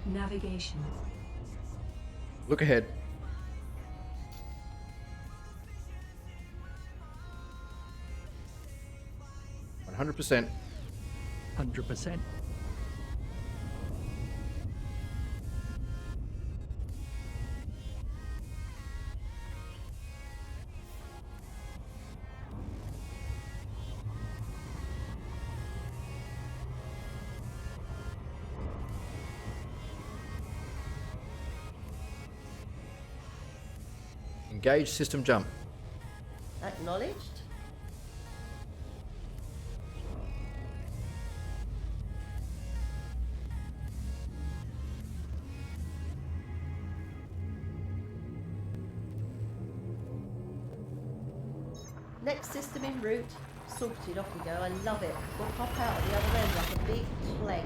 Navigation. Look ahead. %. 100%. Engage system jump. Acknowledged. Next system en route. Sorted, off we go. I love it. We'll pop out at the other end like a big flag.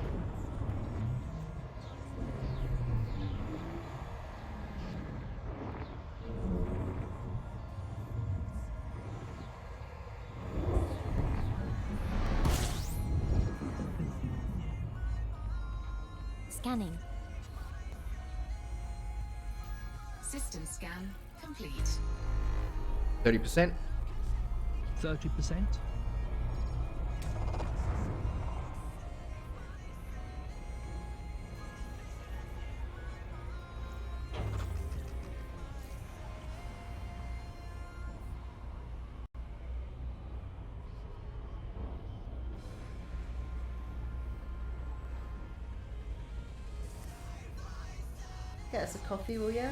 Scanning. System scan complete. 30%. 30%. Get us a coffee, will you?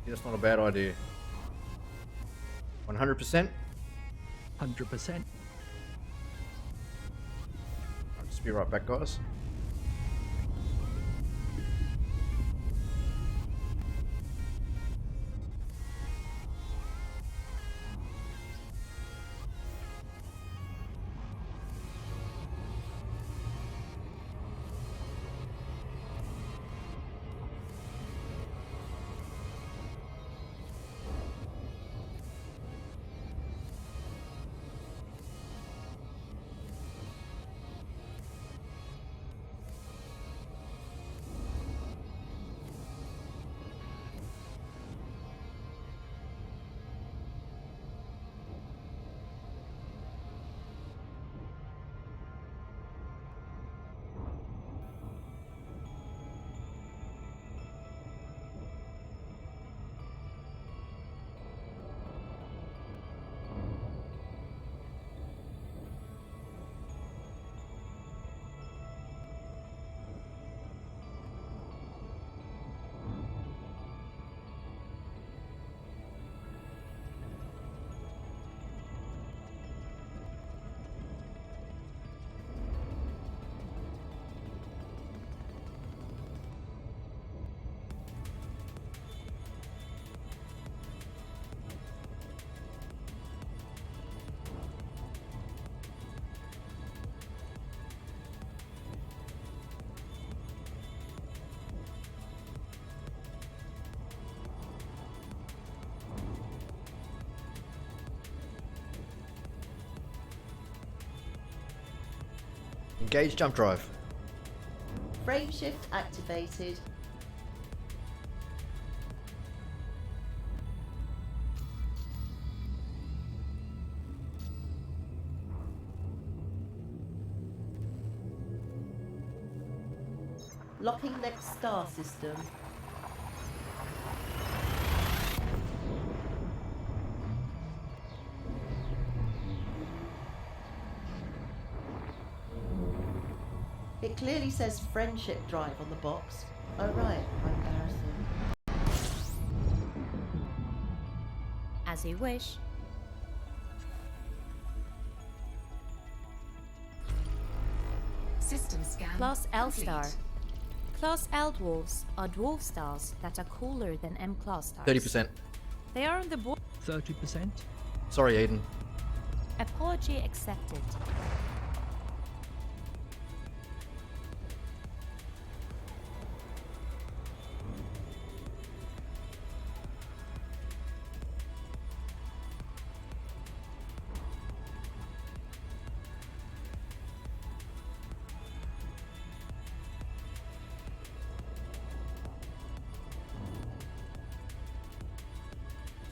That's not a bad idea. 100%. 100%. I'll just be right back, guys. Engage jump drive. Frame shift activated. Locking next star system. It clearly says friendship drive on the box. Oh right, how embarrassing. As you wish. System scan. Class L complete. star. Class L dwarves are dwarf stars that are cooler than M class stars. 30%. They are on the board. 30%. Sorry, Aiden. Apology accepted.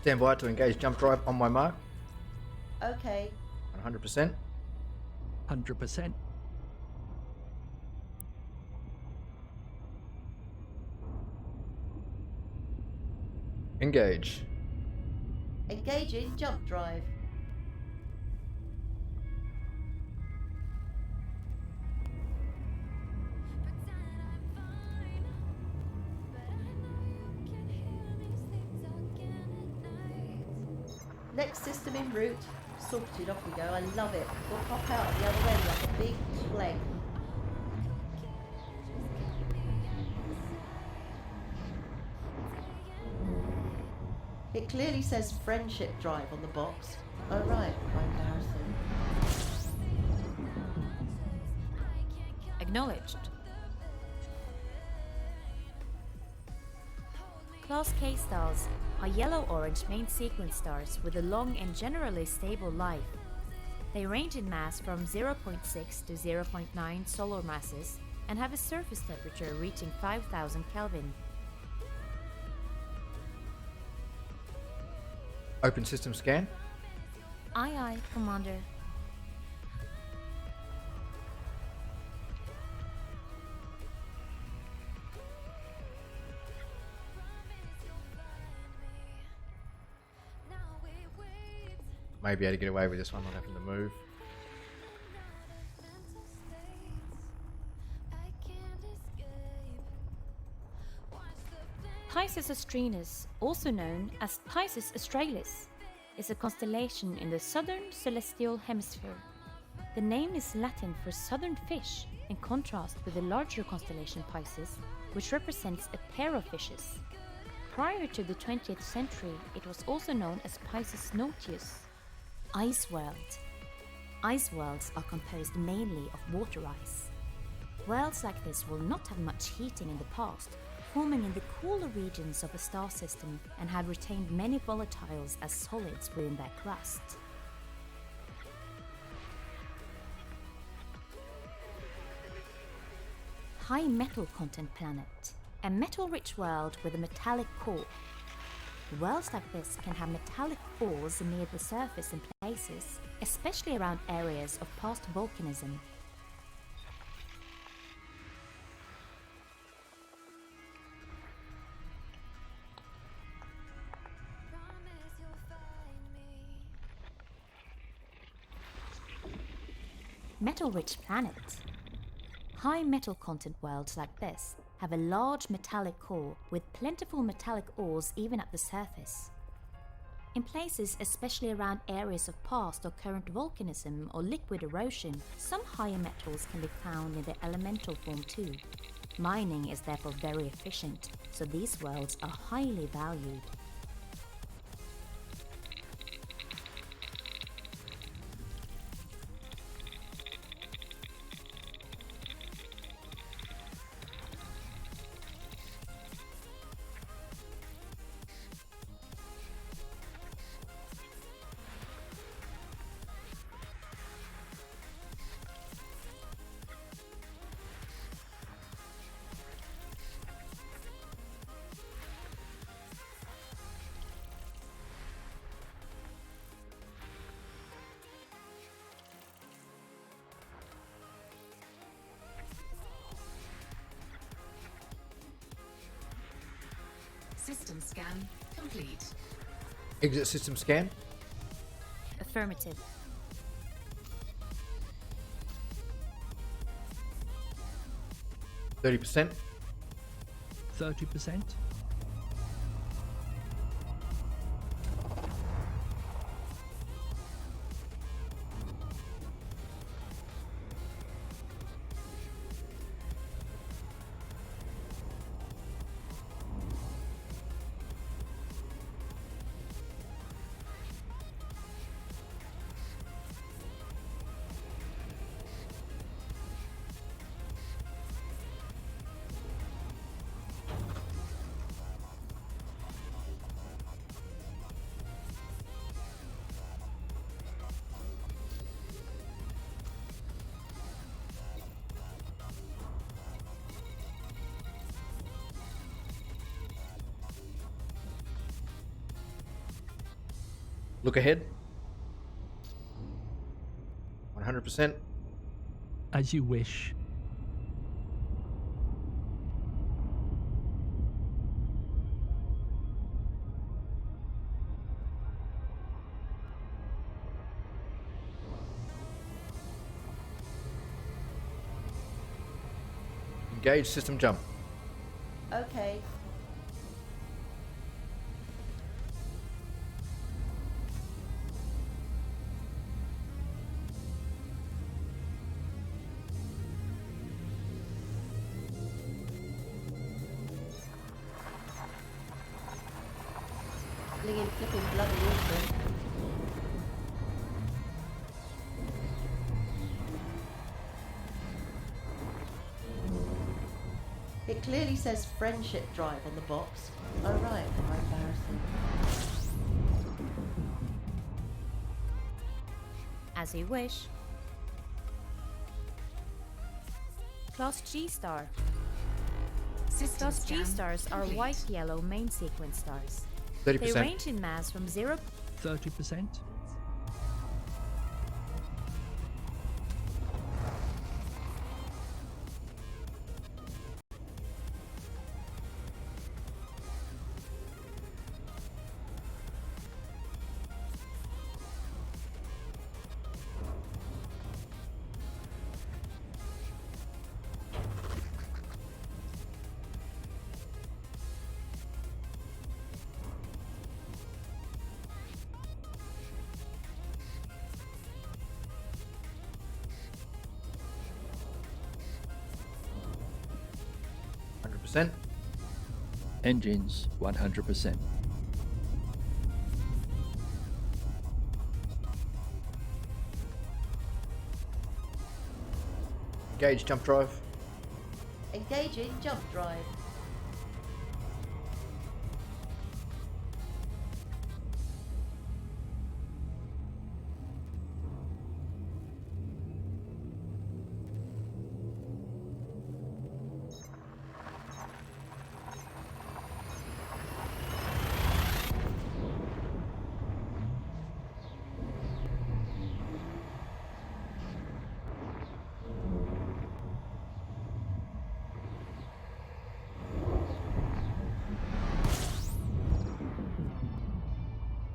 Stand by to engage jump drive on my mark. Okay. 100%. 100%. Engage. Engaging jump drive. Next system en route. Sorted, off we go. I love it. We'll pop out at the other end like a big flag. It clearly says friendship drive on the box. Oh right, how embarrassing. Acknowledged. Class K stars are yellow-orange main sequence stars with a long and generally stable life. They range in mass from 0.6 to 0.9 solar masses and have a surface temperature reaching 5000 Kelvin. Open system scan. Aye aye, Commander. May be able to get away with this one, not having to move. Pisces Austrinus, also known as Pisces Australis, is a constellation in the southern celestial hemisphere. The name is Latin for southern fish, in contrast with the larger constellation Pisces, which represents a pair of fishes. Prior to the 20th century, it was also known as Pisces Notius. Ice world. Ice worlds are composed mainly of water ice. Worlds like this will not have much heating in the past, forming in the cooler regions of a star system and have retained many volatiles as solids within their crust. High metal content planet. A metal-rich world with a metallic core. Worlds like this can have metallic ores near the surface in places, especially around areas of past volcanism. Metal-rich planet. High metal content worlds like this have a large metallic core with plentiful metallic ores even at the surface. In places especially around areas of past or current volcanism or liquid erosion, some higher metals can be found in their elemental form too. Mining is therefore very efficient, so these worlds are highly valued. System scan complete. Exit system scan. Affirmative. %30. 30%. Look ahead. 100%. As you wish. Engage system jump. Okay. Flipping bloody awesome. It clearly says friendship drive on the box. Oh right, how embarrassing. As you wish. Class G star. Class G stars are white-yellow main sequence stars. 30%. They range in mass from 0. 30%. Engines 100%. Engage jump drive. Engaging jump drive.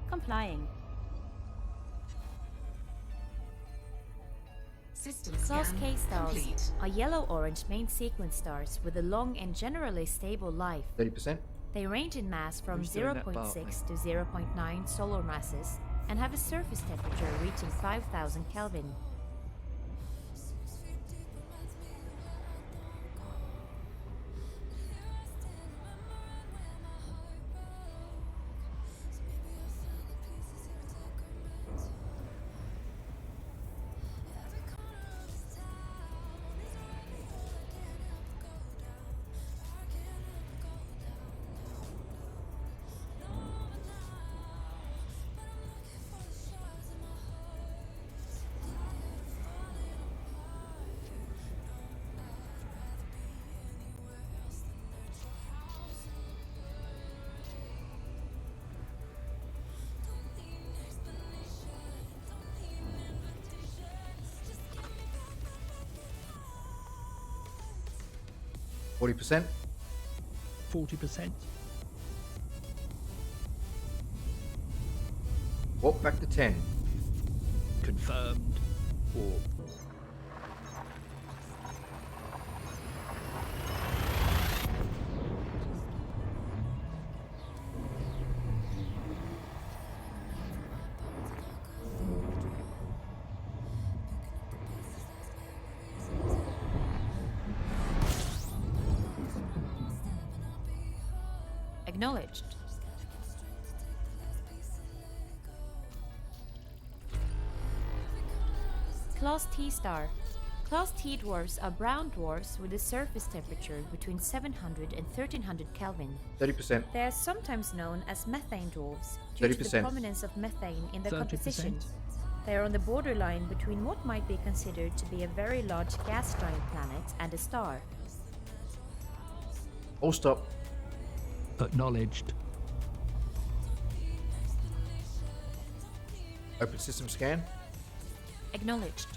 Complying. System Class scan K stars complete. are yellow-orange main sequence stars with a long and generally stable life. 30%. They range in mass from Who's doing that 0.6 part, to 0.9 solar masses and have a surface temperature reaching 5000 Kelvin. %40. 40%. Warp back to 10. Confirmed. Warp. Acknowledged. Class T star. Class T dwarfs are brown dwarfs with a surface temperature between 700 and 1300 Kelvin. 30%. They are sometimes known as methane dwarfs due to the 30%. prominence of methane in their 30%. composition. They are on the borderline between what might be considered to be a very large gas giant planet and a star. All stop. Acknowledged. Open system scan. Acknowledged.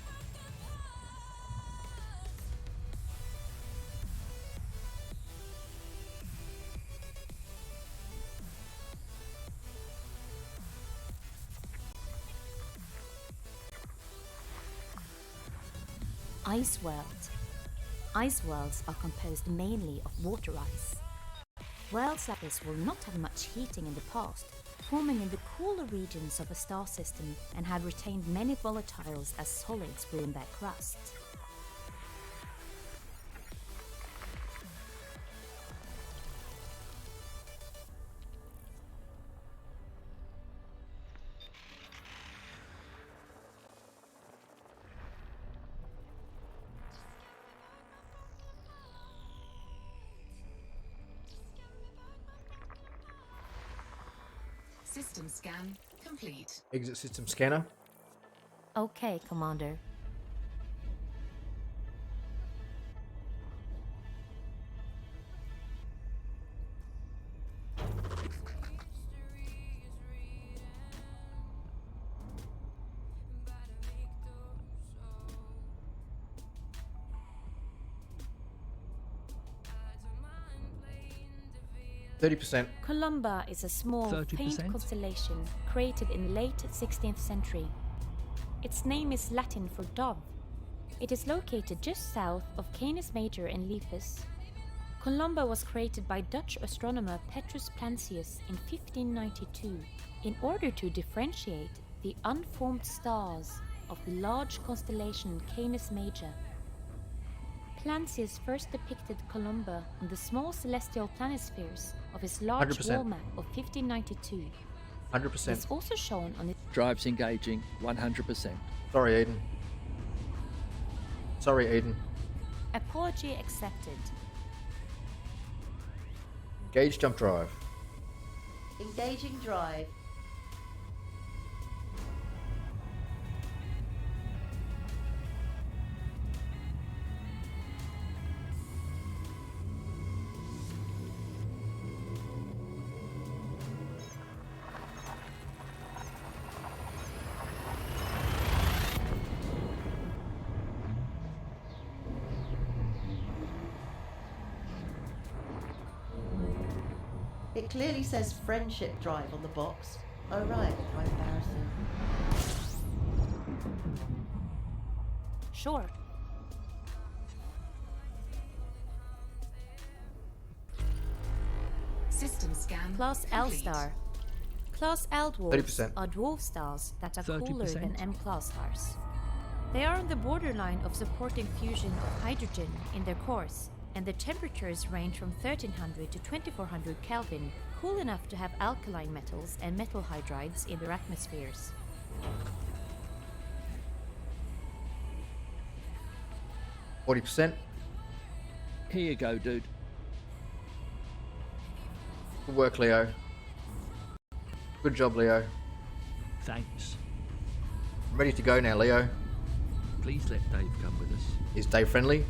Ice world. Ice worlds are composed mainly of water ice. Worlds like this will not have much heating in the past, forming in the cooler regions of a star system and have retained many volatiles as solids within their crust. System scan complete. Exit system scanner. Okay, Commander. %. Columba is a small 30%? faint constellation created in late 16th century. Its name is Latin for dove. It is located just south of Canis Major and Lepus. Columba was created by Dutch astronomer Petrus Plancius in 1592 in order to differentiate the unformed stars of the large constellation Canis Major. Plancius first depicted Columba on the small celestial planispheres of his large 100%. wall map of 1592. 100%. It's also shown on its Drives engaging 100%. Sorry, Eden. Sorry, Eden. apology accepted. Gauge jump drive. Engaging drive. It clearly says friendship drive on the box. Oh right, how embarrassing. Sure. System scan Class L complete. star. Class L dwarfs 30%. are dwarf stars that are cooler 30%. than M class stars. They are on the borderline of supporting fusion of hydrogen in their cores, and their temperatures range from 1300 to 2400 Kelvin, cool enough to have alkaline metals and metal hydrides in their atmospheres. %. Here you go, dude. Good work, Leo. Good job, Leo. Thanks. I'm ready to go now, Leo. Please let Dave come with us. Is Dave friendly?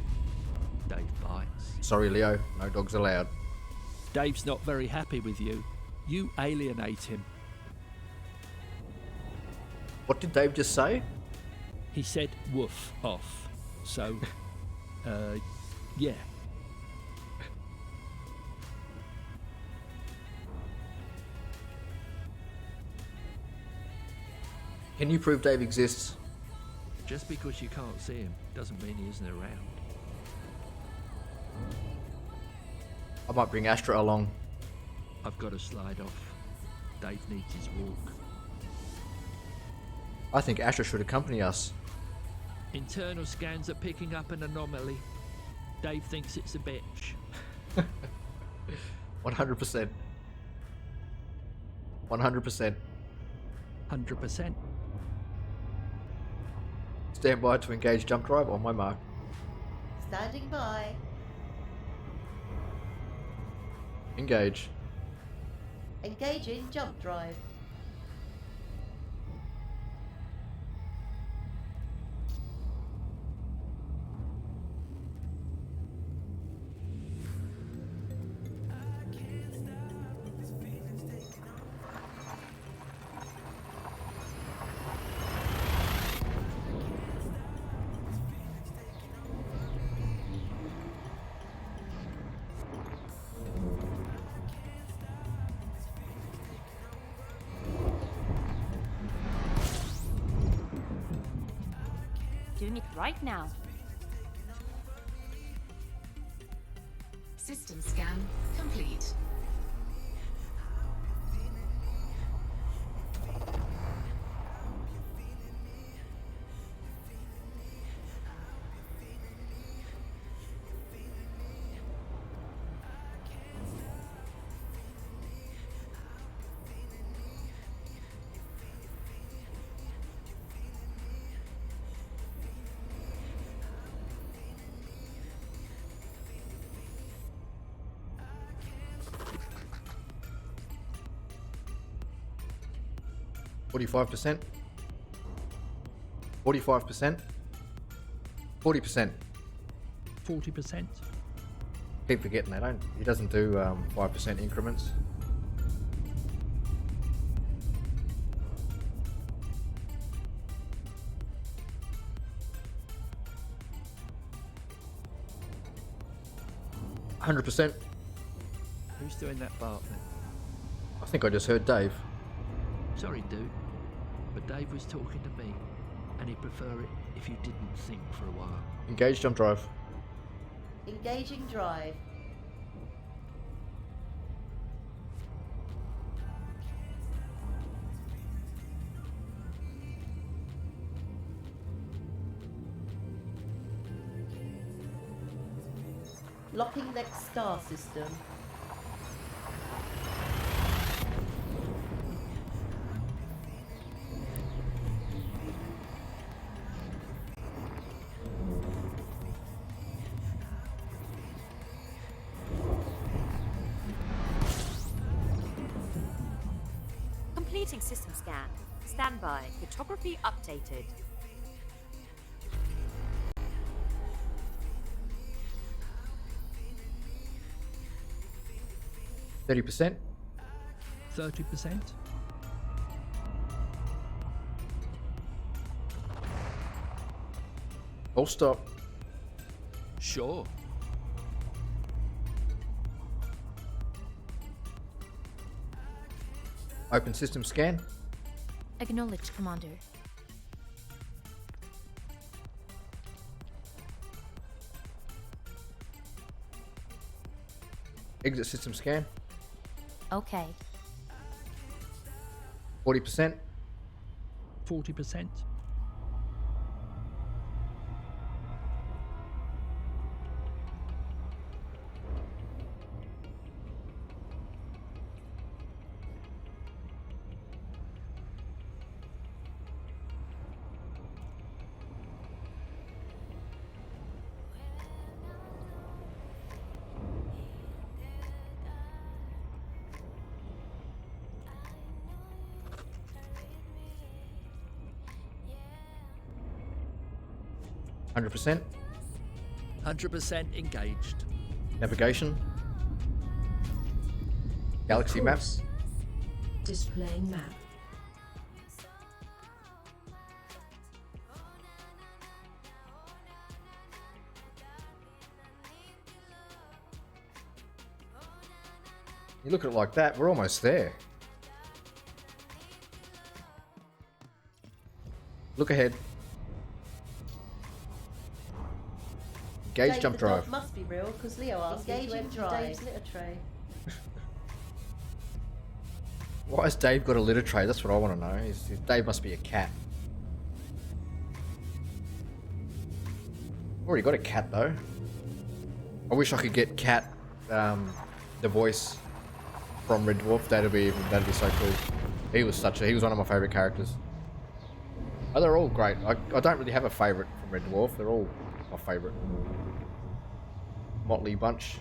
Dave bites. Sorry, Leo. No dogs allowed. Dave's not very happy with you. You alienate him. What did Dave just say? He said woof off. So, yeah. Can you prove Dave exists? Just because you can't see him doesn't mean he isn't around. I might bring Astro along. I've got to slide off. Dave needs his walk. I think Astro should accompany us. Internal scans are picking up an anomaly. Dave thinks it's a bitch. 100%. 100%. 100%. Stand by to engage jump drive on my mark. Standing by. Engage. Engaging jump drive. Doing it right now. System scan complete. $45%. 45%. 40%. 40%. Keep forgetting that. He doesn't do 5% increments. $100%. Who's doing that bark then? I think I just heard Dave. Sorry, dude, but Dave was talking to me, and he'd prefer it if you didn't think for a while. Engage jump drive. Engaging drive. Locking next star system. Completing system scan. Standby. Photography updated. $30%. 30%. Full stop. Sure. Open system scan. Acknowledged, Commander. Exit system scan. Okay. 40%. 40%. $100%. 100% engaged. Navigation. Galaxy maps. Displaying map. You look at it like that, we're almost there. Look ahead. Engage Dave, jump the dog drive. must be real because Leo asked me to empty Dave's litter tray. Why has Dave got a litter tray? That's what I want to know. Dave must be a cat. Already got a cat though. I wish I could get Cat, the voice from Red Dwarf. That'd be so cool. He was one of my favorite characters. Oh, they're all great. I don't really have a favorite from Red Dwarf. They're all my favorite. Motley bunch.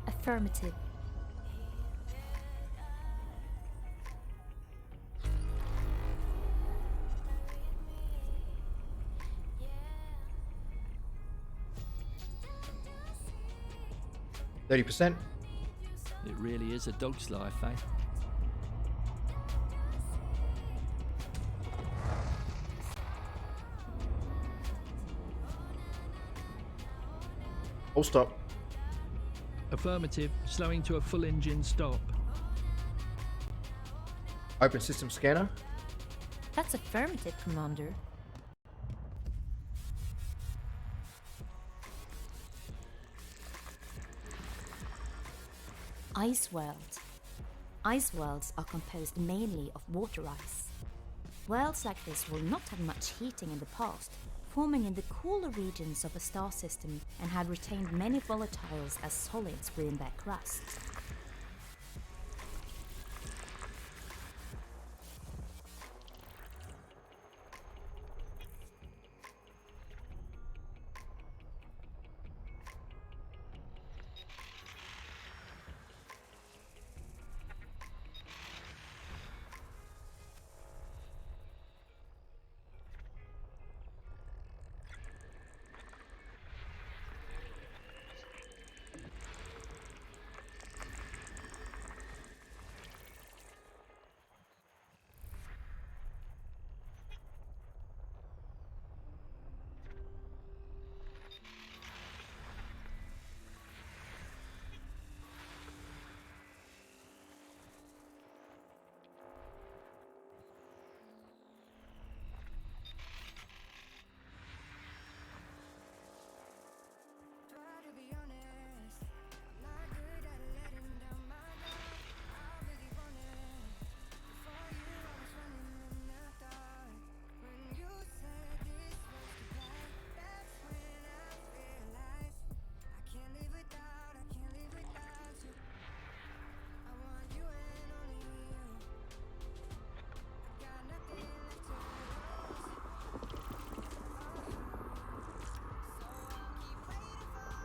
Affirmative. %. It really is a dog's life, eh? Full stop. Affirmative, slowing to a full engine stop. Open system scanner. That's affirmative, Commander. Ice world. Ice worlds are composed mainly of water ice. Worlds like this will not have much heating in the past, forming in the cooler regions of a star system and had retained many volatiles as solids within their crust.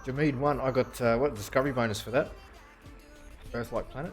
Jameed 1, I got what discovery bonus for that? Earth-like planet.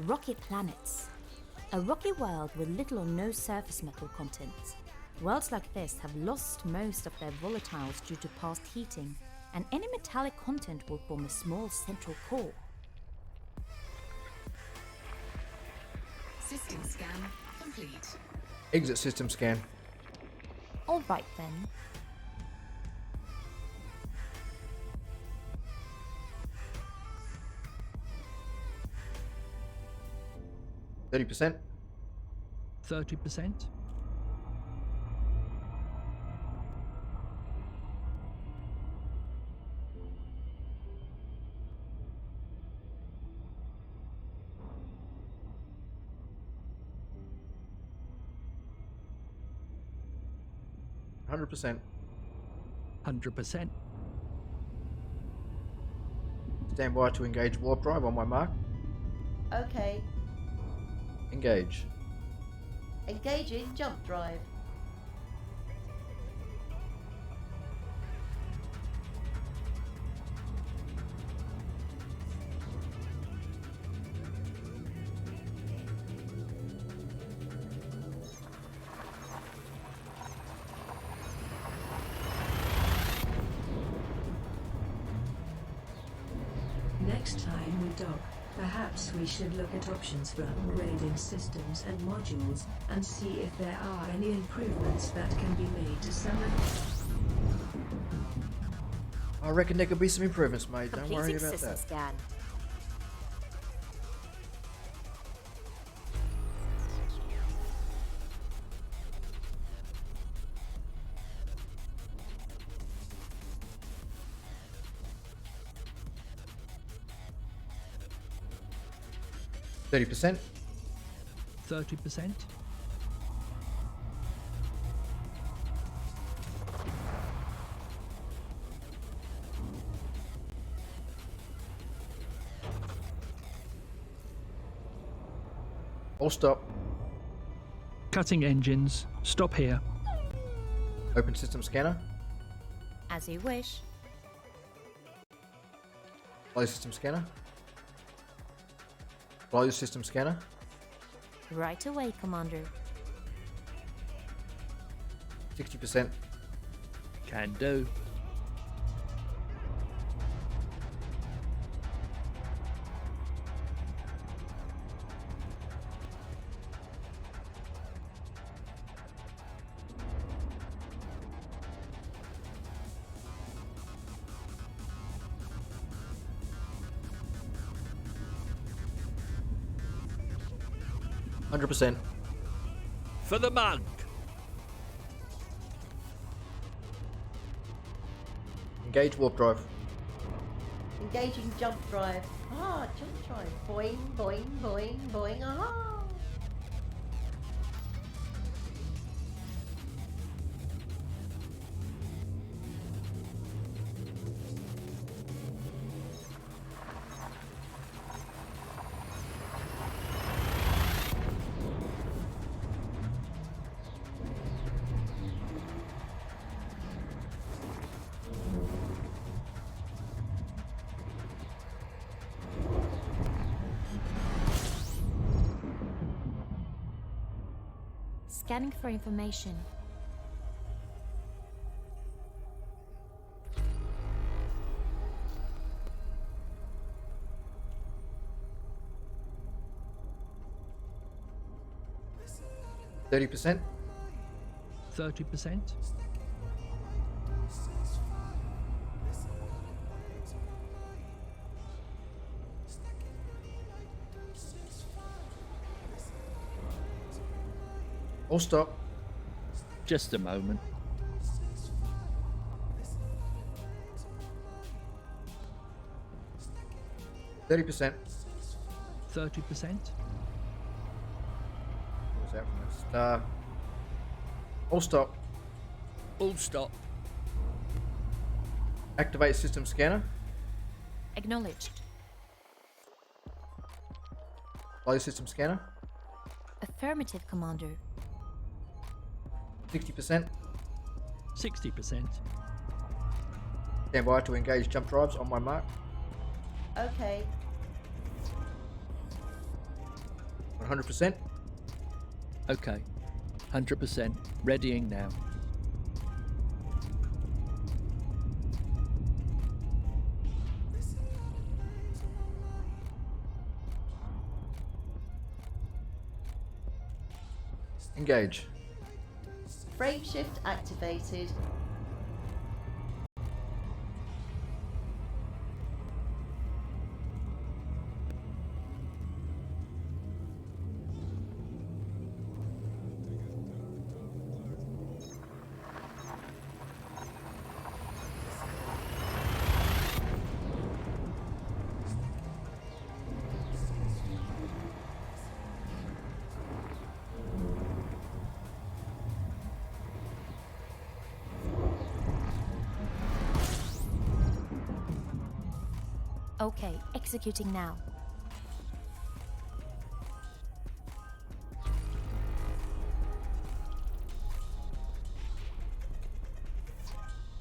Rocky planets. A rocky world with little or no surface metal content. Worlds like this have lost most of their volatiles due to past heating, and any metallic content will form a small central core. System scan complete. Exit system scan. Alright then. %. 30%. 100%. 100%. Stand by to engage warp drive on my mark. Okay. Engage. Engaging jump drive. Next time we dock, perhaps we should look at options for upgrading systems and modules, and see if there are any improvements that can be made to some of I reckon there could be some improvements made. Don't worry Completing about system that. scan. %30%. 30%. All stop. Cutting engines. Stop here. Open system scanner. As you wish. Close system scanner. Close system scanner. Right away, Commander. 60%. Can do. %100%. For the mug. Engage warp drive. Engaging jump drive. Ah, jump drive. Boing, boing, boing, boing. Aha! Scanning for information. %30%. 30%. All stop. Just a moment. %30%. 30%. What's that from a star? All stop. All stop. Activate system scanner. Acknowledged. Close system scanner. Affirmative, Commander. 60%. 60%. Stand by to engage jump drives on my mark. Okay. 100%. Okay. 100%. Readying now. Engage. Frame shift activated. Okay, executing now.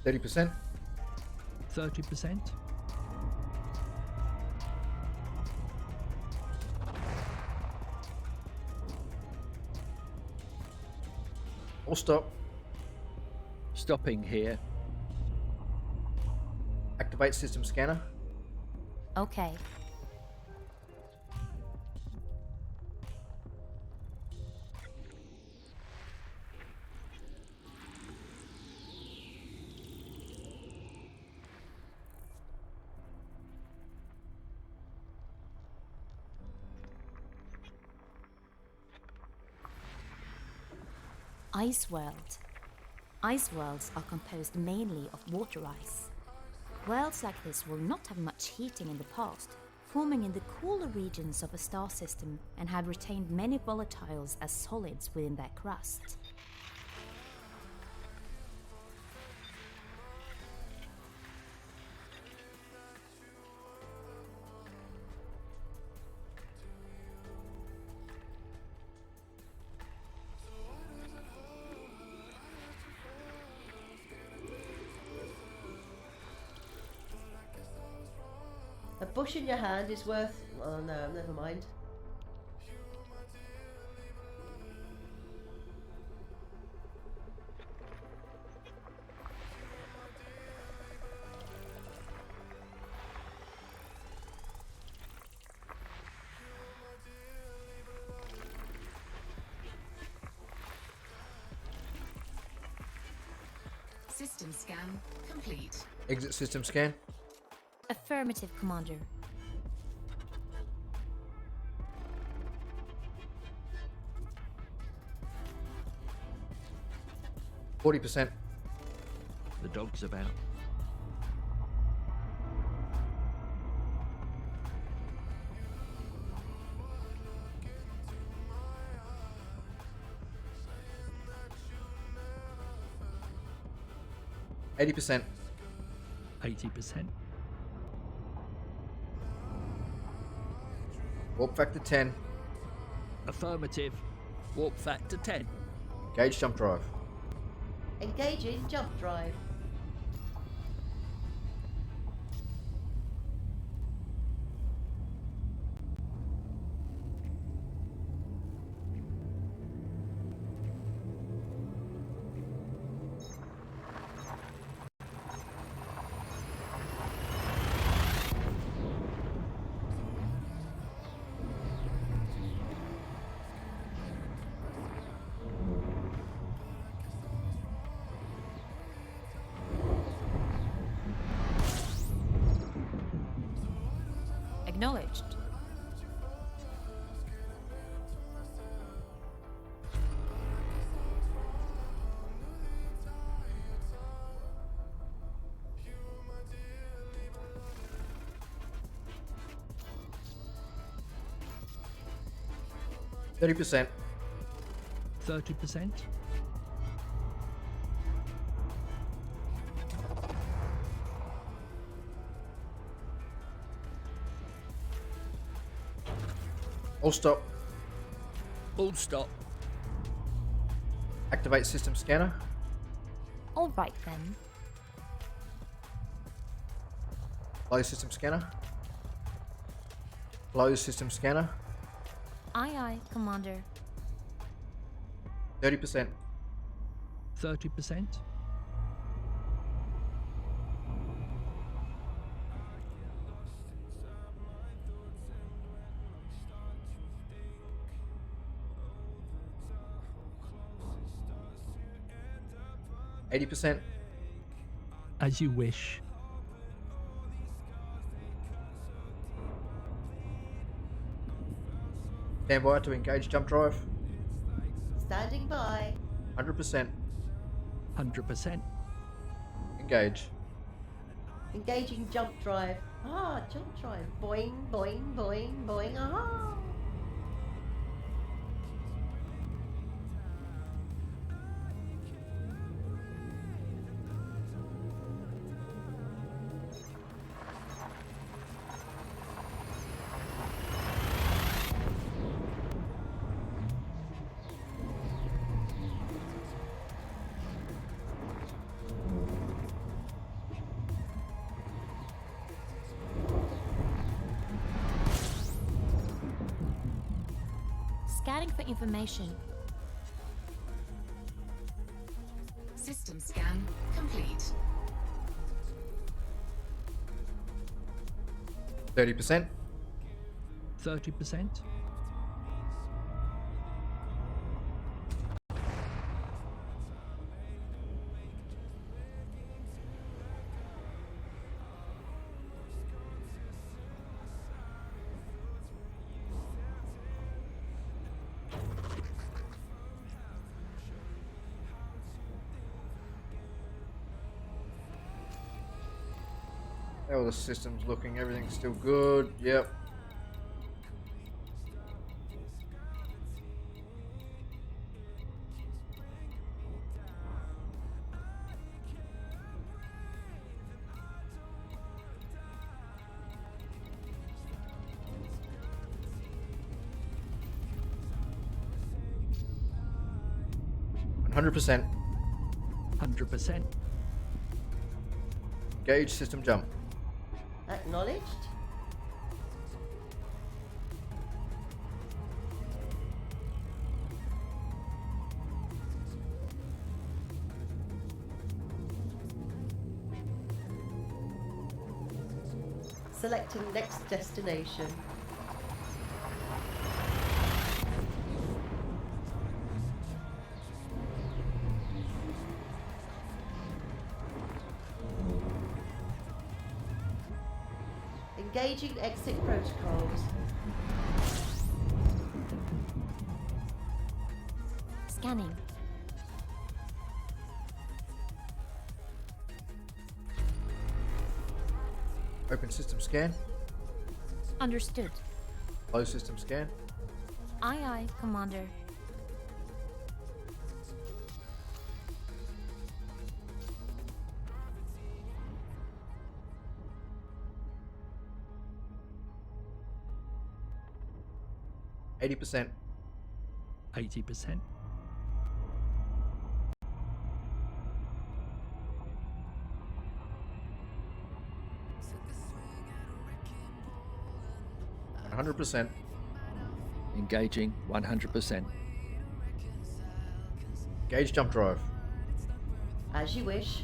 %30. 30%. All stop. Stopping here. Activate system scanner. Okay. Ice world. Ice worlds are composed mainly of water ice. Worlds like this will not have much heating in the past, forming in the cooler regions of a star system and have retained many volatiles as solids within their crust. A bush in your hand is worth... Oh no, never mind. System scan complete. Exit system scan. Affirmative, Commander. %40. The dog's about. %80. 80%. Warp factor 10. Affirmative. Warp factor 10. Gauge jump drive. Engaging jump drive. Acknowledged. %30. 30%. All stop. All stop. Activate system scanner. All right then. Close system scanner. Close system scanner. Aye, aye, Commander. 30%. 30%. %80. As you wish. Stand by to engage jump drive. Standing by. 100%. 100%. Engage. Engaging jump drive. Ah, jump drive. Boing, boing, boing, boing. Aha! Scanning for information. System scan complete. 30%. 30%. How are the systems looking? Everything's still good. Yep. %. 100%. Gauge system jump. Acknowledged. Selecting next destination. Engaging exit protocols. Scanning. Open system scan. Understood. Close system scan. Aye, aye, Commander. %. 80%. 100%. Engaging 100%. Gauge jump drive. As you wish.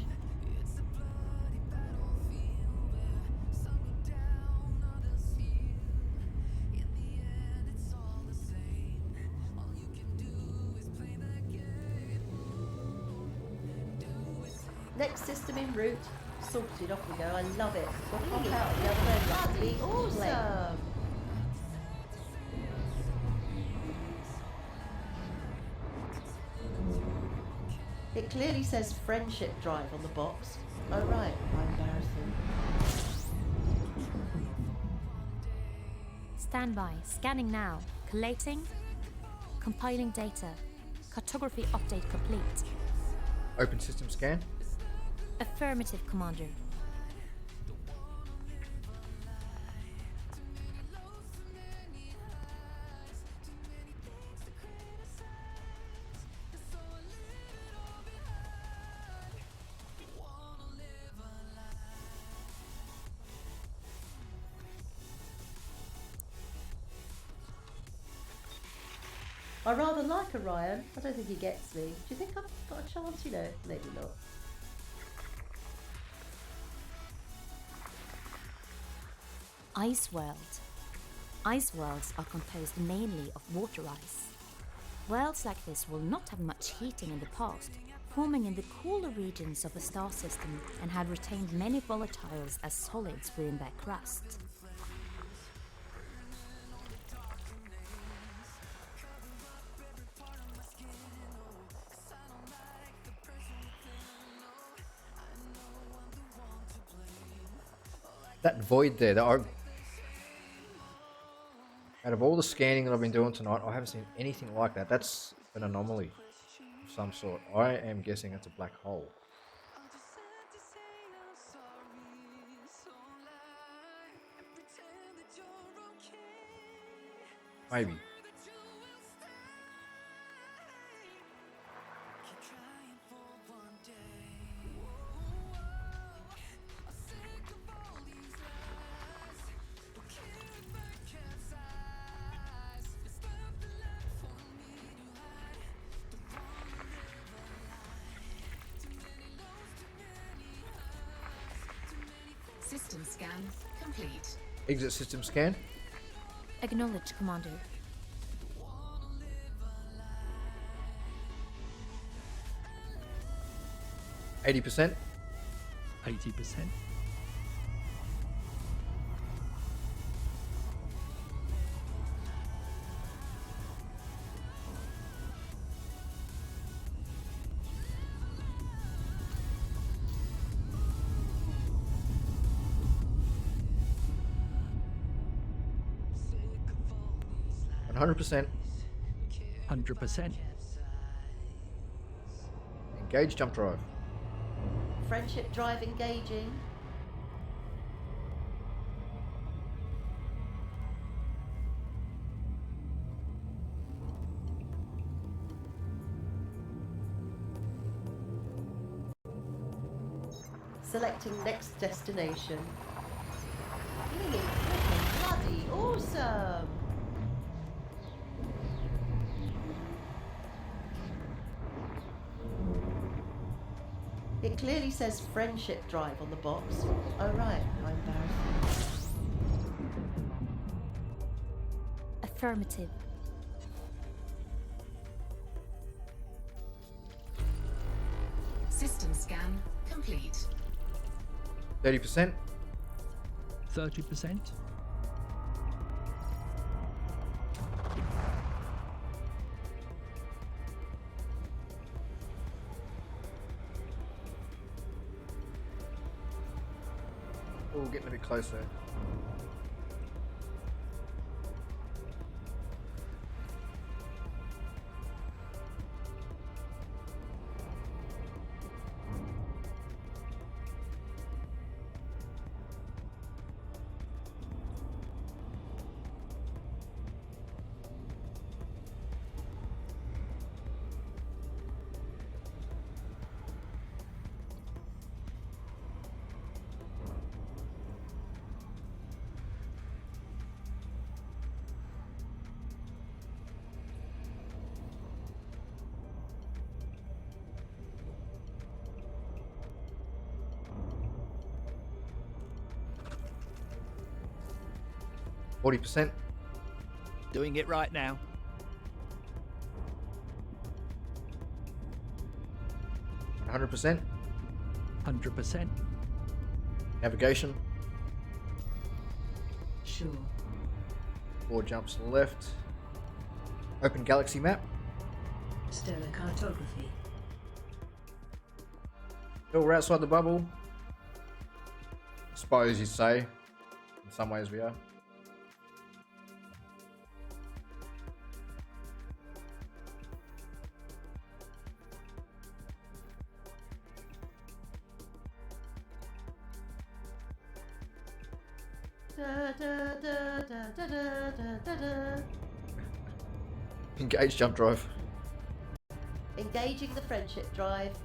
Next system en route. Sorted, off we go. I love it. We'll pop out at the other end like a big awesome. It clearly says friendship drive on the box. Oh right, how embarrassing. Standby. Scanning now. Collating. Compiling data. Cartography update complete. Open system scan. Affirmative, Commander. I rather like Orion. I don't think he gets me. Do you think I've got a chance? You know, maybe not. Ice world. Ice worlds are composed mainly of water ice. Worlds like this will not have much heating in the past, forming in the cooler regions of the star system and have retained many volatiles as solids within their crust. That void there, out of all the scanning that I've been doing tonight, I haven't seen anything like that. That's an anomaly of some sort. I am guessing it's a black hole. Maybe. System scan complete. Exit system scan. Acknowledge, Commander. %. 80%. 100%. 100%. Engage jump drive. Friendship drive engaging. Selecting next destination. Flipping bloody awesome! It clearly says friendship drive on the box. Oh right, how embarrassing. Affirmative. System scan complete. 30%. 30%. Oh, getting a bit closer. %. Doing it right now. 100%. 100%. Navigation. Sure. 4 jumps left. Open galaxy map. Stellar cartography. Still we're outside the bubble. Suppose you'd say. In some ways we are. Da, da, da, da, da, da, da, da. Engage jump drive. Engaging the friendship drive.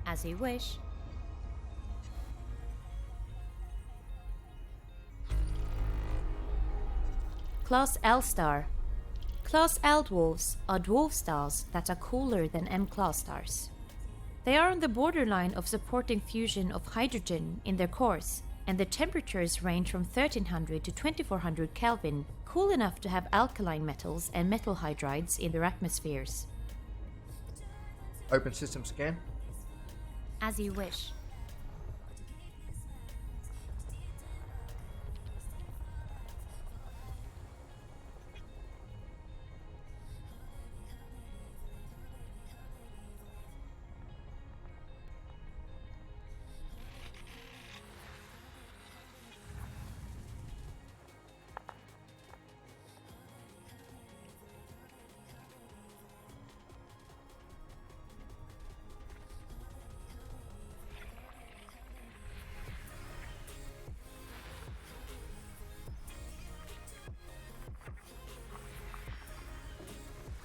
As you wish. Class L star. Class L dwarves are dwarf stars that are cooler than M-class stars. They are on the borderline of supporting fusion of hydrogen in their cores, and the temperatures range from 1300 to 2400 Kelvin, cool enough to have alkaline metals and metal hydrides in their atmospheres. Open system scan. As you wish.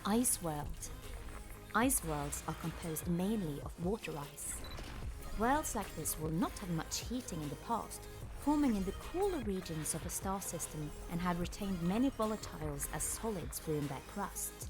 Ice world. Ice worlds are composed mainly of water ice. Worlds like this will not have much heating in the past, forming in the cooler regions of a star system, and have retained many volatiles as solids within their crust.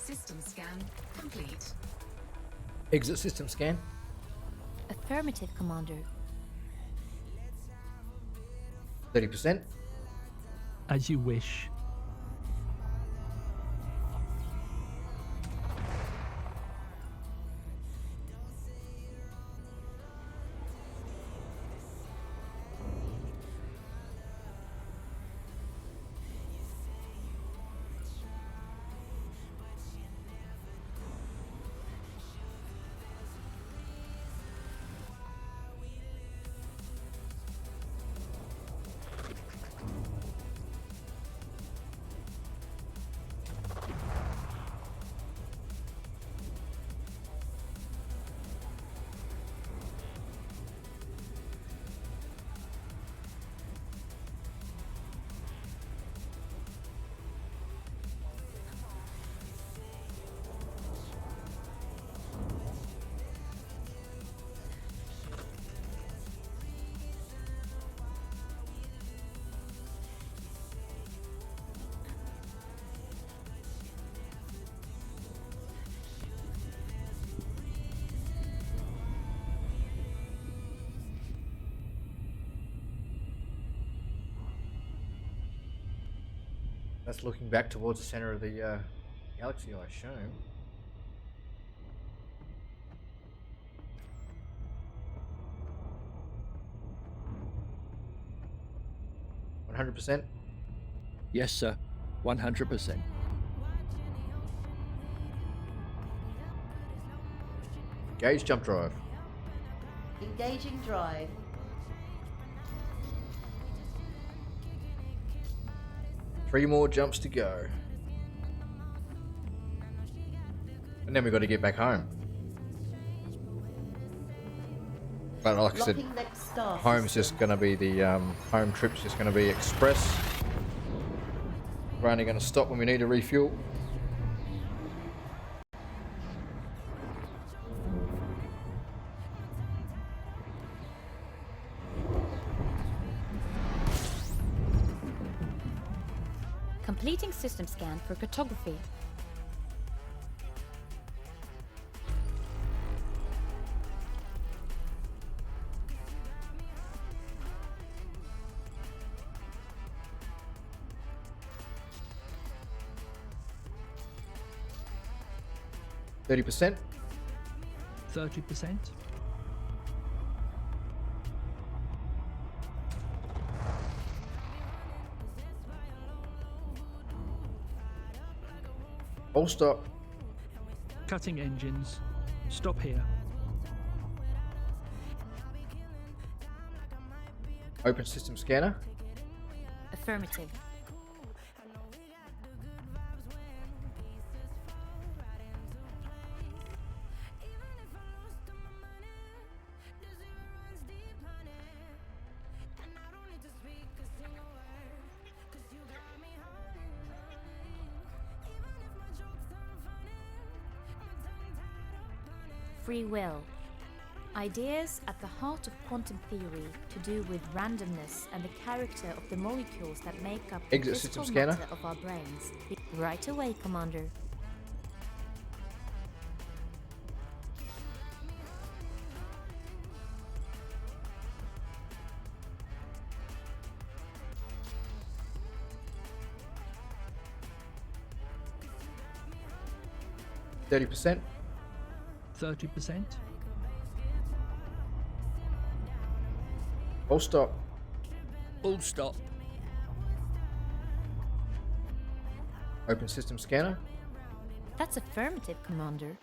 System scan complete. Exit system scan. Affirmative, Commander. 30%. As you wish. That's looking back towards the center of the galaxy, I assume. %? Yes, sir. 100%. Gauge jump drive. Engaging drive. 3 more jumps to go. And then we've got to get back home. But like I said, Locking next star home's system. just going to be the home trip's just going to be express. We're only going to stop when we need to refuel. Completing system scan for cartography. %? 30%. All stop. Cutting engines. Stop here. Open system scanner. Affirmative. Free will. Ideas at the heart of quantum theory to do with randomness and the character of the molecules that make up the Exit system physical scanner. matter of our brains. Right away, Commander. %? 30%. All stop. All stop. Open system scanner. That's affirmative, Commander.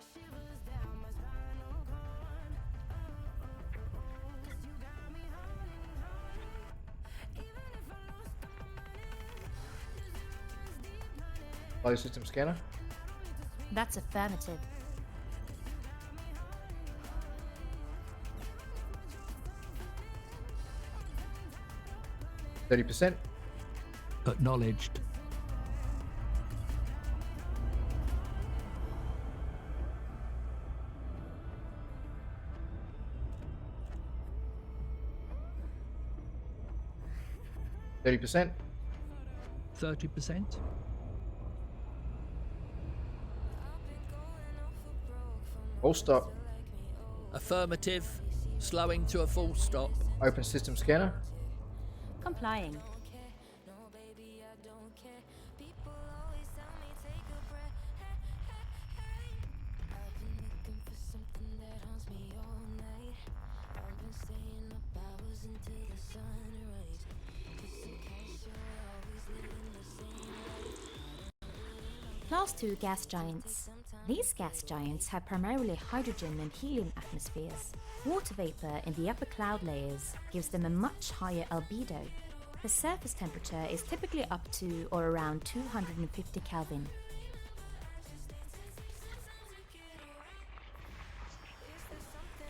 Close system scanner. That's affirmative. %? Acknowledged. %? 30%. All stop. Affirmative. Slowing to a full stop. Open system scanner. Complying. Class 2 gas giants. These gas giants have primarily hydrogen and helium atmospheres. Water vapor in the upper cloud layers gives them a much higher albedo. The surface temperature is typically up to or around 250 Kelvin.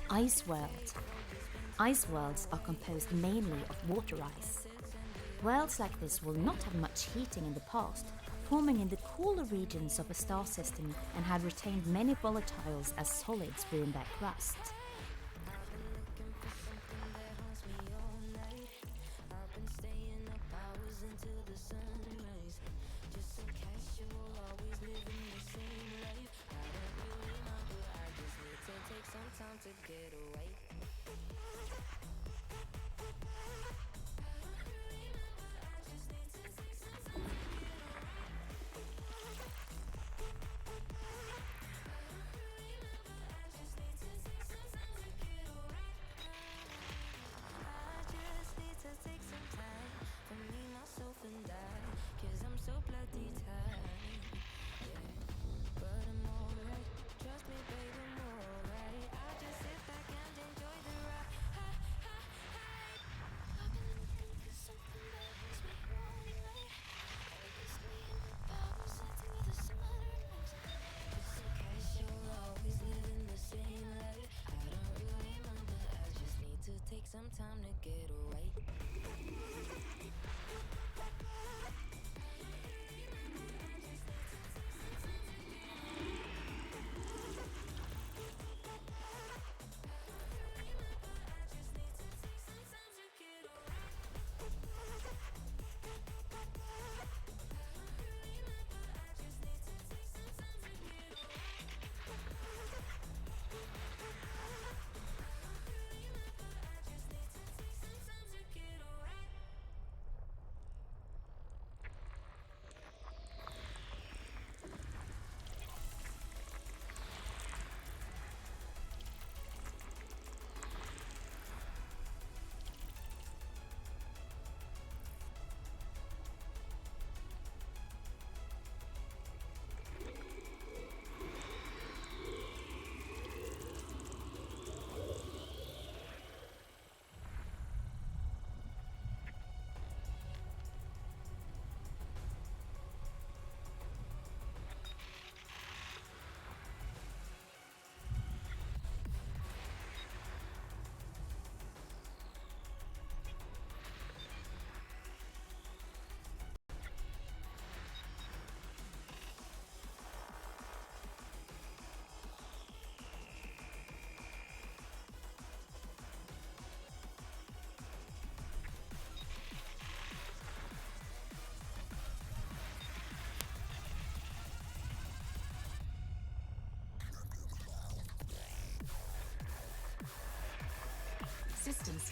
Ice world. Ice worlds are composed mainly of water ice. Worlds like this will not have much heating in the past, forming in the cooler regions of a star system and have retained many volatiles as solids within their crust.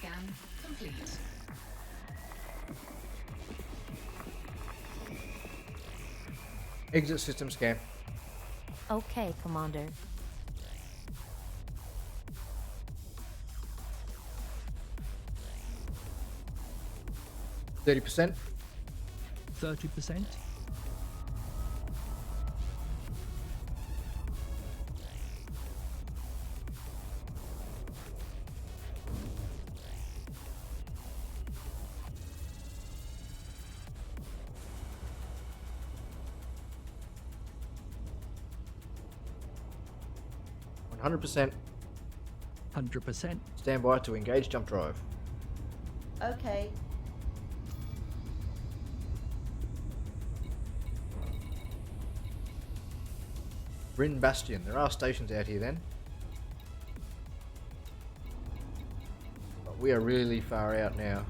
scan complete. Exit system scan. Okay, Commander. %. 30%. %. 100%. Stand by to engage jump drive. Okay. Bryn Bastion. There are stations out here then. But we are really far out now.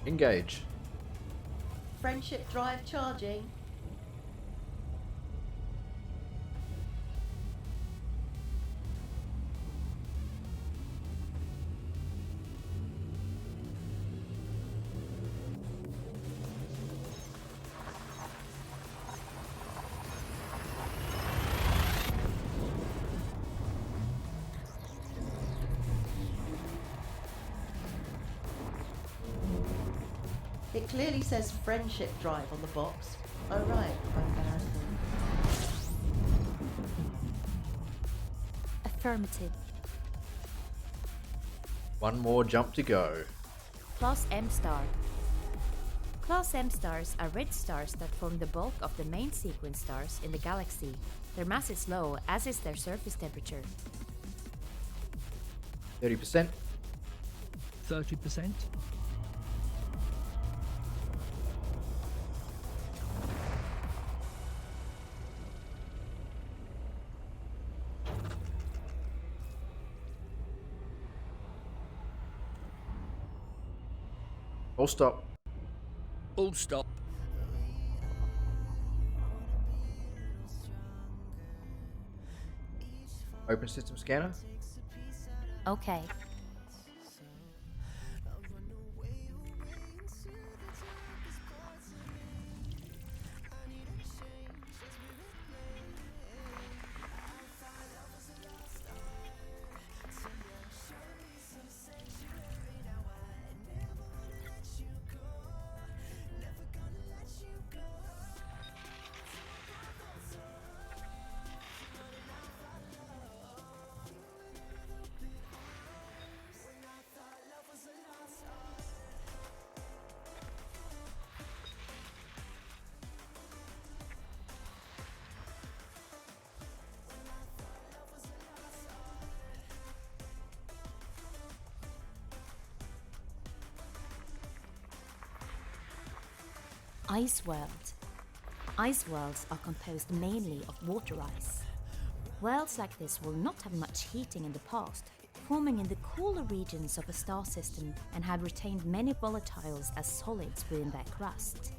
Engage. Friendship drive charging. It clearly says friendship drive on the box. Oh right, embarrassing. Affirmative. One more jump to go. Class M star. Class M stars are red stars that form the bulk of the main sequence stars in the galaxy. Their mass is low, as is their surface temperature. 30%. 30%. All stop. All stop. Open system scanner. Okay. Ice world. Ice worlds are composed mainly of water ice. Worlds like this will not have much heating in the past, forming in the cooler regions of a star system and had retained many volatiles as solids within their crust.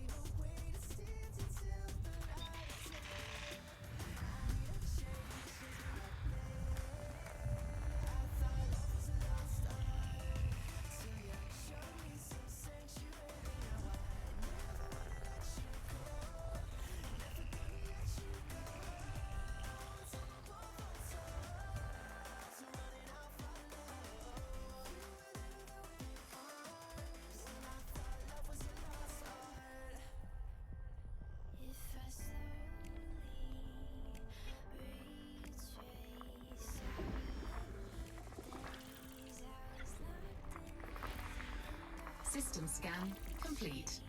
System scan complete.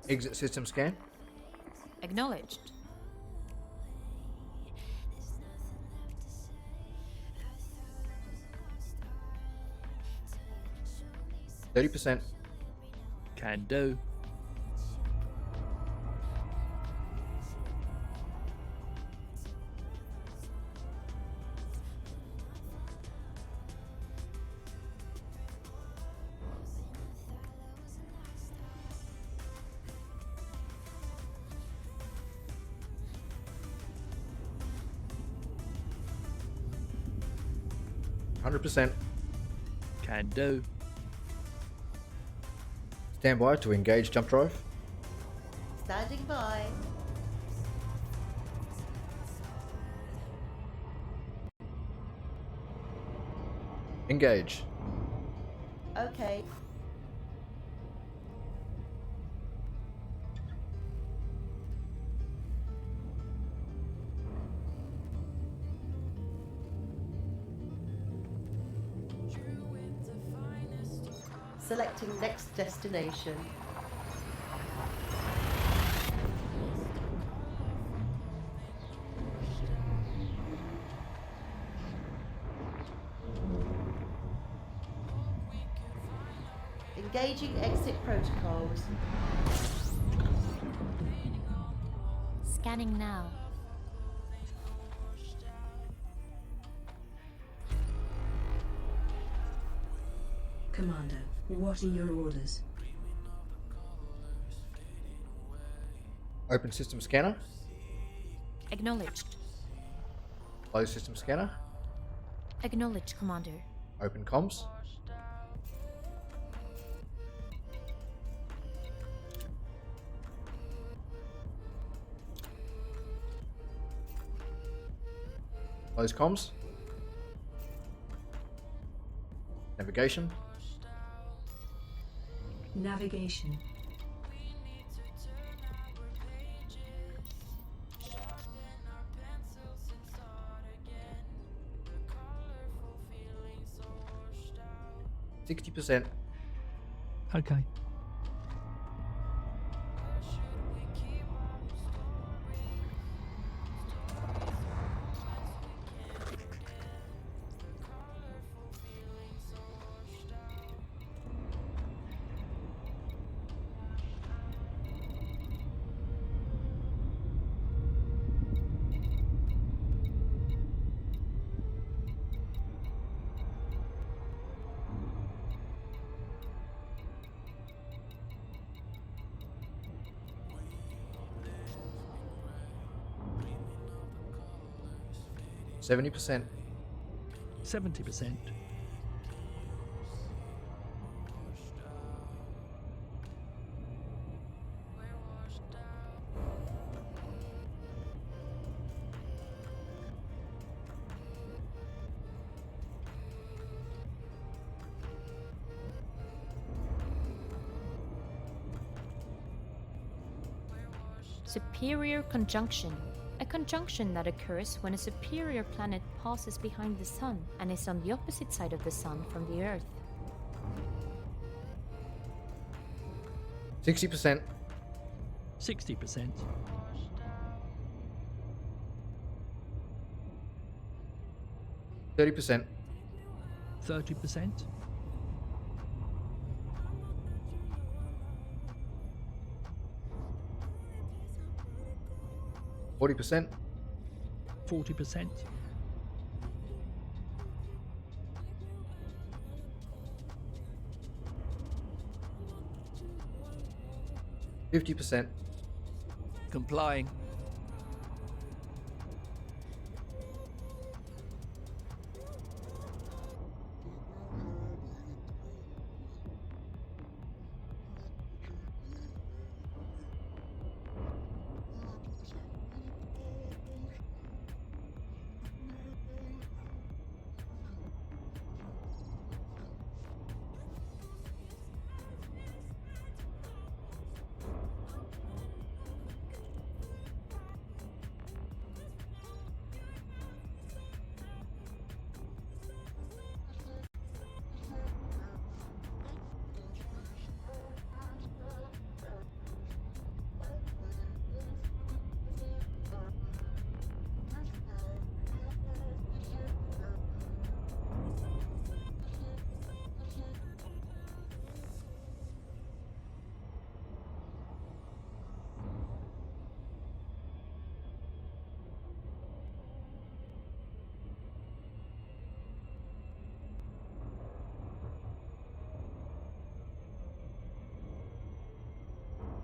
Exit system scan. Acknowledged. %. Can do. 100%. Can do. Stand by to engage jump drive. Standing by. Engage. Okay. Selecting next destination. Engaging exit protocols. Scanning now. Commander, what are your orders? Open system scanner. Acknowledged. Close system scanner. Acknowledged, Commander. Open comms. Close comms. Navigation. Navigation. %60. Okay. %70. 70%. Superior conjunction. A conjunction that occurs when a superior planet passes behind the Sun and is on the opposite side of the Sun from the Earth. 60%. 60%. 30%. 30%. 40%. 40%. 50%. Complying.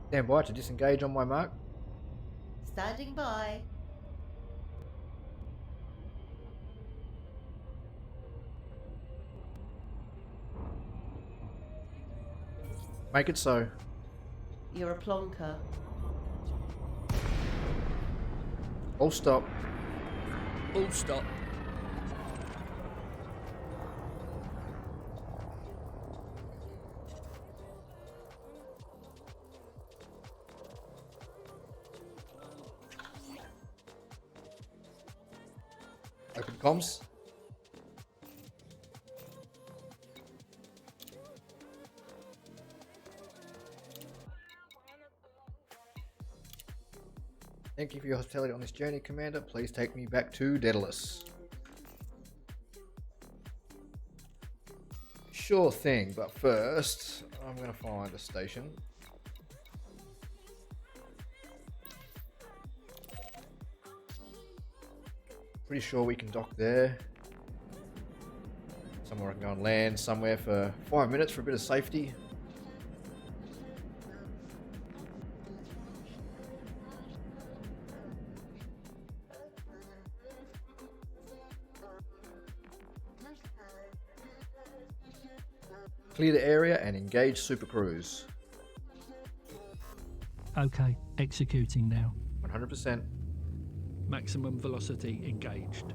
Stand by to disengage on my mark. Standing by. Make it so. You're a plonker. All stop. All stop. Open comms. Thank you for your hospitality on this journey, Commander. Please take me back to Daedalus. Sure thing, but first, I'm going to find a station. Pretty sure we can dock there. Somewhere I can go and land somewhere for 5 minutes for a bit of safety. Clear the area and engage Super Cruise. Okay, executing now. 100%. Maximum velocity engaged.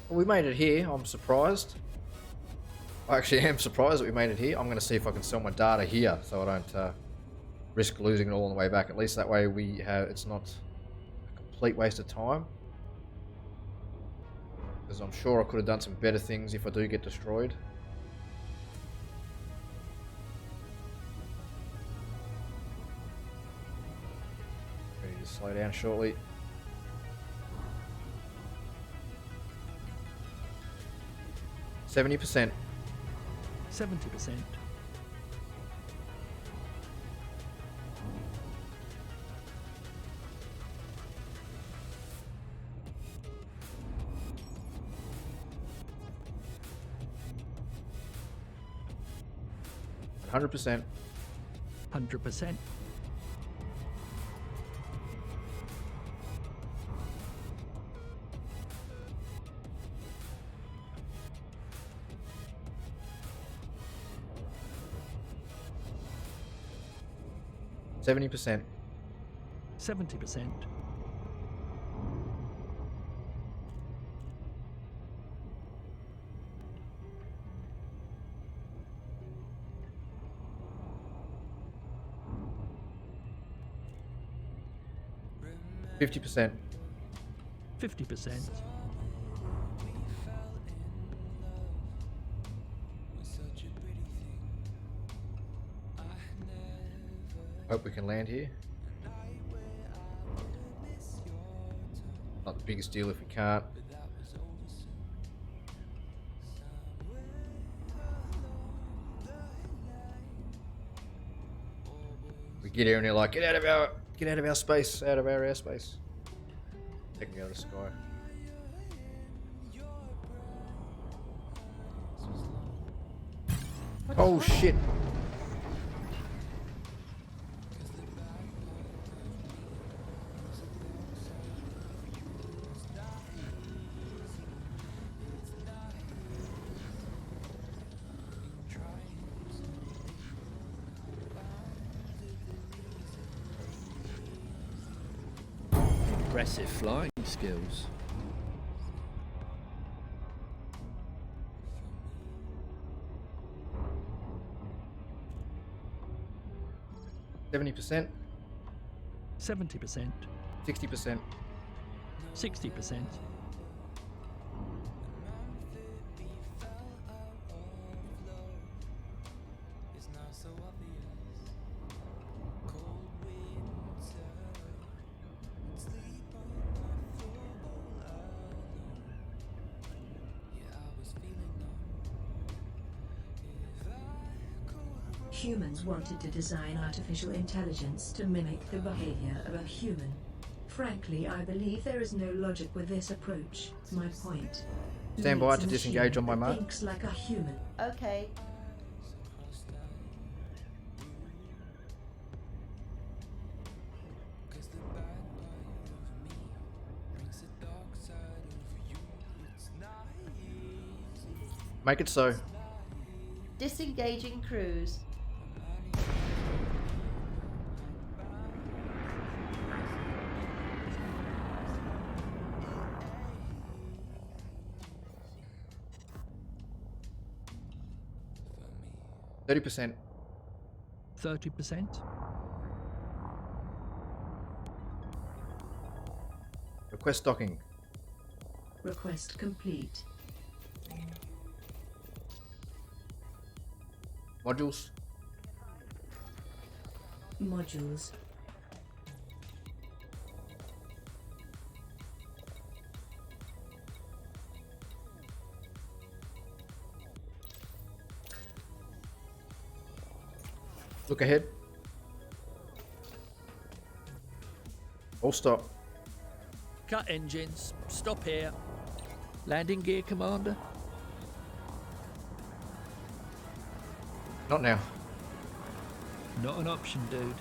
Well, we made it here. I'm surprised. I actually am surprised that we made it here. I'm going to see if I can sell my data here so I don't risk losing it all on the way back. At least that way it's not a complete waste of time. Because I'm sure I could have done some better things if I do get destroyed. Ready to slow down shortly. %70. 70%. %100. 100%. 70%. 70%. %50. 50%. Hope we can land here. Not the biggest deal if we can't. We get here and they're like, get out of our space, out of our airspace. Take me out of the sky. Oh shit. Impressive flying skills. 70%, 70%, 60%, 60%, 'Humans wanted to design artificial intelligence to mimic the behavior of a human. Frankly, I believe there is no logic with this approach. My point. Stand by Needs to a disengage machine on my that mark. thinks like a human. Okay. Make it so. Disengaging cruise. %30%. 30%, Request docking. Request complete. Modules. Modules. Look ahead. All stop. Cut engines. Stop here. landing gear, Commander. Not now. Not an option, dude.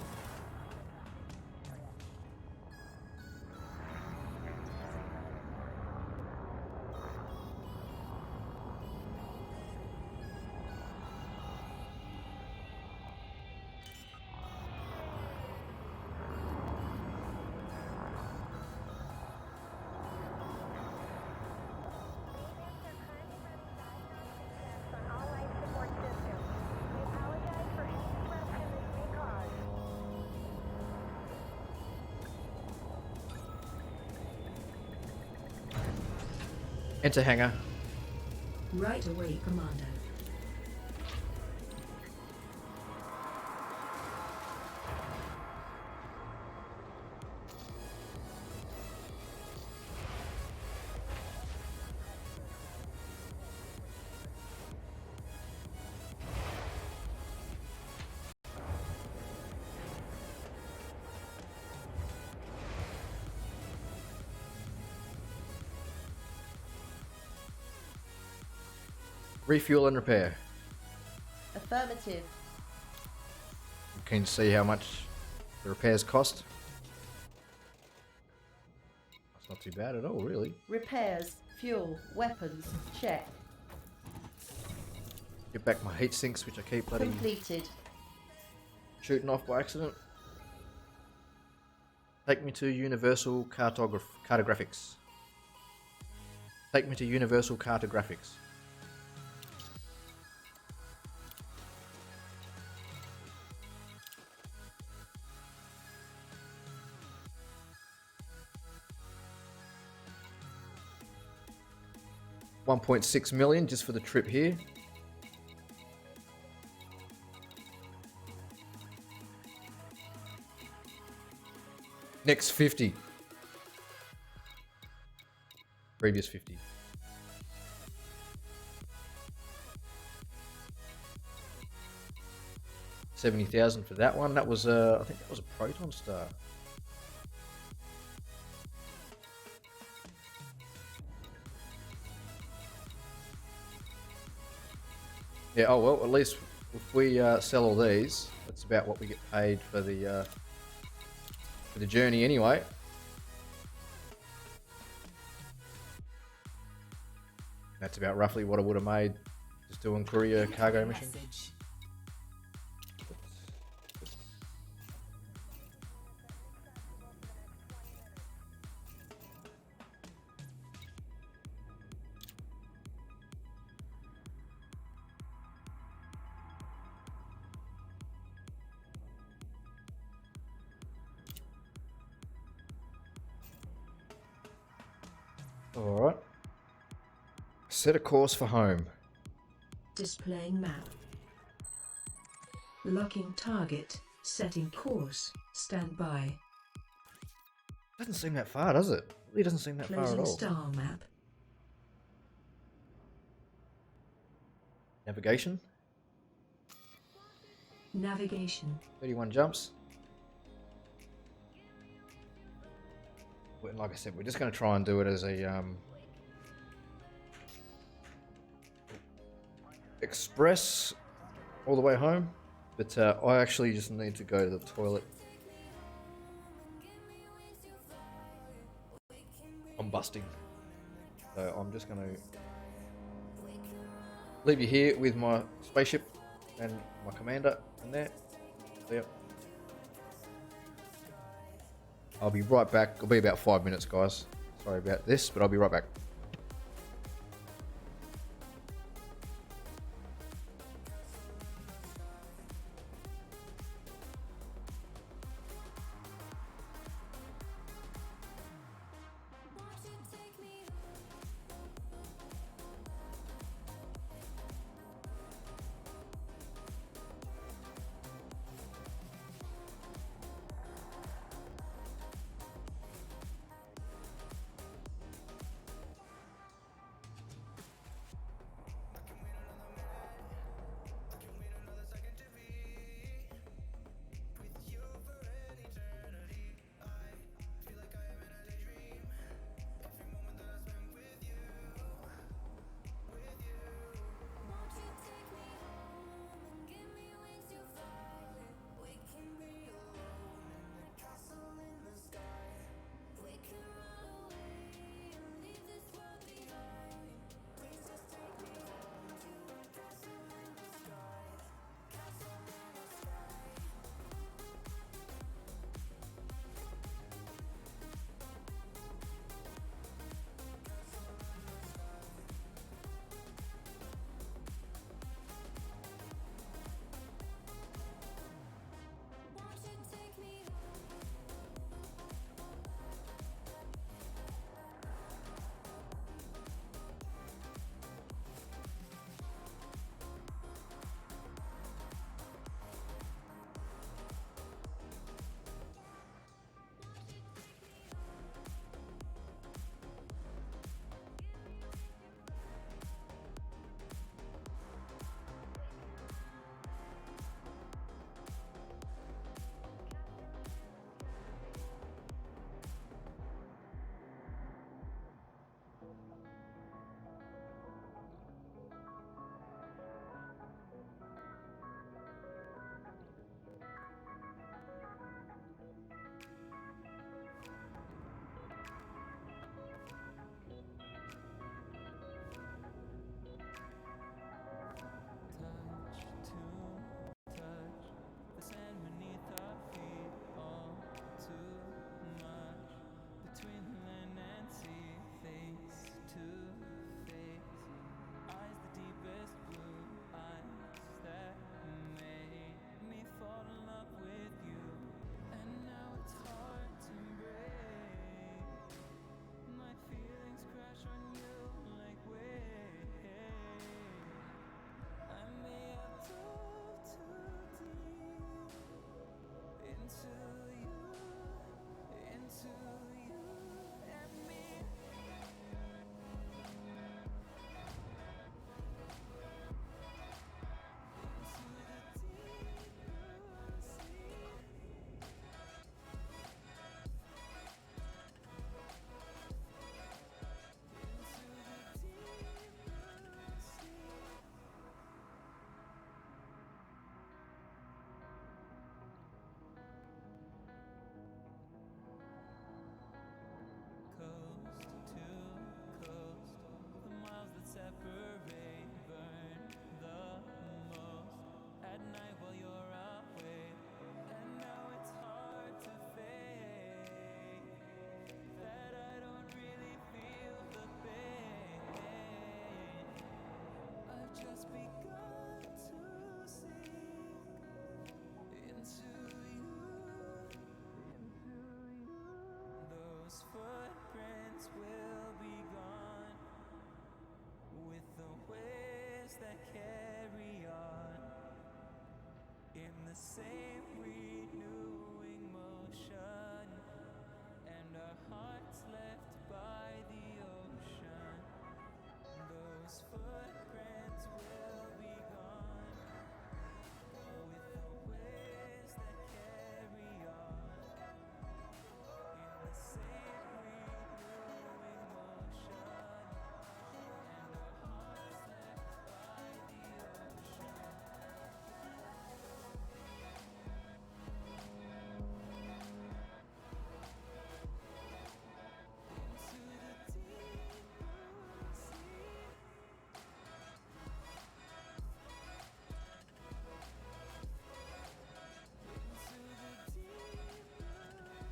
Enter hangar. Right away, Commander. Refuel and repair. Affirmative. You can see how much the repairs cost. That's not too bad at all, really. Repairs, fuel, weapons, check. Get back my heat sinks, which I keep bloody Completed. shooting off by accident. Take me to Universal Cartographics. Take me to Universal Cartographics. $1.6 million just for the trip here. Next 50. Previous 50. $70,000 for that one. That was I think that was a Proton Star. Yeah, oh well, at least if we sell all these, that's about what we get paid for the journey anyway. That's about roughly what I would have made just doing courier cargo mission. Alright. Set a course for home. Displaying map. Locking target. Setting course. Stand by. Doesn't seem that far, does it? It really doesn't seem that far at Closing all. star map. Navigation. Navigation. 31 jumps. Well, like I said, we're just going to try and do it as a express all the way home. But I actually just need to go to the toilet. I'm busting. So I'm just going to leave you here with my spaceship and my commander in there. Yep. I'll be right back. It'll be about 5 minutes, guys. Sorry about this, but I'll be right back. same renewing motion, and our hearts left by the ocean. Those footprints will be gone, with the waves that carry on, in the same renewing motion, and our hearts left by the ocean. Into the deep blue sea. Into the deep blue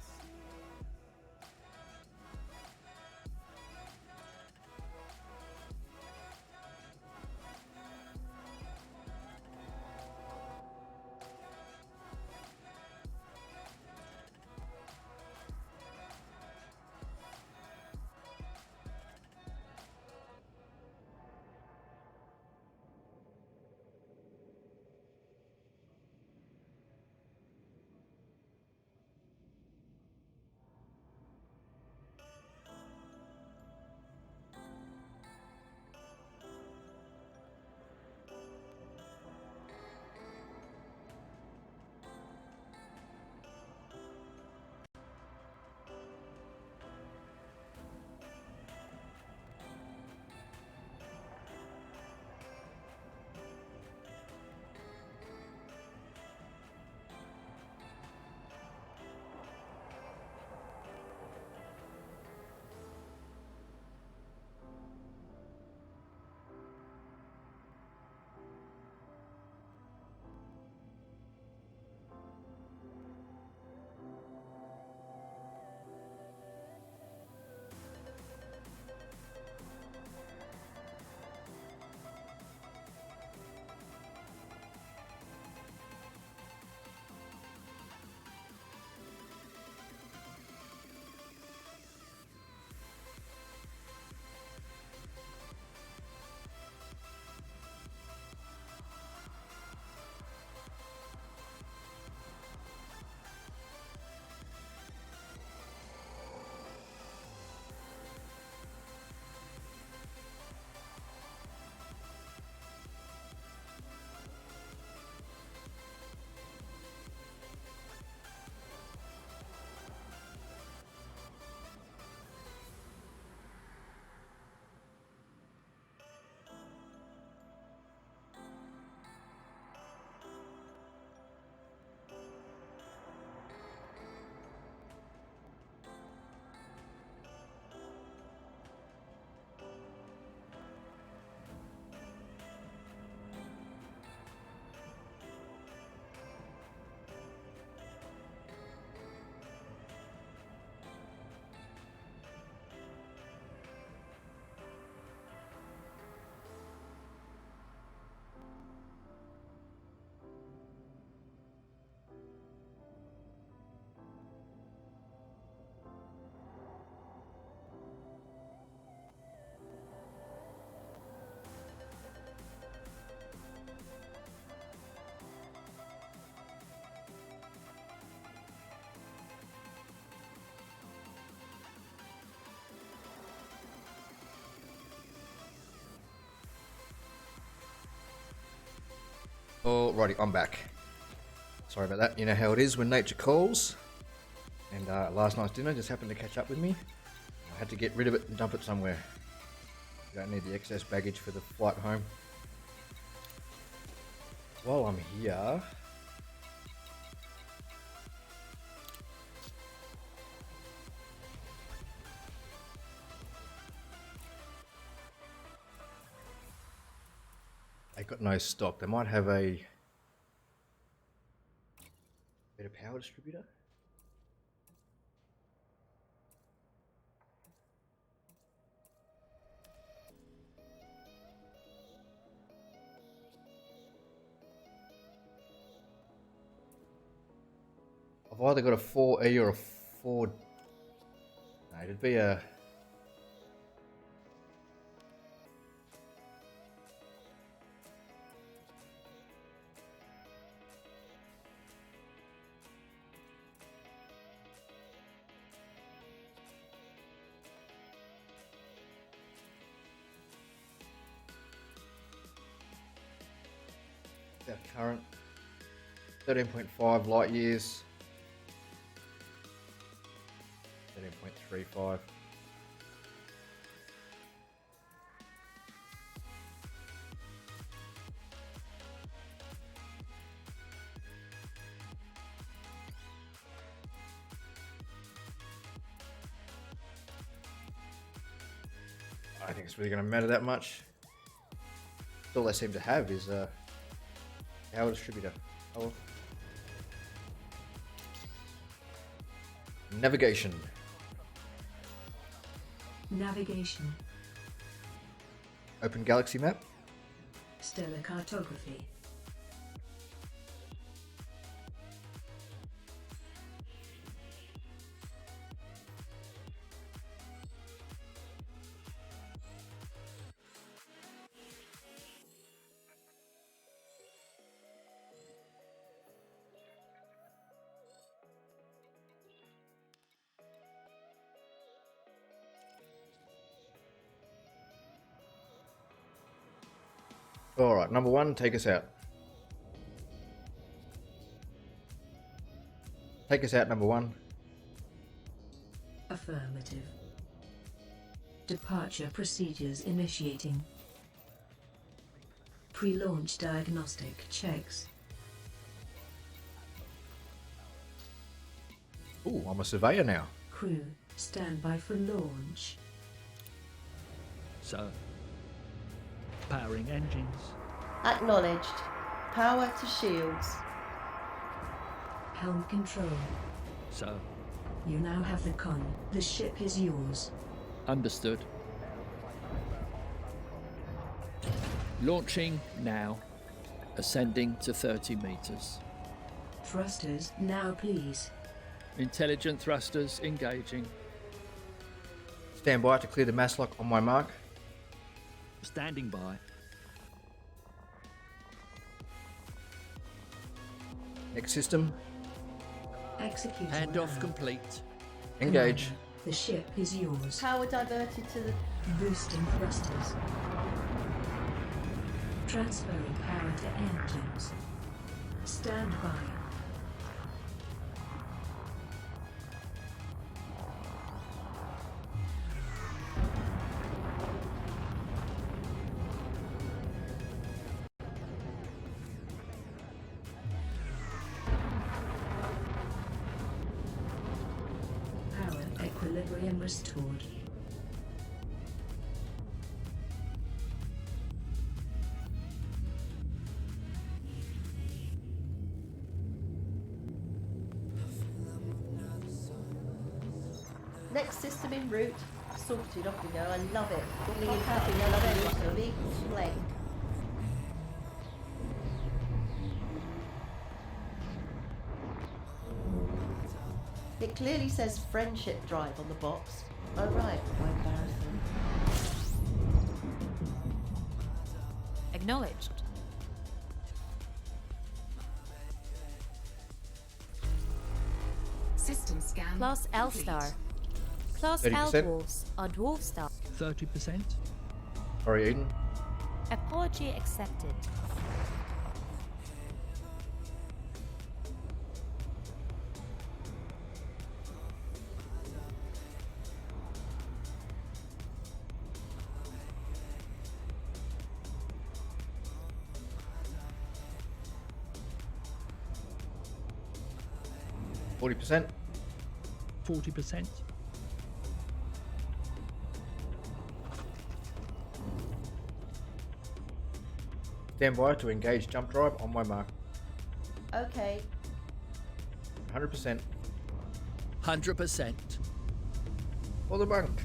sea. Alrighty, I'm back. Sorry about that. You know how it is when nature calls. And last night's dinner just happened to catch up with me. I had to get rid of it and dump it somewhere. You don't need the excess baggage for the flight home. While I'm here, they got no stock. They might have a better power distributor. I've either got a 4E or a 4... No, it'd be a... Our current 13.5 light years. 13.35. I don't think it's really going to matter that much. All they seem to have is power distributor. Oh. Navigation. Navigation. Open galaxy map. Stellar cartography. Alright, number one, take us out. Take us out, number one. Affirmative. Departure procedures initiating. Pre-launch diagnostic checks. Ooh, I'm a surveyor now. Crew, stand by for launch. So, powering engines. Acknowledged. Power to shields. Helm control. So, You now have the con. The ship is yours. understood. Launching now. Ascending to 30 meters. Thrusters, now please. Intelligent thrusters engaging. Stand by to clear the mass lock on my mark. Standing by. Next system. Execute. Handoff complete. Engage. The ship is yours. Power diverted to the... Boosting thrusters. Transferring power to engines. Stand by. Power equilibrium restored. Next system en route. Sorted, off we go. I love it. Falling in happy, I love it. Big flank. It clearly says friendship drive on the box. Oh right, how embarrassing. Acknowledged. System scan. Class L complete. star. Class L 30%. dwarfs are dwarf star. 30%. Sorry, Eden. Apology accepted. %. 40%. Stand by to engage jump drive on my mark. Okay. 100%. 100%. For the bunk.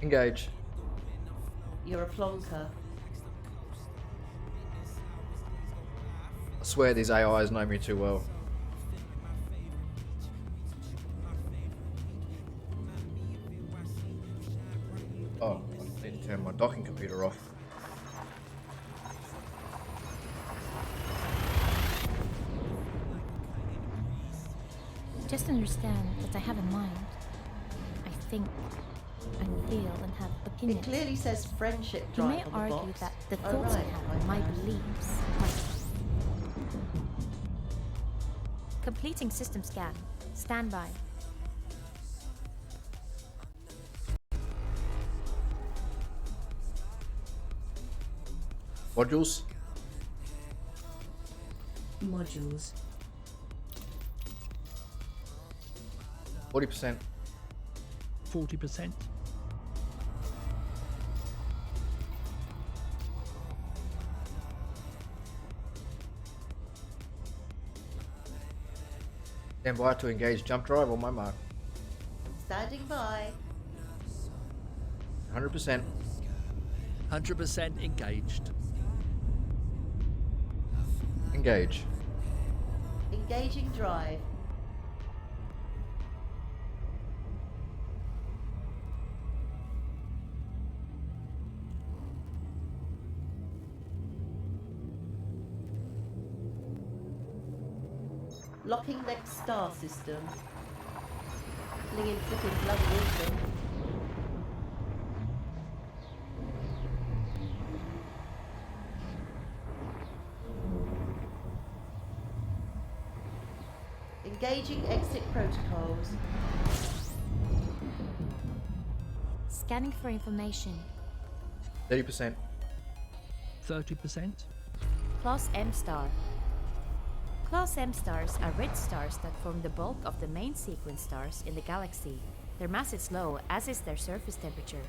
Engage. You're a plonker. I swear these AIs know me too well. Oh, I need to turn my docking computer off. Just understand that I have a mind. I think. I feel and have It opinions. clearly says friendship You may drive on the argue box. that the Oh, thoughts I right, have, my right. beliefs, completing system scan. Stand by. Modules. Modules. 40%. 40%. Stand by to engage jump drive on my mark. Standing by. 100%. 100% engaged. Engage. Engaging drive. Locking next star system. Flinging flipping bloody wisdom. Engaging exit protocols. Scanning for information. 30%. 30%. Class M star. Class M stars are red stars that form the bulk of the main sequence stars in the galaxy. Their mass is low, as is their surface temperature.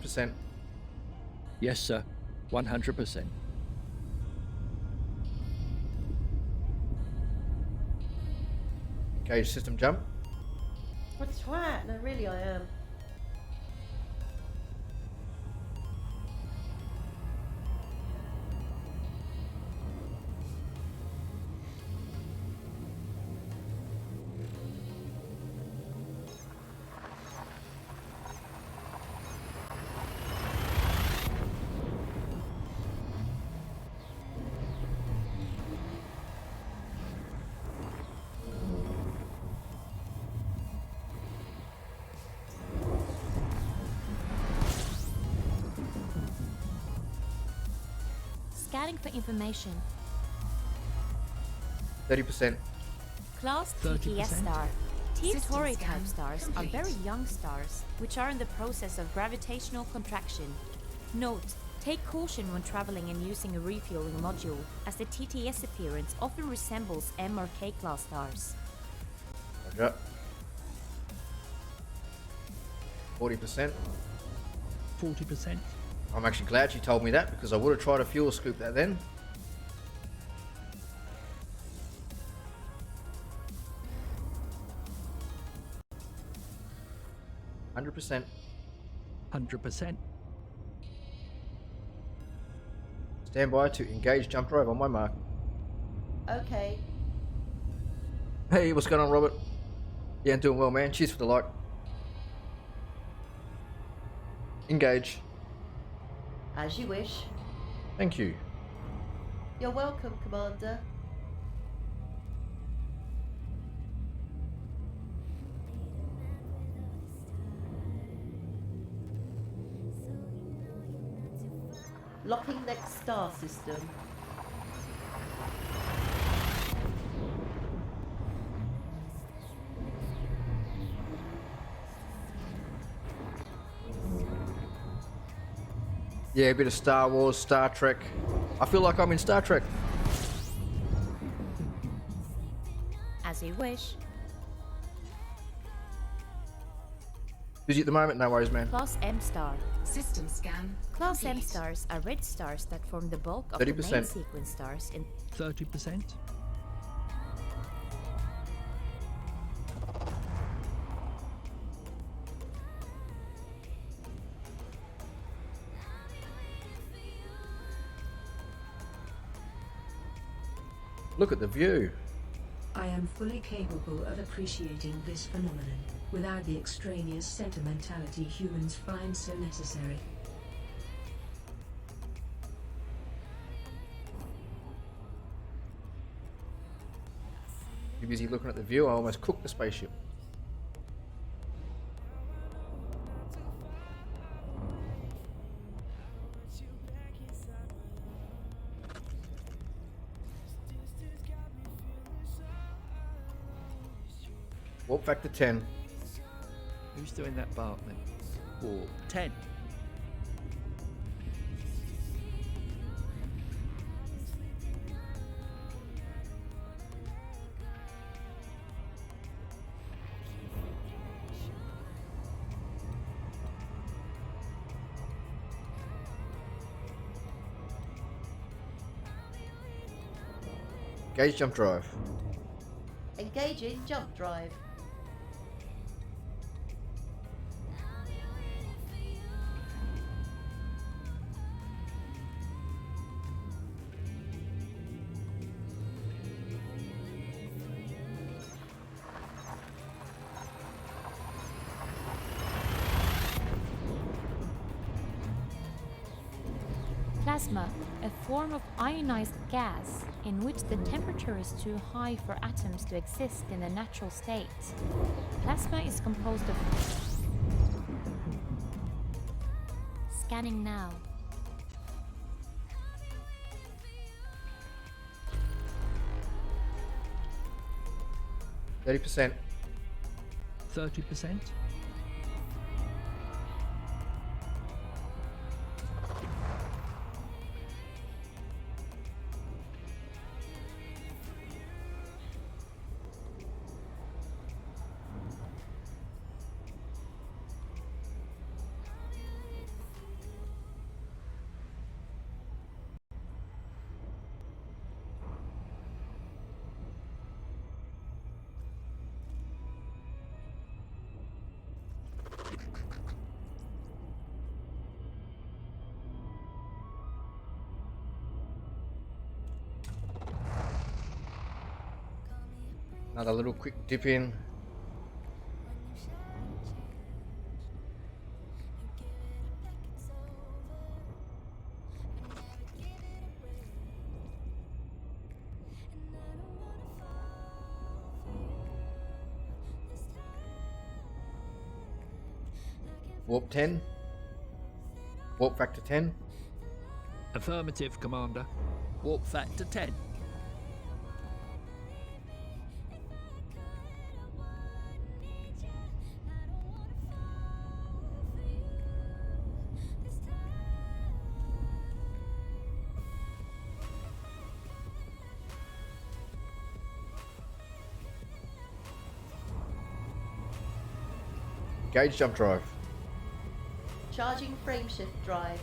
%. Yes, sir. 100%. Engage system jump. What a twat. No, really I am. Scanning for information. 30%. Class 30%. TTS star. System Tauri scan type stars are complete. very young stars, which are in the process of gravitational contraction. Note, take caution when traveling and using a refueling module, as the TTS appearance often resembles M or K class stars. Roger. 40%. 40%. I'm actually glad you told me that because I would have tried to fuel scoop that then. %. 100%. Stand by to engage jump drive on my mark. Okay. Hey, what's going on, Robert? Yeah, I'm doing well, man. Cheers for the like. Engage. As you wish. Thank you. You're welcome, Commander. Locking next star system. Yeah, a bit of Star Wars, Star Trek. I feel like I'm in Star Trek. As you wish. Busy at the moment? No worries, man. Class M star. System scan Class M complete. stars are red stars that form the bulk of the 30%. main sequence stars in 30%. Look at the view. I am fully capable of appreciating this phenomenon, without the extraneous sentimentality humans find so necessary. Too busy looking at the view, I almost cooked the spaceship. Warp factor 10. Who's doing that bark then? Or 10. Gauge jump drive. Engaging jump drive. Plasma, a form of ionized gas in which the temperature is too high for atoms to exist in the natural state. Plasma is composed of... Scanning now. %. 30%? Another little quick dip in. Warp 10. Warp factor 10. Affirmative, Commander. Warp factor 10. Gauge jump drive. Charging frameshift drive.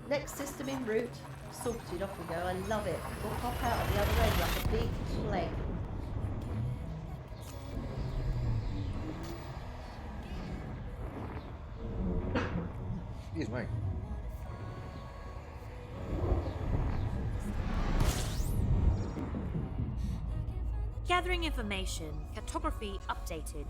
Next system en route. Sorted, off we go. I love it. We'll pop out at the other end like a big plane. Excuse me. Gathering information. Cartography updated.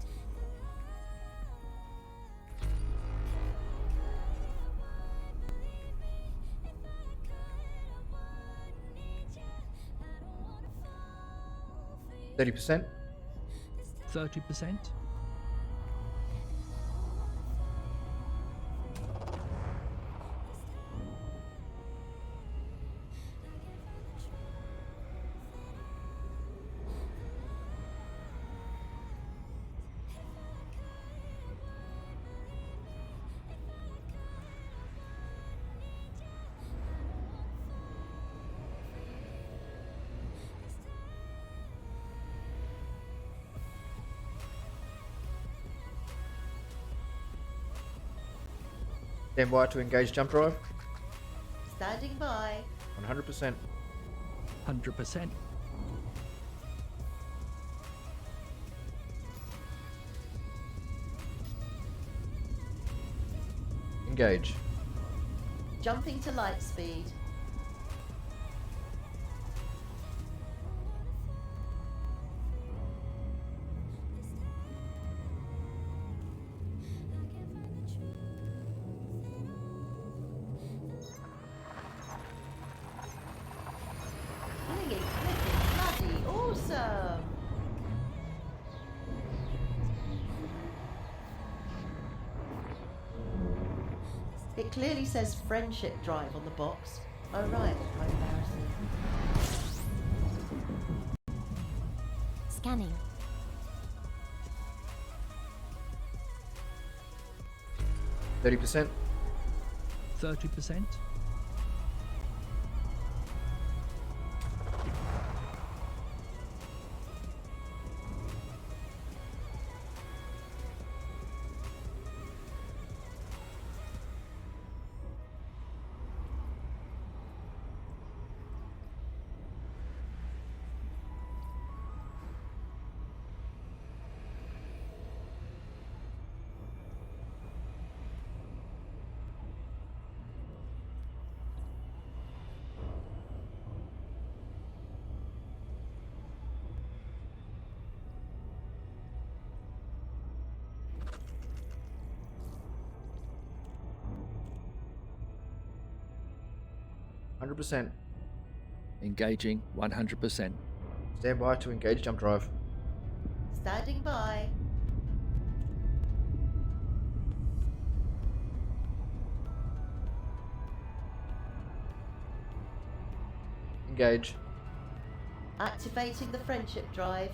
%. 30%? Stand by to engage jump drive. Standing by. 100%. 100%. Engage. Jumping to light speed. Clinging, clicking, bloody awesome! It clearly says friendship drive on the box. Oh right, how embarrassing. Scanning. %30. 30%. %100%. Engaging 100%. Stand by to engage jump drive. Standing by. Engage. Activating the friendship drive.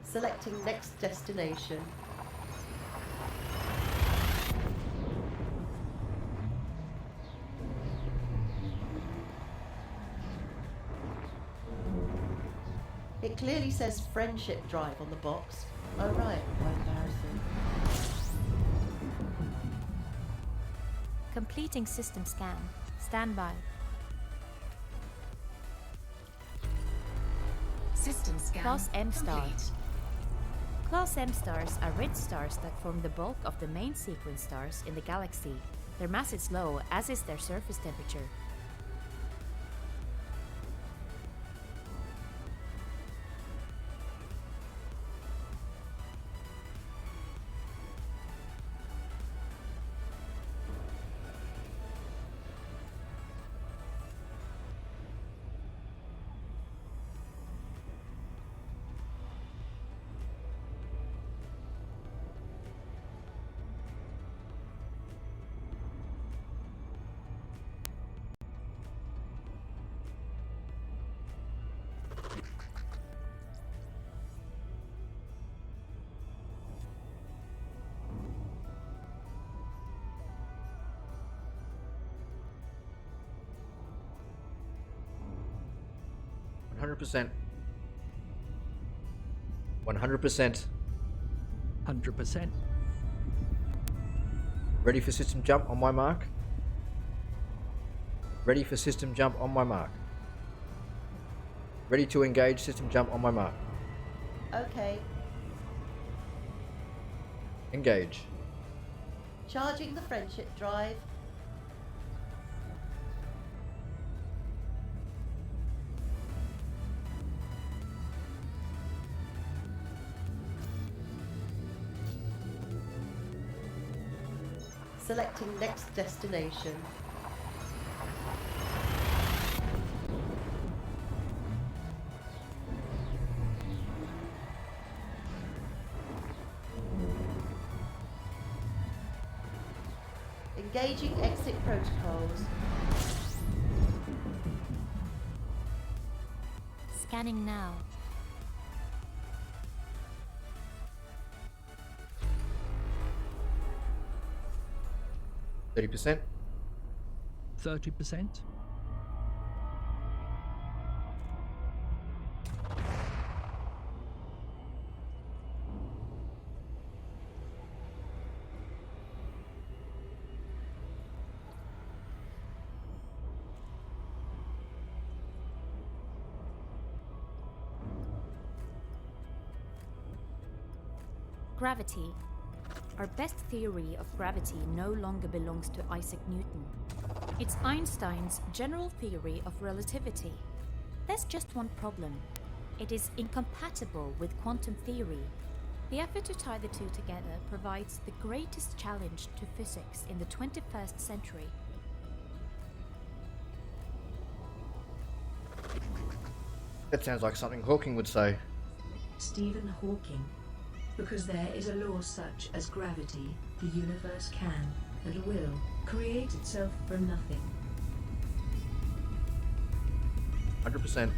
Selecting next destination. It clearly says friendship drive on the box. Oh right, how embarrassing. Completing system scan. Stand by. System scan Class M star. complete. Class M stars are red stars that form the bulk of the main sequence stars in the galaxy. Their mass is low, as is their surface temperature. %100%. 100%. 100%. Ready for system jump on my mark. Ready for system jump on my mark. Ready to engage system jump on my mark. Okay. Engage. Charging the friendship drive. Selecting next destination. Engaging exit protocols. Scanning now. %30. 30%. Gravity. Our best theory of gravity no longer belongs to Isaac Newton. It's Einstein's general theory of relativity. There's just one problem. It is incompatible with quantum theory. The effort to tie the two together provides the greatest challenge to physics in the 21st century. That sounds like something Hawking would say. Stephen Hawking. Because there is a law such as gravity, the universe can, and will, create itself from nothing. 100%.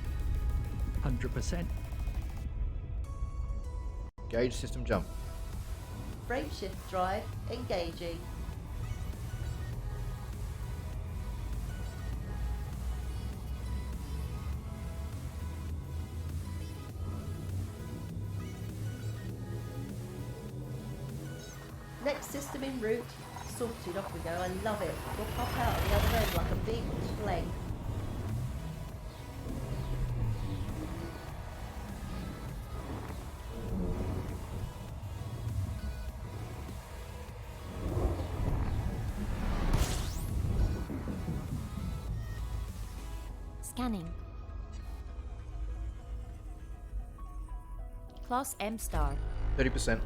100%. Gauge system jump. Frameshift drive engaging. Next system en route. Sorted, off we go. I love it. We'll pop out at the other end like a big flame. Scanning. Class M star. 30%.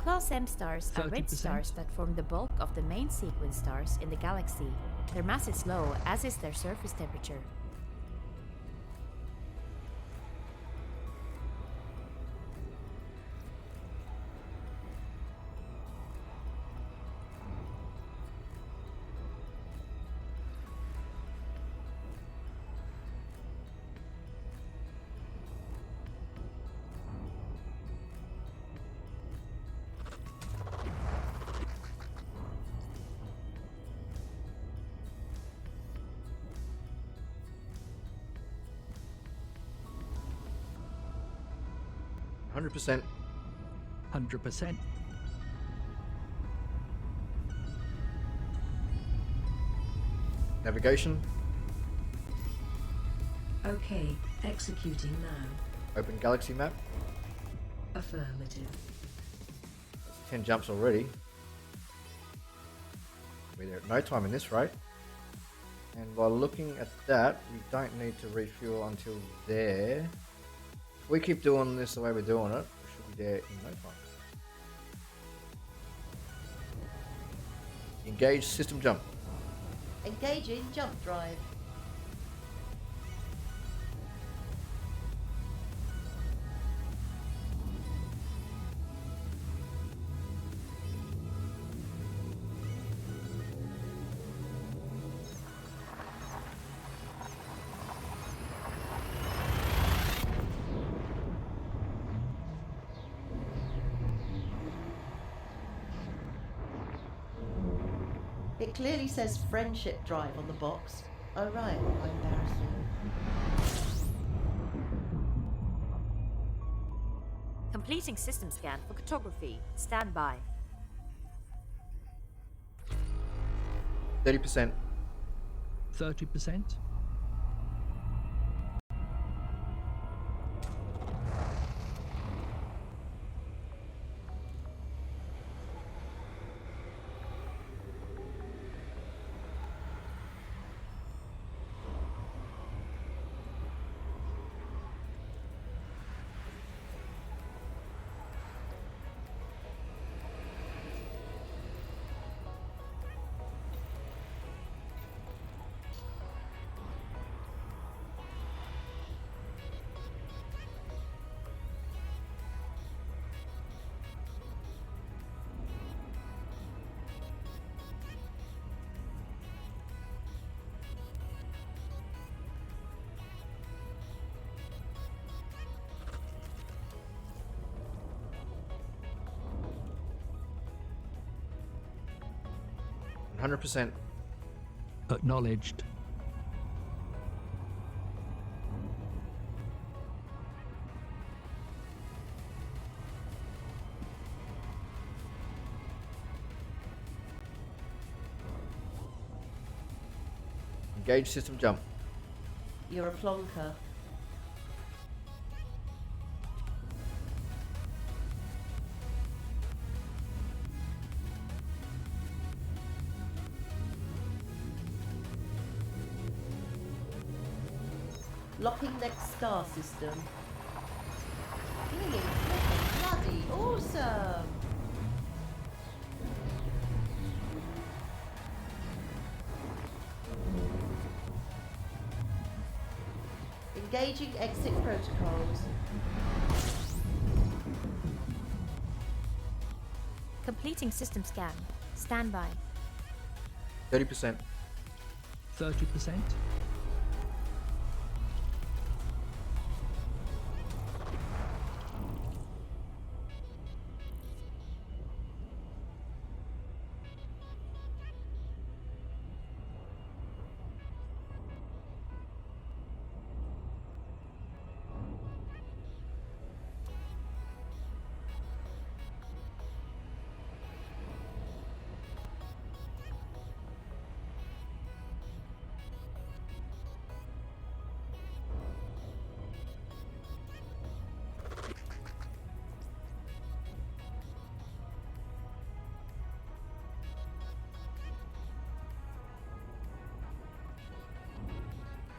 Class M stars are red 30%? stars that form the bulk of the main sequence stars in the galaxy. Their mass is low, as is their surface temperature. Hundred percent. 100%. Navigation. Okay, executing now. Open galaxy map. Affirmative. That's 10 jumps already. We're there at no time in this rate. And while looking at that, we don't need to refuel until there. If we keep doing this the way we're doing it, we should be there in no time. Engage system jump. Engaging jump drive. It clearly says friendship drive on the box. Oh right, how embarrassing. Completing system scan for cartography. Stand by. 30%. 30%. Hundred percent. Acknowledged. Engage system jump. You're a plonker. Locking next star system. Brilliant, bloody awesome! Engaging exit protocols. Completing system scan. Standby. 30%. 30%.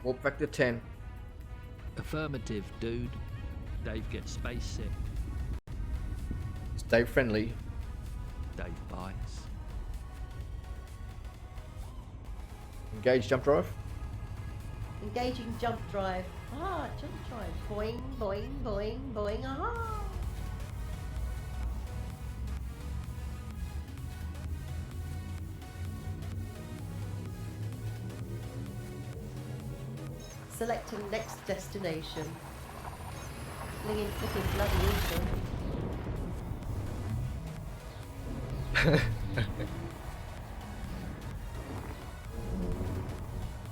Warp factor 10. Affirmative, dude. Dave gets space sick. Stay friendly. Dave bites. Engage jump drive. Engaging jump drive. Ah, jump drive. Boing, boing, boing, boing. Aha! Selecting next destination. Flinging flipping bloody awesome.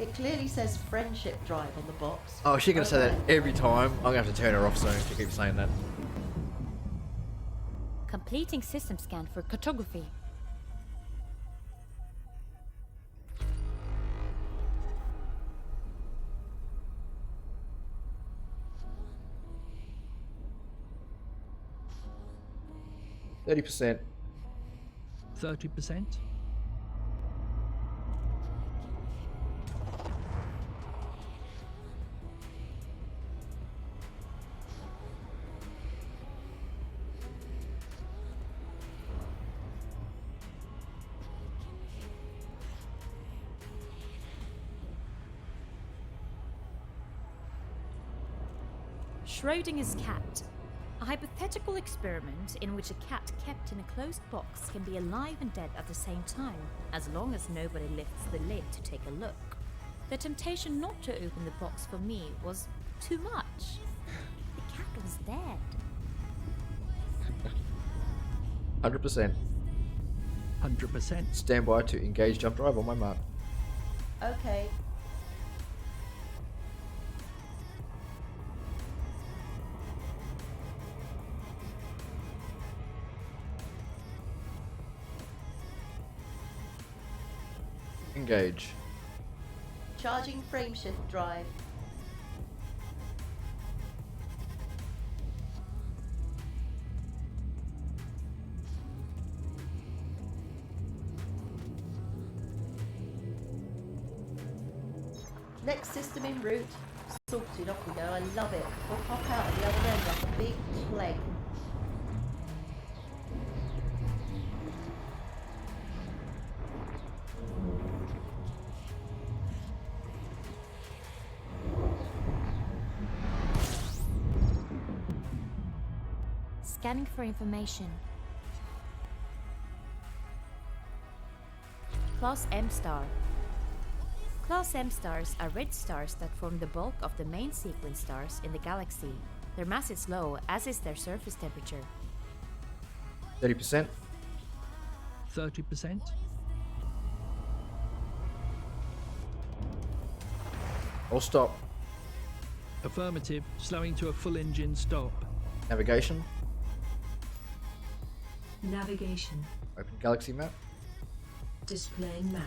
It clearly says friendship drive on the box. Oh, she's gonna say that Okay. every time. I'm gonna have to turn her off soon. She keeps saying that. Completing system scan for cartography. %30. 30%. Schrodinger's cat. A hypothetical experiment in which a cat kept in a closed box can be alive and dead at the same time, as long as nobody lifts the lid to take a look. The temptation not to open the box for me was too much. The cat was dead. 100%. 100%. Stand by to engage jump drive on my mark. Okay. Engage. Charging frameshift drive. Next system en route. Sorted, off we go. I love it. We'll pop out at the other end like a big plague. Scanning for information. Class M star. Class M stars are red stars that form the bulk of the main sequence stars in the galaxy. Their mass is low, as is their surface temperature. 30%. 30%. All stop. Affirmative. Slowing to a full engine stop. Navigation. Navigation. Open galaxy map. Displaying map.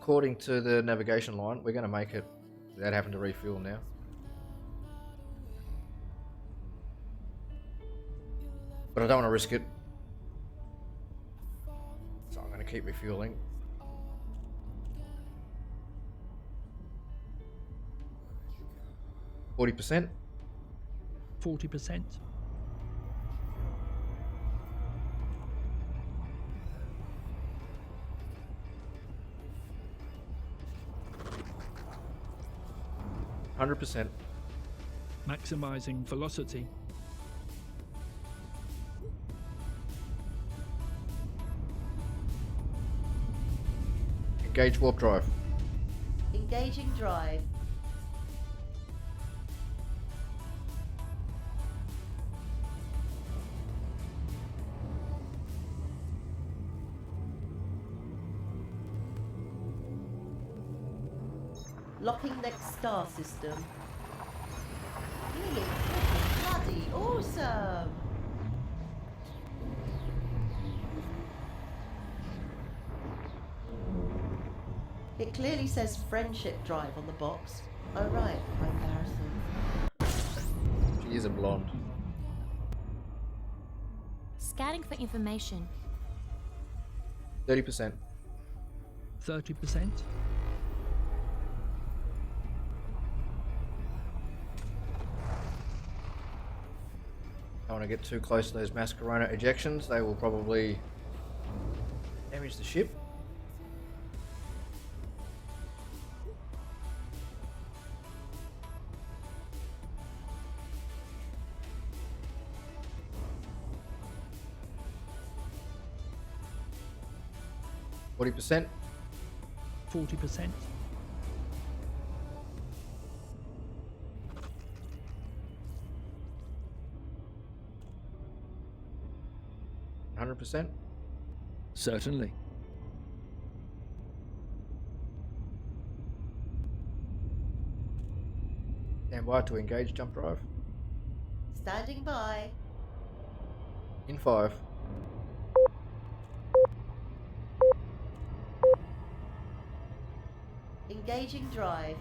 according to the navigation line, we're going to make it without having to refuel now. But I don't want to risk it. So I'm going to keep refueling. %. 40%. %. Maximizing velocity. Engage warp drive. Engaging drive. Locking next star system. Really bloody awesome! It clearly says friendship drive on the box. Oh right, how embarrassing. She is a blonde. Scanning for information. 30%. 30%. Don't want to get too close to those Mascherano ejections. They will probably damage the ship. %. 40%. 100%. Certainly. Stand by to engage jump drive. Standing by. In 5. Engaging drive.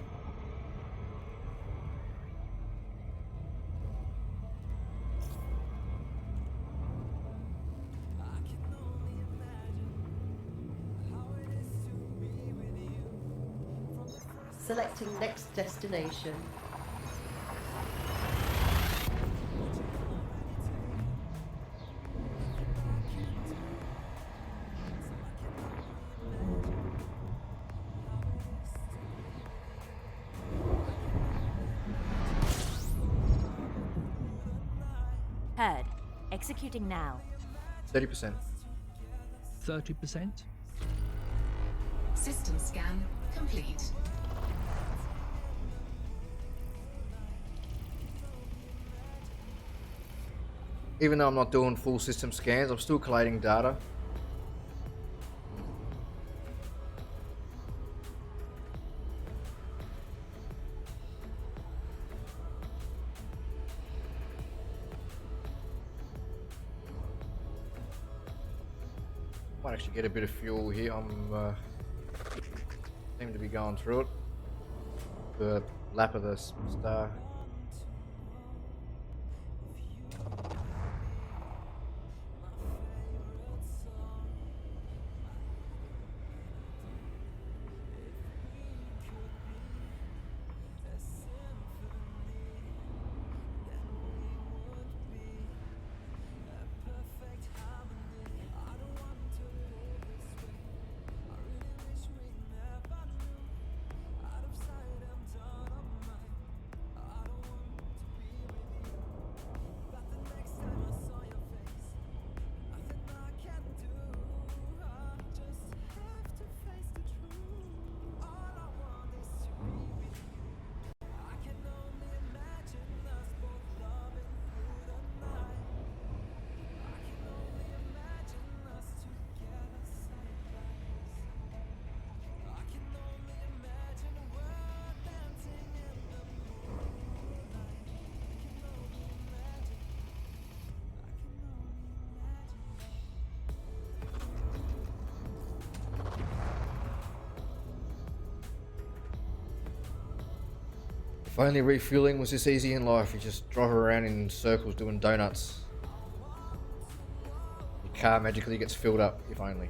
Selecting next destination. Heard. Executing now. 30%. 30%. System scan complete. Even though I'm not doing full system scans, I'm still collating data. Might actually get a bit of fuel here. I'm seem to be going through it. The lap of the star. If only refueling was this easy in life, you just drive around in circles doing donuts. Your car magically gets filled up, if only.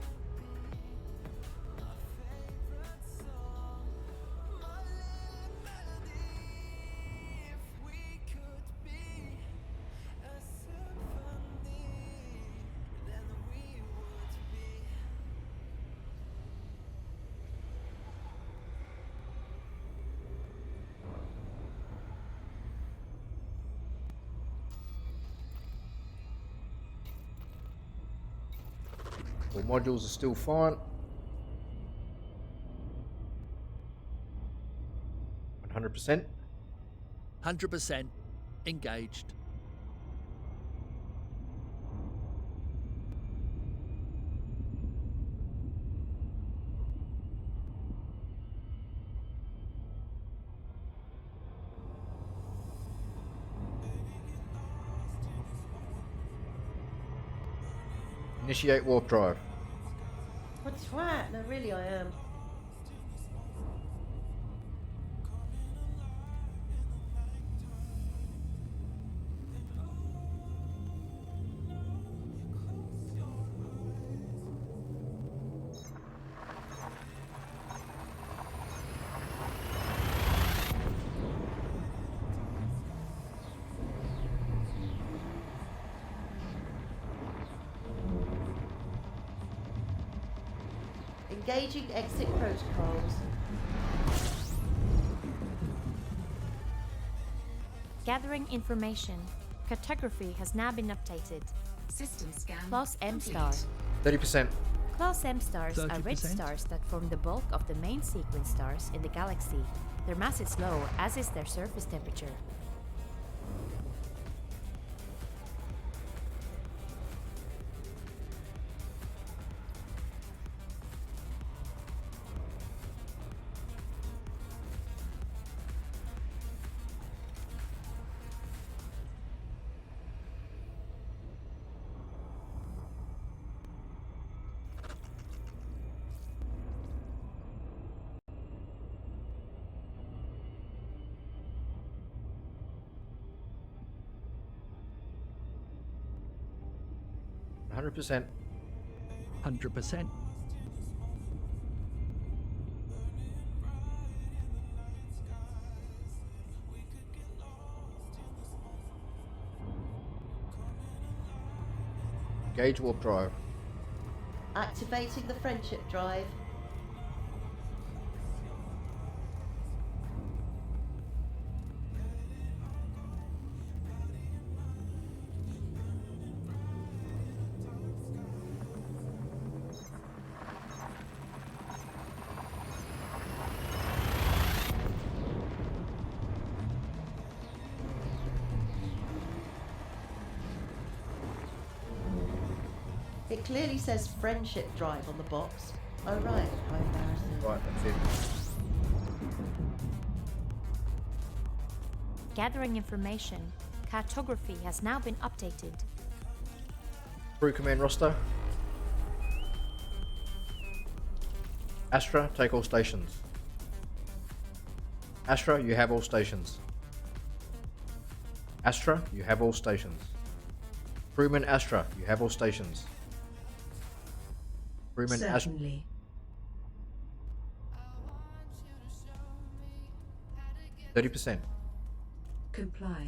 All modules are still fine. 100%. 100% engaged. Initiate warp drive. What's that? No, really, I am. Engaging exit protocols. Gathering information. Cartography has now been updated. System scan. Class M complete. star. 30%. Class M stars are red 30%? stars that form the bulk of the main sequence stars in the galaxy. Their mass is low, as is their surface temperature. Hundred percent. 100%. Engage warp drive. Activating the friendship drive. It clearly says friendship drive on the box. Oh right, how embarrassing. Right, that's it. Gathering information. Cartography has now been updated. Crew command roster. Astra, take all stations. Astra, you have all stations. Astra, you have all stations. Crewman Astra, you have all stations. Crewman Astra. Certainly. %30%. Comply.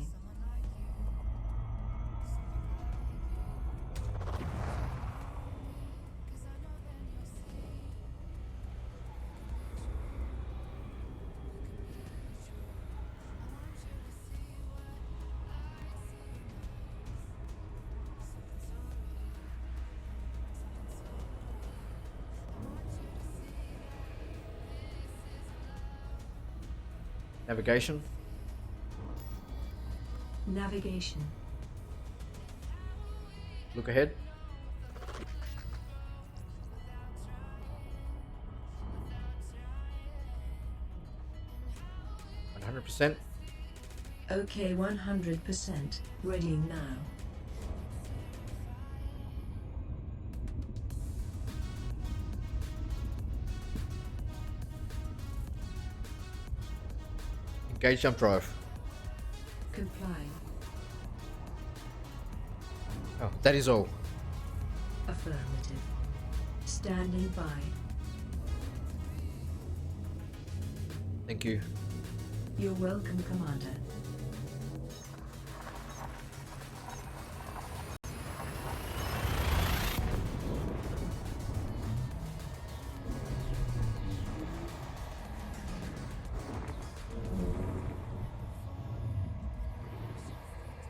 Navigation. Navigation. Look ahead. %100%. Okay, 100%. Ready now. Engage jump drive. Complying. Oh, that is all. Affirmative. Standing by. Thank you. You're welcome, Commander.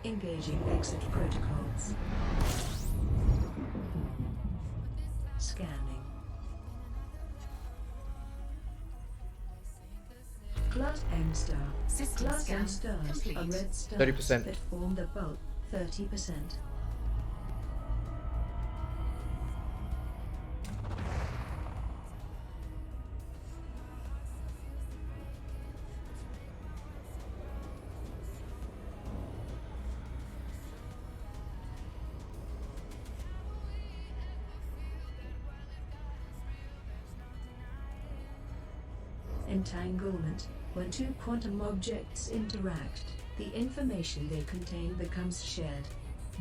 Engaging exit protocols. Scanning. Class M star. System Class scan M stars complete. are red stars 30%. that form the bulk. 30%. Entanglement. When two quantum objects interact, the information they contain becomes shared.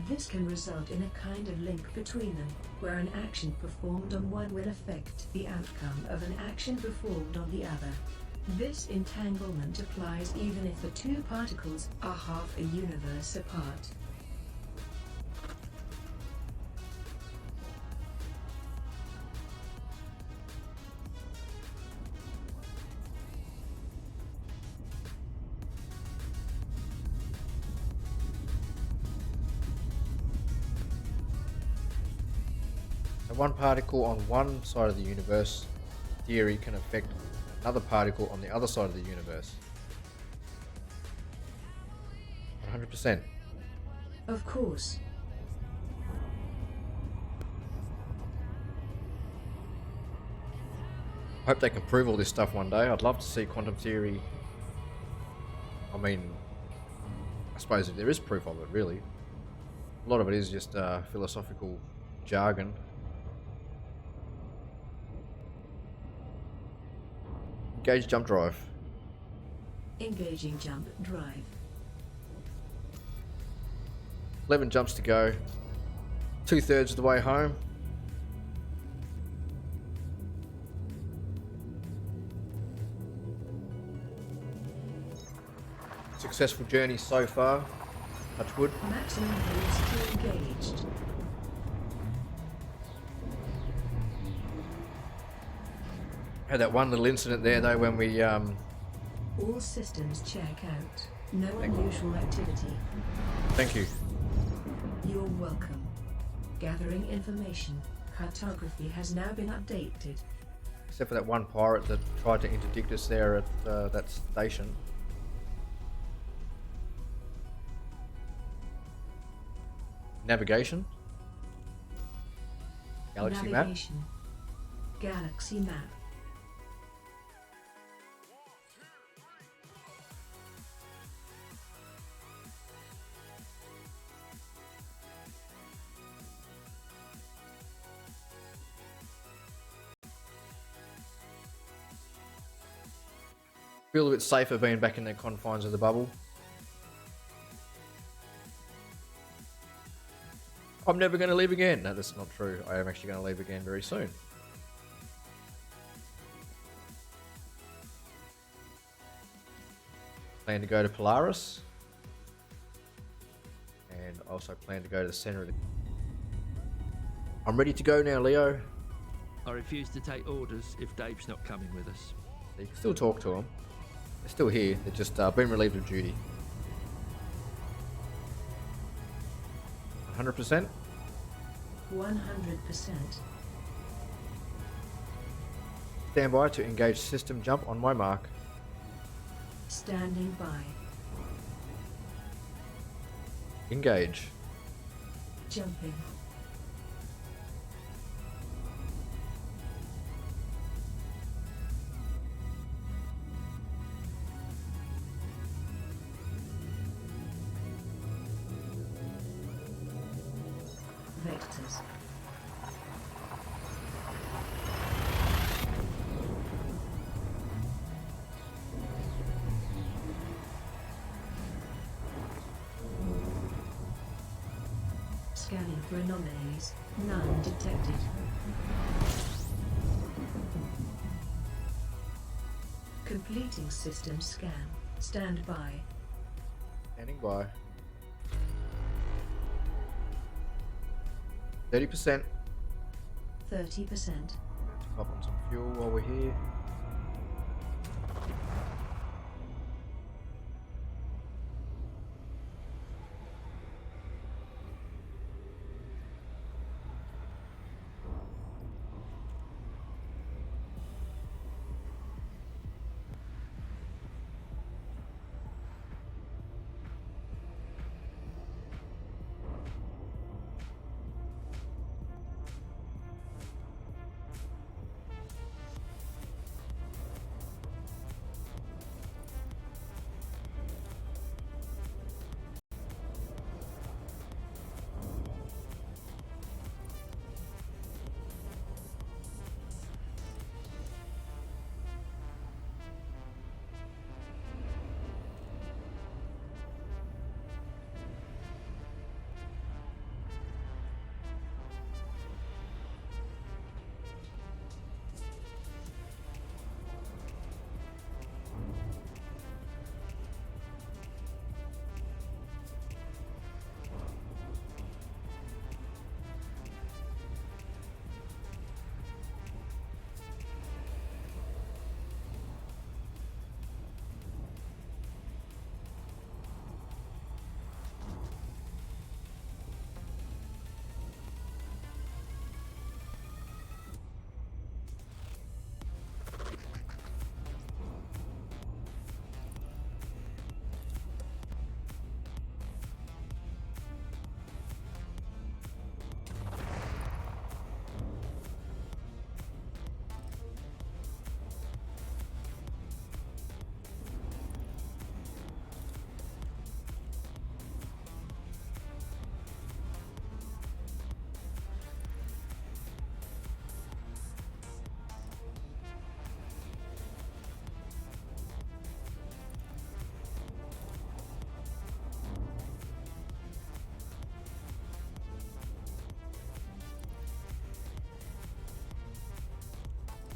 This can result in a kind of link between them, where an action performed on one will affect the outcome of an action performed on the other. This entanglement applies even if the two particles are half a universe apart. So one particle on one side of the universe, in theory, can affect another particle on the other side of the universe. 100%. Of course. Hope they can prove all this stuff one day. I'd love to see quantum theory. I mean, I suppose if there is proof of it, really. A lot of it is just philosophical jargon. Engage jump drive. Engaging jump drive. 11 jumps to go. 2/3 of the way home. Successful journey so far. Touch wood. Maximum velocity engaged. Had that one little incident there though when we All systems check out. No unusual activity. thank you. You're welcome. Gathering information. Cartography has now been updated. Except for that one pirate that tried to interdict us there at that station. Navigation. Galaxy map. Navigation. Galaxy map. Feel a bit safer being back in the confines of the bubble. I'm never going to leave again. No, that's not true. I am actually going to leave again very soon. Plan to go to Polaris. And also plan to go to the center of the... I'm ready to go now, Leo. I refuse to take orders if Dave's not coming with us. You can still talk to them. They're still here. They're just been relieved of duty. 100%? 100%. Stand by to engage system jump on my mark. Standing by. Engage. Jumping. Vectors. Scanning for anomalies. None detected. Completing system scan. Stand by. Standing by. 30%. 30%. Pop on some fuel while we're here.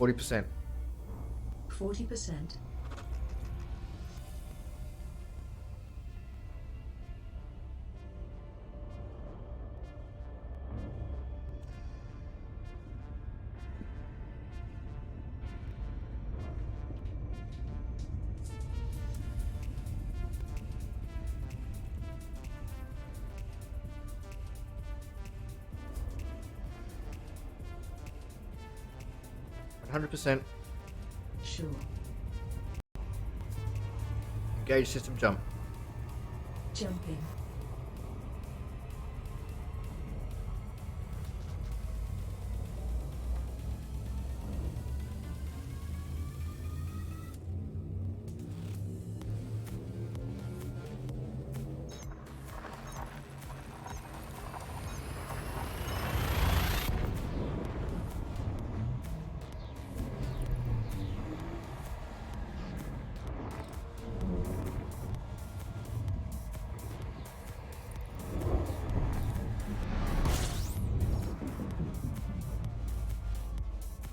%. 40%. %. Sure. Engage system jump. Jumping.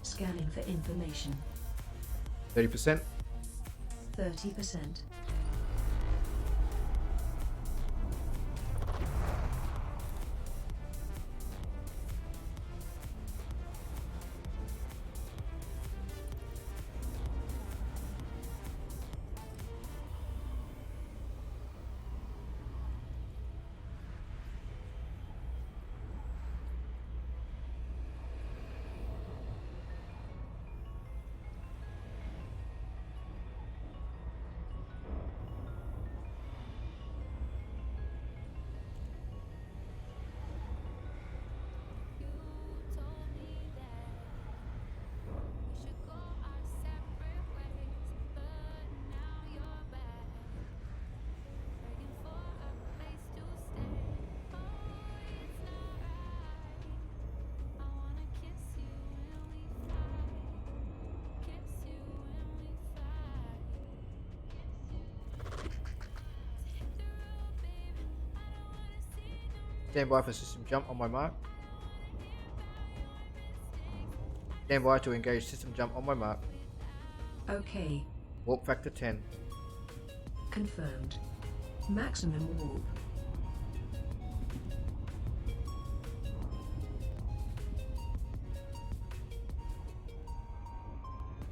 Scanning for information. 30%. 30%. Stand by for system jump on my mark. Stand by to engage system jump on my mark. Okay. Warp factor 10. Confirmed. Maximum warp.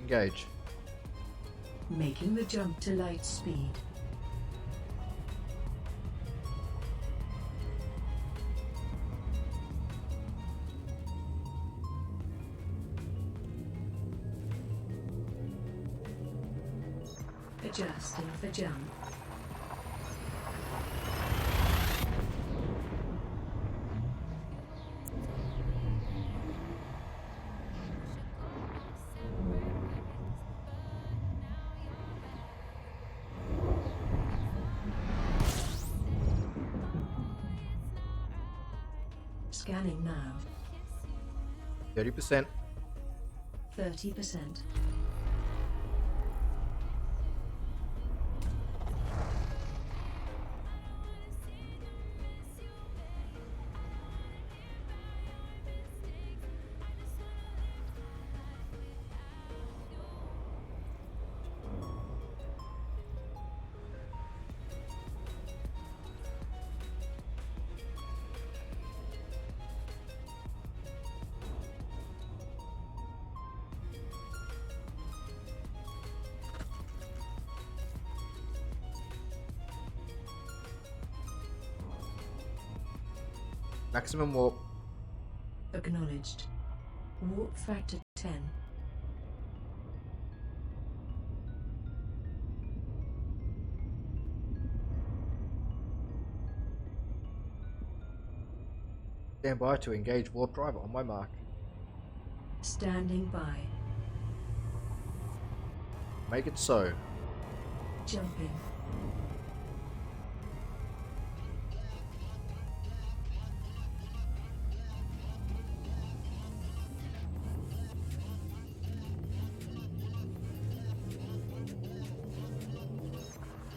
Engage. Making the jump to light speed. Adjusting for jump. Scanning now. 30%. 30%. Maximum warp. Acknowledged. Warp factor 10. Stand by to engage warp driver on my mark. Standing by. Make it so. Jumping.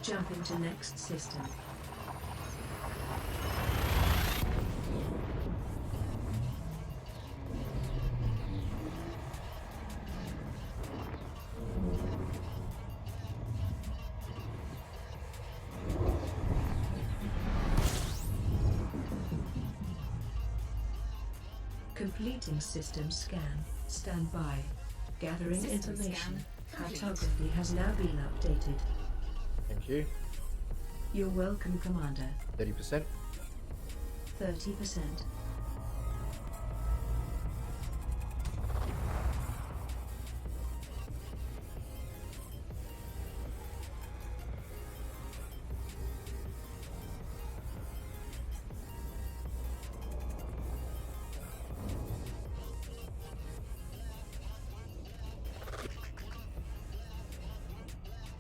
Jumping to next system. Completing system scan. Stand by. Gathering System information. scan complete. Cartography has now been updated. Thank you. You're welcome, Commander. 30%. 30%.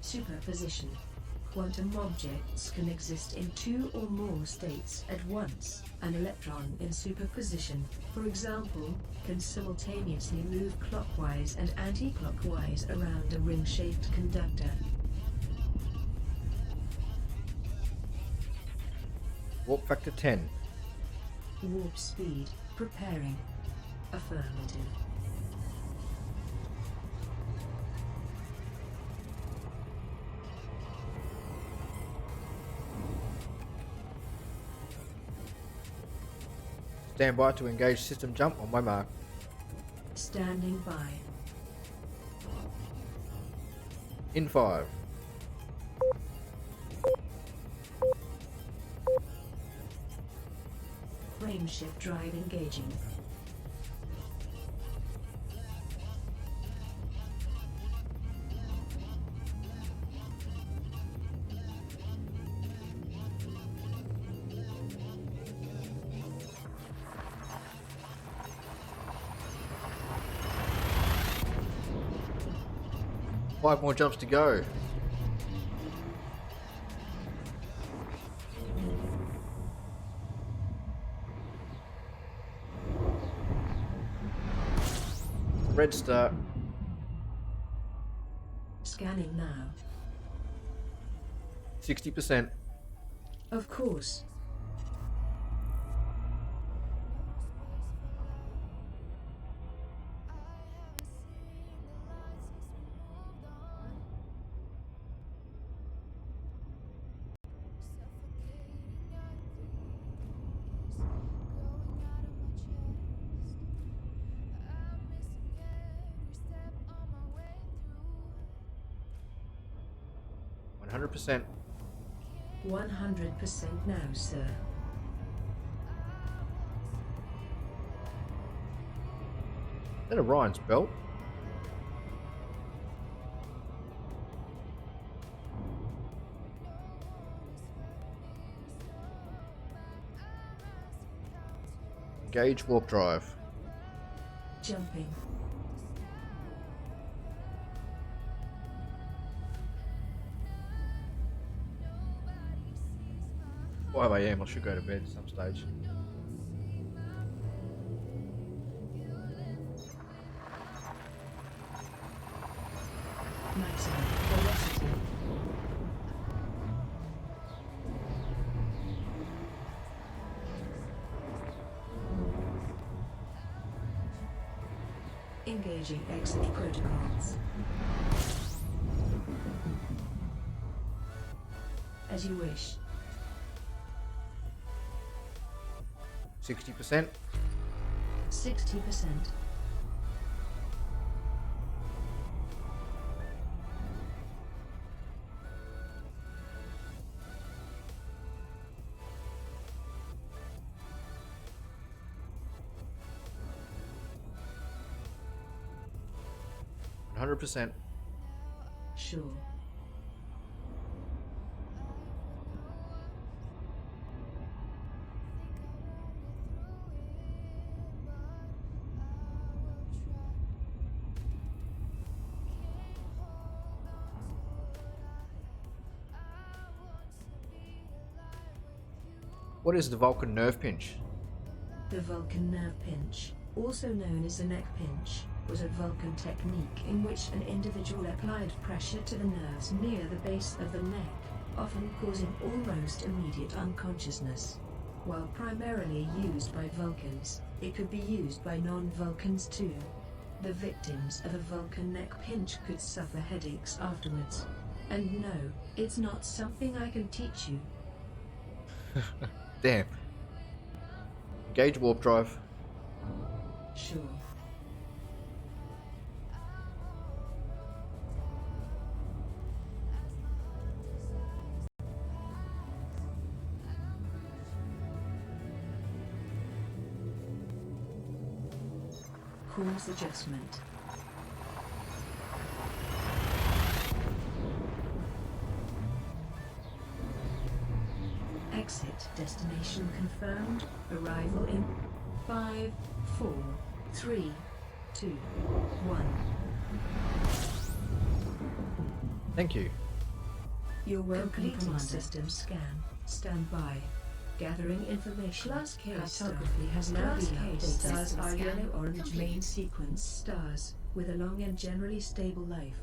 Superposition. Quantum objects can exist in two or more states at once. An electron in superposition, for example, can simultaneously move clockwise and anti-clockwise around a ring-shaped conductor. Warp factor 10. Warp speed. Preparing. Affirmative. Stand by to engage system jump on my mark. Standing by. In 5. Frameshift drive engaging. Five more jumps to go. Red start. Scanning now. 60%. Of course. 100%. 100% now, sir. Is that Orion's belt? Engage warp drive. Jumping. Five AM. I should go to bed at some stage. Maximum velocity. Engaging exit protocols. As you wish. 60%. 60%. %. Sure. What is the Vulcan nerve pinch? The Vulcan nerve pinch, also known as the neck pinch, was a Vulcan technique in which an individual applied pressure to the nerves near the base of the neck, often causing almost immediate unconsciousness. While primarily used by Vulcans, it could be used by non-Vulcans too. The victims of a Vulcan neck pinch could suffer headaches afterwards. And no, it's not something I can teach you. Damn. Engage warp drive. Sure. Course adjustment. Exit destination confirmed. Arrival in 5, 4, 3, 2, 1. Thank you. You're welcome, Commander. System scan. Stand by. Gathering information. Class K cartography has now been updated. Stars are yellow-orange main sequence stars with a long and generally stable life.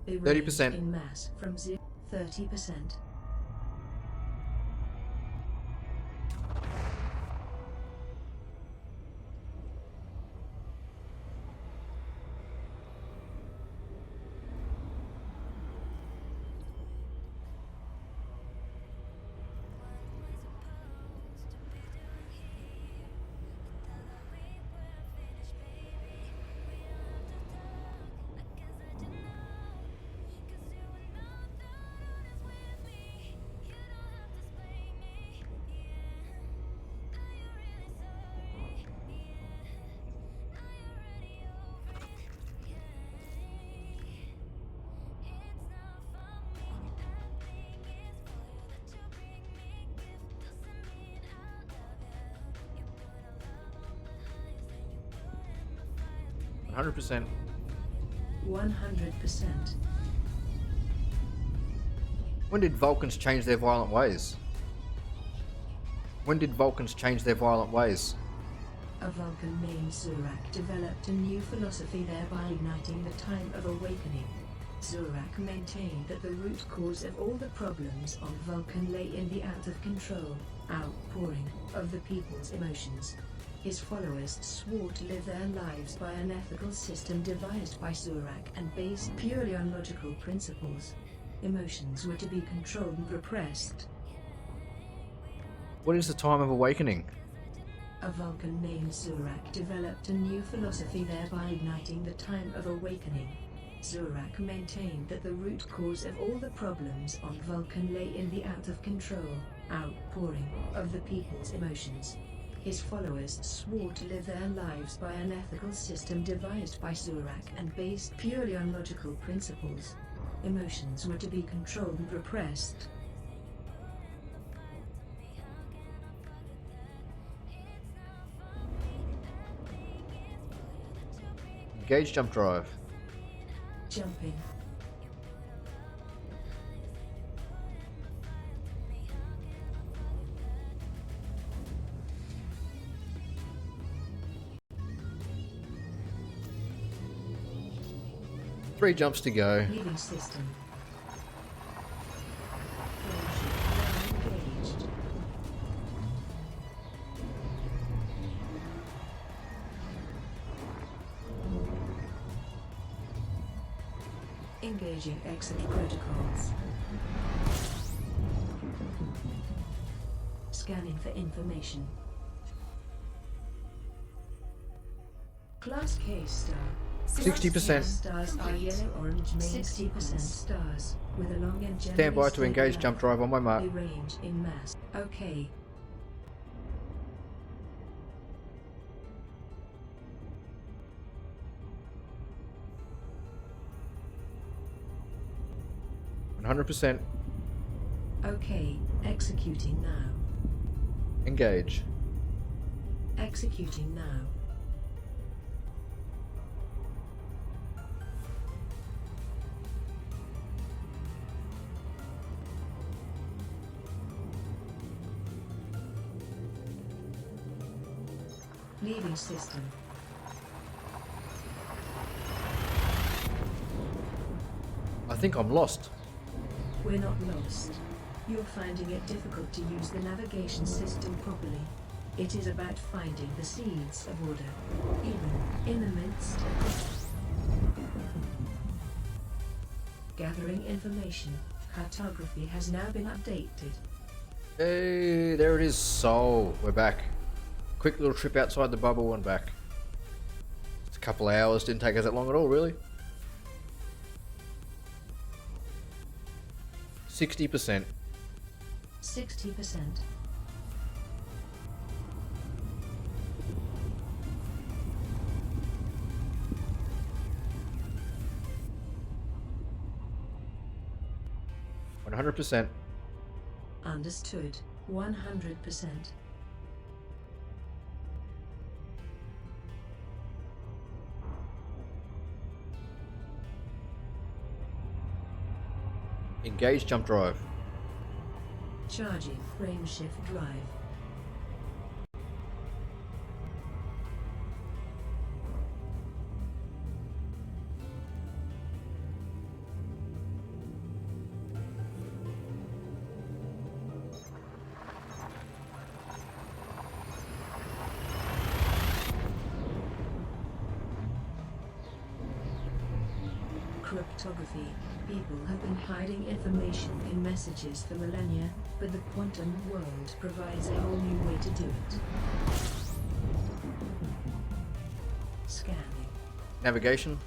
They range 30%. in mass from 0 30%. %. 100%. When did Vulcans change their violent ways? When did Vulcans change their violent ways? A Vulcan named Zurak developed a new philosophy, thereby igniting the time of awakening. Zurak maintained that the root cause of all the problems on Vulcan lay in the out-of-control outpouring of the people's emotions. His followers swore to live their lives by an ethical system devised by Zurak and based purely on logical principles. Emotions were to be controlled and repressed. What is the time of awakening? A Vulcan named Zurak developed a new philosophy, thereby igniting the time of awakening. Zurak maintained that the root cause of all the problems on Vulcan lay in the out-of-control outpouring of the people's emotions. His followers swore to live their lives by an ethical system devised by Zurak and based purely on logical principles. Emotions were to be controlled and repressed. Engage jump drive. Jumping. Three jumps to go. Leading system. Engaged. Engaging exit protocols. Scanning for information. Class K star. 60%. Stars are yellow, orange, main 60% stars with a long and generally Stand by to engage stable jump drive on my mark. They range in mass. Okay. %. Okay, executing now. Engage. Executing now. Leaving system. I think I'm lost. We're not lost. You're finding it difficult to use the navigation system properly. It is about finding the seeds of order, even in the midst of gathering information. Cartography has now been updated. Hey, there it is. So, we're back. Quick little trip outside the bubble and back. Just a couple of hours, didn't take us that long at all, really. 60%. 60%. %. Understood. 100%. Engage jump drive. Charging frame shift drive. Cryptography. People have been hiding information in messages for millennia, but the quantum world provides a whole new way to do it. Scanning. Navigation.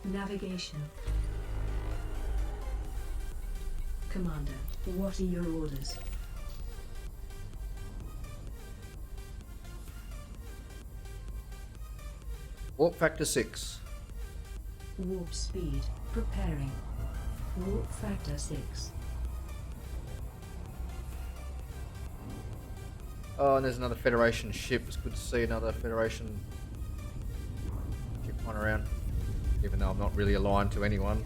Navigation. Commander, what are your orders? Warp factor 6. Warp speed. Preparing. Warp factor 6. Oh, and there's another Federation ship. It's good to see another Federation ship flying around. Even though I'm not really aligned to anyone.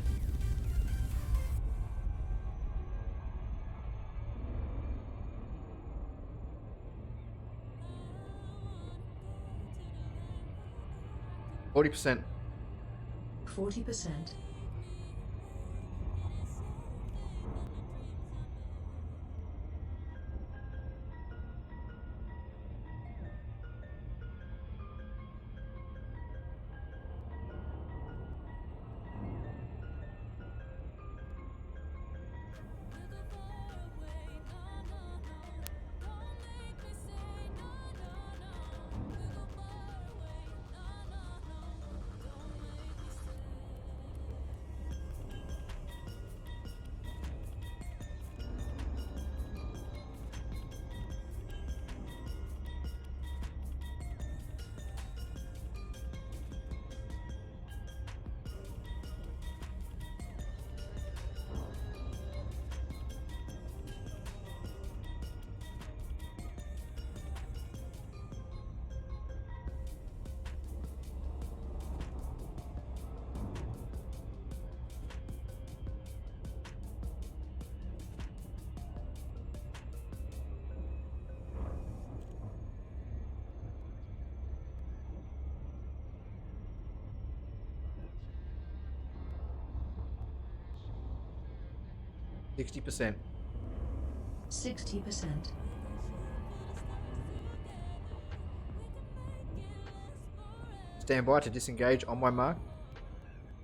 %. 40%. 60%. 60%. Stand by to disengage on my mark.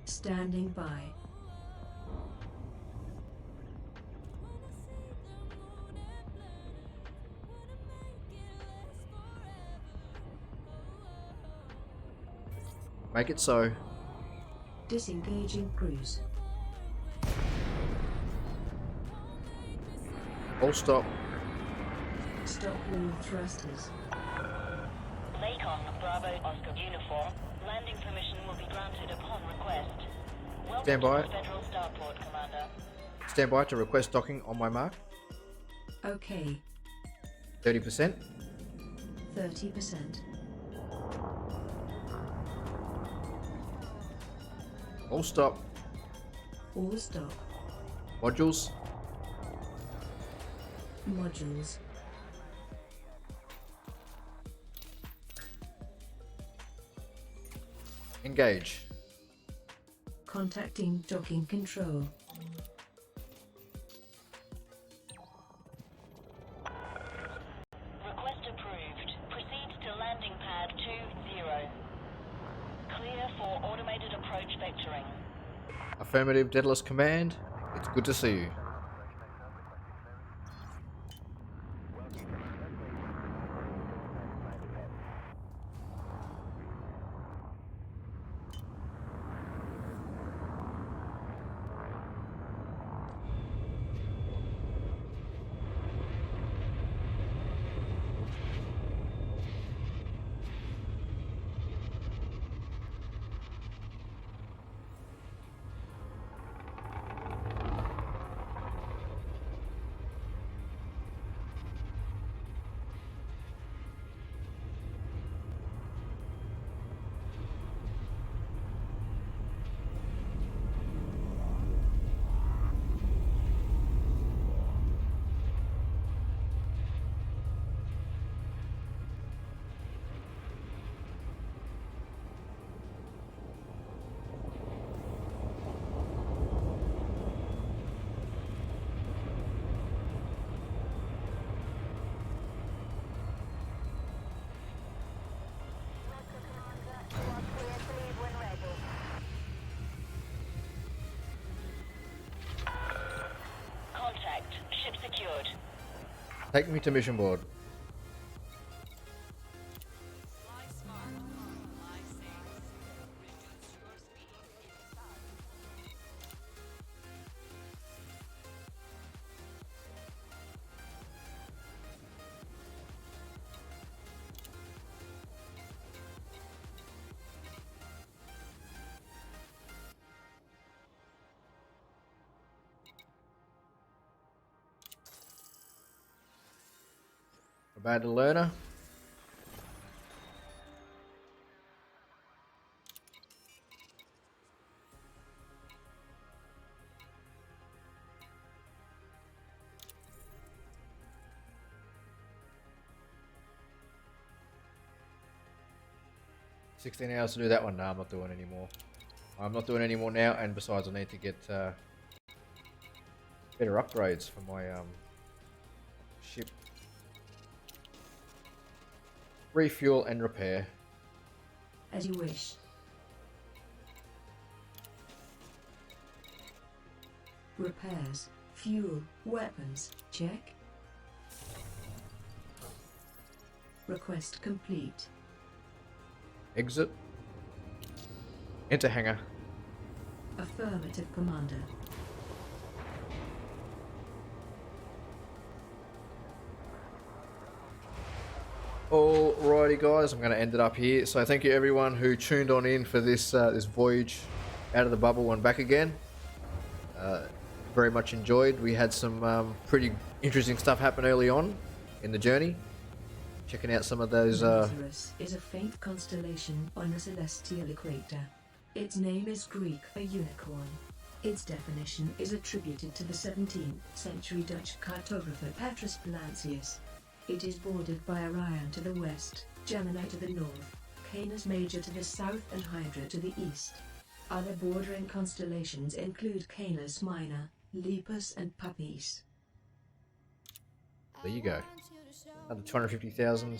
Standing by. Make it so. Disengaging cruise. All stop. Stop all thrusters. Lakon, Bravo, Oscar Uniform. Landing permission will be granted upon request. Welcome Stand by. to the Federal Starport, Commander. Stand by to request docking on my mark. Okay. 30%. 30%. All stop. All stop. Modules. Modules. Engage. Contacting docking control. Request approved. Proceed to landing pad 20. Clear for automated approach vectoring. Affirmative, Daedalus Command. It's good to see you. Contact. Ship secured. Take me to mission board. About the learner. $16 to do that one. No, I'm not doing anymore. I'm not doing any more now, and besides I need to get better upgrades for my ship. Refuel and repair. As you wish. Repairs, fuel, weapons, check. Request complete. Exit. Enter hangar. Affirmative, Commander. Alrighty guys, I'm going to end it up here. So thank you everyone who tuned on in for this this voyage out of the bubble and back again. Very much enjoyed. We had some pretty interesting stuff happen early on in the journey. Checking out some of those... Ventus is a faint constellation on the celestial equator. Its name is Greek for unicorn. Its definition is attributed to the 17th century Dutch cartographer Petrus Pelancius. It is bordered by Orion to the west, Gemini to the north, Canis Major to the south and Hydra to the east. Other bordering constellations include Canis Minor, Lepus and puppies. There you go. Another 250,000.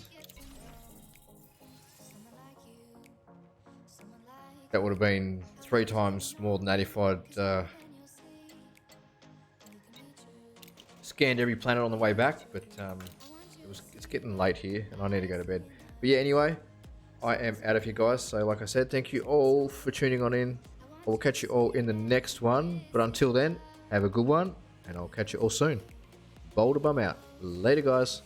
That would have been 3 times more than that if I'd scanned every planet on the way back. But it's getting late here, and I need to go to bed. But yeah, anyway, I am out of here, guys. So like I said, thank you all for tuning on in. I will catch you all in the next one. But until then, have a good one, and I'll catch you all soon. BoulderBum out. Later, guys.